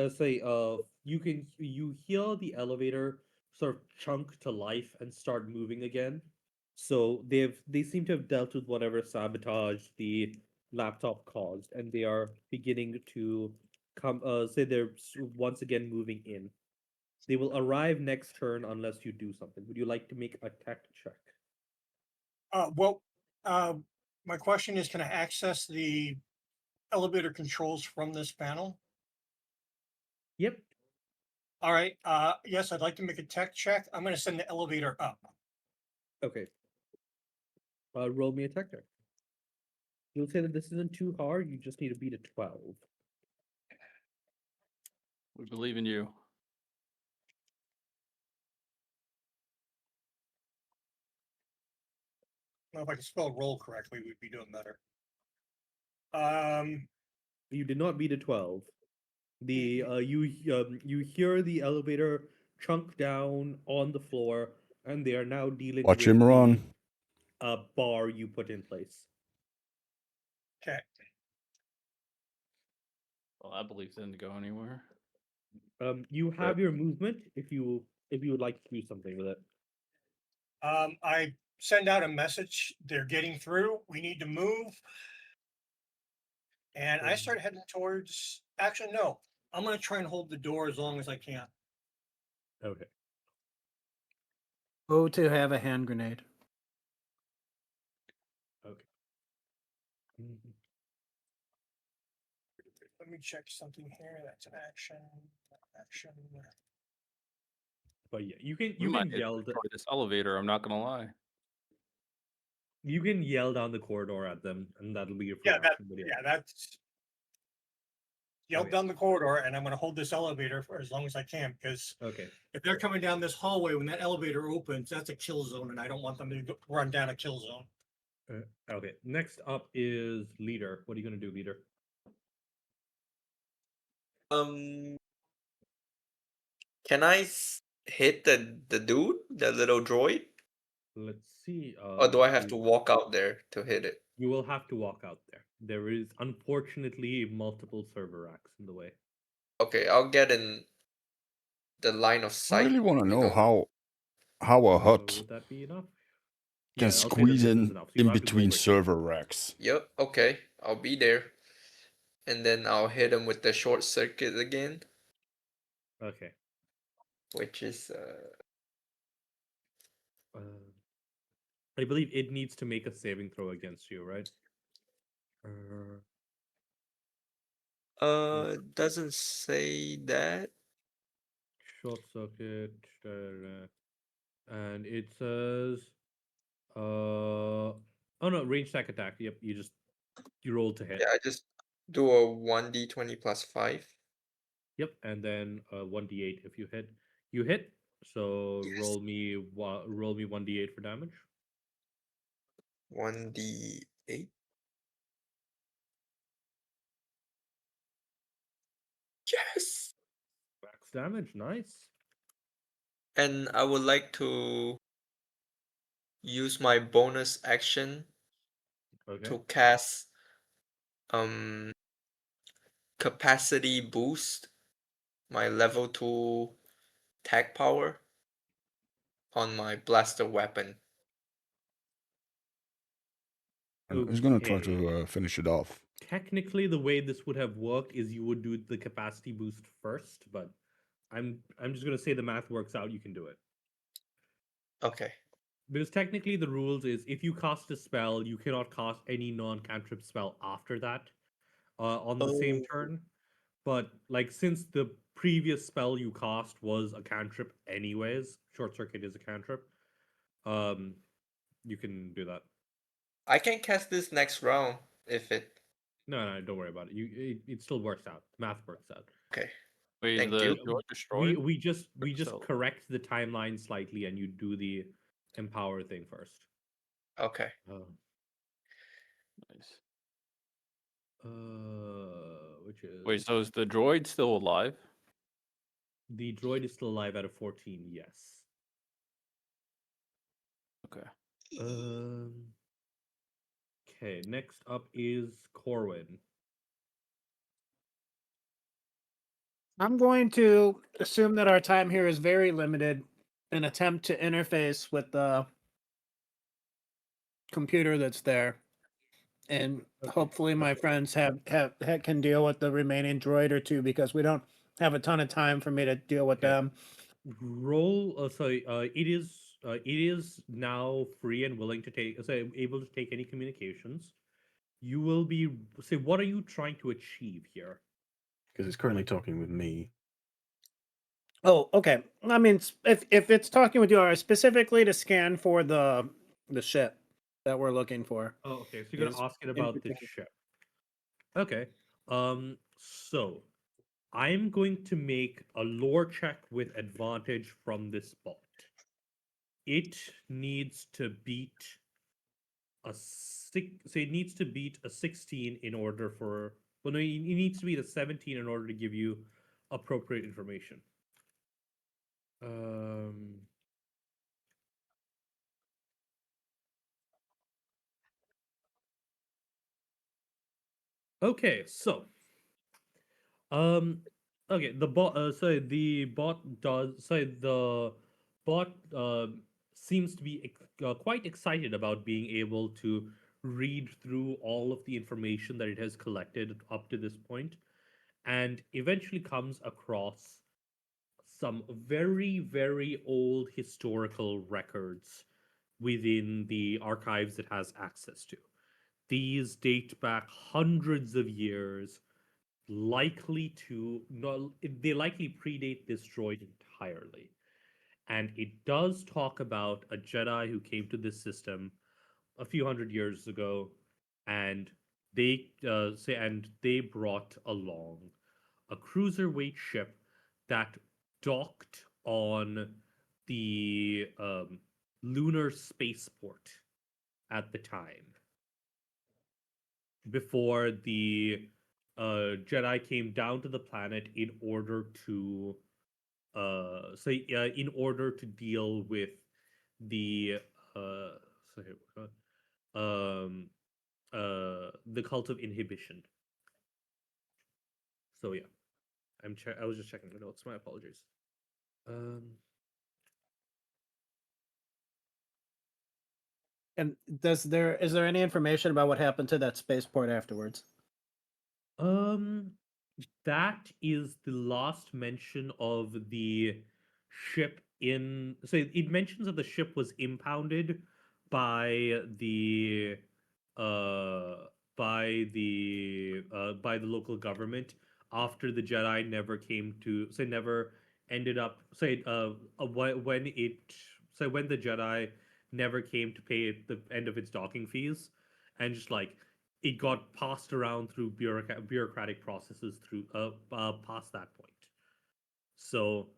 S3: you hear the elevator sort of chunk to life and start moving again. So they seem to have dealt with whatever sabotage the laptop caused, and they are beginning to come. Say they're once again moving in. They will arrive next turn unless you do something. Would you like to make a tech check?
S11: Well, my question is, can I access the elevator controls from this panel?
S3: Yep.
S11: All right. Yes, I'd like to make a tech check. I'm going to send the elevator up.
S3: Okay. Roll me a tech check. You'll say that this isn't too hard. You just need to beat a 12.
S7: We believe in you.
S11: Well, if I can spell roll correctly, we'd be doing better.
S3: You did not beat a 12. The you hear the elevator chunk down on the floor, and they are now dealing
S2: Watch
S3: with
S2: him run.
S3: the bar you put in place.
S11: Okay.
S7: Well, I believe didn't go anywhere.
S3: You have your movement if you would like to do something with it.
S11: I send out a message. They're getting through. We need to move. And I start heading towards. Actually, no. I'm going to try and hold the door as long as I can.
S3: Okay.
S5: Oh, to have a hand grenade.
S3: Okay.
S11: Let me check something here. That's an action. Action.
S3: But yeah, you
S7: We
S3: can
S7: might
S3: yell.
S7: destroy this elevator. I'm not gonna lie.
S3: You can yell down the corridor at them, and that'll be your free
S11: Yeah,
S3: action. But
S11: that's yelled
S3: Okay.
S11: down the corridor, and I'm going to hold this elevator for as long as I can, because
S3: Okay.
S11: if they're coming down this hallway when that elevator opens, that's a kill zone, and I don't want them to run down a kill zone.
S3: Okay. Next up is leader. What are you gonna do, leader?
S6: Can I hit the dude, the little droid,
S3: Let's see.
S6: or do I have to walk out there to hit it?
S3: You will have to walk out there. There is unfortunately multiple server racks in the way.
S6: Okay, I'll get in the line of
S2: I
S6: sight.
S2: really want to
S6: you
S2: know how a hut
S3: Would that be enough?
S2: can
S3: I'll say that
S2: squeeze
S3: this is
S2: in
S3: enough. So you
S2: in
S3: have to go
S2: between
S3: over here.
S2: server racks.
S6: Yep. Okay, I'll be there, and then I'll hit him with the short circuit again,
S3: Okay.
S6: which is
S3: I believe it needs to make a saving throw against you, right?
S6: doesn't say that.
S3: Short circuit, and it says, oh no, range attack attack. Yep, you roll to hit.
S6: Yeah, I just do a 1d20 plus 5.
S3: Yep, and then 1d8 if you hit. You hit. So
S6: Yes.
S3: roll me 1d8 for damage.
S6: 1d8. Yes.
S3: Max damage, nice.
S6: And I would like to use my bonus action
S3: Okay.
S6: to cast capacity boost my level 2 tag power on my blaster weapon.
S2: And who's gonna try
S3: Okay.
S2: to finish it off?
S3: Technically, the way this would have worked is you would do the capacity boost first, but I'm just gonna say the math works out. You can do it.
S6: Okay.
S3: Because technically the rules is if you cast a spell, you cannot cast any non-cantrip spell after that on the same turn. But like since the previous spell you cast was a cantrip anyways, short circuit is a cantrip, you can do that.
S6: I can cast this next round if it.
S3: No, don't worry about it. It still works out. Math works out.
S6: Okay.
S7: Wait, is
S6: Thank
S7: the
S6: you.
S7: droid destroyed?
S3: We just
S7: So-
S3: correct the timeline slightly, and you do the empower thing first.
S6: Okay.
S7: Nice.
S3: Which is
S7: Wait, so is the droid still alive?
S3: the droid is still alive out of 14. Yes.
S7: Okay.
S3: Okay. Next up is Corwin.
S5: I'm going to assume that our time here is very limited and attempt to interface with the computer that's there. And hopefully my friends can deal with the remaining droid or two, because we don't have a ton of time for me to deal with them.
S3: Roll. It is now free and willing to take. Able to take any communications. You will be. Say, what are you trying to achieve here?
S4: Because it's currently talking with me.
S5: Oh, okay. I mean, if it's talking with you, specifically to scan for the ship that we're looking for.
S3: Oh, okay. So you're
S5: Yes,
S3: gonna ask it
S5: in
S3: about the
S5: particular.
S3: ship. Okay. So I'm going to make a lore check with advantage from this bot. It needs to beat a it needs to beat a 16 in order for. Well, no, it needs to beat a 17 in order to give you appropriate information. Okay, so okay, the bot the bot seems to be quite excited about being able to read through all of the information that it has collected up to this point, and eventually comes across some very, very old historical records within the archives it has access to. These date back hundreds of years, likely to no, they likely predate this droid entirely. And it does talk about a Jedi who came to this system a few hundred years ago, and they brought along a cruiserweight ship that docked on the lunar spaceport at the time, before the Jedi came down to the planet in order to in order to deal with the the cult of inhibition. So yeah, I was just checking the notes. My apologies.
S5: And is there any information about what happened to that spaceport afterwards?
S3: That is the last mention of the ship in. So it mentions that the ship was impounded by the by the local government after the Jedi never came to. So never ended up. When the Jedi never came to pay the end of its docking fees, and just like it got passed around through bureaucratic processes through past that point. So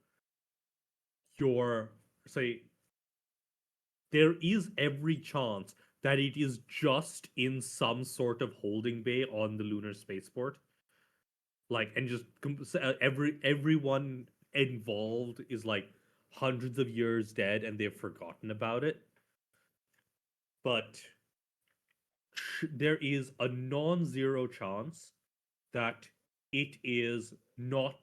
S3: there is every chance that it is just in some sort of holding bay on the lunar spaceport, like, and just everyone involved is like hundreds of years dead and they've forgotten about it. But there is a non-zero chance that it is no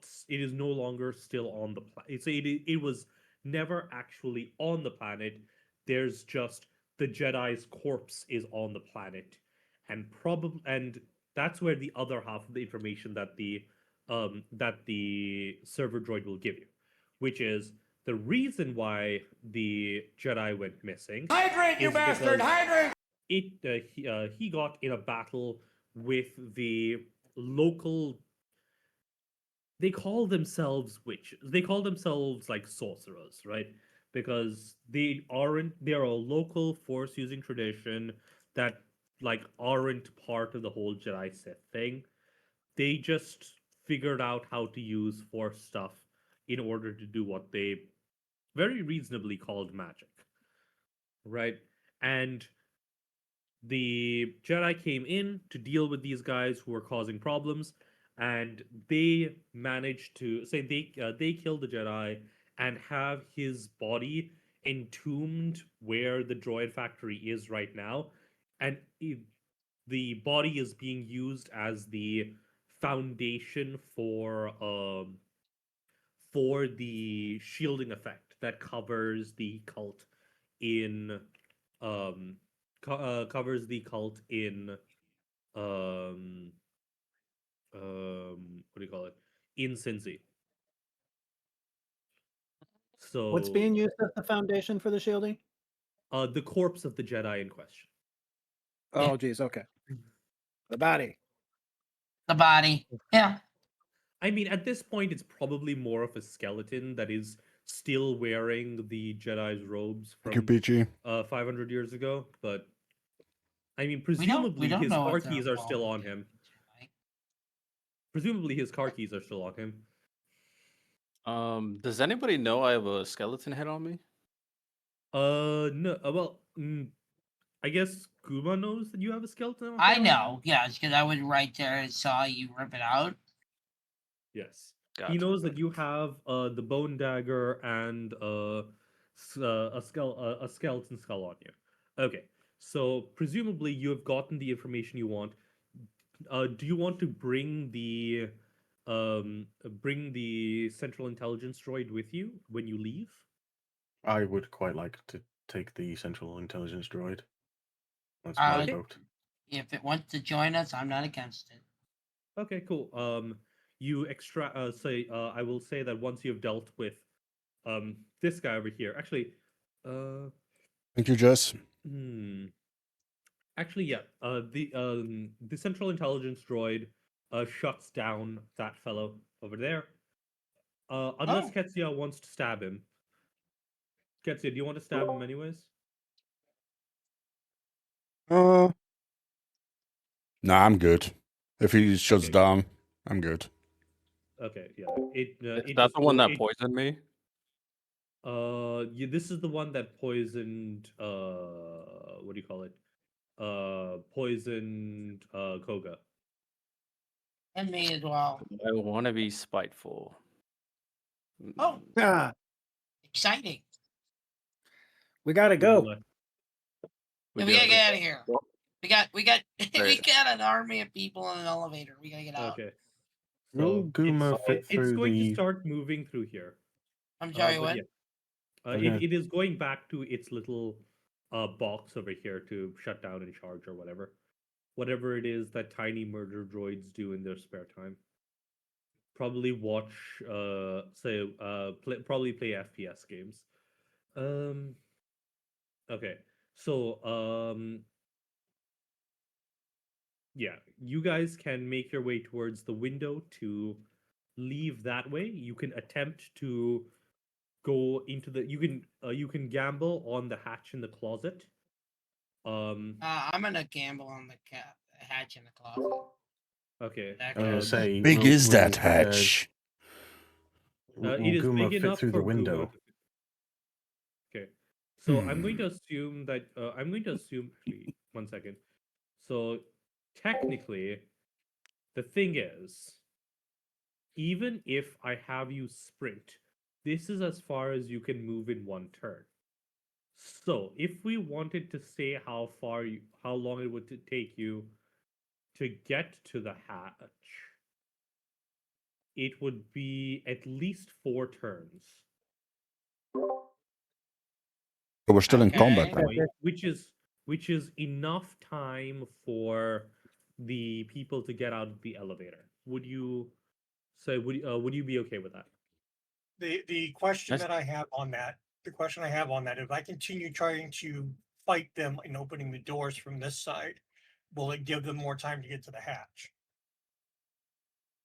S3: longer still on the planet. It was never actually on the planet. There's just the Jedi's corpse is on the planet, and that's where the other half of the information that the server droid will give you, which is the reason why the Jedi went missing.
S12: Hydrate, you bastard! Hydrate!
S3: He got in a battle with the local. They call themselves witches. They call themselves like sorcerers, right? Because they aren't. They're a local force-using tradition that like aren't part of the whole Jedi Sith thing. They just figured out how to use Force stuff in order to do what they very reasonably called magic. Right? And the Jedi came in to deal with these guys who were causing problems, and they managed to say they killed the Jedi and have his body entombed where the droid factory is right now, and the body is being used as the foundation for the shielding effect that covers the cult in covers the cult in what do you call it, in Cincy. So
S5: What's being used as the foundation for the shielding?
S3: The corpse of the Jedi in question.
S5: Oh, geez. Okay. The body.
S8: The body. Yeah.
S3: I mean, at this point, it's probably more of a skeleton that is still wearing the Jedi's robes
S2: Thank you,
S3: from
S2: PG.
S3: 500 years ago. But I mean,
S8: We
S3: presumably
S8: don't
S3: his
S8: know
S3: car
S8: if they're
S3: keys are still
S8: involved
S3: on
S8: in
S3: him.
S8: it.
S3: Presumably his car keys are still on him.
S7: Does anybody know I have a skeleton head on me?
S3: No. Well, I guess Kuma knows that you have a skeleton.
S8: I
S3: head on.
S8: know, yes, because I was right there and saw you rip it out.
S3: Yes.
S7: Gotcha.
S3: He knows that you have the bone dagger and a skeleton skull on you. Okay. So presumably you have gotten the information you want. Do you want to bring the central intelligence droid with you when you leave?
S4: I would quite like to take the central intelligence droid. That's
S8: I
S4: my
S8: would-
S4: vote.
S8: If it wants to join us, I'm not against it.
S3: Okay, cool. You I will say that once you've dealt with this guy over here. Actually,
S2: Thank you, Jess.
S3: Actually, yeah. The central intelligence droid shuts down that fellow over there. Unless Ketsia wants to stab him. Ketsia, do you want to stab him anyways?
S2: Nah, I'm good. If he shuts
S3: Okay.
S2: down, I'm good.
S3: Okay, yeah.
S7: Is
S3: It
S7: that
S3: just
S7: the one
S3: go-
S7: that
S3: it-
S7: poisoned me?
S3: Yeah, this is the one that poisoned. What do you call it? Poisoned Koga.
S8: And me as well.
S7: I want to be spiteful.
S8: Oh,
S5: Ah,
S8: exciting.
S5: we gotta go.
S8: We gotta get out of here.
S7: Well,
S8: We got we got
S7: Right.
S8: an army of people in an elevator. We gotta get out.
S3: Okay.
S4: Will
S3: So
S4: Guma
S3: it's,
S4: fit
S3: it's
S4: through
S3: going to
S4: the?
S3: start moving through here.
S8: I'm sorry,
S3: But
S8: what?
S3: yeah.
S4: Okay.
S3: It is going back to its little box over here to shut down and charge or whatever. Whatever it is that tiny murder droids do in their spare time. Probably watch, probably play FPS games. Okay. So, yeah, you guys can make your way towards the window to leave that way. You can attempt to go into the you can gamble on the hatch in the closet.
S8: I'm gonna gamble on the hatch in the closet.
S3: Okay.
S8: That
S4: I was gonna
S8: goes-
S4: say,
S2: Big
S4: will-
S2: is that
S4: will,
S2: hatch?
S4: Will
S3: It is
S4: Guma
S3: big
S4: fit
S3: enough
S4: through
S3: for
S4: the window?
S3: Guma to- Okay. So I'm going to assume that actually 1 second. So technically the thing is, even if I have you sprint, this is as far as you can move in 1 turn. So if we wanted to say how long it would take you to get to the hatch, it would be at least 4 turns.
S2: But we're still in combat, man.
S3: Which is enough time for the people to get out of the elevator. Would you would you be okay with that?
S11: The question that I have on that, if I continue trying to fight them and opening the doors from this side, will it give them more time to get to the hatch?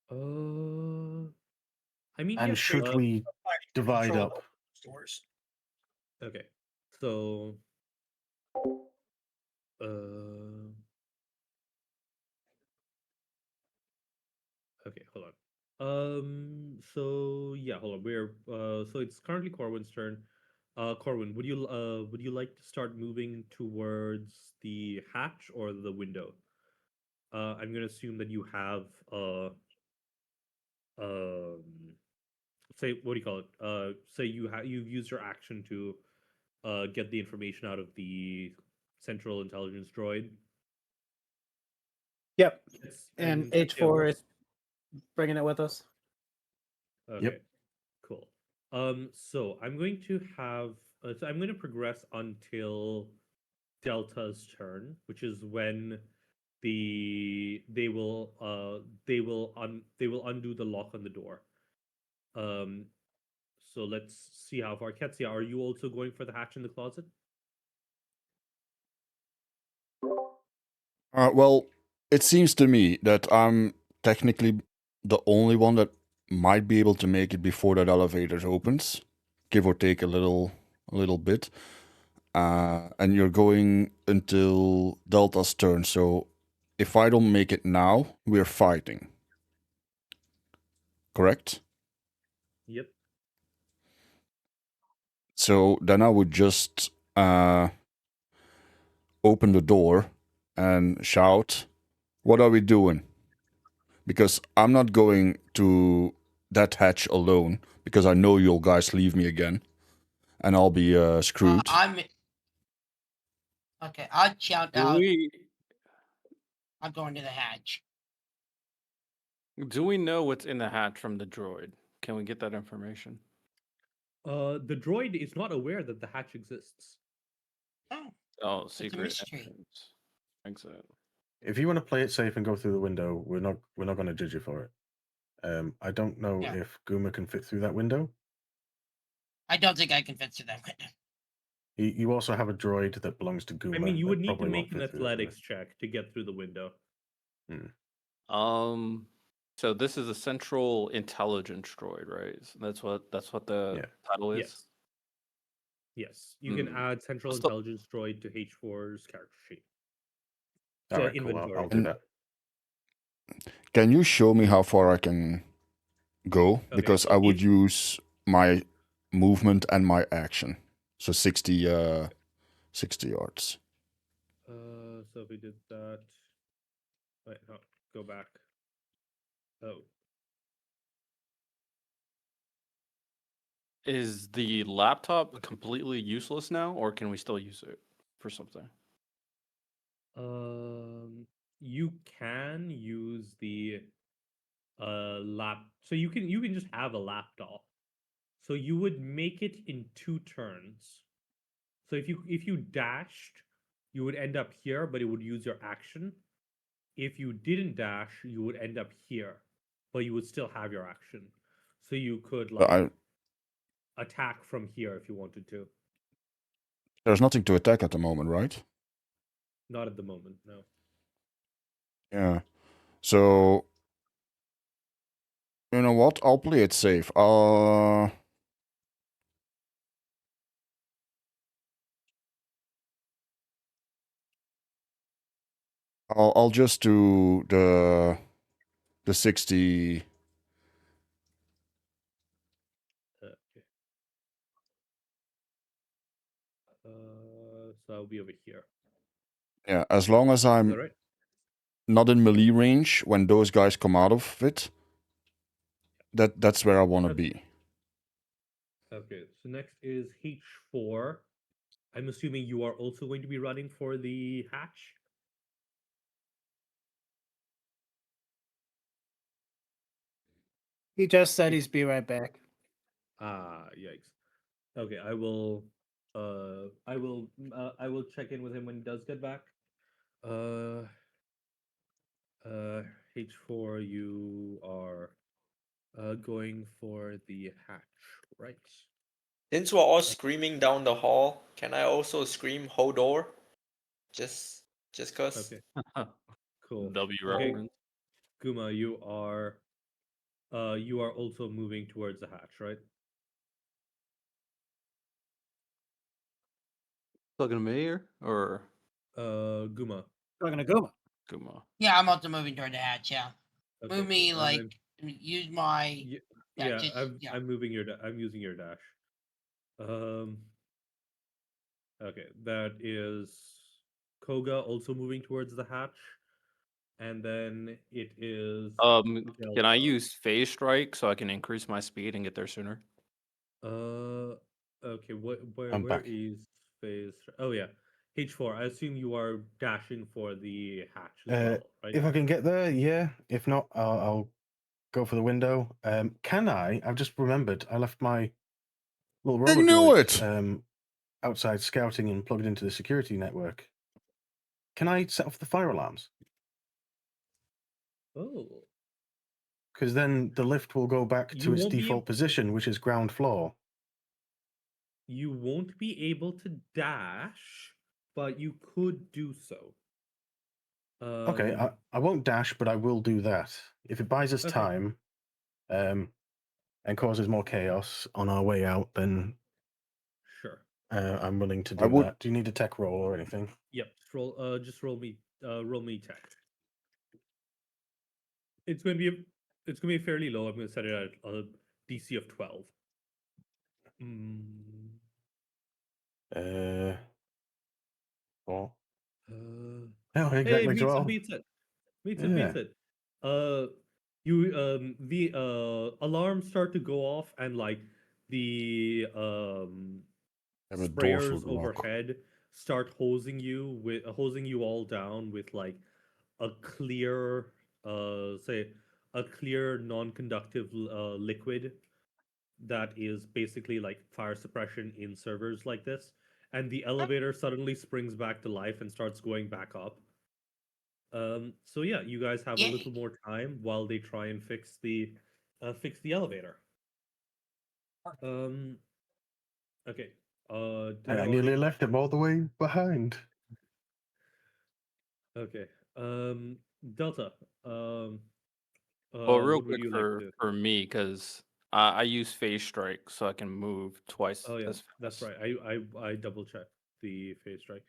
S3: I mean,
S4: And
S3: yes,
S4: should we divide
S11: Control
S4: up?
S11: Doors.
S3: Okay. So okay, hold on. So yeah, hold on. We're so it's currently Corwin's turn. Corwin, would you like to start moving towards the hatch or the window? I'm gonna assume that you have um say, what do you call it? Say you've used your action to get the information out of the central intelligence droid.
S5: Yep.
S3: Yes,
S5: And
S3: yeah,
S5: H4 is bringing it with us.
S3: Okay. Cool. So I'm going to have so I'm going to progress until Delta's turn, which is when they will undo the lock on the door. So let's see how far. Ketsia, are you also going for the hatch in the closet?
S2: Well, it seems to me that I'm technically the only one that might be able to make it before that elevator opens, give or take a little bit. And you're going until Delta's turn, so if I don't make it now, we're fighting. Correct?
S3: Yep.
S2: So then I would just open the door and shout, "What are we doing?" Because I'm not going to that hatch alone, because I know you'll guys leave me again, and I'll be screwed.
S8: Okay. I'd shout
S7: Do
S8: out.
S7: we
S8: I'm going to the hatch.
S7: do we know what's in the hatch from the droid? Can we get that information?
S3: The droid is not aware that the hatch exists.
S7: Oh,
S8: It's a
S7: secret
S8: mystery.
S7: entrance. Exit.
S4: If you want to play it safe and go through the window, we're not going to judge you for it. I don't know
S8: Yeah.
S4: if Guma can fit through that window.
S8: I don't think I can fit through that window.
S4: You also have a droid that belongs to Guma.
S3: I mean, you would
S4: that
S3: need to
S4: probably won't
S3: make an
S4: fit through that window.
S3: athletics check to get through the window.
S7: So this is a central intelligence droid, right? So that's what the title is.
S3: Yes. Yes, you can add central
S7: What's the-
S3: intelligence droid to H4's character sheet.
S4: All
S3: So
S4: right, cool.
S3: inventory.
S4: I'll do that.
S2: Can you show me how far I can go?
S3: Okay,
S2: Because
S3: so
S2: I would
S3: if-
S2: use my movement and my action. So 60 yards.
S3: So if we did that, wait, no, go back. Oh,
S7: Is the laptop completely useless now, or can we still use it for something?
S3: you can use the so you can just have a laptop. So you would make it in 2 turns. So if you dashed, you would end up here, but it would use your action. If you didn't dash, you would end up here, but you would still have your action. So you could like attack from here if you wanted to.
S2: There's nothing to attack at the moment, right?
S3: Not at the moment, no.
S2: Yeah. So you know what? I'll play it safe. I'll just do the 60.
S3: Okay. So I'll be over here.
S2: Yeah, as long as
S3: Is that
S2: I'm
S3: right?
S2: not in melee range when those guys come out of it, that's where I want to be.
S3: Okay, so next is H4. I'm assuming you are also going to be running for the hatch.
S5: He just said he's be right back.
S3: Ah, yikes. Okay, I will check in with him when he does get back. H4, you are going for the hatch, right?
S6: Since we're all screaming down the hall, can I also scream Hodor? Just cause.
S3: Okay. Cool.
S7: W
S3: Okay,
S7: reference.
S3: Guma, you are also moving towards the hatch, right?
S7: Talking to me or
S3: Guma.
S5: Talking to Guma.
S7: Guma?
S8: Yeah, I'm also moving toward the hatch. Yeah.
S3: Okay,
S8: Move me
S3: cool.
S8: like
S3: I'm
S8: use my
S3: Yeah,
S8: just-
S3: I'm moving your. I'm using your dash. Okay, that is Koga also moving towards the hatch, and then it is.
S7: Can I
S3: Delta.
S7: use phase strike so I can increase my speed and get there sooner?
S3: Okay. Where
S4: I'm back.
S3: is phase? Oh yeah, H4. I assume you are dashing for the hatch as well, right?
S4: If I can get there, yeah. If not, I'll go for the window. Can I? I've just remembered. I left my little
S2: I
S4: robot
S2: knew
S4: droid, outside scouting and plugged into the security network. Can I set off the fire alarms?
S3: Oh.
S4: Because then the lift will go back to
S3: You
S4: its
S3: won't be
S4: default position, which is ground floor.
S3: You won't be able to dash, but you could do so.
S4: Okay, I won't dash, but I will do that. If it buys us
S3: Okay.
S4: time, and causes more chaos on our way out, then
S3: Sure.
S4: I'm willing to
S2: I
S4: do
S2: would-
S4: that. Do you need a tech roll or anything?
S3: Yep. Just roll me tech. It's gonna be fairly low. I'm gonna set it at a DC of 12.
S4: Four.
S3: Uh,
S4: Oh,
S3: hey,
S4: exactly
S3: meets
S4: 12.
S3: it. Meets
S4: Yeah.
S3: it. The alarms start to go off, and like the
S2: have a dorsal
S3: sprayers
S2: lock.
S3: overhead start hosing you all down with like a clear non-conductive liquid that is basically like fire suppression in servers like this, and the elevator suddenly springs back to life and starts going back up. So yeah, you guys have a little more time while they try and fix the elevator. Okay.
S4: I nearly left him all the way behind.
S3: Okay. Delta.
S7: Well, real
S3: what would
S7: quick
S3: you like to do?
S7: for me, because I use phase strike so I can move twice
S3: Oh yeah,
S7: as
S3: that's
S7: fast.
S3: right. I double checked the phase strike.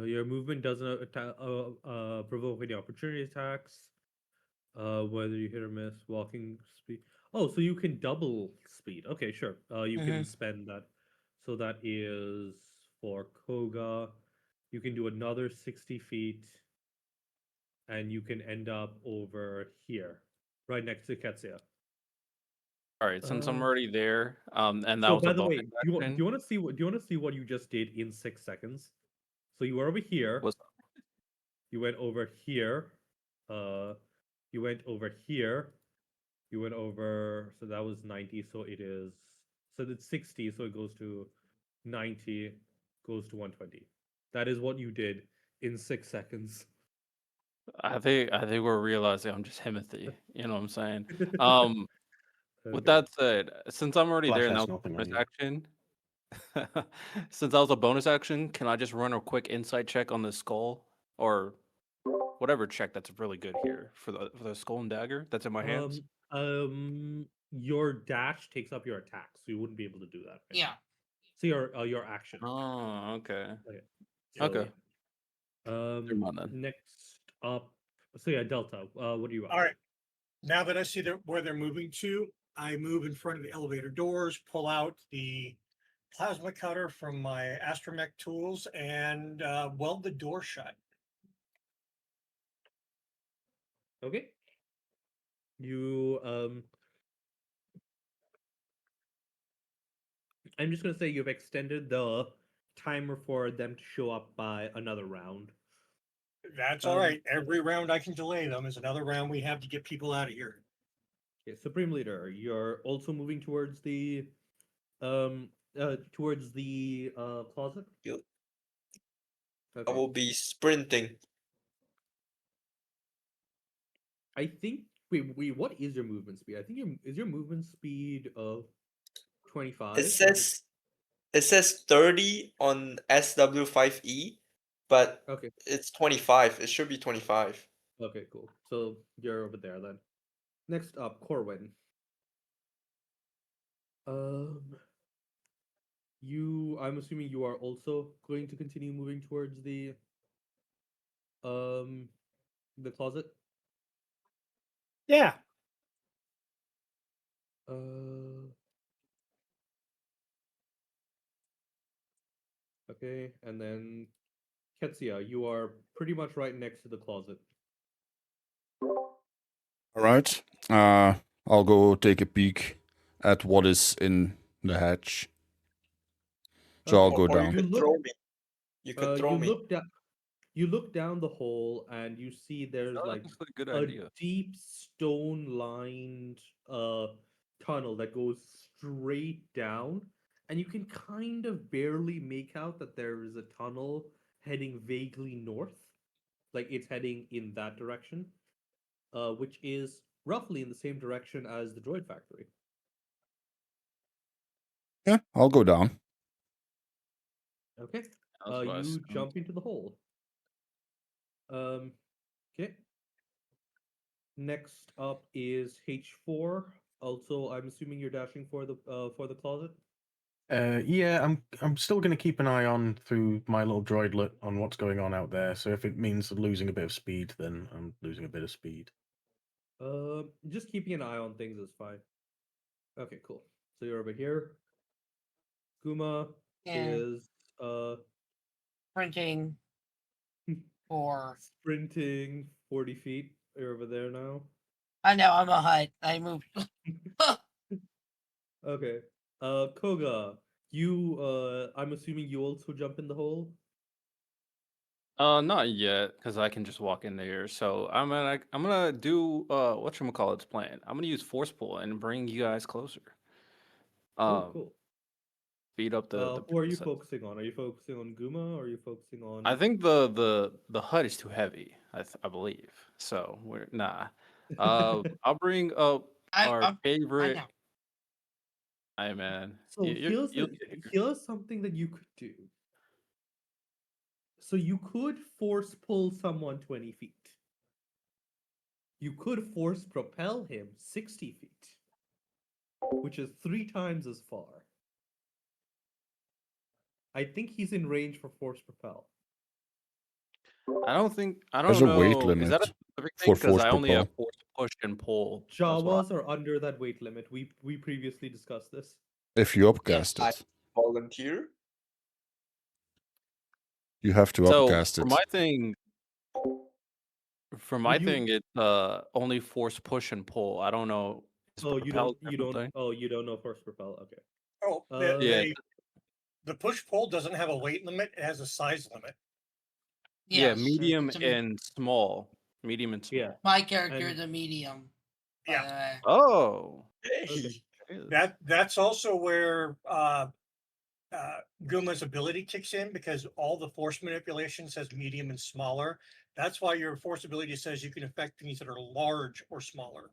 S3: Your movement doesn't provoke any opportunity attacks. Whether you hit or miss, walking speed. Oh, so you can double speed. Okay, sure. You can spend that. So that is for Koga. You can do another 60 feet, and you can end up over here, right next to Ketsia.
S7: All right, since I'm already there, and that
S3: So
S7: was a
S3: by the
S7: bonus
S3: way, do
S7: action.
S3: you want to see what you just did in 6 seconds? So you were over here.
S7: What's
S3: You went over here. You went over here. You went over. So that was 90. So it is. So it's 60. So it goes to 90. Goes to 120. That is what you did in 6 seconds.
S7: I think we're realizing I'm just Himothy. You know what I'm saying? With
S3: Okay.
S7: that said, since I'm already
S4: Flash
S7: there and
S4: has
S7: that was a
S4: nothing on
S7: bonus
S4: you.
S7: action, since that was a bonus action, can I just run a quick insight check on the skull or whatever check that's really good here for the skull and dagger that's in my hands?
S3: Your dash takes up your attack, so you wouldn't be able to do that. Right?
S8: Yeah.
S3: So your action.
S7: Oh, okay.
S3: Okay.
S7: Okay. Never mind then.
S3: Next up, so yeah, Delta. What do you want?
S11: All right. Now that I see where they're moving to, I move in front of the elevator doors, pull out the plasma cutter from my astromech tools, and weld the door shut.
S3: Okay. You I'm just gonna say you've extended the timer for them to show up by another round.
S11: That's all right. Every round I can delay them is another round we have to get people out of here.
S3: Okay, Supreme Leader, you're also moving towards the closet.
S6: Yep.
S3: Okay.
S6: I will be sprinting.
S3: I think wait, what is your movement speed? I think your movement speed of 25.
S6: It says 30 on SW5E, but
S3: Okay.
S6: it's 25. It should be 25.
S3: Okay, cool. So you're over there then. Next up, Corwin. I'm assuming you are also going to continue moving towards the the closet?
S5: Yeah.
S3: Okay, and then Ketsia, you are pretty much right next to the closet.
S2: All right. I'll go take a peek at what is in the hatch. So I'll
S3: Okay,
S2: go
S6: Or
S2: down.
S6: you
S3: You
S6: could
S3: look.
S6: throw me. You could throw
S3: You
S6: me.
S3: look down. You look down the hole and you see there's
S7: That's
S3: like
S7: actually a good
S3: a
S7: idea.
S3: deep stone-lined tunnel that goes straight down, and you can kind of barely make out that there is a tunnel heading vaguely north, like it's heading in that direction, which is roughly in the same direction as the droid factory.
S2: Yeah, I'll go down.
S3: Okay.
S7: That's what I
S3: You
S7: assumed.
S3: jump into the hole. Okay. Next up is H4. Also, I'm assuming you're dashing for the closet.
S4: Yeah, I'm still going to keep an eye on through my little droidlet on what's going on out there. So if it means losing a bit of speed, then I'm losing a bit of speed.
S3: Just keeping an eye on things is fine. Okay, cool. So you're over here. Guma
S8: Yeah.
S3: is
S8: Printing for.
S3: sprinting 40 feet. You're over there now.
S8: I know I'm a hut. I moved.
S3: Okay. Koga, you I'm assuming you also jump in the hole.
S7: Not yet, because I can just walk in there. So I'm gonna do whatchamacallit's plan. I'm gonna use force pull and bring you guys closer.
S3: Oh, cool.
S7: Speed up the
S3: Who are you
S7: process.
S3: focusing on? Are you focusing on Guma or are you focusing on?
S7: I think the HUD is too heavy. I believe. So we're nah. I'll bring up our
S8: I
S7: favorite.
S8: know.
S7: Hey man,
S3: So here's something that you could do. So you could force pull someone 20 feet. You could force propel him 60 feet, which is 3 times as far. I think he's in range for force propel.
S7: I don't
S2: There's a
S7: know.
S2: weight
S7: Is that a
S2: limit
S7: specific
S2: for
S7: thing? Because
S2: force
S7: I only have
S2: propel.
S7: force push and pull. That's what
S3: Jawas are under that weight limit. We previously discussed this.
S2: If you upcast
S6: I
S2: it,
S6: volunteer.
S2: you have to
S7: So
S2: upcast
S7: for
S2: it.
S7: my thing,
S3: you-
S7: it's only force push and pull. I don't know. Is
S3: Oh, you
S7: propel
S3: don't
S7: a different thing?
S3: oh, you don't know force propel. Okay.
S11: Oh,
S7: Yeah.
S11: the push pull doesn't have a weight limit. It has a size limit.
S7: Yeah,
S8: Yes,
S7: medium
S8: it's a-
S7: and small. Medium and small.
S3: Yeah.
S8: My character
S3: And-
S8: is a medium.
S11: Yeah.
S7: Oh.
S3: Okay.
S11: That's also where Guma's ability kicks in, because all the force manipulation says medium and smaller. That's why your force ability says you can affect things that are large or smaller.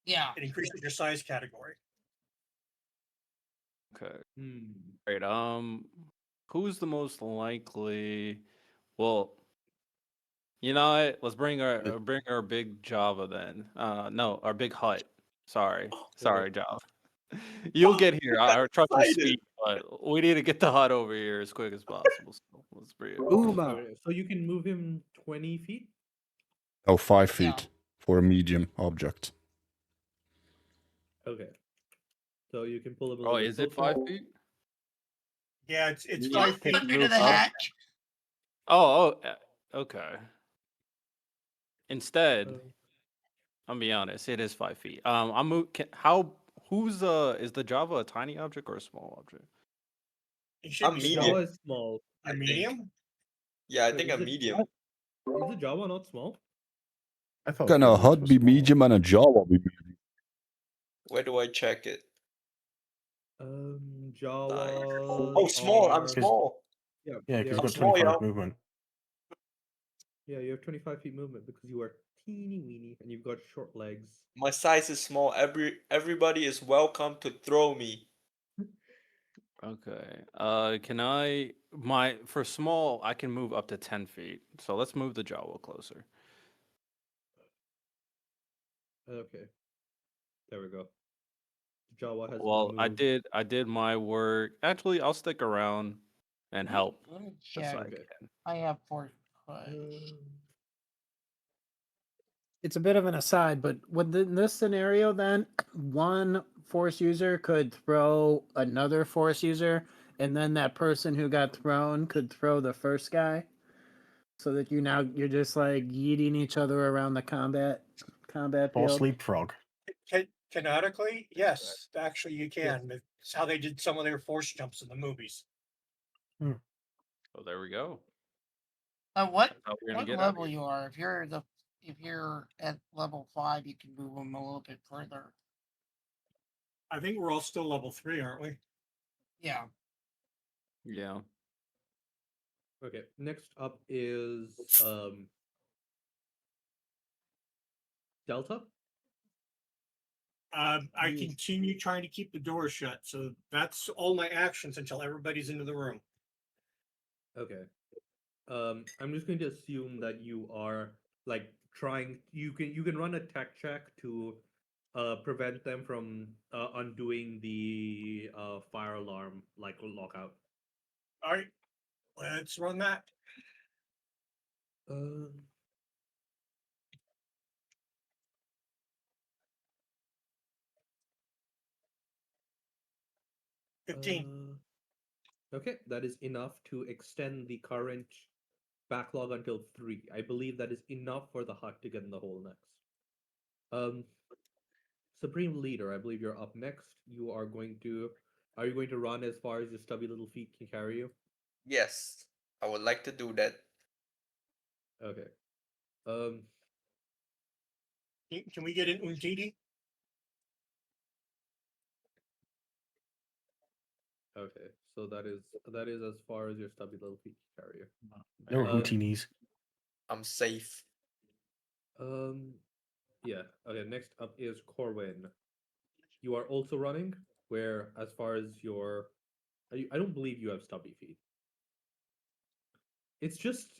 S8: Yeah.
S11: It increases your size category.
S7: Okay.
S3: Hmm.
S7: Great. Who's the most likely? Well, you know what? Let's bring our big Java then. No, our big hut. Sorry, Java. You'll get here. Our truck will
S6: Excited.
S7: speed, but we need to get the hut over here as quick as possible. So let's bring it.
S3: Okay, so you can move him 20 feet?
S2: Oh, 5
S8: Yeah.
S2: feet for a medium object.
S3: Okay. So you can pull him a
S7: Oh,
S3: little bit
S7: is it
S3: closer.
S7: 5 feet?
S11: Yeah, it's
S7: Yeah,
S11: 5
S7: can
S11: feet.
S7: you
S8: Under
S7: move
S8: the
S7: up?
S8: hatch.
S7: Okay. Instead,
S3: Uh,
S7: I'll be honest. It is 5 feet. I'm move. Who's is the Java a tiny object or a small object?
S11: It should
S6: I'm
S11: be
S6: medium.
S11: small.
S3: Java is small.
S11: You're
S6: I think.
S11: medium?
S6: Yeah, I
S3: Wait,
S6: think
S3: is
S6: I'm
S3: it-
S6: medium.
S3: Is a Java not small?
S4: I thought
S2: Can a
S4: Gumas
S2: HUD
S4: was
S2: be
S4: small.
S2: medium and a Java be medium?
S6: Where do I check it?
S3: Java.
S6: Oh, small. I'm small.
S3: Yeah,
S4: Yeah,
S3: they
S4: because
S3: are
S4: you've got
S6: small,
S4: 25
S6: yo.
S4: movement.
S3: Yeah, you have 25 feet movement because you are teeny weeny and you've got short legs.
S6: My size is small. Everybody is welcome to throw me.
S7: Okay. Can I for small I can move up to 10 feet. So let's move the Java closer.
S3: Okay. There we go. Java has
S7: Well,
S3: been
S7: I
S3: moved.
S7: did my work. Actually, I'll stick around and help.
S8: Let me
S7: Just
S8: check.
S7: like
S3: Okay.
S8: I have force push.
S5: It's a bit of an aside, but within this scenario, then one force user could throw another force user, and then that person who got thrown could throw the first guy, so that you're just like yeeting each other around the combat
S4: Or
S5: field.
S4: sleepfrog.
S11: Canonically, yes, actually you can. It's how they did some of their force jumps in the movies.
S7: Oh, there we go.
S8: What
S7: That's how we're gonna
S8: what
S7: get out of
S8: level
S7: here.
S8: you are? If you're at level 5, you can move them a little bit further.
S11: I think we're all still level 3, aren't we?
S8: Yeah.
S7: Yeah.
S3: Okay. Next up is Delta.
S11: I continue trying to keep the door shut, so that's all my actions until everybody's into the room.
S3: Okay. I'm just going to assume that you are like trying. You can run a tech check to prevent them from undoing the fire alarm like lockout.
S11: All right, let's run that.
S3: Um.
S11: 15.
S3: Okay, that is enough to extend the current backlog until 3. I believe that is enough for the hut to get in the hole next. Supreme Leader, I believe you're up next. Are you going to run as far as your stubby little feet can carry you?
S6: Yes, I would like to do that.
S3: Okay.
S11: Can we get an Untiti?
S3: Okay, so that is as far as your stubby little feet can carry you.
S4: No Houtinis.
S6: I'm safe.
S3: Yeah. Okay. Next up is Corwin. You are also running. Where, as far as I don't believe you have stubby feet. It's just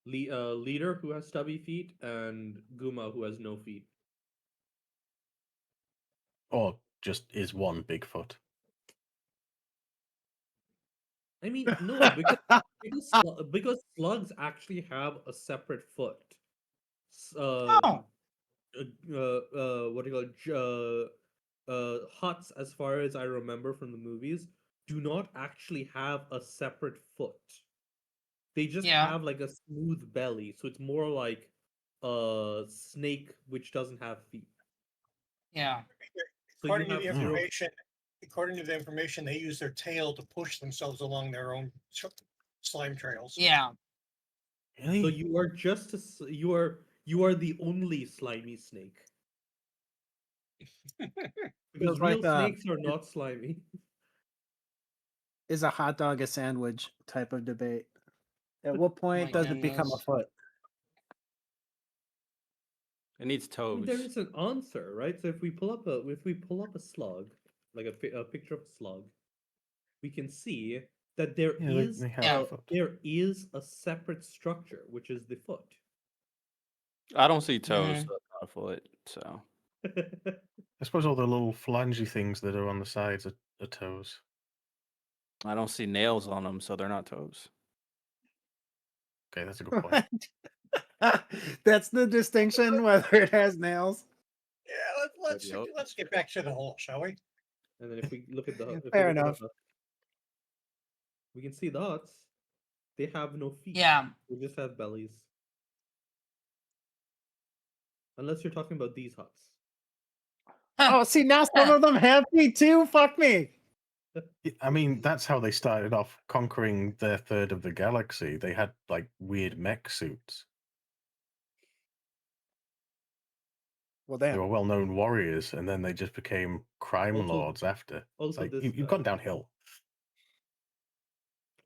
S3: Leader who has stubby feet and Guma who has no feet.
S4: Or just is one Bigfoot.
S3: I mean, no, because slugs actually have a separate foot. What do you call it? Huts, as far as I remember from the movies, do not actually have a separate foot. They just have like a smooth belly, so it's more like a snake which doesn't have feet.
S8: Yeah.
S3: So
S11: According
S3: you
S11: to
S3: have
S11: the
S3: zero.
S11: information, they use their tail to push themselves along their own slime trails.
S8: Yeah.
S3: So you are you are the only slimy snake. Because
S5: Feels
S3: real
S5: like
S3: snakes are not slimy.
S5: is a hot dog a sandwich type of debate. At what point does it become a
S8: goodness.
S5: foot?
S7: It needs
S3: I
S7: toes.
S3: mean, there is an answer, right? So if we pull up a slug, like a picture of a slug, we can see that there
S4: they have a foot.
S3: there is a separate structure, which is the foot.
S7: I don't see toes,
S8: Mhm.
S7: so it's not a foot. So
S4: I suppose all the little flangey things that are on the sides are toes.
S7: I don't see nails on them, so they're not toes.
S4: Okay, that's a good point.
S5: That's the distinction, whether it has nails.
S11: Yeah,
S7: Yep.
S11: let's get back to the hole, shall we?
S3: And then if we look at the if we
S5: Fair
S3: look at the
S5: enough.
S3: hut, we can see the huts. They have no feet.
S8: Yeah.
S3: They just have bellies. Unless you're talking about these huts.
S5: Oh, see, now some of them have feet too. Fuck me.
S4: I mean, that's how they started off conquering their third of the galaxy. They had like weird mech suits.
S5: Well,
S4: They
S5: damn.
S4: were well-known warriors, and then they just became crime
S3: Also-
S4: lords after. It's
S3: also
S4: like
S3: this
S4: you've
S3: guy.
S4: gone downhill.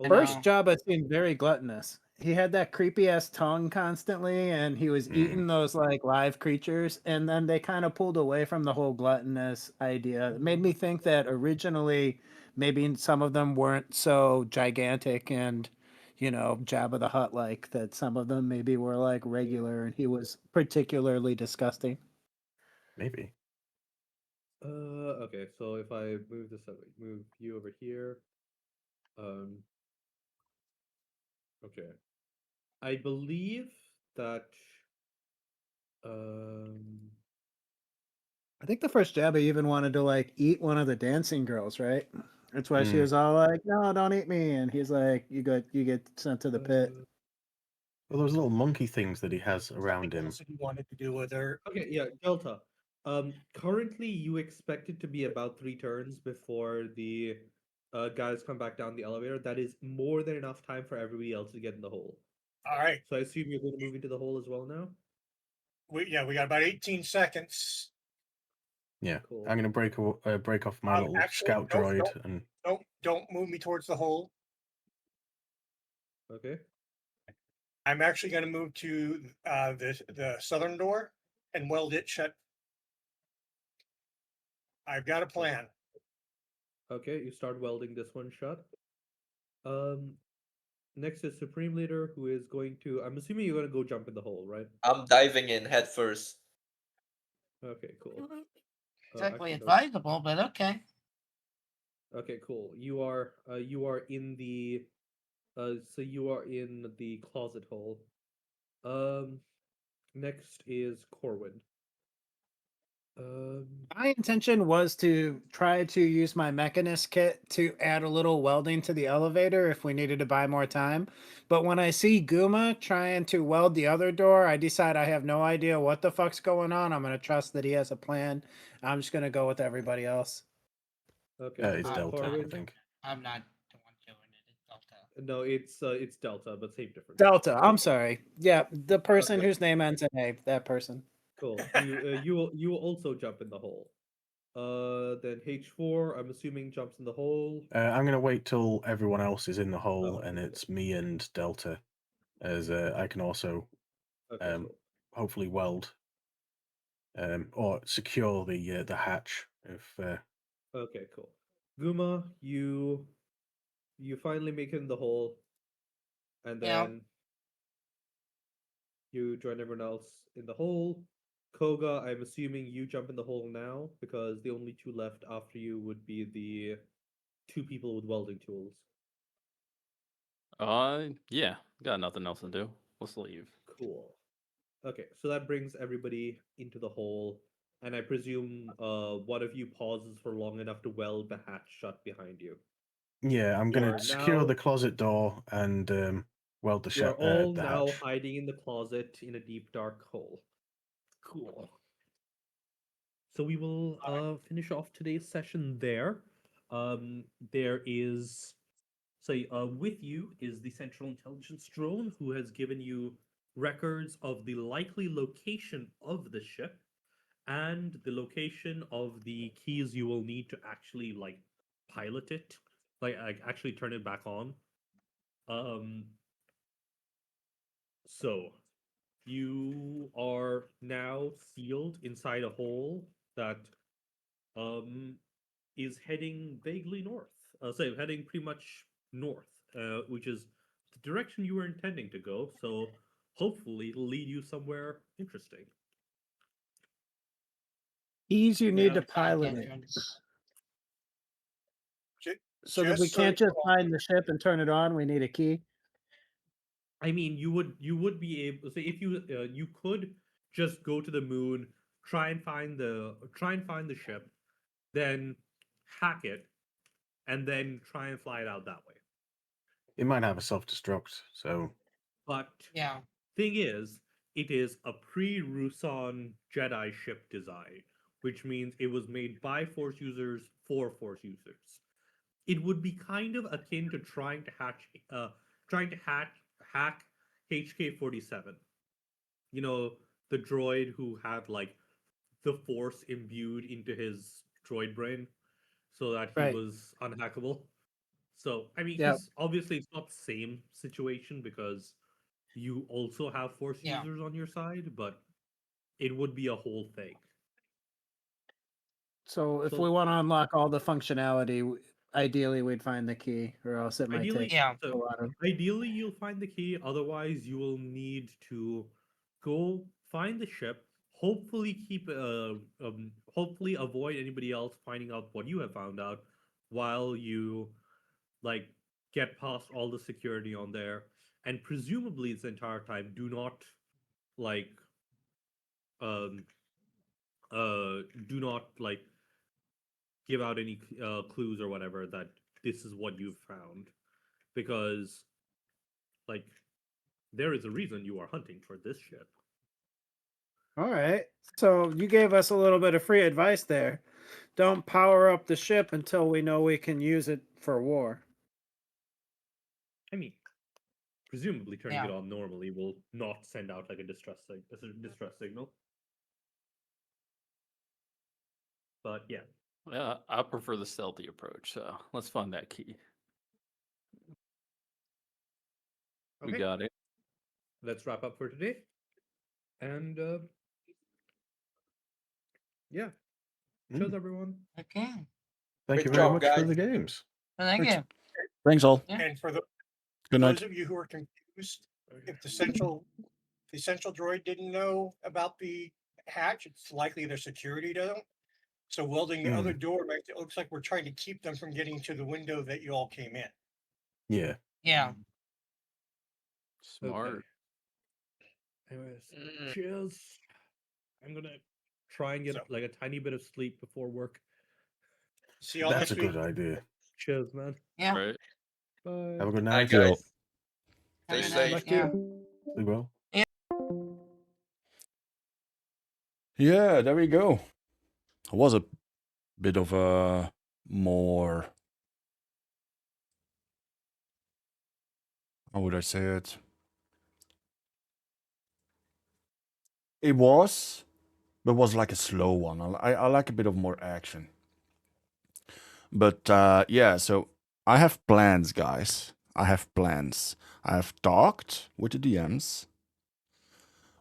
S5: First
S8: know.
S5: Jabba seemed very gluttonous. He had that creepy ass tongue constantly, and he was eating those like live creatures. And then they kind of pulled away from the whole gluttonous idea. It made me think that originally, maybe some of them weren't so gigantic and, Jabba the Hutt like. That some of them maybe were like regular, and he was particularly disgusting.
S4: Maybe.
S3: Okay, so if I move move you over here. Okay. I believe that um
S5: I think the first Jabba even wanted to like eat one of the dancing girls, right? That's why she
S4: Mm.
S5: was all like, "No, don't eat me," and he's like, you get sent to the pit."
S4: Well, those little monkey things that he has around
S11: Something
S4: him.
S11: else that he wanted to do with her.
S3: Okay, yeah, Delta. Currently you expect it to be about 3 turns before the guys come back down the elevator. That is more than enough time for everybody else to get in the hole.
S11: All right,
S3: So I assume you're going to move into the hole as well now.
S11: we got about 18 seconds.
S4: Yeah,
S3: Cool.
S4: I'm gonna break off my little
S11: Actually,
S4: scout droid and
S11: Don't move me towards the hole.
S3: Okay.
S11: I'm actually going to move to the southern door and weld it shut. I've got a plan.
S3: Okay, you start welding this one shut. Next is Supreme Leader, who is going to. I'm assuming you're going to go jump in the hole, right?
S6: I'm diving in head first.
S3: Okay, cool.
S8: Exactly
S3: actually, no.
S8: advisable, but okay.
S3: Okay, cool. You are in the so you are in the closet hole. Next is Corwin.
S5: My intention was to try to use my mechanist kit to add a little welding to the elevator if we needed to buy more time. But when I see Guma trying to weld the other door, I decide I have no idea what the fuck's going on. I'm going to trust that he has a plan. I'm just going to go with everybody else.
S3: Okay,
S4: it's
S3: so
S4: Delta, I
S3: Corwin.
S4: think.
S8: I'm not the one doing it. It's Delta.
S3: No, it's Delta, but same difference.
S5: Delta, I'm sorry. Yeah, the person
S3: Okay.
S5: whose name ends in A, that person.
S3: Cool. You will also jump in the hole. Then H4, I'm assuming jumps in the hole.
S4: I'm gonna wait till everyone else is in the hole
S3: okay,
S4: and
S3: cool.
S4: it's me and Delta, as I can also
S3: Okay, cool.
S4: hopefully weld or secure the hatch if.
S3: Okay, cool. Guma, you finally make it in the hole, and
S8: Yeah.
S3: then you join everyone else in the hole. Koga, I'm assuming you jump in the hole now because the only 2 left after you would be the 2 people with welding tools.
S7: Yeah, got nothing else to do. Let's leave.
S3: Cool. Okay, so that brings everybody into the hole, and I presume one of you pauses for long enough to weld the hatch shut behind you.
S4: Yeah, I'm
S3: You
S4: gonna
S3: are
S4: secure
S3: now-
S4: the closet door and weld
S3: You are
S4: the
S3: all
S4: the
S3: now
S4: hatch.
S3: hiding in the closet in a deep dark hole. Cool. So we will finish off today's session there. There is with you is the Central Intelligence drone, who has given you records of the likely location of the ship and the location of the keys you will need to actually like pilot it, like actually turn it back on. So you are now sealed inside a hole that is heading vaguely north. Heading pretty much north, which is the direction you were intending to go. So hopefully it'll lead you somewhere interesting.
S5: Keys you need to
S8: Side
S5: pilot it.
S8: entrance.
S5: So that we can't just find the ship and turn it on, we need a key.
S3: I mean, you would be able. So if you could just go to the moon, try and find the ship, then hack it, and then try and fly it out that way.
S4: It might have a self-destruct, so.
S3: But
S8: Yeah.
S3: thing is, it is a pre-Rusan Jedi ship design, which means it was made by Force users for Force users. It would be kind of akin to trying to hack HK-47. You know, the droid who had like the Force imbued into his droid brain, so that he
S5: Right.
S3: was unhackable. So I mean,
S5: Yep.
S3: obviously it's not the same situation because you also have Force
S8: Yeah.
S3: users on your side, but it would be a whole thing.
S5: So if
S3: So-
S5: we want to unlock all the functionality, ideally we'd find the key, or else it might
S3: Ideally,
S5: take
S8: Yeah.
S5: a lot of.
S3: ideally you'll find the key. Otherwise, you will need to go find the ship. Hopefully, hopefully avoid anybody else finding out what you have found out, while you like get past all the security on there, and presumably this entire time do not like um do not like give out any clues or whatever that this is what you've found, because like there is a reason you are hunting for this ship.
S5: All right. So you gave us a little bit of free advice there. Don't power up the ship until we know we can use it for war.
S3: I mean, presumably turning
S8: Yeah.
S3: it on normally will not send out like a distress signal. But yeah,
S7: Yeah, I prefer the stealthy approach. So let's find that key. We
S3: okay,
S7: got it.
S3: let's wrap up for today. And yeah, cheers everyone.
S8: Okay.
S4: Thank
S6: Great
S4: you very
S6: job,
S4: much for
S6: guys.
S4: the games.
S8: Well, thank
S2: Thanks.
S8: you.
S2: Thanks all.
S8: Yeah.
S11: And for
S2: Good night.
S11: those of you who are confused, if the central droid didn't know about the hatch, it's likely their security don't. So welding the other door makes it looks like we're trying to keep them from getting to the window that you all came in.
S4: Yeah.
S8: Yeah.
S7: Smart.
S3: Anyways,
S6: Mm.
S3: cheers. I'm gonna try and get
S11: So-
S3: like a tiny bit of sleep before work.
S11: See y'all
S4: That's
S11: next
S4: a good
S11: week.
S4: idea.
S3: Cheers, man.
S8: Yeah.
S7: Right.
S3: Bye.
S4: Have a good
S6: Hi,
S4: night.
S2: Yo.
S6: guys.
S8: Have a
S6: Stay
S8: good
S6: safe.
S8: night. Yeah.
S4: Sleep well.
S2: Yeah, there we go. It was a bit of a more, how would I say it? It was, but it was like a slow one. I like a bit of more action. But yeah, so I have plans, guys. I have plans. I have talked with the DMs.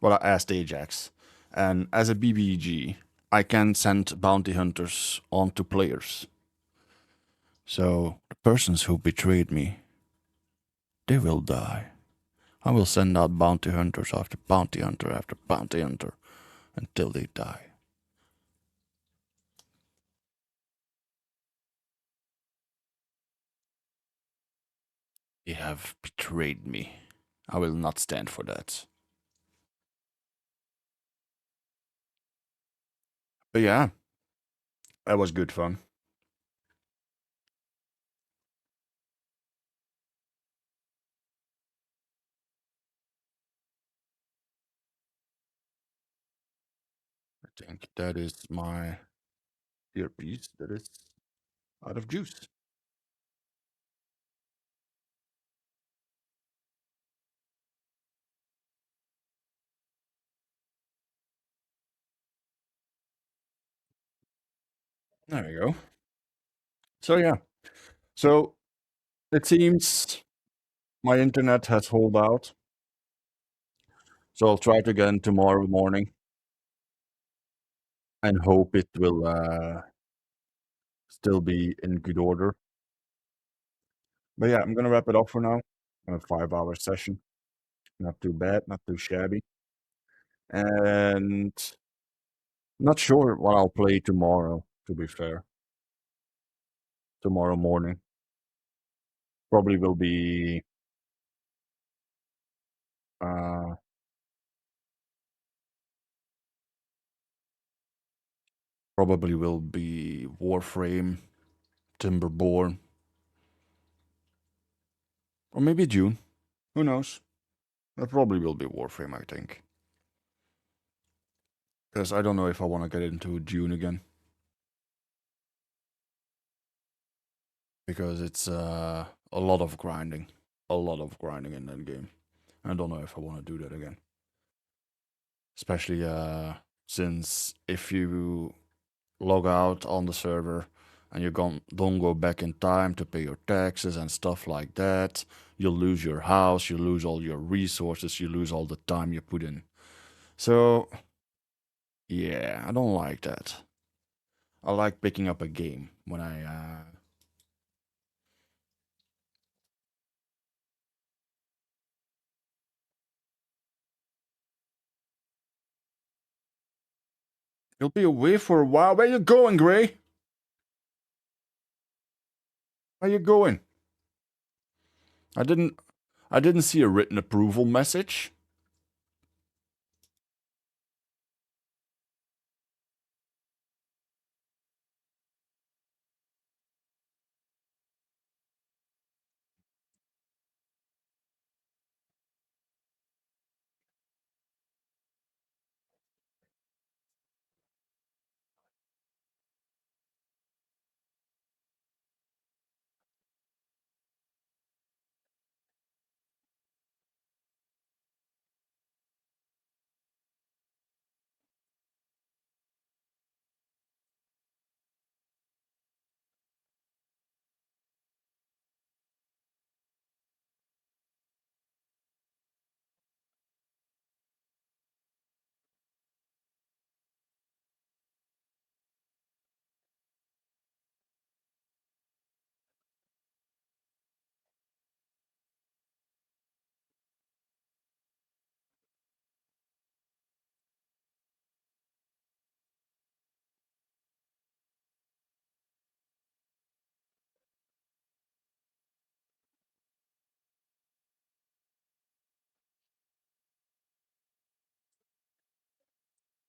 S2: Well, I asked Ajax. And as a BBG, I can send bounty hunters onto players. So the persons who betrayed me, they will die. I will send out bounty hunters after bounty hunter after bounty hunter until they die. They have betrayed me. I will not stand for that. But yeah, that was good fun. I think that is my earpiece that is out of juice. There we go. So yeah. So it seems my internet has hold out. So I'll try it again tomorrow morning and hope it will still be in good order. But yeah, I'm gonna wrap it up for now. A 5-hour session. Not too bad, not too shabby. And not sure what I'll play tomorrow, to be fair. Tomorrow morning. Probably will be Warframe, Timberborn. Or maybe Dune. Who knows? That probably will be Warframe, I think. Because I don't know if I want to get into Dune again. Because it's a lot of grinding. A lot of grinding in that game. I don't know if I want to do that again. Especially since if you log out on the server and you don't go back in time to pay your taxes and stuff like that, you'll lose your house, you lose all your resources, you lose all the time you put in. So, yeah, I don't like that. I like picking up a game when I You'll be away for a while. Where you going, Gray? Where you going? I didn't see a written approval message.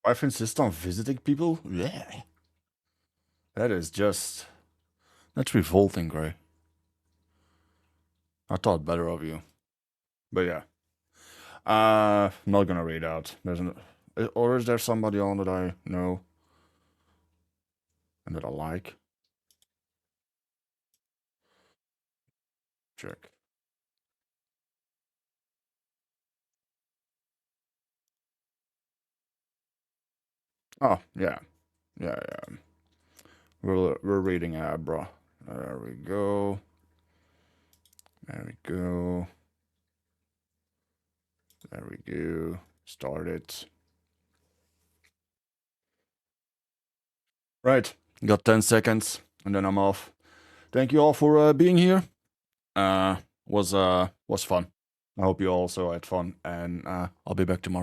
S2: Wife insists on visiting people? Yeah. That is just... That's revolting, Gray. I thought better of you. But yeah. Not gonna read out. Or is there somebody on that I know? And that I like? Check. Oh, yeah. Yeah. We're reading Abra. There we go. There we go. There we go. Start it. Right. Got 10 seconds and then I'm off. Thank you all for being here. Was fun. I hope you also had fun and I'll be back tomorrow.